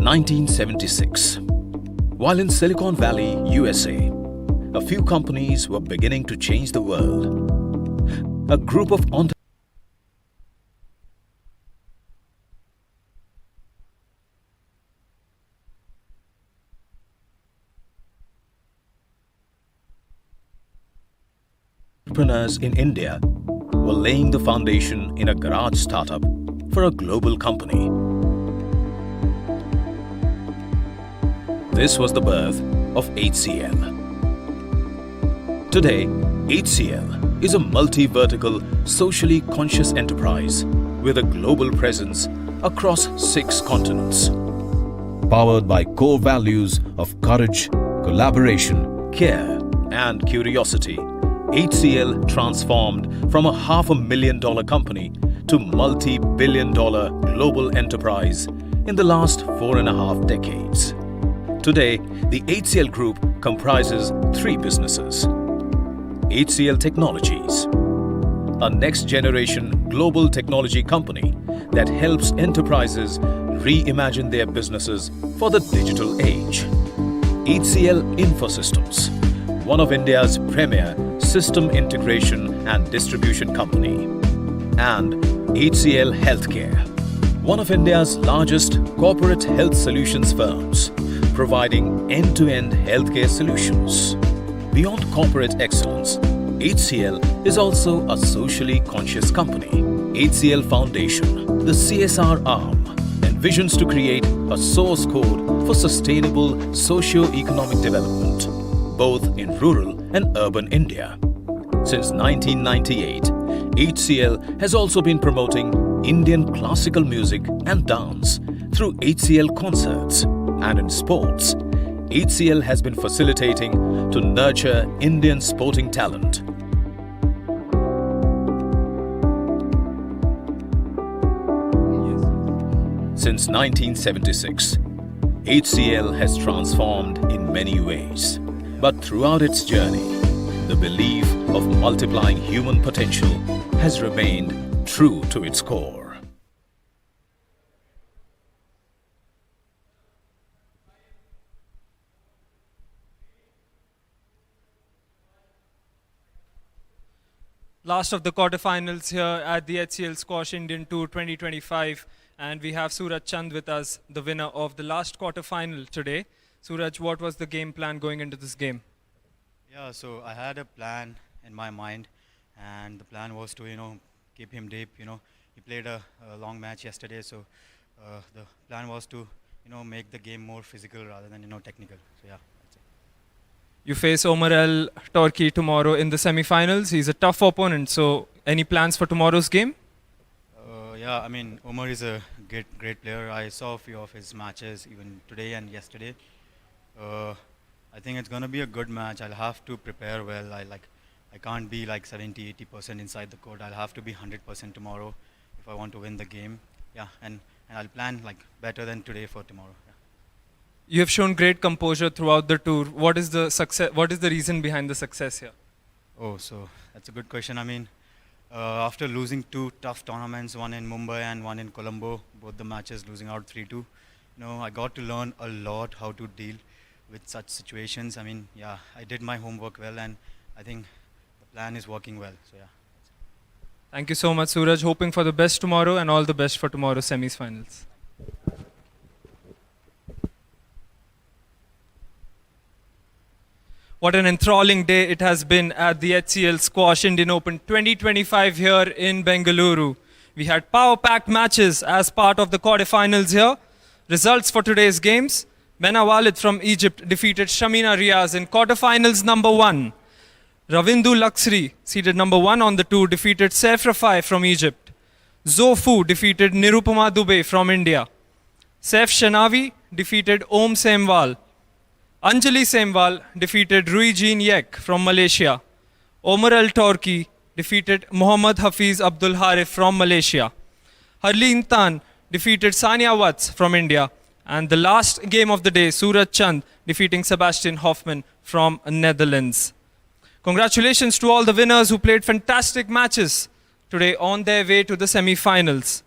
(1976). While in Silicon Valley, USA, a few companies were beginning to change the world. A group of entrepreneurs in India were laying the foundation in a garage startup for a global company. This was the birth of HCL. Today, HCL is a multi-vertical, socially conscious enterprise with a global presence across 6 continents. Powered by core values of courage, collaboration, care, and curiosity, HCL transformed from a $500,000 company to multi-billion-dollar global enterprise in the last 4.5 decades. Today, the HCL Group comprises 3 businesses. HCL Technologies, a next-generation global technology company that helps enterprises reimagine their businesses for the digital age. HCL Infosystems, one of India's premier system integration and distribution company. And HCL Healthcare, one of India's largest corporate health solutions firms, providing end-to-end healthcare solutions. Beyond corporate excellence, HCL is also a socially conscious company. HCL Foundation, the CSR arm, envisions to create a source code for sustainable socio-economic development, both in rural and urban India. Since 1998, HCL has also been promoting Indian classical music and dance through HCL concerts. And in sports, HCL has been facilitating to nurture Indian sporting talent. Since 1976, HCL has transformed in many ways. But throughout its journey, the belief of multiplying human potential has remained true to its core. Last of the quarterfinals here at the HCL Squash Indian Tour 2025, and we have Suraj Chand with us, the winner of the last quarterfinal today. Suraj, what was the game plan going into this game? Yeah, so I had a plan in my mind, and the plan was to, keep him deep. He played a long match yesterday, so the plan was to, make the game more physical rather than, technical. So yeah. You face Omar El Torki tomorrow in the semi-finals. He's a tough opponent. So, any plans for tomorrow's game? Yeah, I mean, Omar is a great player. I saw a few of his matches even today and yesterday. I think it's going to be a good match. I'll have to prepare well. I can't be like 70-80% inside the court. I'll have to be 100% tomorrow if I want to win the game. Yeah, and I'll plan like better than today for tomorrow. Yeah. You have shown great composure throughout the tour. What is the success? What is the reason behind the success here? Oh, so that's a good question. I mean, after losing two tough tournaments, one in Mumbai and one in Colombo, both the matches losing out 3-2, I got to learn a lot how to deal with such situations. I mean, yeah, I did my homework well, and I think the plan is working well. So yeah. Thank you so much, Suraj. Hoping for the best tomorrow, and all the best for tomorrow's semi-finals. What an enthralling day it has been at the HCL Squash Indian Open 2025 here in Bangalore. We had power-packed matches as part of the quarterfinals here. Results for today's games. Mena Walid from Egypt defeated Shamina Riaz in quarterfinals number 1. Ravindu Laksri, seeded number 1 on the tour, defeated Saif Rafai from Egypt. Zofu defeated Nirupama Dubey from India. Saif Shanavi defeated Om Semwal. Anjali Semwal defeated Rui Jean Yek from Malaysia. Omar El Torki defeated Mohammad Hafiz Abdul Harif from Malaysia. Harleen Tan defeated Sania Watts from India. And the last game of the day, Suraj Chand defeating Sebastian Hoffman from Netherlands. Congratulations to all the winners who played fantastic matches today on their way to the semi-finals.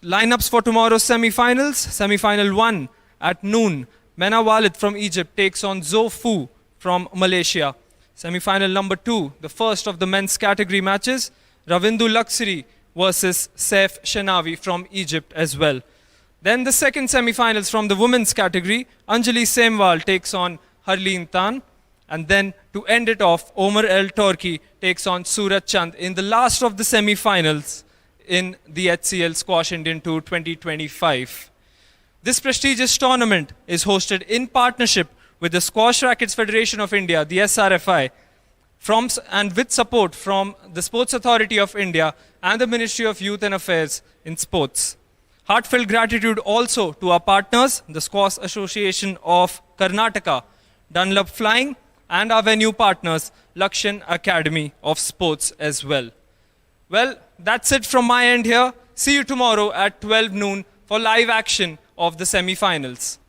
Lineups for tomorrow's semi-finals. Semi-final 1 at noon. Mena Walid from Egypt takes on Zofu from Malaysia. Semi-final number 2, the first of the men's category matches. Ravindu Laksri versus Saif Shanavi from Egypt as well. Then the second semi-finals from the women's category. Anjali Semwal takes on Harleen Tan. And then to end it off, Omar El Torki takes on Suraj Chand in the last of the semi-finals in the HCL Squash Indian Tour 2025. This prestigious tournament is hosted in partnership with the Squash Rackets Federation of India, the SRFI, and with support from the Sports Authority of India and the Ministry of Youth and Affairs in Sports. Heartfelt gratitude also to our partners, the Squash Association of Karnataka, Dunlop Flying, and our venue partners, Lakshan Academy of Sports as well. Well, that's it from my end here. See you tomorrow at 12 noon for live action of the semi-finals.